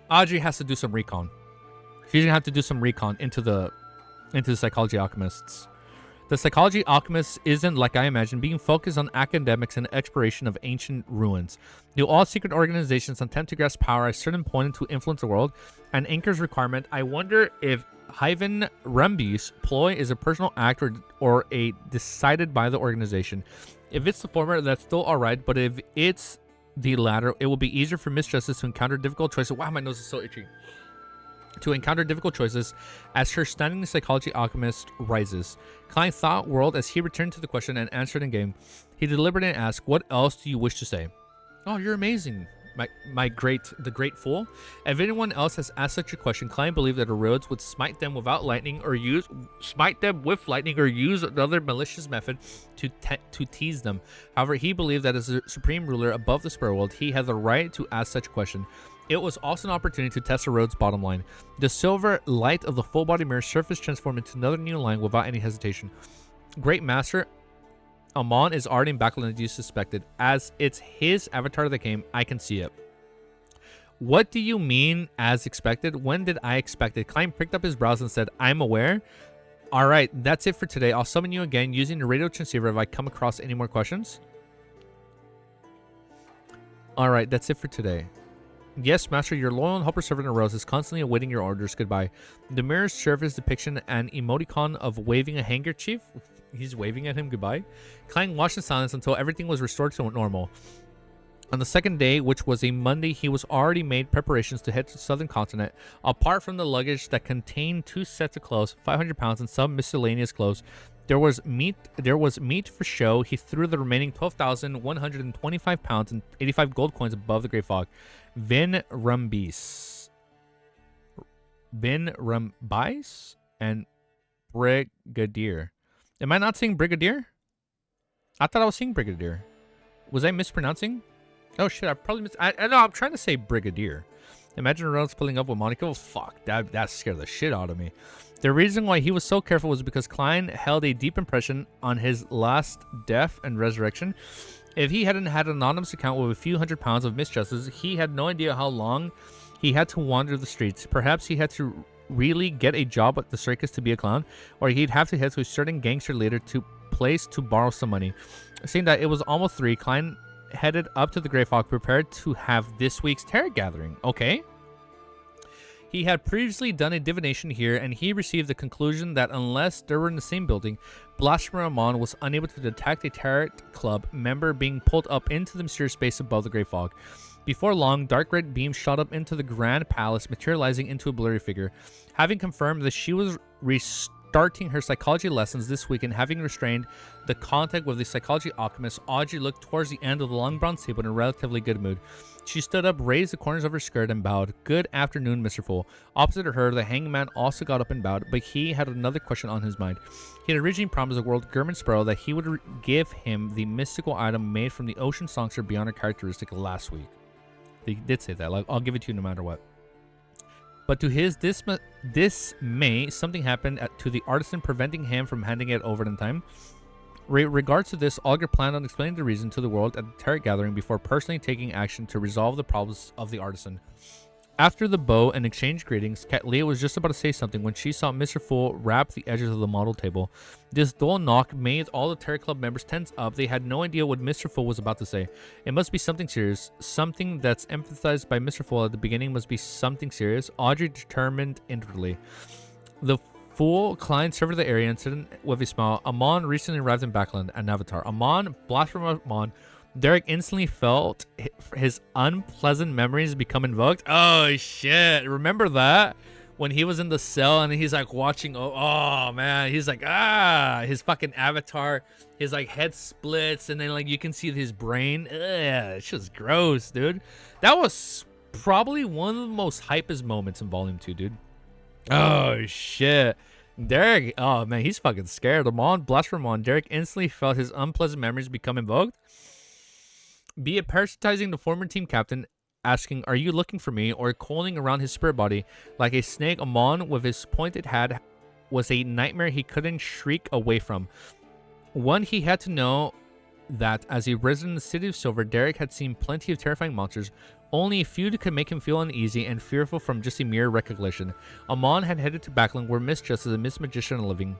Audrey has to do some recon. She's gonna have to do some recon into the Psychology Alchemists. The Psychology Alchemists isn't, like I imagined, being focused on academics and exploration of ancient ruins. Do all secret organizations attempt to grasp power at a certain point to influence the world? An anchor's requirement. I wonder if Heaven Rambis' ploy is a personal act or a decided by the organization. If it's the former, that's still alright, but if it's the latter, it will be easier for Miss Justice to encounter difficult choices. Wow, my nose is so itchy. To encounter difficult choices as her standing Psychology Alchemist rises. Klein thought world as he returned to the question and answered in game. He deliberated and asked, "What else do you wish to say?" "Oh, you're amazing, the great fool." If anyone else has asked such a question, Klein believed that Arrodes would smite them with lightning or use another malicious method to tease them. However, he believed that as a supreme ruler above the spirit world, he had the right to ask such a question. It was also an opportunity to test Arrodes' bottom line. The silver light of the full-body mirror surface transformed into another new line without any hesitation. Great Master, AMON is already in backline as you suspected. As it's his avatar that came, I can see it. What do you mean, as expected? When did I expect it? Klein pricked up his brows and said, I'm aware. Alright, that's it for today. I'll summon you again using the radio transceiver if I come across any more questions. Alright, that's it for today. Yes, Master, your loyal and helper servant Arrodes is constantly awaiting your orders. Goodbye. The mirror's surface depiction an emoticon of waving a handkerchief. He's waving at him goodbye. Klein watched in silence until everything was restored to normal. On the second day, which was a Monday, he was already made preparations to head to the southern continent. Apart from the luggage that contained 2 sets of clothes, 500 pounds, and some miscellaneous clothes, there was meat for show. He threw the remaining 12,125 pounds and 85 gold coins above the Great Fog. Vin Rambis and Brigadier. Am I not saying Brigadier? I thought I was saying Brigadier. Was I mispronouncing? Oh shit, I probably I know, I'm trying to say Brigadier. Imagine Arrodes pulling up with Monica. Oh, fuck, that scared the shit out of me. The reason why he was so careful was because Klein held a deep impression on his last death and resurrection. If he hadn't had an anonymous account with a few hundred pounds of misjustice, he had no idea how long he had to wander the streets. Perhaps he had to really get a job at the circus to be a clown, or he'd have to head to a certain gangster leader to place to borrow some money. Seeing that it was almost 3, Klein headed up to the Grey Hawk prepared to have this week's terror gathering. Okay. He had previously done a divination here, and he received the conclusion that unless they were in the same building, Blasphemer Amon was unable to detect a Tarot Club member being pulled up into the mysterious space above the Grey Fog. Before long, dark red beams shot up into the Grand Palace, materializing into a blurry figure. Having confirmed that she was restarting her psychology lessons this week and having restrained the contact with the psychology alchemist, Audrey looked towards the end of the long bronze table in a relatively good mood. She stood up, raised the corners of her skirt, and bowed. "Good afternoon, Mr. Fool." Opposite of her, the hangman also got up and bowed, but he had another question on his mind. He had originally promised the world German Sparrow that he would give him the mystical item made from the ocean songster beyond her characteristic last week. He did say that. Like, I'll give it to you no matter what. But to his dismay, something happened to the artisan, preventing him from handing it over in time. Regards to this, Olger planned on explaining the reason to the world at the Tarot Gathering before personally taking action to resolve the problems of the artisan. After the bow and exchange greetings, Leah was just about to say something when she saw Mr. Fool wrap the edges of the model table. This dull knock made all the Tarot Club members tense up. They had no idea what Mr. Fool was about to say. It must be something serious. Something that's emphasized by Mr. Fool at the beginning must be something serious. Audrey determined inwardly. The Fool Klein surveyed the area and said with a smile, "Amon recently arrived in Backland, an avatar. Amon, Blasphemer Amon." Derek instantly felt his unpleasant memories become invoked. Oh, shit. Remember that? When he was in the cell and he's like watching. Oh man. He's like, his fucking avatar. His like head splits and then like you can see his brain. Ugh, it's just gross, dude. That was probably one of the most hypest moments in Volume 2, dude. Oh, shit. Derek. Oh, man. He's fucking scared. Amon, Blasphemer Amon. Derek instantly felt his unpleasant memories become invoked. Be it parasitizing the former team captain, asking, "Are you looking for me?" or coiling around his spirit body like a snake, Amon with his pointed head was a nightmare he couldn't shriek away from. One, he had to know that as a resident of the City of Silver, Derek had seen plenty of terrifying monsters. Only a few could make him feel uneasy and fearful from just a mere recollection. Amon had headed to Backland, where Miss Justice, a Miss Magician, are living.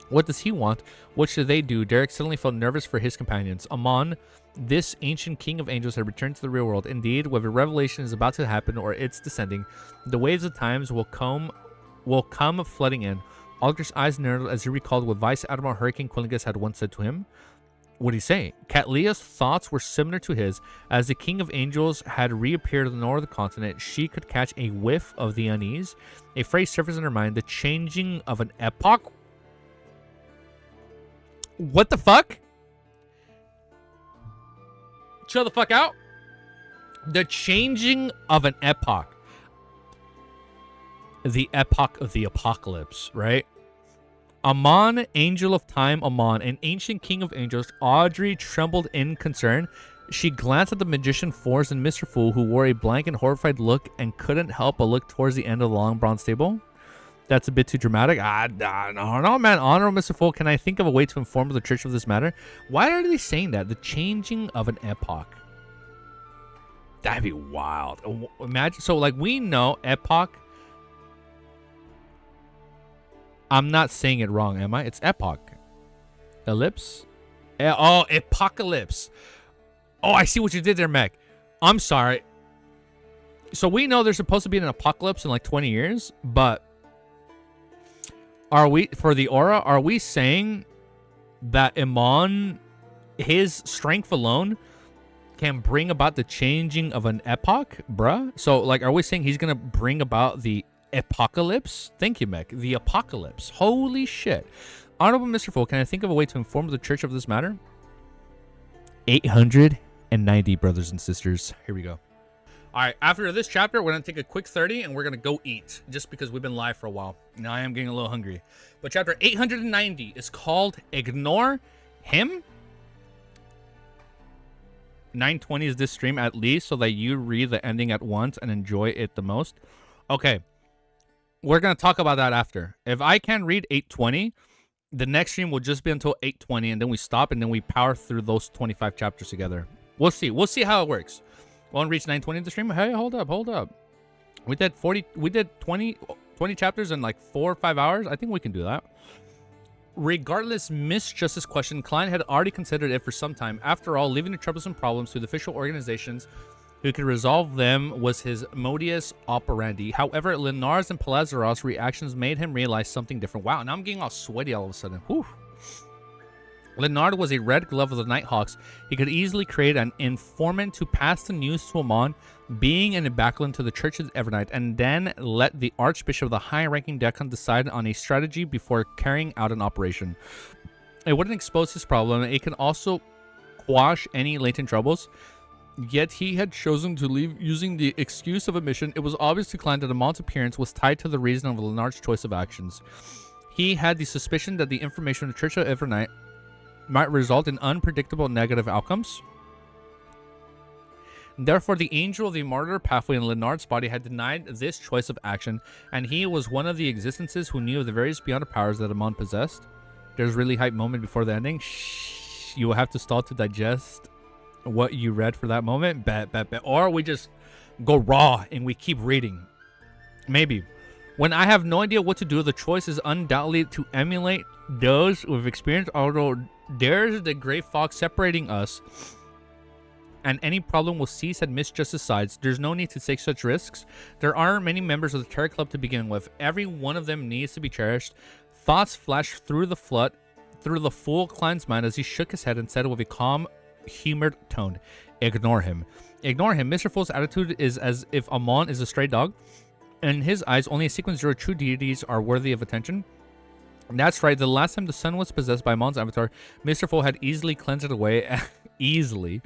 What does he want? What should they do? Derek suddenly felt nervous for his companions. Amon, this ancient king of angels, had returned to the real world. Indeed, whether revelation is about to happen or it's descending, the waves of times will come flooding in. Alger's eyes narrowed as he recalled what Vice Admiral Hurricane Quillingus had once said to him. What did he say? Catlea's thoughts were similar to his. As the king of angels had reappeared on the northern continent, she could catch a whiff of the unease. A phrase surfaced in her mind: the changing of an epoch. What the fuck? Chill the fuck out. The changing of an epoch. The epoch of the apocalypse, right? Amon, angel of time, Amon, an ancient king of angels. Audrey trembled in concern. She glanced at the magician Forrest and Mr. Fool, who wore a blank and horrified look and couldn't help but look towards the end of the long bronze table. That's a bit too dramatic. No, man. Honorable Mr. Fool, can I think of a way to inform the church of this matter? Why are they saying that? The changing of an epoch. That'd be wild. Imagine. So, like, we know epoch. I'm not saying it wrong, am I? It's epoch. Ellipse? Oh, apocalypse. Oh, I see what you did there, Meg. I'm sorry. So we know there's supposed to be an apocalypse in like 20 years, but are we, for the aura, are we saying that Amon, his strength alone, can bring about the changing of an epoch, bruh? So, like, are we saying he's going to bring about the apocalypse? Thank you, Mech. The apocalypse. Holy shit. Honorable Mr. Fool, can I think of a way to inform the church of this matter? 890, brothers and sisters. Here we go. All right, after this chapter, we're going to take a quick 30 and we're going to go eat just because we've been live for a while. Now I am getting a little hungry. But chapter 890 is called Ignore Him. 920 is this stream at least so that you read the ending at once and enjoy it the most. Okay. We're going to talk about that after. If I can read 820, the next stream will just be until 820 and then we stop and then we power through those 25 chapters together. We'll see. We'll see how it works. Won't reach 920 in the stream. Hey, hold up. We did 20 20 chapters in like 4 or 5 hours. I think we can do that. Regardless, Miss Justice question, Klein had already considered it for some time. After all, leaving the troublesome problems to the official organizations who could resolve them was his modus operandi. However, Lenar's and Palazaros' reactions made him realize something different. Wow, now I'm getting all sweaty all of a sudden. Whew. Lenard was a red glove of the Nighthawks. He could easily create an informant to pass the news to Amon, being in a backline to the Church of Evernight, and then let the Archbishop of the high-ranking Deccan decide on a strategy before carrying out an operation. It wouldn't expose his problem. It can also quash any latent troubles. Yet he had chosen to leave using the excuse of a mission. It was obvious to Klein that Amon's appearance was tied to the reason of Lenard's choice of actions. He had the suspicion that the information of the Church of Evernight might result in unpredictable negative outcomes. Therefore, the Angel of the Martyr pathway in Lenard's body had denied this choice of action, and he was one of the existences who knew of the various beyond powers that Amon possessed. There's a really hype moment before the ending. Shh, you will have to stall to digest what you read for that moment. Bet. Or we just go raw and we keep reading. Maybe. When I have no idea what to do, the choice is undoubtedly to emulate those with experience, although there's the gray fog separating us, and any problem will cease at Miss Justice sides. There's no need to take such risks. There aren't many members of the Terror Club to begin with. Every one of them needs to be cherished. Thoughts flashed through the full Klein's mind as he shook his head and said with a calm, humored tone, "Ignore him. Ignore him." Mr. Fool's attitude is as if Amon is a stray dog. In his eyes, only a sequence 0 true deities are worthy of attention. That's right, the last time the sun was possessed by Amon's avatar, Mr. Fool had easily cleansed it away. Easily.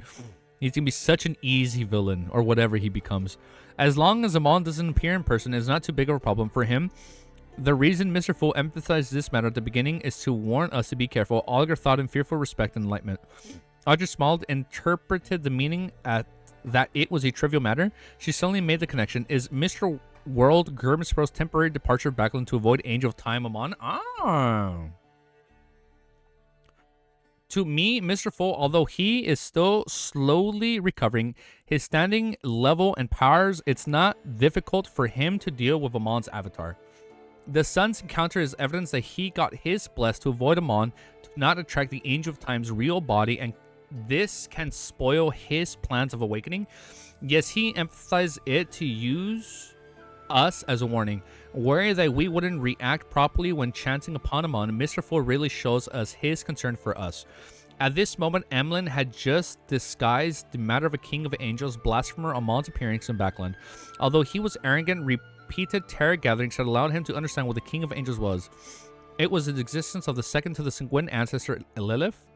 He's gonna be such an easy villain, or whatever he becomes. As long as Amon doesn't appear in person, it's not too big of a problem for him. The reason Mr. Fool emphasized this matter at the beginning is to warn us to be careful. Oliver thought in fearful respect and enlightenment. Audrey smiled, interpreted the meaning at that it was a trivial matter. She suddenly made the connection. Is Mr. World Gurmispro's temporary departure backland to avoid Angel of Time Amon? Ah. To me, Mr. Fool, although he is still slowly recovering his standing level and powers, it's not difficult for him to deal with Amon's avatar. The sun's encounter is evidence that he got his blessed to avoid Amon, to not attract the Angel of Time's real body, and this can spoil his plans of awakening. Yes, he emphasized it to use us as a warning. Worry that we wouldn't react properly when chancing upon Amon, Mr. Fool really shows us his concern for us. At this moment, Emlyn had just disguised the matter of a king of angels, blasphemer Amon's appearance in Backland. Although he was arrogant, repeated terror gatherings had allowed him to understand what the king of angels was. It was the existence of the second to the sanguine ancestor Lilith,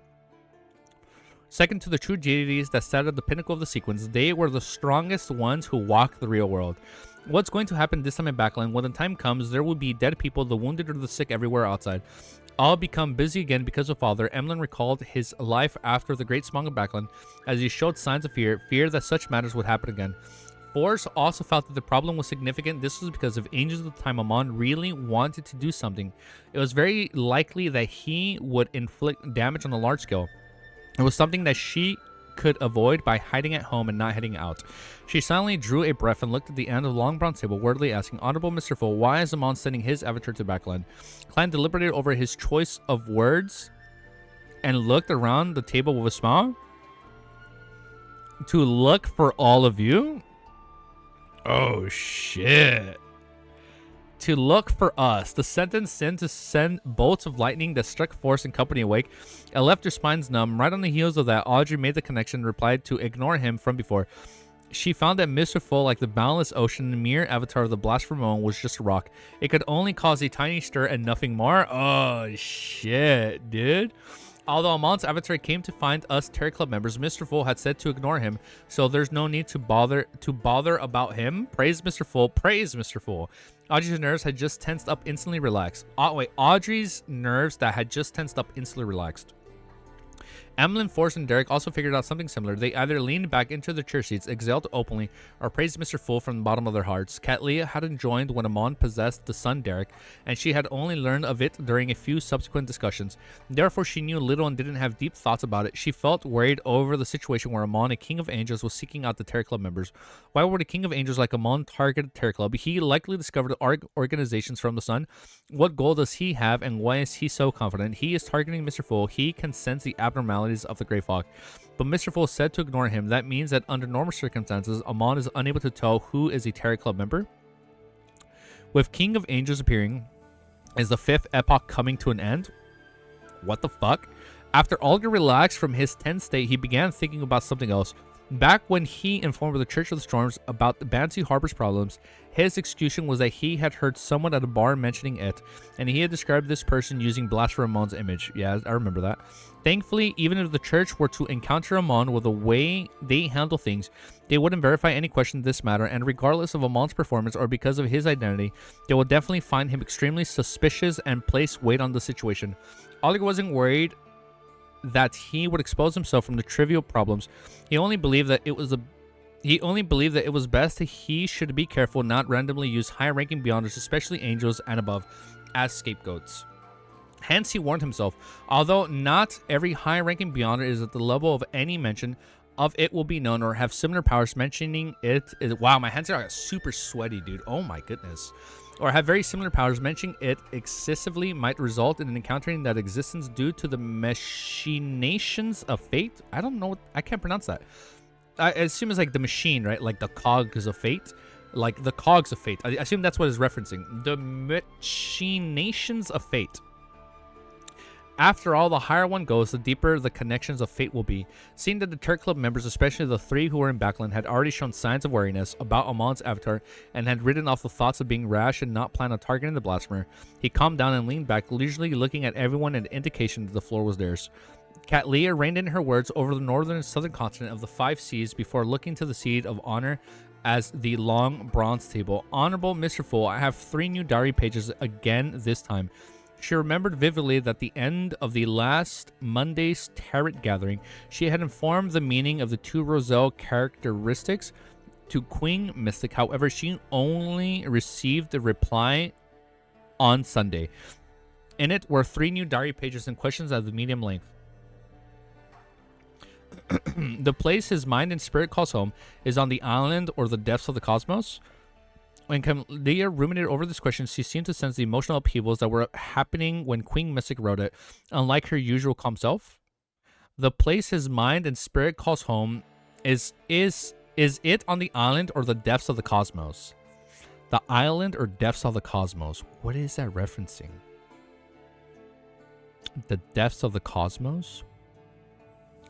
second to the true deities that sat at the pinnacle of the sequence. They were the strongest ones who walked the real world. What's going to happen this time in Backland? When the time comes, there will be dead people, the wounded or the sick everywhere outside. I'll become busy again because of Father. Emlyn recalled his life after the Great Smog of Backland as he showed signs of fear that such matters would happen again. Force also felt that the problem was significant. This was because if Angels of the Time Amon really wanted to do something, it was very likely that he would inflict damage on a large scale. It was something that she could avoid by hiding at home and not heading out. She silently drew a breath and looked at the end of the long bronze table, wordily asking, Honorable Mr. Fool, why is Amon sending his avatar to Backland? Klein deliberated over his choice of words and looked around the table with a smile. To look for all of you? Oh, shit. To look for us. The sentence sent to send bolts of lightning that struck Force and company awake. It left their spines numb. Right on the heels of that, Audrey made the connection and replied to ignore him from before. She found that Mr. Fool, like the boundless ocean, the mere avatar of the blasphemer, was just a rock. It could only cause a tiny stir and nothing more. Oh, shit, dude. Although Amon's avatar came to find us Terror Club members, Mr. Fool had said to ignore him, so there's no need to bother about him. Praise Mr. Fool. Praise Mr. Fool. Audrey's nerves had just tensed up, instantly relaxed. Audrey's nerves that had just tensed up instantly relaxed. Emlyn, Forrest, and Derek also figured out something similar. They either leaned back into their chair seats, exhaled openly, or praised Mr. Fool from the bottom of their hearts. Kat Leah hadn't joined when Amon possessed the son Derek, and she had only learned of it during a few subsequent discussions. Therefore, she knew little and didn't have deep thoughts about it. She felt worried over the situation where Amon, a king of angels, was seeking out the Terror Club members. Why would a king of angels like Amon target Terror Club? He likely discovered organizations from the sun. What goal does he have, and why is he so confident? He is targeting Mr. Fool. He can sense the abnormalities of the Grey Flock. But Mr. Fool said to ignore him. That means that under normal circumstances, Amon is unable to tell who is a Terror Club member. With King of Angels appearing, is the fifth epoch coming to an end? What the fuck? After Alger relaxed from his tense state, he began thinking about something else. Back when he informed the Church of the Storms about the Banshee Harbor's problems, his excuse was that he had heard someone at a bar mentioning it, and he had described this person using Blaster Amon's image. Yeah, I remember that. Thankfully, even if the Church were to encounter Amon with the way they handle things, they wouldn't verify any question of this matter, and regardless of Amon's performance or because of his identity, they will definitely find him extremely suspicious and place weight on the situation. Alger wasn't worried that he would expose himself from the trivial problems. He only believed that it was best that he should be careful not randomly use high-ranking Beyonders, especially angels and above, as scapegoats. Hence, he warned himself, although not every high-ranking Beyonder is at the level of any mention of it will be known or have similar powers, mentioning it is... Wow, my hands are super sweaty, dude. Oh my goodness. Or have very similar powers, mentioning it excessively might result in an encountering that existence due to the machinations of fate. I don't know. I can't pronounce that. I assume it's like the machine, right? Like the cogs of fate. Like the cogs of fate. I assume that's what it's referencing. The machinations of fate. After all, the higher one goes, the deeper the connections of fate will be. Seeing that the Terror Club members, especially the three who were in Backland, had already shown signs of wariness about Amon's avatar and had ridden off the thoughts of being rash and not plan on targeting the blasphemer, he calmed down and leaned back, leisurely looking at everyone in indication that the floor was theirs. Kat Leah reined in her words over the northern and southern continent of the 5 seas before looking to the seat of honor as the long bronze table. Honorable Mr. Fool, I have 3 new diary pages again this time. She remembered vividly that at the end of the last Monday's Tarot gathering, she had informed the meaning of the 2 Roselle characteristics to Queen Mystic. However, she only received the reply on Sunday. In it were 3 new diary pages and questions of the medium length. The place his mind and spirit calls home is on the island or the depths of the cosmos. When Leah ruminated over this question, she seemed to sense the emotional upheavals that were happening when Queen Mystic wrote it. Unlike her usual calm self, the place his mind and spirit calls home is it on the island or the depths of the cosmos? The island or depths of the cosmos. What is that referencing? The depths of the cosmos?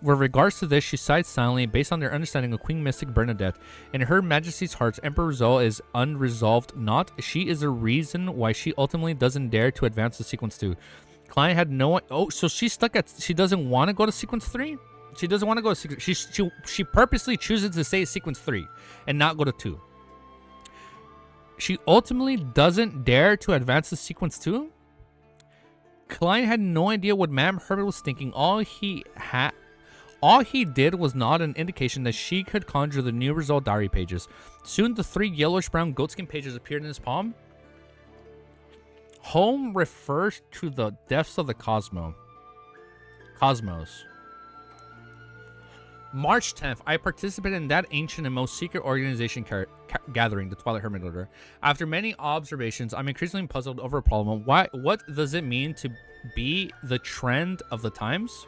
With regards to this, she sighed silently based on their understanding of Queen Mystic Bernadette. In Her Majesty's hearts, Emperor Roselle is unresolved not. She is the reason why she ultimately doesn't dare to advance to Sequence 2. Client had no... Oh, so she's stuck at... She doesn't want to go to Sequence 3? She doesn't want to go to Sequence... She purposely chooses to stay at Sequence 3 and not go to 2. She ultimately doesn't dare to advance to Sequence 2? Client had no idea what Madame Herbert was thinking. All he did was nod an indication that she could conjure the new result diary pages. Soon the 3 yellowish-brown goatskin pages appeared in his palm. Home refers to the depths of the cosmos. March 10th, I participated in that ancient and most secret organization gathering, the Twilight Hermit Order. After many observations, I'm increasingly puzzled over a problem. What does it mean to be the trend of the times?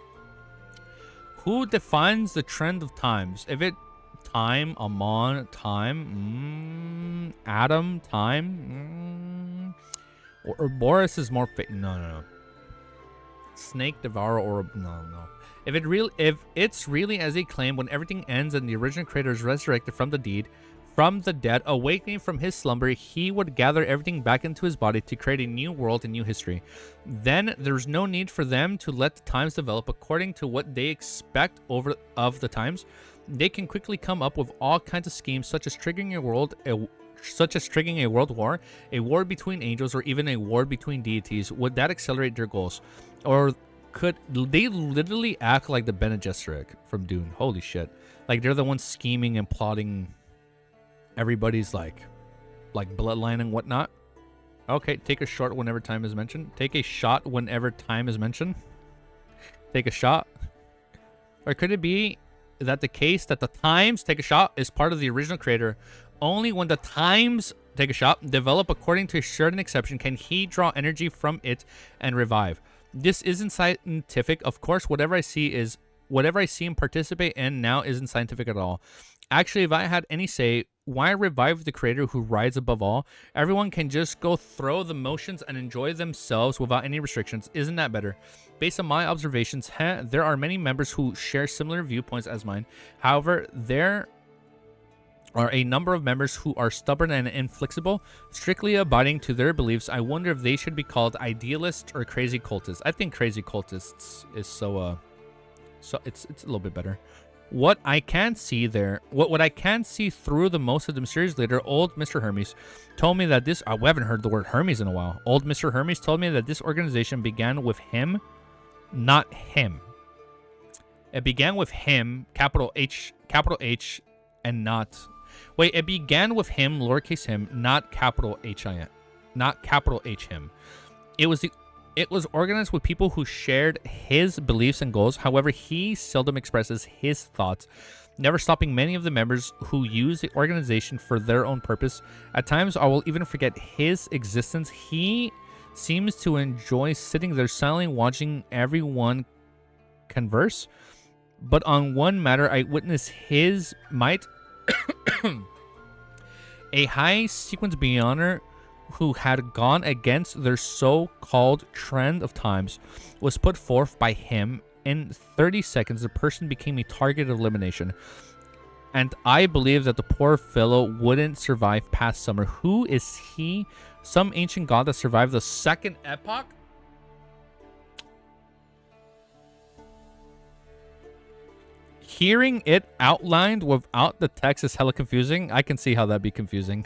Who defines the trend of times? If it time, Amon, time, Adam, time, or Boris is more no. Snake, Devourer, or no. If it's really as he claimed, when everything ends and the original creator is resurrected from the dead, awakening from his slumber, he would gather everything back into his body to create a new world and new history. Then there's no need for them to let the times develop according to what they expect of the times. They can quickly come up with all kinds of schemes, such as triggering a world war, a war between angels, or even a war between deities. Would that accelerate their goals? Or they literally act like the Bene Gesserit from Dune. Holy shit. Like they're the ones scheming and plotting everybody's like bloodline and whatnot. Okay, take a shot whenever time is mentioned. Take a shot whenever time is mentioned. Take a shot. Or could it be that the case that the Times Take a Shot is part of the original creator? Only when the Times Take a Shot develop according to a certain exception can he draw energy from it and revive. This isn't scientific. Of course, whatever I see and participate in now isn't scientific at all. Actually, if I had any say, why revive the creator who rides above all? Everyone can just go through the motions and enjoy themselves without any restrictions. Isn't that better? Based on my observations, there are many members who share similar viewpoints as mine. However, there are a number of members who are stubborn and inflexible, strictly abiding to their beliefs. I wonder if they should be called idealists or crazy cultists. I think crazy cultists is so it's a little bit better. What I can see through the most of the mysterious leader, old Mr. Hermes, told me that this... we haven't heard the word Hermes in a while. Old Mr. Hermes told me that this organization began with him, not him. It began with him, capital H, and not... Wait, it began with him, lowercase him, not capital H-I-M. Not capital H him. It was organized with people who shared his beliefs and goals. However, he seldom expresses his thoughts, never stopping many of the members who use the organization for their own purpose. At times, I will even forget his existence. He seems to enjoy sitting there silently watching everyone converse. But on one matter, I witnessed his might. A high sequence beyonder who had gone against their so-called trend of times was put forth by him. In 30 seconds, the person became a target of elimination. And I believe that the poor fellow wouldn't survive past summer. Who is he? Some ancient god that survived the second epoch? Hearing it outlined without the text is hella confusing. I can see how that'd be confusing.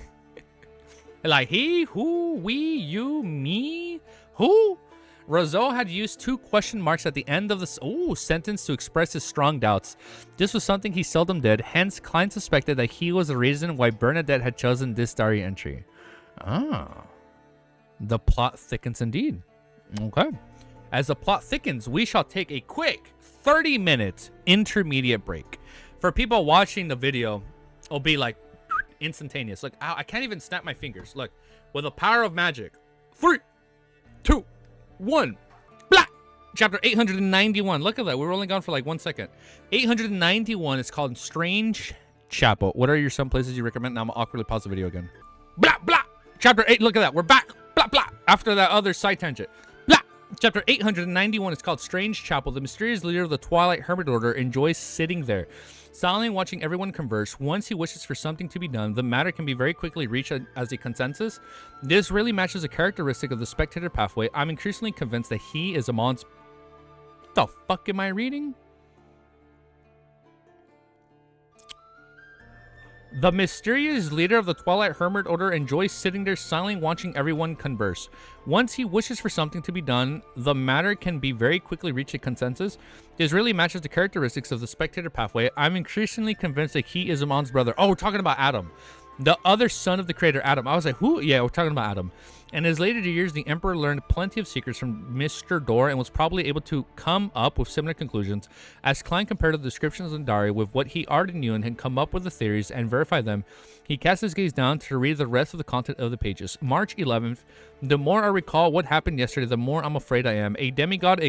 Like he, who, we, you, me, who? Rousseau had used 2 question marks at the end of the sentence to express his strong doubts. This was something he seldom did. Hence, Klein suspected that he was the reason why Bernadette had chosen this diary entry. Ah. The plot thickens indeed. Okay. As the plot thickens, we shall take a quick 30-minute intermediate break. For people watching the video, it'll be like instantaneous. Look, I can't even snap my fingers. Look, with the power of magic. 3, 2, 1. Blah! Chapter 891. Look at that. We were only gone for like 1 second. 891 is called Strange Chapel. What are some places you recommend? Now I'm awkwardly pause the video again. Blah, blah. Chapter 8. Look at that. We're back. Blah, blah. After that other side tangent. Blah. Chapter 891 is called Strange Chapel. The mysterious leader of the Twilight Hermit Order enjoys sitting there, silently watching everyone converse. Once he wishes for something to be done, the matter can be very quickly reached as a consensus. This really matches a characteristic of the spectator pathway. I'm increasingly convinced that he is AMON's... What the fuck am I reading? The mysterious leader of the Twilight Hermit Order enjoys sitting there silently watching everyone converse. Once he wishes for something to be done, the matter can be very quickly reach a consensus. This really matches the characteristics of the spectator pathway. I'm increasingly convinced that he is AMON's brother. Oh, we're talking about Adam. The other son of the creator, Adam. I was like, who? Yeah, we're talking about Adam. In his later years, the Emperor learned plenty of secrets from Mr. Door and was probably able to come up with similar conclusions. As Klein compared the descriptions in the diary with what he already knew and had come up with the theories and verified them, he cast his gaze down to read the rest of the content of the pages. March 11th. The more I recall what happened yesterday, the more I'm afraid I am. A demigod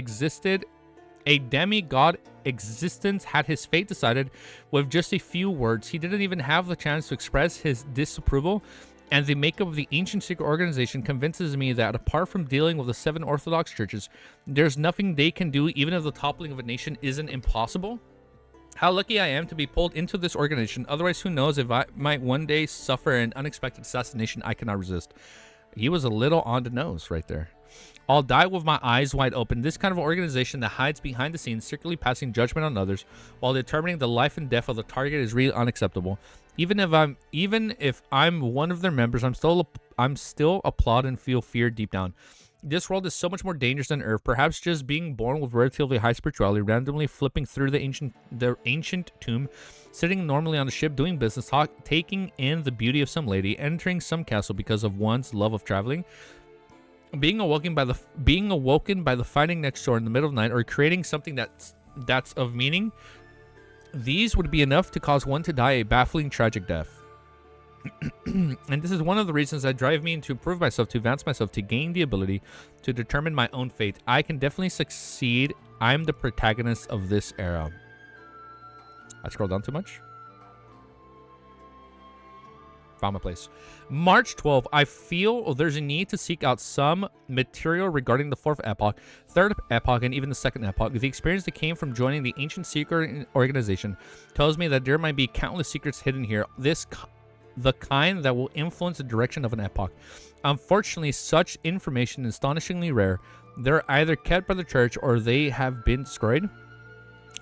existence had his fate decided with just a few words. He didn't even have the chance to express his disapproval, and the makeup of the ancient secret organization convinces me that apart from dealing with the 7 Orthodox churches, there's nothing they can do, even if the toppling of a nation isn't impossible. How lucky I am to be pulled into this organization. Otherwise, who knows if I might one day suffer an unexpected assassination I cannot resist. He was a little on the nose right there. I'll die with my eyes wide open. This kind of organization that hides behind the scenes, secretly passing judgment on others while determining the life and death of the target is really unacceptable. Even if I'm one of their members, I'm still applaud and feel fear deep down. This world is so much more dangerous than Earth. Perhaps just being born with relatively high spirituality, randomly flipping through the ancient tomb, sitting normally on a ship, doing business, taking in the beauty of some lady, entering some castle because of one's love of traveling, being awoken by the fighting next door in the middle of the night, or creating something that's of meaning. These would be enough to cause one to die a baffling, tragic death. And this is one of the reasons that drive me to improve myself, to advance myself, to gain the ability to determine my own fate. I can definitely succeed. I'm the protagonist of this era. I scroll down too much. Found my place. March 12th, I feel there's a need to seek out some material regarding the 4th epoch, 3rd epoch, and even the 2nd epoch. The experience that came from joining the ancient secret organization tells me that there might be countless secrets hidden here. The kind that will influence the direction of an epoch. Unfortunately, such information is astonishingly rare. They're either kept by the church or they have been destroyed.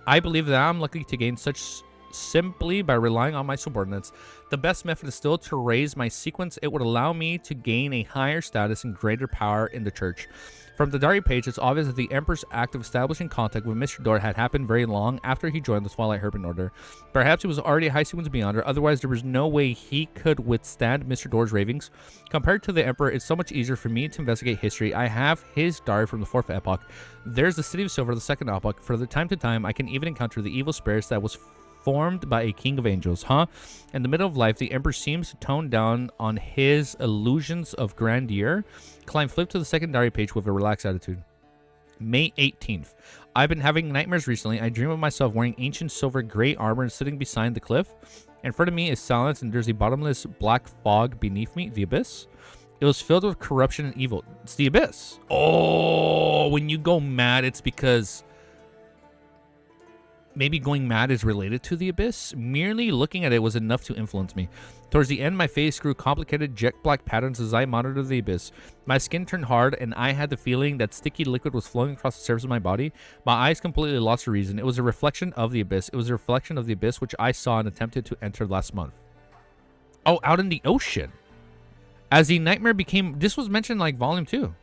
I believe that I'm lucky to gain such simply by relying on my subordinates. The best method is still to raise my sequence. It would allow me to gain a higher status and greater power in the church. From the diary page, it's obvious that the Emperor's act of establishing contact with Mr. Dor had happened very long after he joined the Twilight Herban Order. Perhaps he was already a high sequence beyonder, otherwise there was no way he could withstand Mr. Dor's ravings. Compared to the Emperor, it's so much easier for me to investigate history. I have his diary from the 4th epoch. There's the City of Silver, the 2nd epoch. From time to time, I can even encounter the evil spirits that was formed by a king of angels, In the middle of life, the Emperor seems to tone down on his illusions of grandeur. Climb flip to the secondary page with a relaxed attitude. May 18th. I've been having nightmares recently. I dream of myself wearing ancient silver gray armor and sitting beside the cliff. In front of me is silence and there's a bottomless black fog beneath me, the abyss. It was filled with corruption and evil. It's the abyss. Oh, when you go mad, it's because maybe going mad is related to the abyss. Merely looking at it was enough to influence me. Towards the end, my face grew complicated jet black patterns as I monitored the abyss. My skin turned hard and I had the feeling that sticky liquid was flowing across the surface of my body. My eyes completely lost their reason. It was a reflection of the abyss. It was a reflection of the abyss which I saw and attempted to enter last month. Oh, out in the ocean. As the nightmare became... This was mentioned like volume 2.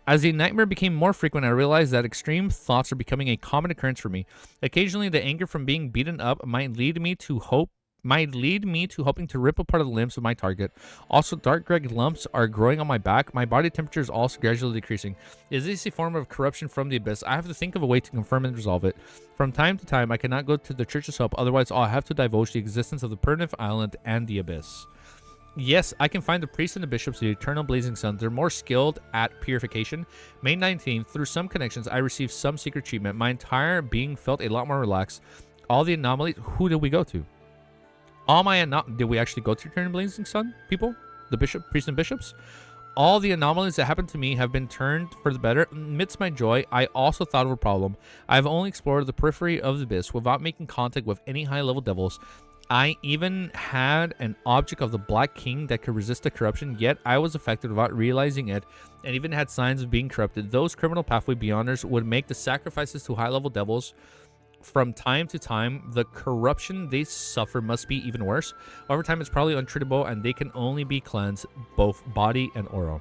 As the nightmare became more frequent, I realized that extreme thoughts are becoming a common occurrence for me. Occasionally, the anger from being beaten up might lead me to hoping to rip apart the limbs of my target. Also, dark gray lumps are growing on my back. My body temperature is also gradually decreasing. Is this a form of corruption from the abyss? I have to think of a way to confirm and resolve it. From time to time, I cannot go to the church's help, otherwise I'll have to divulge the existence of the primitive island and the abyss. Yes, I can find the priests and the bishops of the Eternal Blazing Sun. They're more skilled at purification. May 19th, through some connections, I received some secret treatment. My entire being felt a lot more relaxed. All the anomalies... Who did we go to? Did we actually go to Eternal Blazing Sun, people? The priests and bishops? All the anomalies that happened to me have been turned for the better. Amidst my joy, I also thought of a problem. I've only explored the periphery of the abyss without making contact with any high-level devils. I even had an object of the Black King that could resist the corruption, yet I was affected without realizing it, and even had signs of being corrupted. Those criminal pathway beyonders would make the sacrifices to high-level devils from time to time. The corruption they suffer must be even worse. Over time, it's probably untreatable, and they can only be cleansed, both body and aura.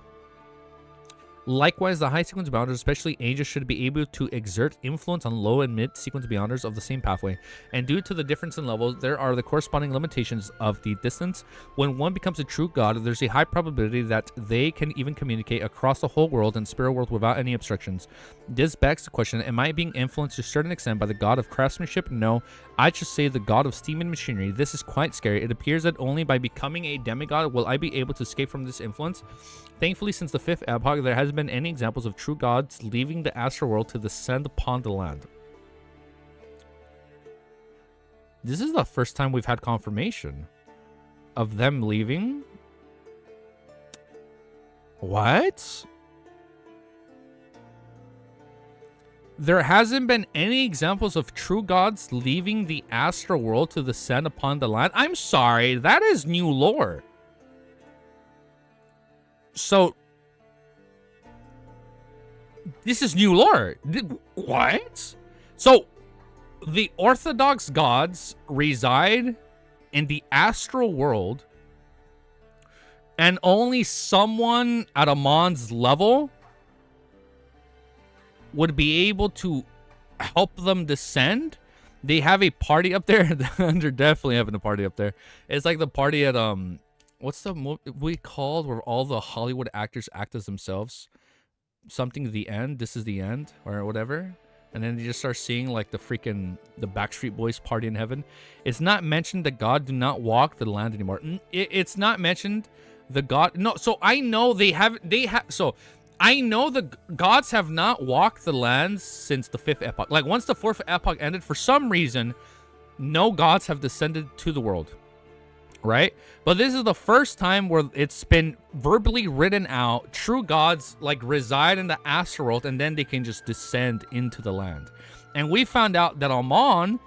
Likewise, the high sequence bounders, especially angels, should be able to exert influence on low and mid sequence bounders of the same pathway. And due to the difference in levels, there are the corresponding limitations of the distance. When one becomes a true god, there's a high probability that they can even communicate across the whole world and spirit world without any obstructions. This begs the question, am I being influenced to a certain extent by the god of craftsmanship? No, I should say the god of steam and machinery. This is quite scary. It appears that only by becoming a demigod will I be able to escape from this influence. Thankfully, since the 5th epoch, there hasn't been any examples of true gods leaving the astral world to descend upon the land. This is the first time we've had confirmation of them leaving. What? There hasn't been any examples of true gods leaving the astral world to descend upon the land. I'm sorry, that is new lore. So, this is new lore. What? So, the Orthodox gods reside in the astral world, and only someone at AMON's level would be able to help them descend. They have a party up there. They're definitely having a party up there. It's like the party at what's the movie called where all the Hollywood actors act as themselves? Something The End. This is the end or whatever. And then you just start seeing like the Backstreet Boys party in heaven. It's not mentioned that God do not walk the land anymore. It's not mentioned the God. No, so I know so I know the gods have not walked the land since the 5th epoch. Like once the 4th epoch ended, for some reason, no gods have descended to the world. Right? But this is the first time where it's been verbally written out. True gods like reside in the Asteroid and then they can just descend into the land. And we found out that Amon,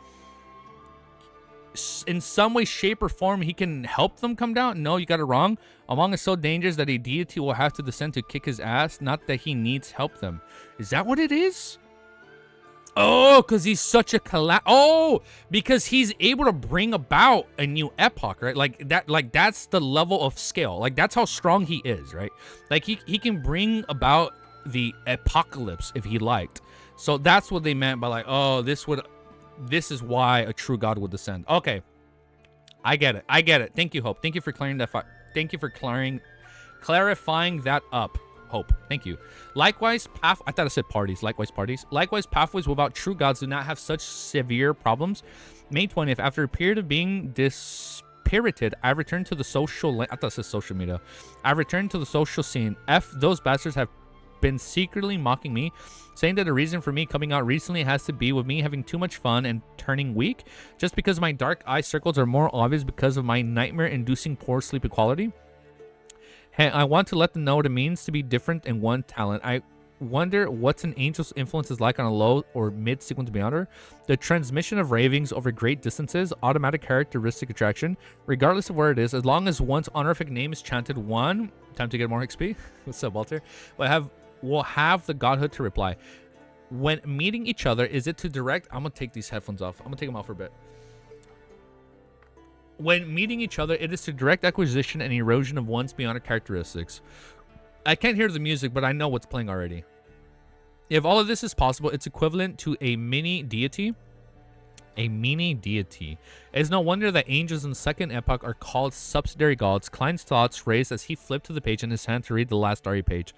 in some way, shape, or form, he can help them come down. No, you got it wrong. Amon is so dangerous that a deity will have to descend to kick his ass, not that he needs help them. Is that what it is? Oh, because he's such a because he's able to bring about a new epoch, right? Like that's the level of scale. Like that's how strong he is, right? Like he can bring about the apocalypse if he liked. So that's what they meant by like, oh, this is why a true god would descend. Okay. I get it. Thank you, Hope. Thank you for clarifying that up. Hope. Thank you. Likewise, I thought I said parties. Likewise, parties. Likewise, pathways without true gods do not have such severe problems. May 20th, after a period of being dispirited, I returned to the social... I thought it said social media. I returned to the social scene. Those bastards have been secretly mocking me, saying that the reason for me coming out recently has to be with me having too much fun and turning weak, just because my dark eye circles are more obvious because of my nightmare-inducing poor sleep quality. I want to let them know what it means to be different in one talent. I wonder what's an angel's influence is like on a low or mid sequence beyonder. The transmission of ravings over great distances, automatic characteristic attraction, regardless of where it is, as long as one's honorific name is chanted one. Time to get more XP. What's up, Walter? Will have the godhood to reply. When meeting each other, is it to direct? I'm going to take these headphones off. I'm going to take them off for a bit. When meeting each other, it is to direct acquisition and erosion of one's beyond characteristics. I can't hear the music, but I know what's playing already. If all of this is possible, it's equivalent to a mini deity. A mini deity. It's no wonder that angels in the second epoch are called subsidiary gods. Klein's thoughts raised as he flipped to the page in his hand to read the last RE page.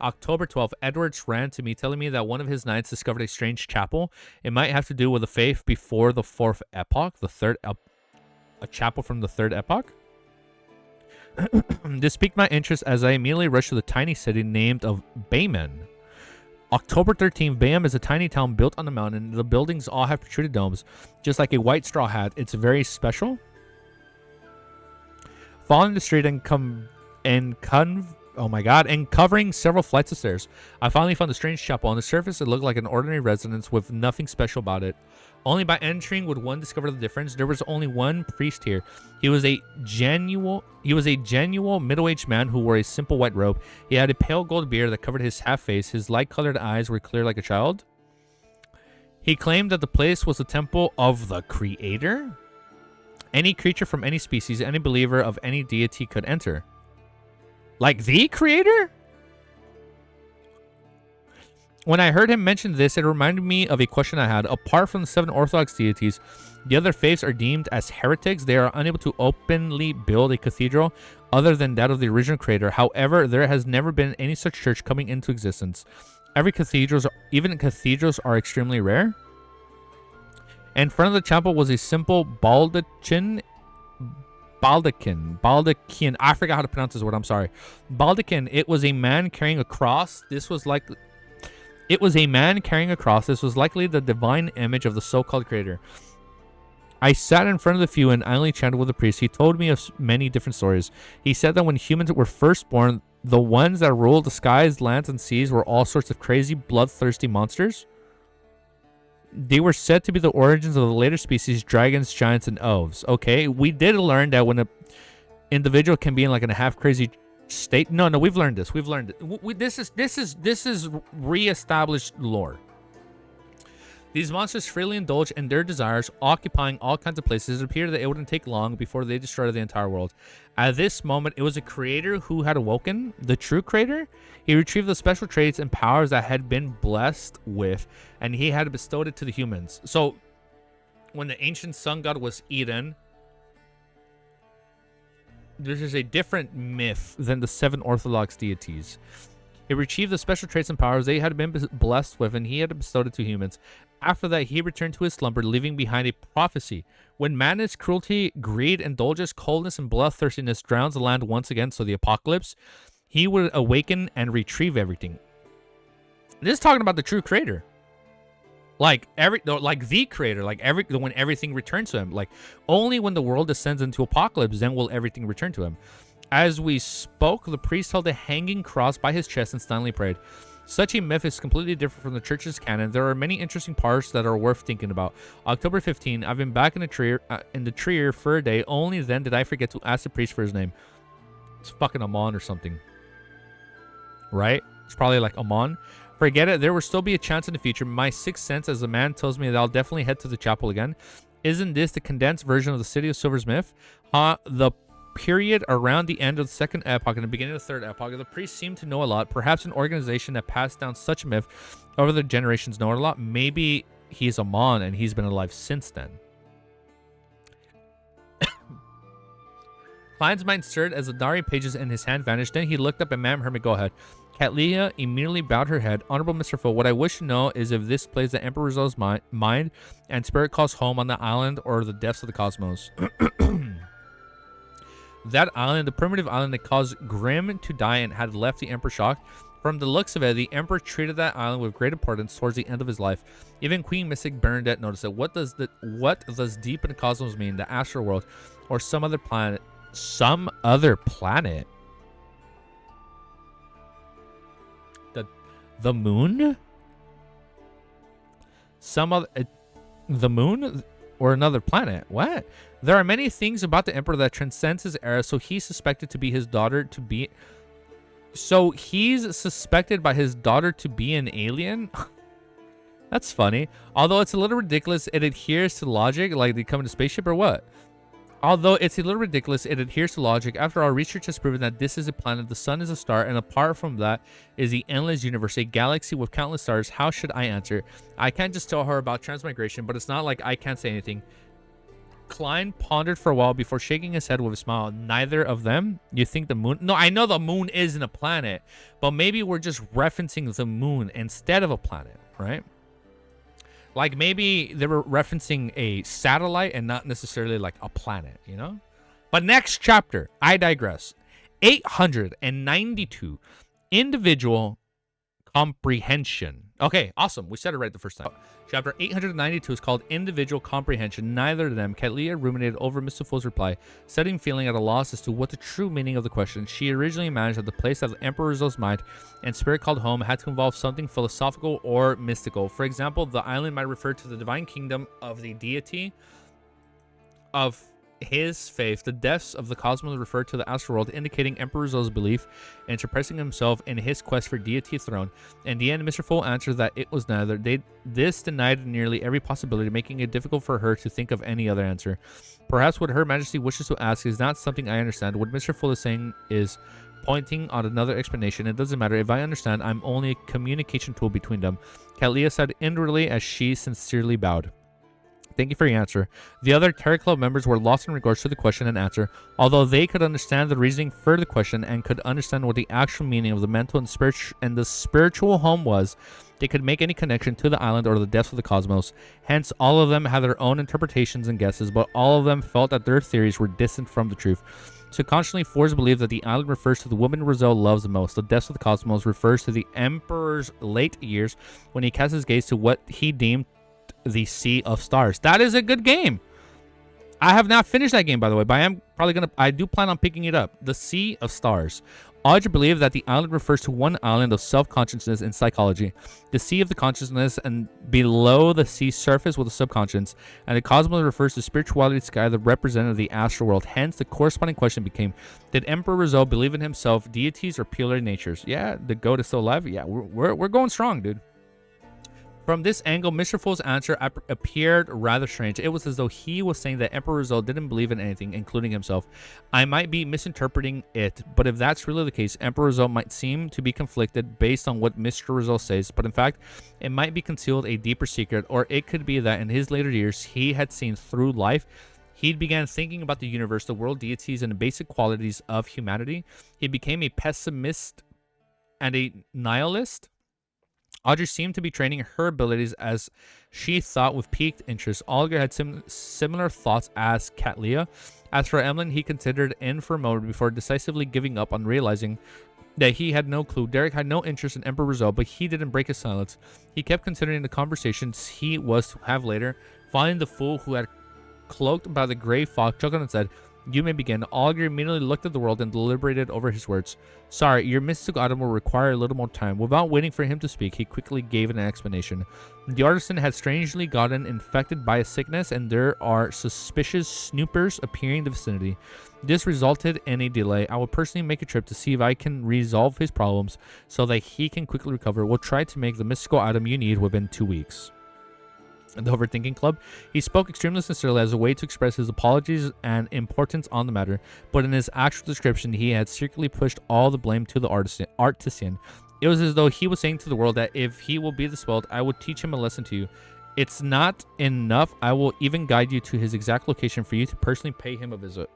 October 12th, Edwards ran to me telling me that one of his knights discovered a strange chapel. It might have to do with the faith before the 4th epoch, a chapel from the 3rd epoch. This piqued my interest as I immediately rushed to the tiny city named of Bayman. October 13th, Bayam is a tiny town built on a mountain. The buildings all have protruded domes, just like a white straw hat. It's very special. Following the street and covering several flights of stairs, I finally found a strange chapel. On the surface, it looked like an ordinary residence with nothing special about it. Only by entering would one discover the difference. There was only one priest here. He was a genuine middle-aged man who wore a simple white robe. He had a pale gold beard that covered his half face. His light-colored eyes were clear like a child. He claimed that the place was the temple of the Creator. Any creature from any species, any believer of any deity could enter. Like the Creator? When I heard him mention this, it reminded me of a question I had. Apart from the 7 Orthodox deities, the other faiths are deemed as heretics. They are unable to openly build a cathedral other than that of the original Creator. However, there has never been any such church coming into existence. Even cathedrals are extremely rare. In front of the chapel was a simple baldachin. I forgot how to pronounce this word. I'm sorry. Baldachin. It was a man carrying a cross. This was likely the divine image of the so-called Creator. I sat in front of the few and idly chatted with the priest. He told me of many different stories. He said that when humans were first born, the ones that ruled the skies, lands, and seas were all sorts of crazy, bloodthirsty monsters. They were said to be the origins of the later species, dragons, giants, and elves. Okay, we did learn that when an individual can be in like a half crazy state. No, we've learned this. This is reestablished lore. These monsters freely indulge in their desires, occupying all kinds of places. It appeared that it wouldn't take long before they destroyed the entire world. At this moment, it was a creator who had awoken, the true creator. He retrieved the special traits and powers that had been blessed with, and he had bestowed it to the humans. So, when the ancient sun god was Eden, this is a different myth than the 7 orthodox deities. He retrieved the special traits and powers they had been blessed with, and he had bestowed it to humans. After that, he returned to his slumber, leaving behind a prophecy. When madness, cruelty, greed, indulgence, coldness, and bloodthirstiness drowns the land once again, so the apocalypse, he would awaken and retrieve everything. This is talking about the true creator. Like the creator, when everything returns to him. Like, only when the world descends into apocalypse, then will everything return to him. As we spoke, the priest held a hanging cross by his chest and silently prayed. Such a myth is completely different from the church's canon. There are many interesting parts that are worth thinking about. October 15, I've been back in the tree for a day. Only then did I forget to ask the priest for his name. It's fucking Amon or something. Right? It's probably like Amon. Forget it. There will still be a chance in the future. My sixth sense as a man tells me that I'll definitely head to the chapel again. Isn't this the condensed version of the City of Silver's myth? The period around the end of the second epoch and the beginning of the third epoch, the priests seem to know a lot. Perhaps an organization that passed down such a myth over the generations know a lot. Maybe he's Amon and he's been alive since then. Klein's mind stirred as the diary pages in his hand vanished. Then he looked up and Ma'am Hermit, go ahead. Catleya immediately bowed her head. Honorable Mr. Foe, what I wish to know is if this plays the Emperor Rizzo's mind and spirit calls home on the island or the depths of the cosmos. That island, the primitive island that caused Grimm to die and had left the Emperor shocked. From the looks of it, the Emperor treated that island with great importance towards the end of his life. Even Queen Mystic Bernadette noticed it. What does deep in the cosmos mean? The astral world or some other planet? Some other planet? The moon? The moon or another planet? What? There are many things about the Emperor that transcends his era, so he's suspected to be his daughter to be... So he's suspected by his daughter to be an alien? That's funny. Although it's a little ridiculous, it adheres to logic, like they come in a spaceship or what? Although it's a little ridiculous, it adheres to logic. After all, research has proven that this is a planet, the sun is a star, and apart from that is the endless universe, a galaxy with countless stars. How should I answer? I can't just tell her about transmigration, but it's not like I can't say anything. Klein pondered for a while before shaking his head with a smile. Neither of them? You think the moon? No, I know the moon isn't a planet, but maybe we're just referencing the moon instead of a planet, right? Like maybe they were referencing a satellite and not necessarily like a planet, you know? But next chapter, I digress. 892, individual comprehension. Okay, awesome. We said it right the first time. Chapter 892 is called Individual Comprehension. Neither of them, Catleya ruminated over Mr. Fool's reply, setting feeling at a loss as to what the true meaning of the question. She originally imagined that the place that the Emperor Rizzo's mind and spirit called home had to involve something philosophical or mystical. For example, the island might refer to the divine kingdom of the deity of his faith. The depths of the cosmos refer to the astral world, indicating Emperor Rizzo's belief in suppressing himself in his quest for deity throne. In the end, Mr. Fool answered that it was neither. This denied nearly every possibility, making it difficult for her to think of any other answer. Perhaps what Her Majesty wishes to ask is not something I understand. What Mr. Fool is saying is pointing on another explanation. It doesn't matter. If I understand, I'm only a communication tool between them. Catleya said inwardly as she sincerely bowed. Thank you for your answer. The other Terror Club members were lost in regards to the question and answer. Although they could understand the reasoning for the question and could understand what the actual meaning of the mental and spiritual home was, they could make any connection to the island or the depths of the cosmos. Hence, all of them had their own interpretations and guesses, but all of them felt that their theories were distant from the truth. Subconsciously, Force believed that the island refers to the woman Rizzo loves the most. The depths of the cosmos refers to the Emperor's late years when he cast his gaze to what he deemed the Sea of Stars. That is a good game. I have not finished that game, by the way, but I do plan on picking it up. The Sea of Stars. Audrey believed that the island refers to one island of self-consciousness in psychology, the sea of the consciousness, and below the sea surface with the subconscious, and the cosmos refers to spirituality sky that represented the astral world. Hence, the corresponding question became, did Emperor Rizzo believe in himself, deities, or pure natures? Yeah, the goat is still alive. Yeah, we're going strong, dude. From this angle, Mr. Fool's answer appeared rather strange. It was as though he was saying that Emperor Rizal didn't believe in anything, including himself. I might be misinterpreting it, but if that's really the case, Emperor Rizal might seem to be conflicted based on what Mr. Rizal says, but in fact, it might be concealed a deeper secret, or it could be that in his later years, he had seen through life. He began thinking about the universe, the world, deities, and the basic qualities of humanity. He became a pessimist and a nihilist. Audrey seemed to be training her abilities as she thought with piqued interest. Olga had similar thoughts as Katlia. As for Emlyn, he considered in for a moment before decisively giving up on realizing that he had no clue. Derek had no interest in Emperor Rizal, but he didn't break his silence. He kept considering the conversations he was to have later. Finally, the fool who had cloaked by the gray fog chuckled and said, "You may begin." Olga immediately looked at the world and deliberated over his words. "Sorry, your mystical item will require a little more time." Without waiting for him to speak, he quickly gave an explanation. The artisan had strangely gotten infected by a sickness, and there are suspicious snoopers appearing in the vicinity. This resulted in a delay. I will personally make a trip to see if I can resolve his problems so that he can quickly recover. We'll try to make the mystical item you need within 2 weeks. The Overthinking Club. He spoke extremely sincerely as a way to express his apologies and importance on the matter, but in his actual description, he had secretly pushed all the blame to the artisan. It was as though he was saying to the world that if he will be dispelled, I will teach him a lesson to you. It's not enough. I will even guide you to his exact location for you to personally pay him a visit.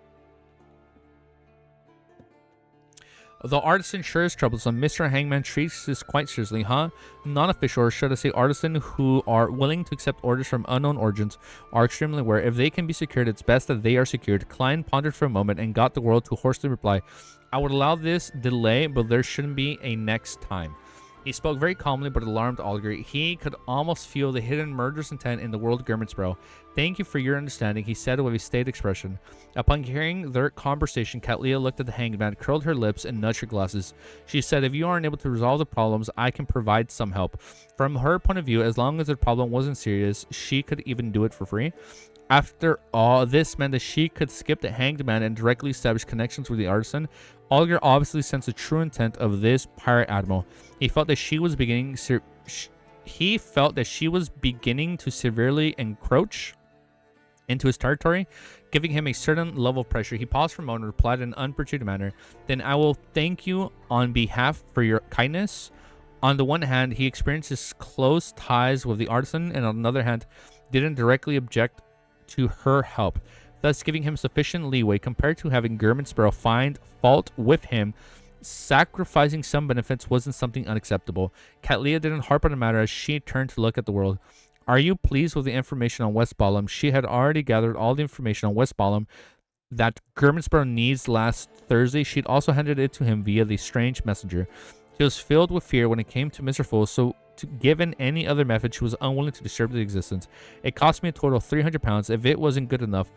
The artisan sure is troublesome. Mr. Hangman treats this quite seriously, huh? Non-official, or should I say artisan, who are willing to accept orders from unknown origins are extremely aware. If they can be secured, it's best that they are secured. Klein pondered for a moment and got the world to hoarsely reply, I would allow this delay, but there shouldn't be a next time. He spoke very calmly but alarmed Olga. He could almost feel the hidden murderous intent in the world Germansbro. Thank you for your understanding, he said with a staid expression. Upon hearing their conversation, Katlia looked at the hanged man, curled her lips, and nudged her glasses. She said, if you aren't able to resolve the problems, I can provide some help. From her point of view, as long as the problem wasn't serious, she could even do it for free. After all, this meant that she could skip the hanged man and directly establish connections with the artisan. Olga obviously sensed the true intent of this pirate admiral. He felt that she was beginning to severely encroach into his territory, giving him a certain level of pressure. He paused for a moment and replied in an unperturbed manner. Then I will thank you on behalf for your kindness. On the one hand, he experiences close ties with the artisan, and on the other hand, didn't directly object to her help, thus giving him sufficient leeway compared to having Germansboro find fault with him. Sacrificing some benefits wasn't something unacceptable. Katlia didn't harp on the matter as she turned to look at the world. Are you pleased with the information on West Balam? She had already gathered all the information on West Balam that Germansboro needs last Thursday. She'd also handed it to him via the strange messenger. She was filled with fear when it came to Mr. Fool, so given any other method, she was unwilling to disturb the existence. It cost me a total of 300 pounds. If it wasn't good enough,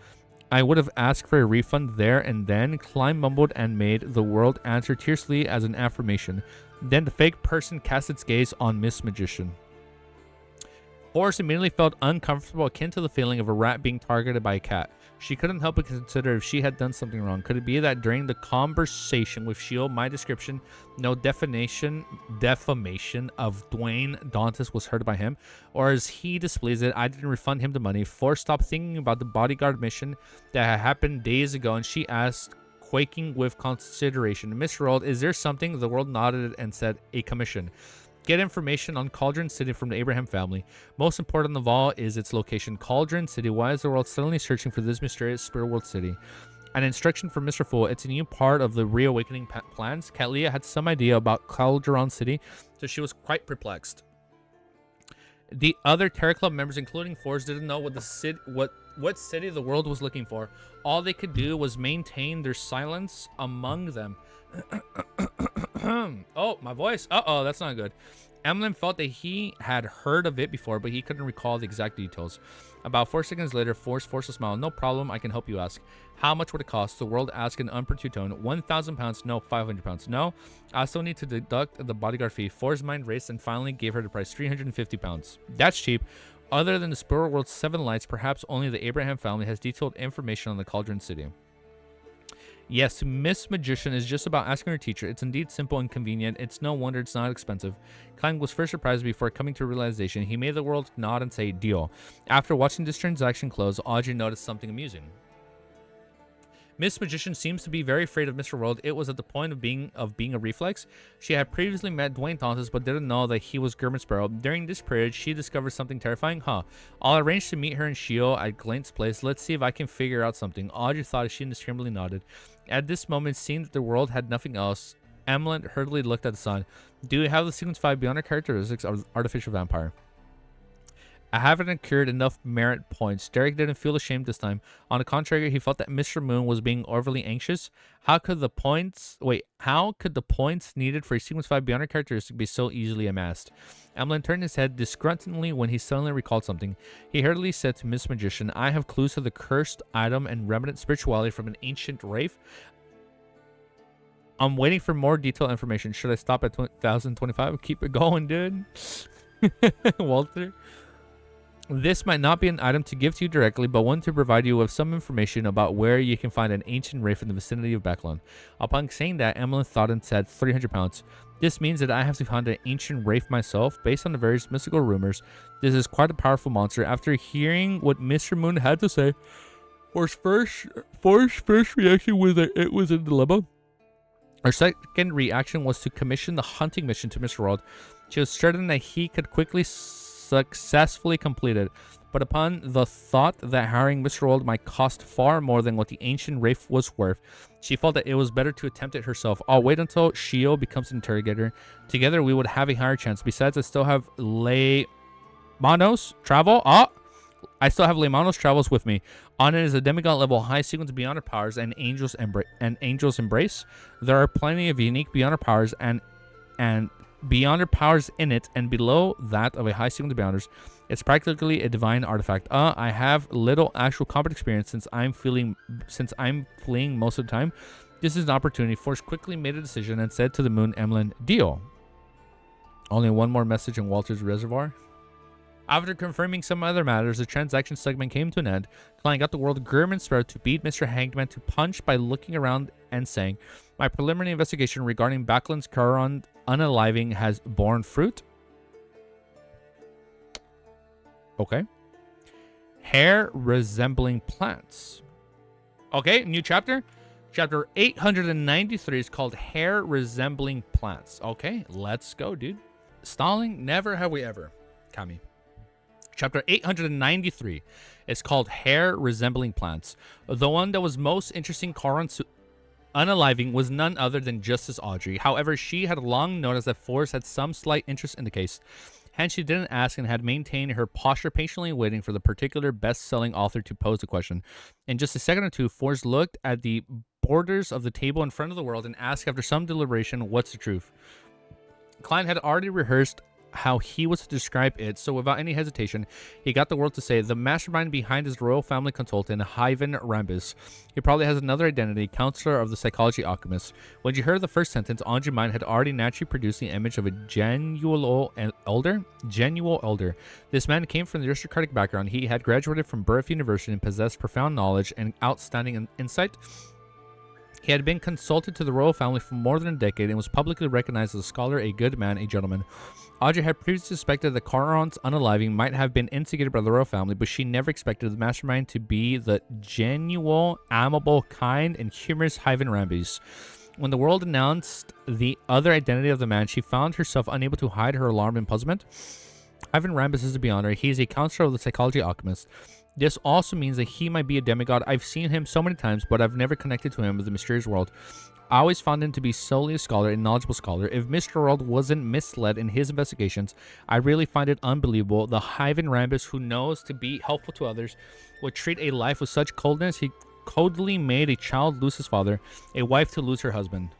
I would have asked for a refund there and then. Klein mumbled and made the world answer tersely as an affirmation. Then the fake person cast its gaze on Miss Magician. Horace immediately felt uncomfortable, akin to the feeling of a rat being targeted by a cat. She couldn't help but consider if she had done something wrong. Could it be that during the conversation with Shield, my description, no defamation of Dwayne Dantes was heard by him? Or as he displeased it, I didn't refund him the money. Forrest stopped thinking about the bodyguard mission that had happened days ago, and she asked, quaking with consideration, Mr. Rold, is there something? The world nodded and said, a commission. Get information on Cauldron City from the Abraham family. Most important of all is its location. Cauldron City. Why is the world suddenly searching for this mysterious spirit world city? An instruction from Mr. Fool. It's a new part of the reawakening plans. Katlia had some idea about Cauldron City, so she was quite perplexed. The other Terror Club members, including Forrest, didn't know what city the world was looking for. All they could do was maintain their silence among them. Oh, my voice. Uh-oh, that's not good. Emlyn felt that he had heard of it before, but he couldn't recall the exact details. About 4 seconds later, Forrest forced a smile. No problem, I can help you ask. How much would it cost? The world asked in an unperturbed tone. 1,000 pounds. No, 500 pounds. No, I still need to deduct the bodyguard fee. Forrest's mind raced and finally gave her the price. 350 pounds. That's cheap. Other than the Spirit World's 7 lights, perhaps only the Abraham family has detailed information on the Cauldron City. Yes, Miss Magician is just about asking her teacher. It's indeed simple and convenient. It's no wonder it's not expensive. Klein was first surprised before coming to realization. He made the world nod and say, deal. After watching this transaction close, Audrey noticed something amusing. Miss Magician seems to be very afraid of Mr. World. It was at the point of being a reflex. She had previously met Dwayne Thonsis, but didn't know that he was Gurman Sparrow. During this period, she discovered something terrifying. I'll arrange to meet her and Shio at Glant's place. Let's see if I can figure out something. Audrey thought as she indiscriminately nodded. At this moment, seeing that the world had nothing else, Emlyn hurriedly looked at the sun. Do you have the sequence 5 beyond her characteristics of artificial vampire? I haven't accrued enough merit points. Derek didn't feel ashamed this time. On the contrary, he felt that Mr. Moon was being overly anxious. How could the points needed for a sequence 5 beyond her characteristic be so easily amassed? Emlyn turned his head disgruntledly when he suddenly recalled something. He hurriedly said to Miss Magician, I have clues to the cursed item and remnant spirituality from an ancient wraith. I'm waiting for more detailed information. Should I stop at 1025? Keep it going, dude. Walter. This might not be an item to give to you directly, but one to provide you with some information about where you can find an ancient wraith in the vicinity of Backlund. Upon saying that, Emlyn thought and said 300 pounds. This means that I have to find an ancient wraith myself. Based on the various mystical rumors, this is quite a powerful monster. After hearing what Mr. Moon had to say, For's first reaction was that it was a dilemma. Her second reaction was to commission the hunting mission to Mr. World. She was certain that he could quickly successfully completed, but upon the thought that hiring Mr. World might cost far more than what the ancient wraith was worth, she felt that it was better to attempt it herself. I'll wait until Shio becomes an interrogator. Together we would have a higher chance. Besides, I still have Lemanos travel. I still have Lemanos travels with me. On it is a demigod level high sequence beyond her powers and Angel's Embrace. There are plenty of unique beyond her powers and beyond her powers in it, and below that of a high sequence beyonders. It's practically a divine artifact. I have little actual combat experience since I'm fleeing most of the time. This is an opportunity. Force quickly made a decision and said to the moon, Emlyn, deal. Only one more message in Walter's reservoir. After confirming some other matters, the transaction segment came to an end. Klein got the world Gurman Sparrow to beat Mr. Hangman to punch by looking around and saying, my preliminary investigation regarding Backlund's Charon unaliving has borne fruit. Okay. Hair-Resembling plants. Okay, new chapter. Chapter 893 is called Hair-Resembling plants. Okay, let's go, dude. Stalling, never have we ever. Kami. Chapter 893 is called Hair-Resembling plants. The one that was most interesting Charon's unaliving was none other than Justice Audrey. However, she had long noticed that Forrest had some slight interest in the case. Hence, she didn't ask and had maintained her posture, patiently waiting for the particular best-selling author to pose the question. In just a second or two, Forrest looked at the borders of the table in front of the world and asked, after some deliberation, what's the truth? Klein had already rehearsed how he was to describe it, so without any hesitation, he got the world to say, the mastermind behind his royal family consultant, Ivan Rambis. He probably has another identity, counselor of the psychology alchemist. When you heard the first sentence, on your mind had already naturally produced the image of a genuine elder. This man came from the aristocratic background. He had graduated from Burf University and possessed profound knowledge and outstanding insight. He had been consulted to the royal family for more than a decade and was publicly recognized as a scholar, a good man, a gentleman. Audrey had previously suspected that Charon's unaliving might have been instigated by the royal family, but she never expected the mastermind to be the genuine, amiable, kind, and humorous Ivan Rambis. When the world announced the other identity of the man, she found herself unable to hide her alarm and puzzlement. Ivan Rambis is a beyonder. He is a counselor of the psychology alchemist. This also means that he might be a demigod. I've seen him so many times, but I've never connected to him with the mysterious world. I always found him to be solely a scholar, a knowledgeable scholar. If Mr. World wasn't misled in his investigations, I really find it unbelievable. The Ivan Rambis, who knows to be helpful to others, would treat a life with such coldness. He coldly made a child lose his father, a wife to lose her husband.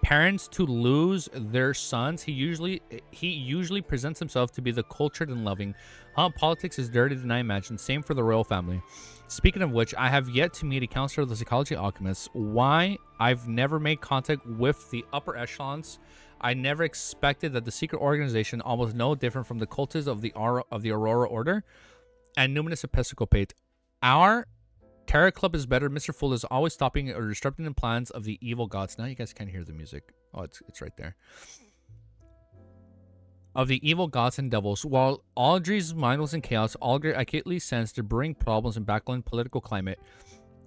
Parents to lose their sons. He usually presents himself to be the cultured and loving. Politics is dirtier than I imagined. Same for the royal family. Speaking of which, I have yet to meet a counselor of the psychology alchemists. Why? I've never made contact with the upper echelons. I never expected that the secret organization, almost no different from the cultists of the Aurora Order and Numinous Episcopate, are Terror Club is better. Mr. Fool is always stopping or disrupting the plans of the evil gods. Now you guys can't hear the music. Oh, it's right there. Of the evil gods and devils. While Audrey's mind was in chaos, Alger accurately sensed to bring problems in backland political climate.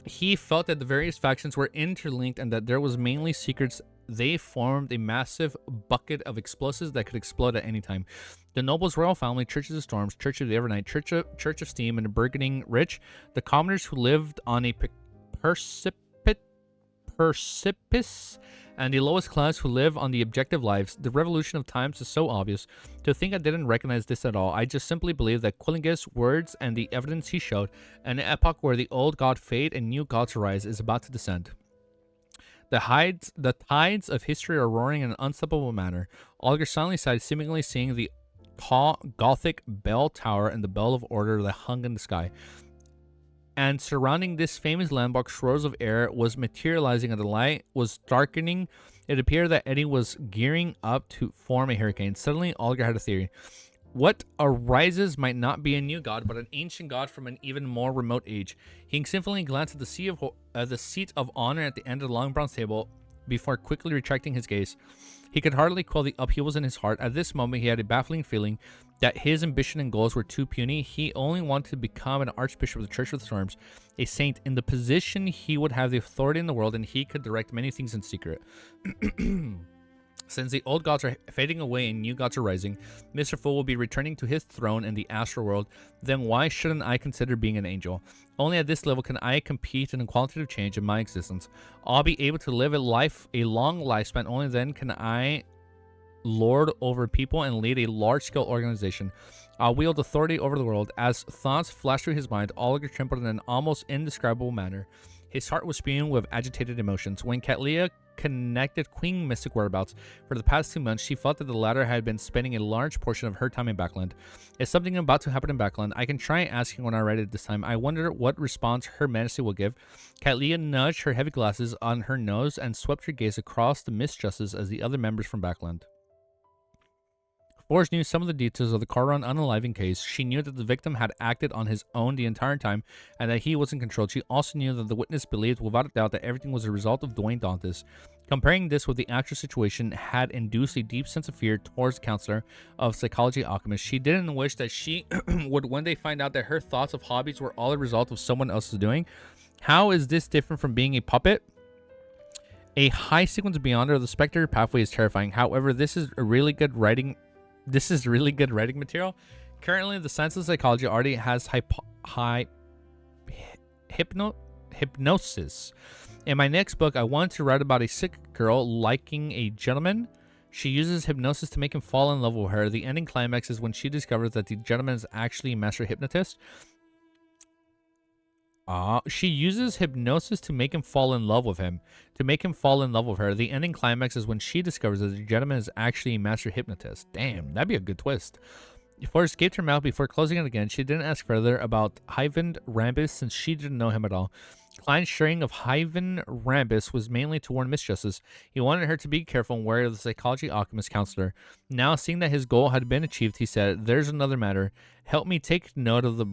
He felt that the various factions were interlinked and that there was mainly secrets. They formed a massive bucket of explosives that could explode at any time. The nobles' royal family, Churches of Storms, Church of the Evernight, Church of Steam, and the Burgeoning Rich, the commoners who lived on a precipice, and the lowest class who live on the objective lives. The revolution of times is so obvious. To think I didn't recognize this at all, I just simply believe that Quillingus' words and the evidence he showed, an epoch where the old god fade and new gods arise, is about to descend. The tides of history are roaring in an unstoppable manner. Alger silently sighed, seemingly seeing the tall Gothic bell tower and the bell of order that hung in the sky. And surrounding this famous landmark, swirls of air was materializing and the light was darkening. It appeared that Eddie was gearing up to form a hurricane. Suddenly, Alger had a theory. What arises might not be a new god, but an ancient god from an even more remote age. He instinctively glanced at the seat of honor at the end of the long bronze table before quickly retracting his gaze. He could hardly quell the upheavals in his heart. At this moment, he had a baffling feeling that his ambition and goals were too puny. He only wanted to become an archbishop of the Church of the Storms, a saint. In the position, he would have the authority in the world, and he could direct many things in secret. Since the old gods are fading away and new gods are rising, Mr. Fool will be returning to his throne in the astral world. Then why shouldn't I consider being an angel? Only at this level can I compete in a qualitative change in my existence. I'll be able to live a long lifespan. Only then can I lord over people and lead a large-scale organization. I'll wield authority over the world. As thoughts flashed through his mind, Oliver trembled in an almost indescribable manner. His heart was spewing with agitated emotions. When Catleya connected Queen Mystic whereabouts for the past 2 months, she felt that the latter had been spending a large portion of her time in Backland. Is something about to happen in Backland? I can try asking when I write it this time. I wonder what response Her Majesty will give. Catleya nudged her heavy glasses on her nose and swept her gaze across the Mist Justice as the other members from Backland. Forrest knew some of the details of the Caron unaliving case. She knew that the victim had acted on his own the entire time and that he was in control. She also knew that the witness believed without a doubt that everything was a result of Dwayne Dantes. Comparing this with the actual situation had induced a deep sense of fear towards the counselor of psychology alchemist. She didn't wish that she would one day find out that her thoughts of hobbies were all a result of someone else's doing. How is this different from being a puppet? A high sequence beyonder of the Spectre pathway is terrifying. However, this is really good writing material. Currently, the science of psychology already has hypnosis. In my next book, I want to write about a sick girl liking a gentleman. She uses hypnosis to make him fall in love with her. The ending climax is when she discovers that the gentleman is actually a master hypnotist. She uses hypnosis to make him fall in love with him. To make him fall in love with her. The ending climax is when she discovers that the gentleman is actually a master hypnotist. Damn, that'd be a good twist. Forrest escaped her mouth before closing it again. She didn't ask further about Hyven Rambus since she didn't know him at all. Klein's sharing of Hyven Rambus was mainly to warn Miss Justice. He wanted her to be careful and wary of the psychology alchemist counselor. Now, seeing that his goal had been achieved, he said, "There's another matter. Help me take note of the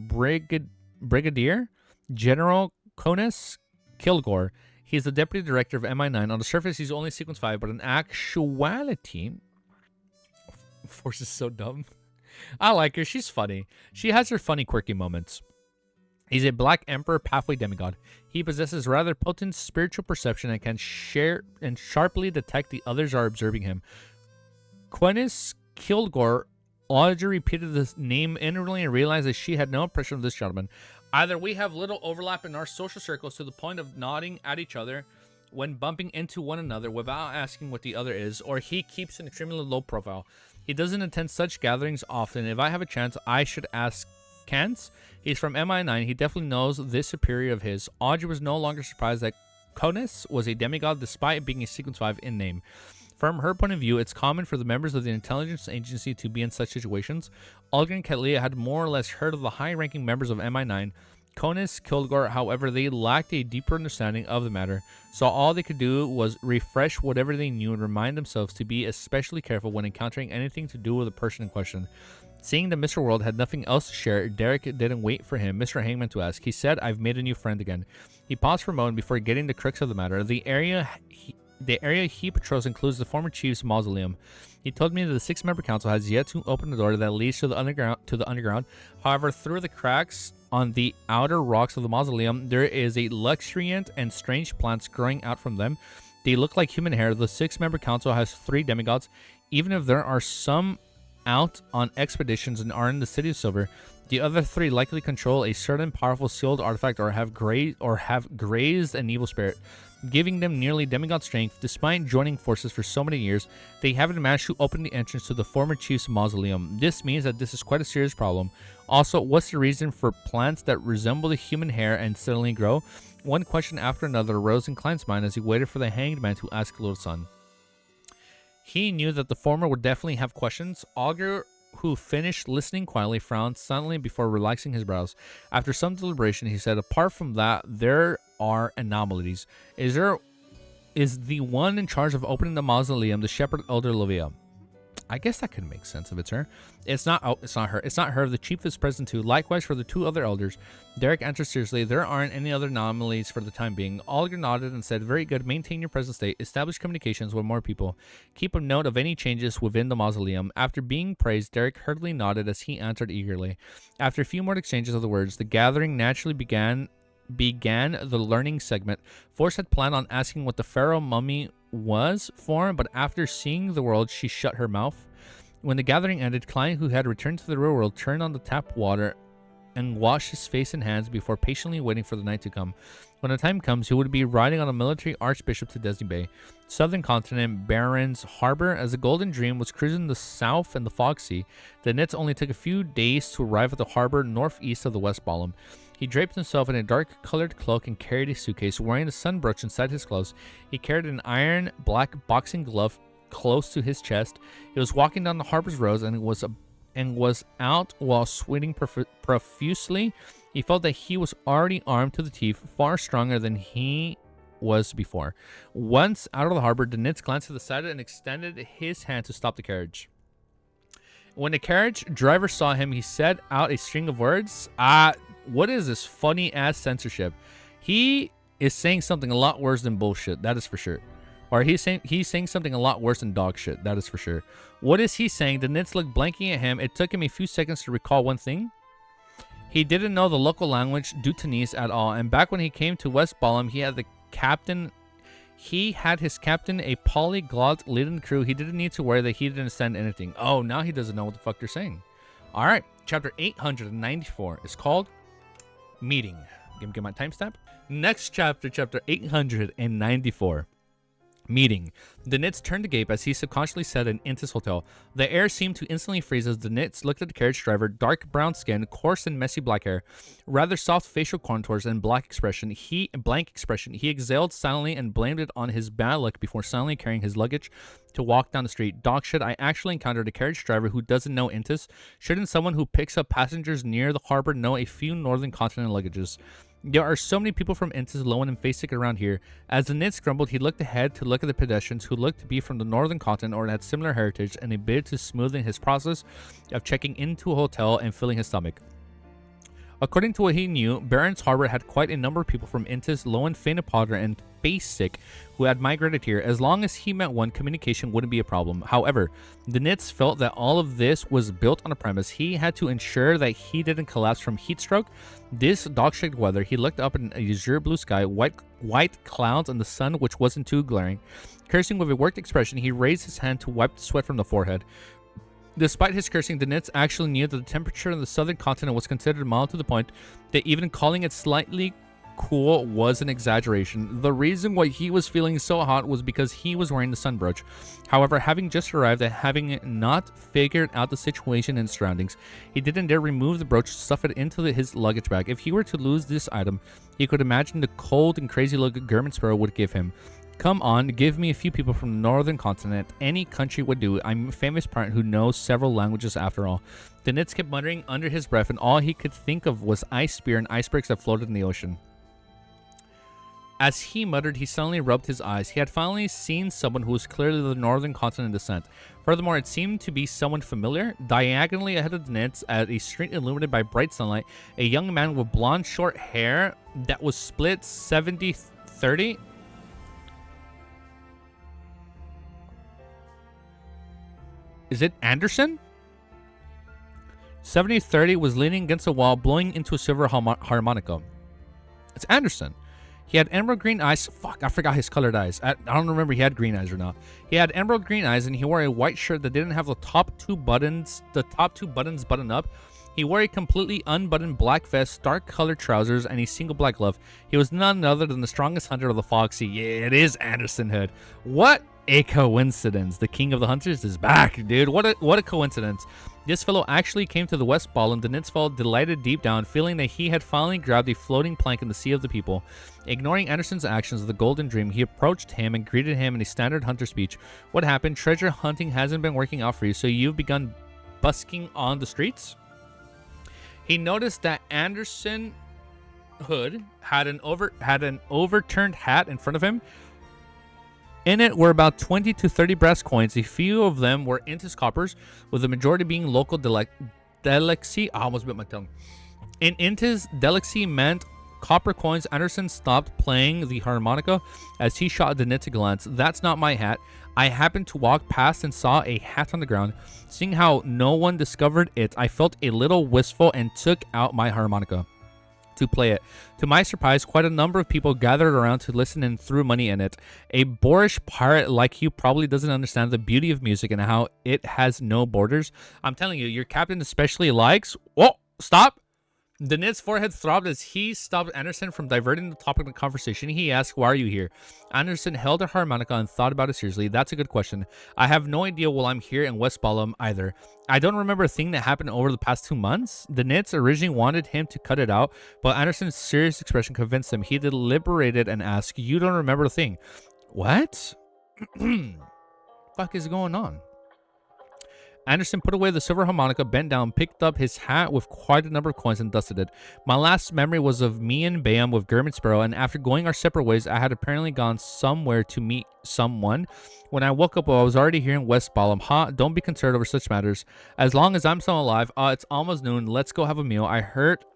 Brigadier General Conis Kilgore. He's the deputy director of MI9. On the surface, he's only sequence 5, but in actuality..." Force is so dumb. I like her. She's funny. She has her funny, quirky moments. He's a Black Emperor pathway demigod. He possesses rather potent spiritual perception and can share and sharply detect the others are observing him. Quenis Kilgore Audrey repeated this name inwardly and realized that she had no impression of this gentleman. Either we have little overlap in our social circles to the point of nodding at each other when bumping into one another without asking what the other is, or he keeps an extremely low profile. He doesn't attend such gatherings often. If I have a chance, I should ask Kance. He's from MI9. He definitely knows this superior of his. Audrey was no longer surprised that Conis was a demigod despite being a sequence 5 in name. From her point of view, it's common for the members of the intelligence agency to be in such situations. Olga and Catleya had more or less heard of the high-ranking members of MI9. Conis, Kilgore, however, they lacked a deeper understanding of the matter, so all they could do was refresh whatever they knew and remind themselves to be especially careful when encountering anything to do with the person in question. Seeing that Mr. World had nothing else to share, Derek didn't wait for him, Mr. Hangman, to ask. He said, I've made a new friend again. He paused for a moment before getting the crux of the matter. The area he patrols includes the former chief's mausoleum. He told me that the 6-member council has yet to open the door that leads to the underground. However, through the cracks on the outer rocks of the mausoleum, there is a luxuriant and strange plants growing out from them. They look like human hair. The 6-member council has 3 demigods. Even if there are some out on expeditions and are in the City of Silver, the other 3 likely control a certain powerful sealed artifact or have grazed an evil spirit, giving them nearly demigod strength. Despite joining forces for so many years, they haven't managed to open the entrance to the former chief's mausoleum. This means that this is quite a serious problem. Also, what's the reason for plants that resemble the human hair and suddenly grow? One question after another arose in Klein's mind as he waited for the hanged man to ask Little Son. He knew that the former would definitely have questions. Augur, who finished listening quietly, frowned silently before relaxing his brows. After some deliberation, he said, apart from that, there are anomalies. Is the one in charge of opening the mausoleum the shepherd elder Livia? I guess that could make sense if it's her. It's not her. It's not her. The chief is present too. Likewise for the 2 other elders. Derek answered seriously. There aren't any other anomalies for the time being. Augur nodded and said, very good. Maintain your present state. Establish communications with more people. Keep a note of any changes within the mausoleum. After being praised, Derek heartily nodded as he answered eagerly. After a few more exchanges of the words, the gathering naturally began the learning segment. Force had planned on asking what the pharaoh mummy was for, but after seeing the world, she shut her mouth. When the gathering ended, Klein, who had returned to the real world, turned on the tap water and washed his face and hands before patiently waiting for the night to come. When the time comes, he would be riding on a military archbishop to Destined Bay, southern continent, Baron's Harbor. As the Golden Dream was cruising the south and the Fog Sea, the Nits only took a few days to arrive at the harbor northeast of the West Ballum. He draped himself in a dark-colored cloak and carried a suitcase. Wearing a sun brooch inside his clothes, he carried an iron black boxing glove close to his chest. He was walking down the harbor's roads and was out while sweating profusely. He felt that he was already armed to the teeth, far stronger than he was before. Once out of the harbor, the Nits glanced to the side and extended his hand to stop the carriage. When the carriage driver saw him, he said out a string of words. What is this funny ass censorship? He is saying something a lot worse than bullshit, that is for sure. Or he's saying something a lot worse than dog shit, that is for sure. What is he saying? The Nits looked blankly at him. It took him a few seconds to recall one thing. He didn't know the local language, Dutanese, at all. And back when he came to West Ballum, he had his captain, a polyglot, leading the crew. He didn't need to worry that he didn't understand anything. Oh, now he doesn't know what the fuck they're saying. All right, chapter 894 is called Meeting. Give my timestamp. Next chapter, chapter 894. Meeting. The Nits turned to gape as he subconsciously said in Intis Hotel. The air seemed to instantly freeze as the Nits looked at the carriage driver. Dark brown skin, coarse and messy black hair, rather soft facial contours, and blank expression. He exhaled silently and blamed it on his bad luck before silently carrying his luggage to walk down the street. Dog shit, I actually encountered a carriage driver who doesn't know Intis. Shouldn't someone who picks up passengers near the harbor know a few northern continent luggages? There are so many people from Intis, Lowen, and Facek around here. As the Nits grumbled, he looked ahead to look at the pedestrians who looked to be from the northern continent or had similar heritage, and a bit to smoothen his process of checking into a hotel and filling his stomach. According to what he knew, Baron's Harbor had quite a number of people from Intis, Lowen, Fainapotter, and Facek who had migrated here. As long as he met one, communication wouldn't be a problem. However, the Nits felt that all of this was built on a premise. He had to ensure that he didn't collapse from heat stroke. This dog-shit weather, he looked up in a azure blue sky, white clouds, and the sun, which wasn't too glaring. Cursing with a worked expression, he raised his hand to wipe the sweat from the forehead. Despite his cursing, the Nits actually knew that the temperature on the southern continent was considered mild to the point that even calling it slightly cool was an exaggeration. The reason why he was feeling so hot was because he was wearing the sun brooch. However, having just arrived and having not figured out the situation and surroundings, he didn't dare remove the brooch, stuff it into his luggage bag. If he were to lose this item, he could imagine the cold and crazy look German Sparrow would give him. Come on, give me a few people from the northern continent. Any country would do. I'm a famous parent who knows several languages after all. The Nits kept muttering under his breath, and all he could think of was ice spear and icebergs that floated in the ocean. As he muttered, he suddenly rubbed his eyes. He had finally seen someone who was clearly the northern continent descent. Furthermore, it seemed to be someone familiar. Diagonally ahead of the nets, at a street illuminated by bright sunlight, a young man with blonde short hair that was split 70-30. Is it Anderson? 70-30 was leaning against a wall, blowing into a silver harmonica. It's Anderson. He had emerald green eyes. Fuck, I forgot his colored eyes. I don't remember he had green eyes or not. He had emerald green eyes, and he wore a white shirt that didn't have the top two buttons buttoned up. He wore a completely unbuttoned black vest, dark colored trousers, and a single black glove. He was none other than the strongest hunter of the Foxy. Yeah, it is Anderson Hood. What a coincidence. The king of the hunters is back, dude. What a coincidence. This fellow actually came to the West Ballum. The Nitz felt delighted deep down, feeling that he had finally grabbed a floating plank in the sea of the people. Ignoring Anderson's actions of the Golden Dream, he approached him and greeted him in a standard hunter speech. What happened? Treasure hunting hasn't been working out for you, so you've begun busking on the streets? He noticed that Anderson Hood had an overturned hat in front of him. In it were about 20 to 30 brass coins. A few of them were Intis coppers, with the majority being local delicacy. I almost bit my tongue. In Intis, delicacy meant copper coins. Anderson stopped playing the harmonica as he shot the Nitz a glance. That's not my hat. I happened to walk past and saw a hat on the ground. Seeing how no one discovered it, I felt a little wistful and took out my harmonica to play it. To my surprise, quite a number of people gathered around to listen and threw money in it. A boorish pirate like you probably doesn't understand the beauty of music and how it has no borders. I'm telling you, your captain especially likes... Whoa, stop! The Nit's forehead throbbed as he stopped Anderson from diverting the topic of the conversation. He asked, why are you here? Anderson held a harmonica and thought about it seriously. That's a good question. I have no idea while I'm here in West Ballum either. I don't remember a thing that happened over the past 2 months. The Nits originally wanted him to cut it out, but Anderson's serious expression convinced him. He deliberated and asked, you don't remember a thing? What? Fuck is going on? Anderson put away the silver harmonica, bent down, picked up his hat with quite a number of coins, and dusted it. My last memory was of me and Bayam with Gurmit Sparrow, and after going our separate ways, I had apparently gone somewhere to meet someone. When I woke up, I was already here in West Ballum. Don't be concerned over such matters. As long as I'm still alive, it's almost noon. Let's go have a meal. I heard...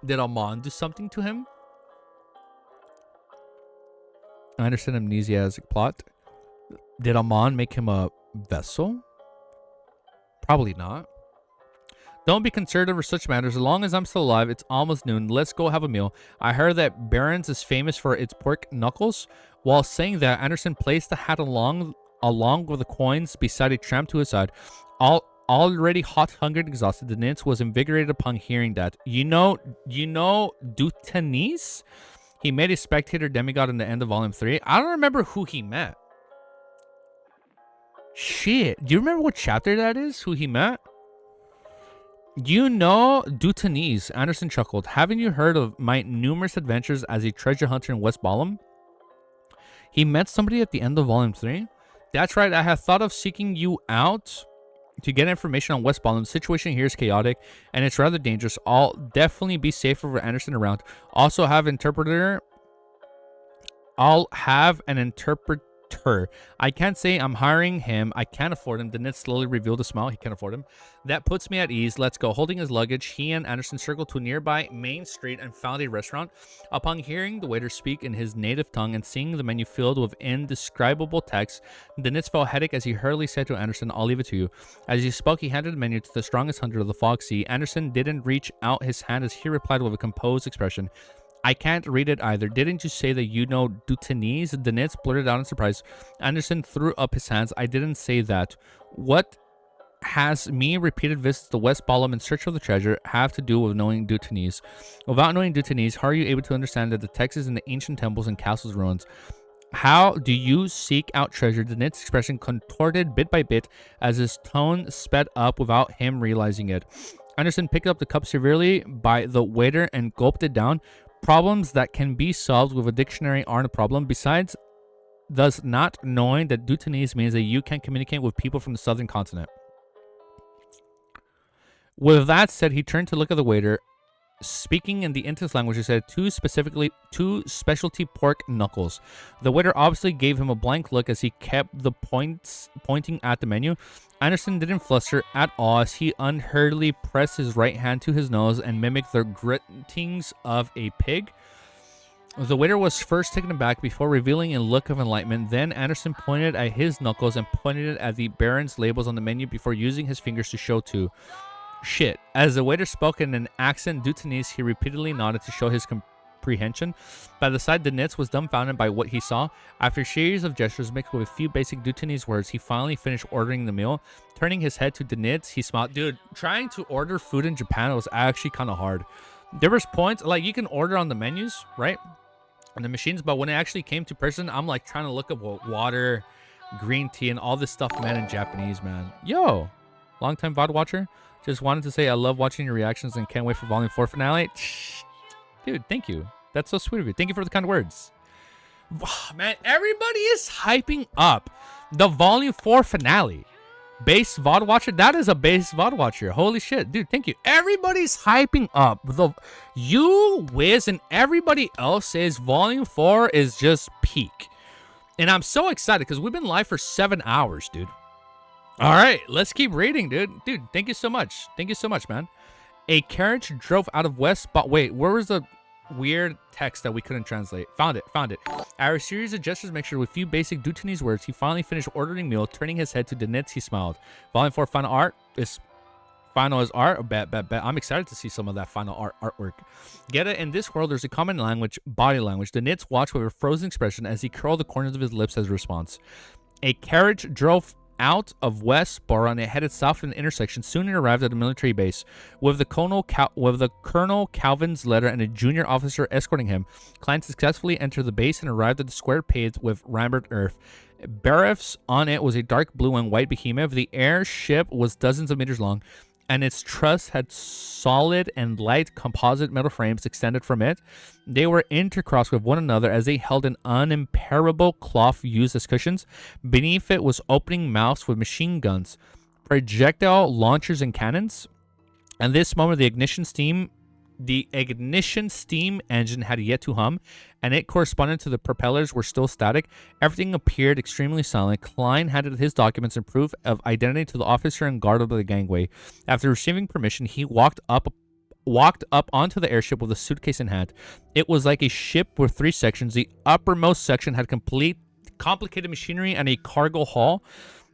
Did AMON do something to him? Anderson amnesiac plot. Did AMON make him a vessel? Probably not. Don't be concerned over such matters. As long as I'm still alive, it's almost noon. Let's go have a meal. I heard that Barron's is famous for its pork knuckles. While saying that, Anderson placed the hat along with the coins beside a tramp to his side. Already hot, hungry, and exhausted, the Nitz was invigorated upon hearing that. You know Dutanese? He made a spectator demigod in the end of Volume 3. I don't remember who he met. Shit, do you remember what chapter that is? Who he met? You know Dutanese, Anderson chuckled. Haven't you heard of my numerous adventures as a treasure hunter in West Ballum? He met somebody at the end of Volume 3? That's right, I have thought of seeking you out to get information on West Ballum. The situation here is chaotic, and it's rather dangerous. I'll definitely be safer with Anderson around. Also have interpreter. I'll have an interpreter. I can't say I'm hiring him. I can't afford him. The Nitz slowly revealed a smile. He can't afford him. That puts me at ease. Let's go. Holding his luggage, he and Anderson circled to a nearby main street and found a restaurant. Upon hearing the waiter speak in his native tongue and seeing the menu filled with indescribable text, the Nitz felt headache as he hurriedly said to Anderson, I'll leave it to you. As he spoke, he handed the menu to the strongest hunter of the Foxy. Anderson didn't reach out his hand as he replied with a composed expression. I can't read it either. Didn't you say that you know Dutanese? The Nitz blurted out in surprise. Anderson threw up his hands. I didn't say that. What has me repeated visits to West Ballum in search of the treasure have to do with knowing Dutanese? Without knowing Dutanese, how are you able to understand that the text is in the ancient temples and castles ruins? How do you seek out treasure? The Nitz expression contorted bit by bit as his tone sped up without him realizing it. Anderson picked up the cup severely by the waiter and gulped it down. Problems that can be solved with a dictionary aren't a problem. Besides, thus not knowing that Dutanese means that you can communicate with people from the southern continent. With that said, he turned to look at the waiter. Speaking in the Intis language, he said two specialty pork knuckles. The waiter obviously gave him a blank look as he kept the pointing at the menu. Anderson didn't fluster at all as he unhurriedly pressed his right hand to his nose and mimicked the grittings of a pig. The waiter was first taken aback before revealing a look of enlightenment. Then Anderson pointed at his knuckles and pointed it at the Baron's labels on the menu before using his fingers to show two. Shit. As the waiter spoke in an accent Dutanese, he repeatedly nodded to show his comprehension. By the side, Denitz was dumbfounded by what he saw. After a series of gestures mixed with a few basic Dutanese words, he finally finished ordering the meal. Turning his head to Denitz, he smiled. Dude, trying to order food in Japan was actually kind of hard. There was points, like you can order on the menus, right? On the machines, but when it actually came to person, I'm like trying to look up water, green tea, and all this stuff, man, in Japanese, man. Yo, long-time VOD watcher. Just wanted to say I love watching your reactions and can't wait for Volume 4 finale. Dude, thank you. That's so sweet of you. Thank you for the kind words. Man, everybody is hyping up the Volume 4 finale. Base VOD watcher? That is a base VOD watcher. Holy shit. Dude, thank you. Everybody's hyping up. You, Wiz, and everybody else says Volume 4 is just peak. And I'm so excited because we've been live for 7 hours, dude. All right, let's keep reading, dude. Dude, thank you so much. Thank you so much, man. A carriage drove out of West, but wait, where was the weird text that we couldn't translate? Found it. Our series of gestures mixture with few basic Dutanese words, he finally finished ordering meal. Turning his head to Denitz, he smiled. Volume 4 final art is art. Bet. I'm excited to see some of that final artwork. Get it? In this world, there's a common language, body language. Denitz watched with a frozen expression as he curled the corners of his lips as a response. A carriage drove out of Westboro and it headed south in the intersection. Soon it arrived at a military base with the Colonel Calvin's letter and a junior officer escorting him. Klein successfully entered the base and arrived at the square paved with rammed earth. Bereths on it was a dark blue and white behemoth. The airship was dozens of meters long, and its truss had solid and light composite metal frames extended from it. They were intercrossed with one another as they held an unimperishable cloth used as cushions. Beneath it was opening mouths with machine guns, projectile launchers, and cannons. At this moment, the ignition steam engine had yet to hum, and it corresponded to the propellers were still static. Everything appeared extremely silent. Klein handed his documents and proof of identity to the officer and guard of the gangway. After receiving permission, he walked up onto the airship with a suitcase in hand. It was like a ship with 3 sections. The uppermost section had complicated machinery and a cargo hall.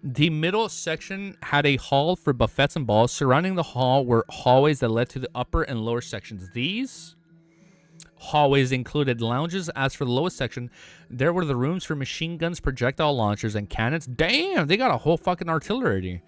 The middle section had a hall for buffets and balls. Surrounding the hall were hallways that led to the upper and lower sections. These hallways included lounges. As for the lowest section, there were the rooms for machine guns, projectile launchers, and cannons. Damn, they got a whole fucking artillery,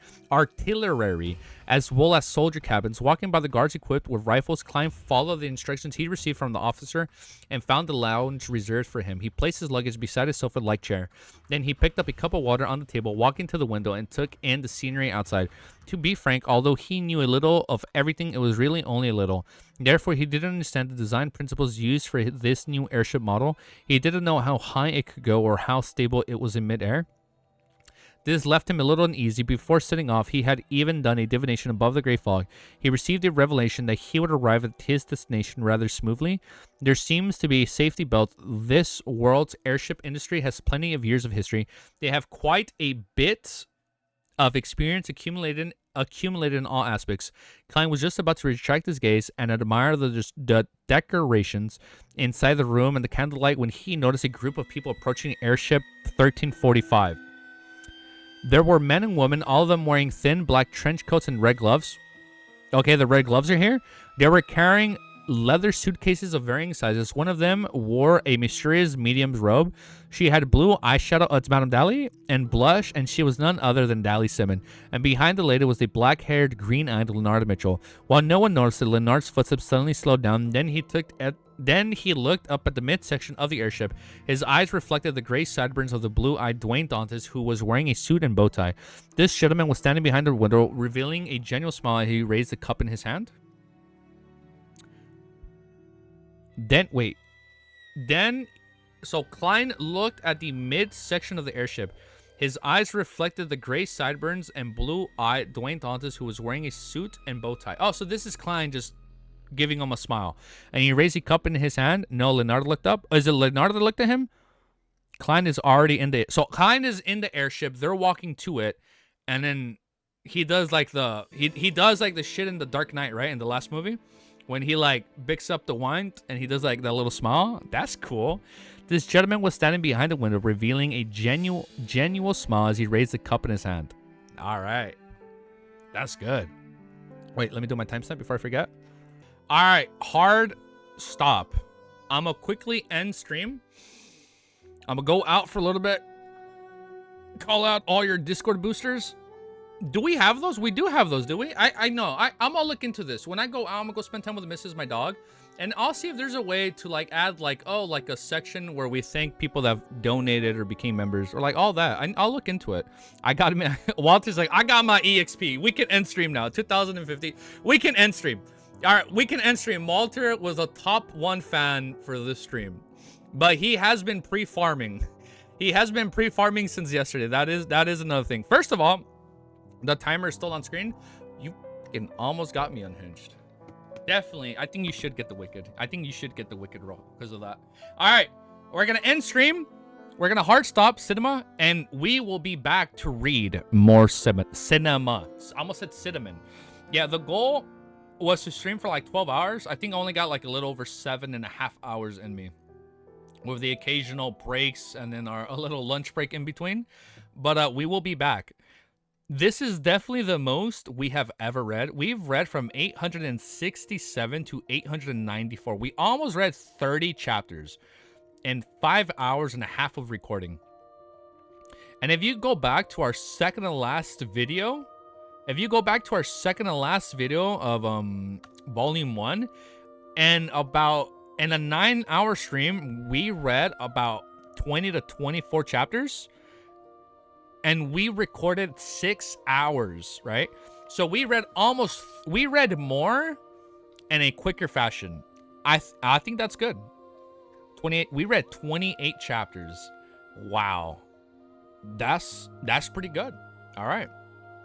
as well as soldier cabins. Walking by the guards equipped with rifles, Klein followed the instructions he received from the officer and found the lounge reserved for him. He placed his luggage beside his sofa-like chair. Then he picked up a cup of water on the table, walking to the window, and took in the scenery outside. To be frank, although he knew a little of everything, it was really only a little. Therefore, he didn't understand the design principles used for this new airship model. He didn't know how high it could go or how stable it was in midair. This left him a little uneasy. Before setting off, he had even done a divination above the great fog. He received a revelation that he would arrive at his destination rather smoothly. There seems to be a safety belt. This world's airship industry has plenty of years of history. They have quite a bit of experience accumulated in all aspects. Klein was just about to retract his gaze and admire the decorations inside the room and the candlelight when he noticed a group of people approaching airship 1345. There were men and women, all of them wearing thin black trench coats and red gloves. Okay, the red gloves are here. They were carrying leather suitcases of varying sizes. One of them wore a mysterious medium's robe. She had blue eyeshadow, it's Madame Dali, and blush, and she was none other than Dali Simon. And behind the lady was the black-haired, green-eyed Leonard Mitchell. While no one noticed it, Leonard's footsteps suddenly slowed down. Then he looked up at the midsection of the airship. His eyes reflected the gray sideburns of the blue-eyed Dwayne Dantes, who was wearing a suit and bow tie. This gentleman was standing behind the window, revealing a genuine smile as he raised the cup in his hand. So Klein looked at the midsection of the airship. His eyes reflected the gray sideburns and blue-eyed Dwayne Dantes, who was wearing a suit and bow tie. Oh, so this is Klein just giving him a smile. And he raised a cup in his hand. No, Leonardo looked up. Is it Leonardo that looked at him? Klein is already in the... So Klein is in the airship. They're walking to it. And then he does like the... He does like the shit in the Dark Knight, right? In the last movie. When he like picks up the wine and he does like that little smile. That's cool. This gentleman was standing behind the window, revealing a genuine smile as he raised the cup in his hand. All right. That's good. Wait, let me do my timestamp before I forget. All right. Hard stop. I'm going to quickly end stream. I'm going to go out for a little bit. Call out all your Discord boosters. Do we have those? We do have those, do we? I know. I'm going to look into this. When I go out, I'm going to go spend time with the missus, my dog. And I'll see if there's a way to like add like, oh, like a section where we thank people that have donated or became members or like all that. I'll look into it. I got him. Walter's like, I got my EXP. We can end stream now. 2050. We can end stream. All right. We can end stream. Walter was a top 1 fan for this stream, but he has been pre-farming. He has been pre-farming since yesterday. That is another thing. First of all, the timer is still on screen. You fucking almost got me unhinged. Definitely. I think you should get the Wicked. I think you should get the Wicked roll because of that. All right. We're going to end stream. We're going to hard stop cinema. And we will be back to read more cinema. I almost said cinnamon. Yeah, the goal was to stream for like 12 hours. I think I only got like a little over 7.5 hours in me. With the occasional breaks and then a little lunch break in between. But we will be back. This is definitely the most we have ever read. We've read from 867 to 894. We almost read 30 chapters in 5.5 hours of recording. And if you go back to our second to last video, of volume 1, and in a 9-hour stream, we read about 20 to 24 chapters. And we recorded 6 hours, right? So we read more in a quicker fashion. I think that's good. 28. We read 28 chapters. Wow. That's pretty good. All right.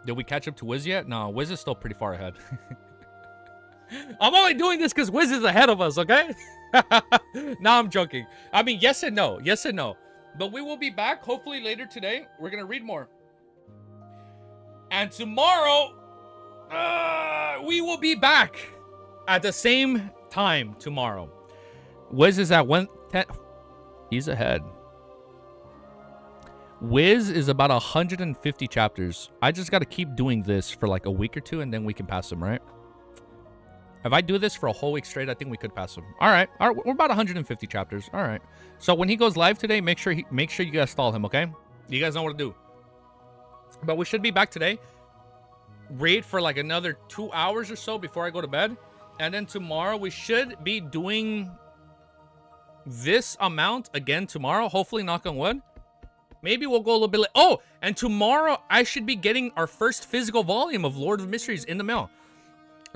Did we catch up to Wiz yet? No, Wiz is still pretty far ahead. I'm only doing this because Wiz is ahead of us, okay? No, I'm joking. I mean, yes and no. Yes and no. But we will be back, hopefully later today. We're going to read more. And tomorrow, we will be back at the same time tomorrow. Wiz is at 110. He's ahead. Wiz is about 150 chapters. I just got to keep doing this for like a week or two, and then we can pass him, right? If I do this for a whole week straight, I think we could pass him. All right. We're about 150 chapters. All right. So when he goes live today, make sure you guys follow him, okay? You guys know what to do. But we should be back today. Read for like another 2 hours or so before I go to bed. And then tomorrow we should be doing this amount again tomorrow. Hopefully, knock on wood. Maybe we'll go a little bit late. Oh, and tomorrow I should be getting our first physical volume of Lord of Mysteries in the mail.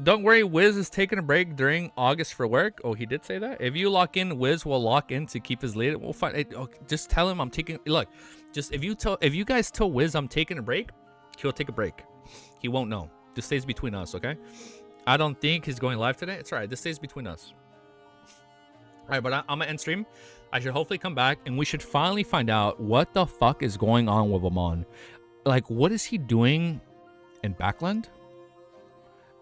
Don't worry, Wiz is taking a break during August for work. Oh, he did say that? If you lock in, Wiz will lock in to keep his lead. We'll find it. Oh, just tell him I'm taking... Look, just if you guys tell Wiz I'm taking a break, he'll take a break. He won't know. This stays between us, okay? I don't think he's going live today. It's all right. This stays between us. All right, but I'm going to end stream. I should hopefully come back, and we should finally find out what the fuck is going on with AMON. Like, what is he doing in Backland?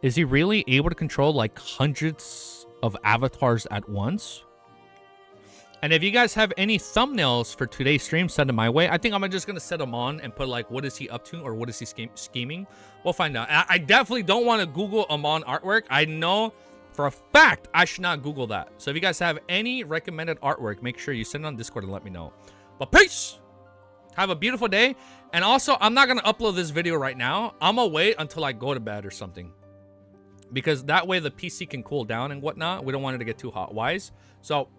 Is he really able to control like hundreds of avatars at once? And if you guys have any thumbnails for today's stream, send them my way. I think I'm just going to set them on and put like, what is he up to or what is he scheming? We'll find out. I definitely don't want to Google AMON artwork. I know for a fact I should not Google that. So if you guys have any recommended artwork, make sure you send it on Discord and let me know. But peace! Have a beautiful day. And also, I'm not going to upload this video right now. I'm going to wait until I go to bed or something. Because that way the PC can cool down and whatnot. We don't want it to get too hot. Wise? So,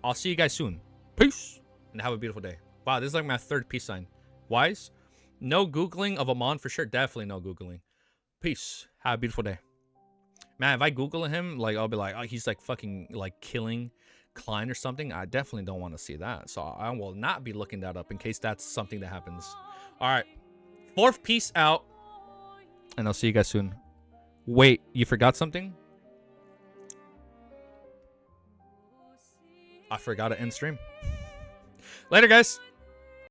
I'll see you guys soon. Peace. And have a beautiful day. Wow, this is like my third peace sign. Wise? No Googling of AMON for sure. Definitely no Googling. Peace. Have a beautiful day. Man, if I Google him, like, I'll be like, oh, he's like fucking like killing Klein or something. I definitely don't want to see that. So, I will not be looking that up in case that's something that happens. All right. Fourth piece out. And I'll see you guys soon. Wait, you forgot something? I forgot to end stream. Later, guys.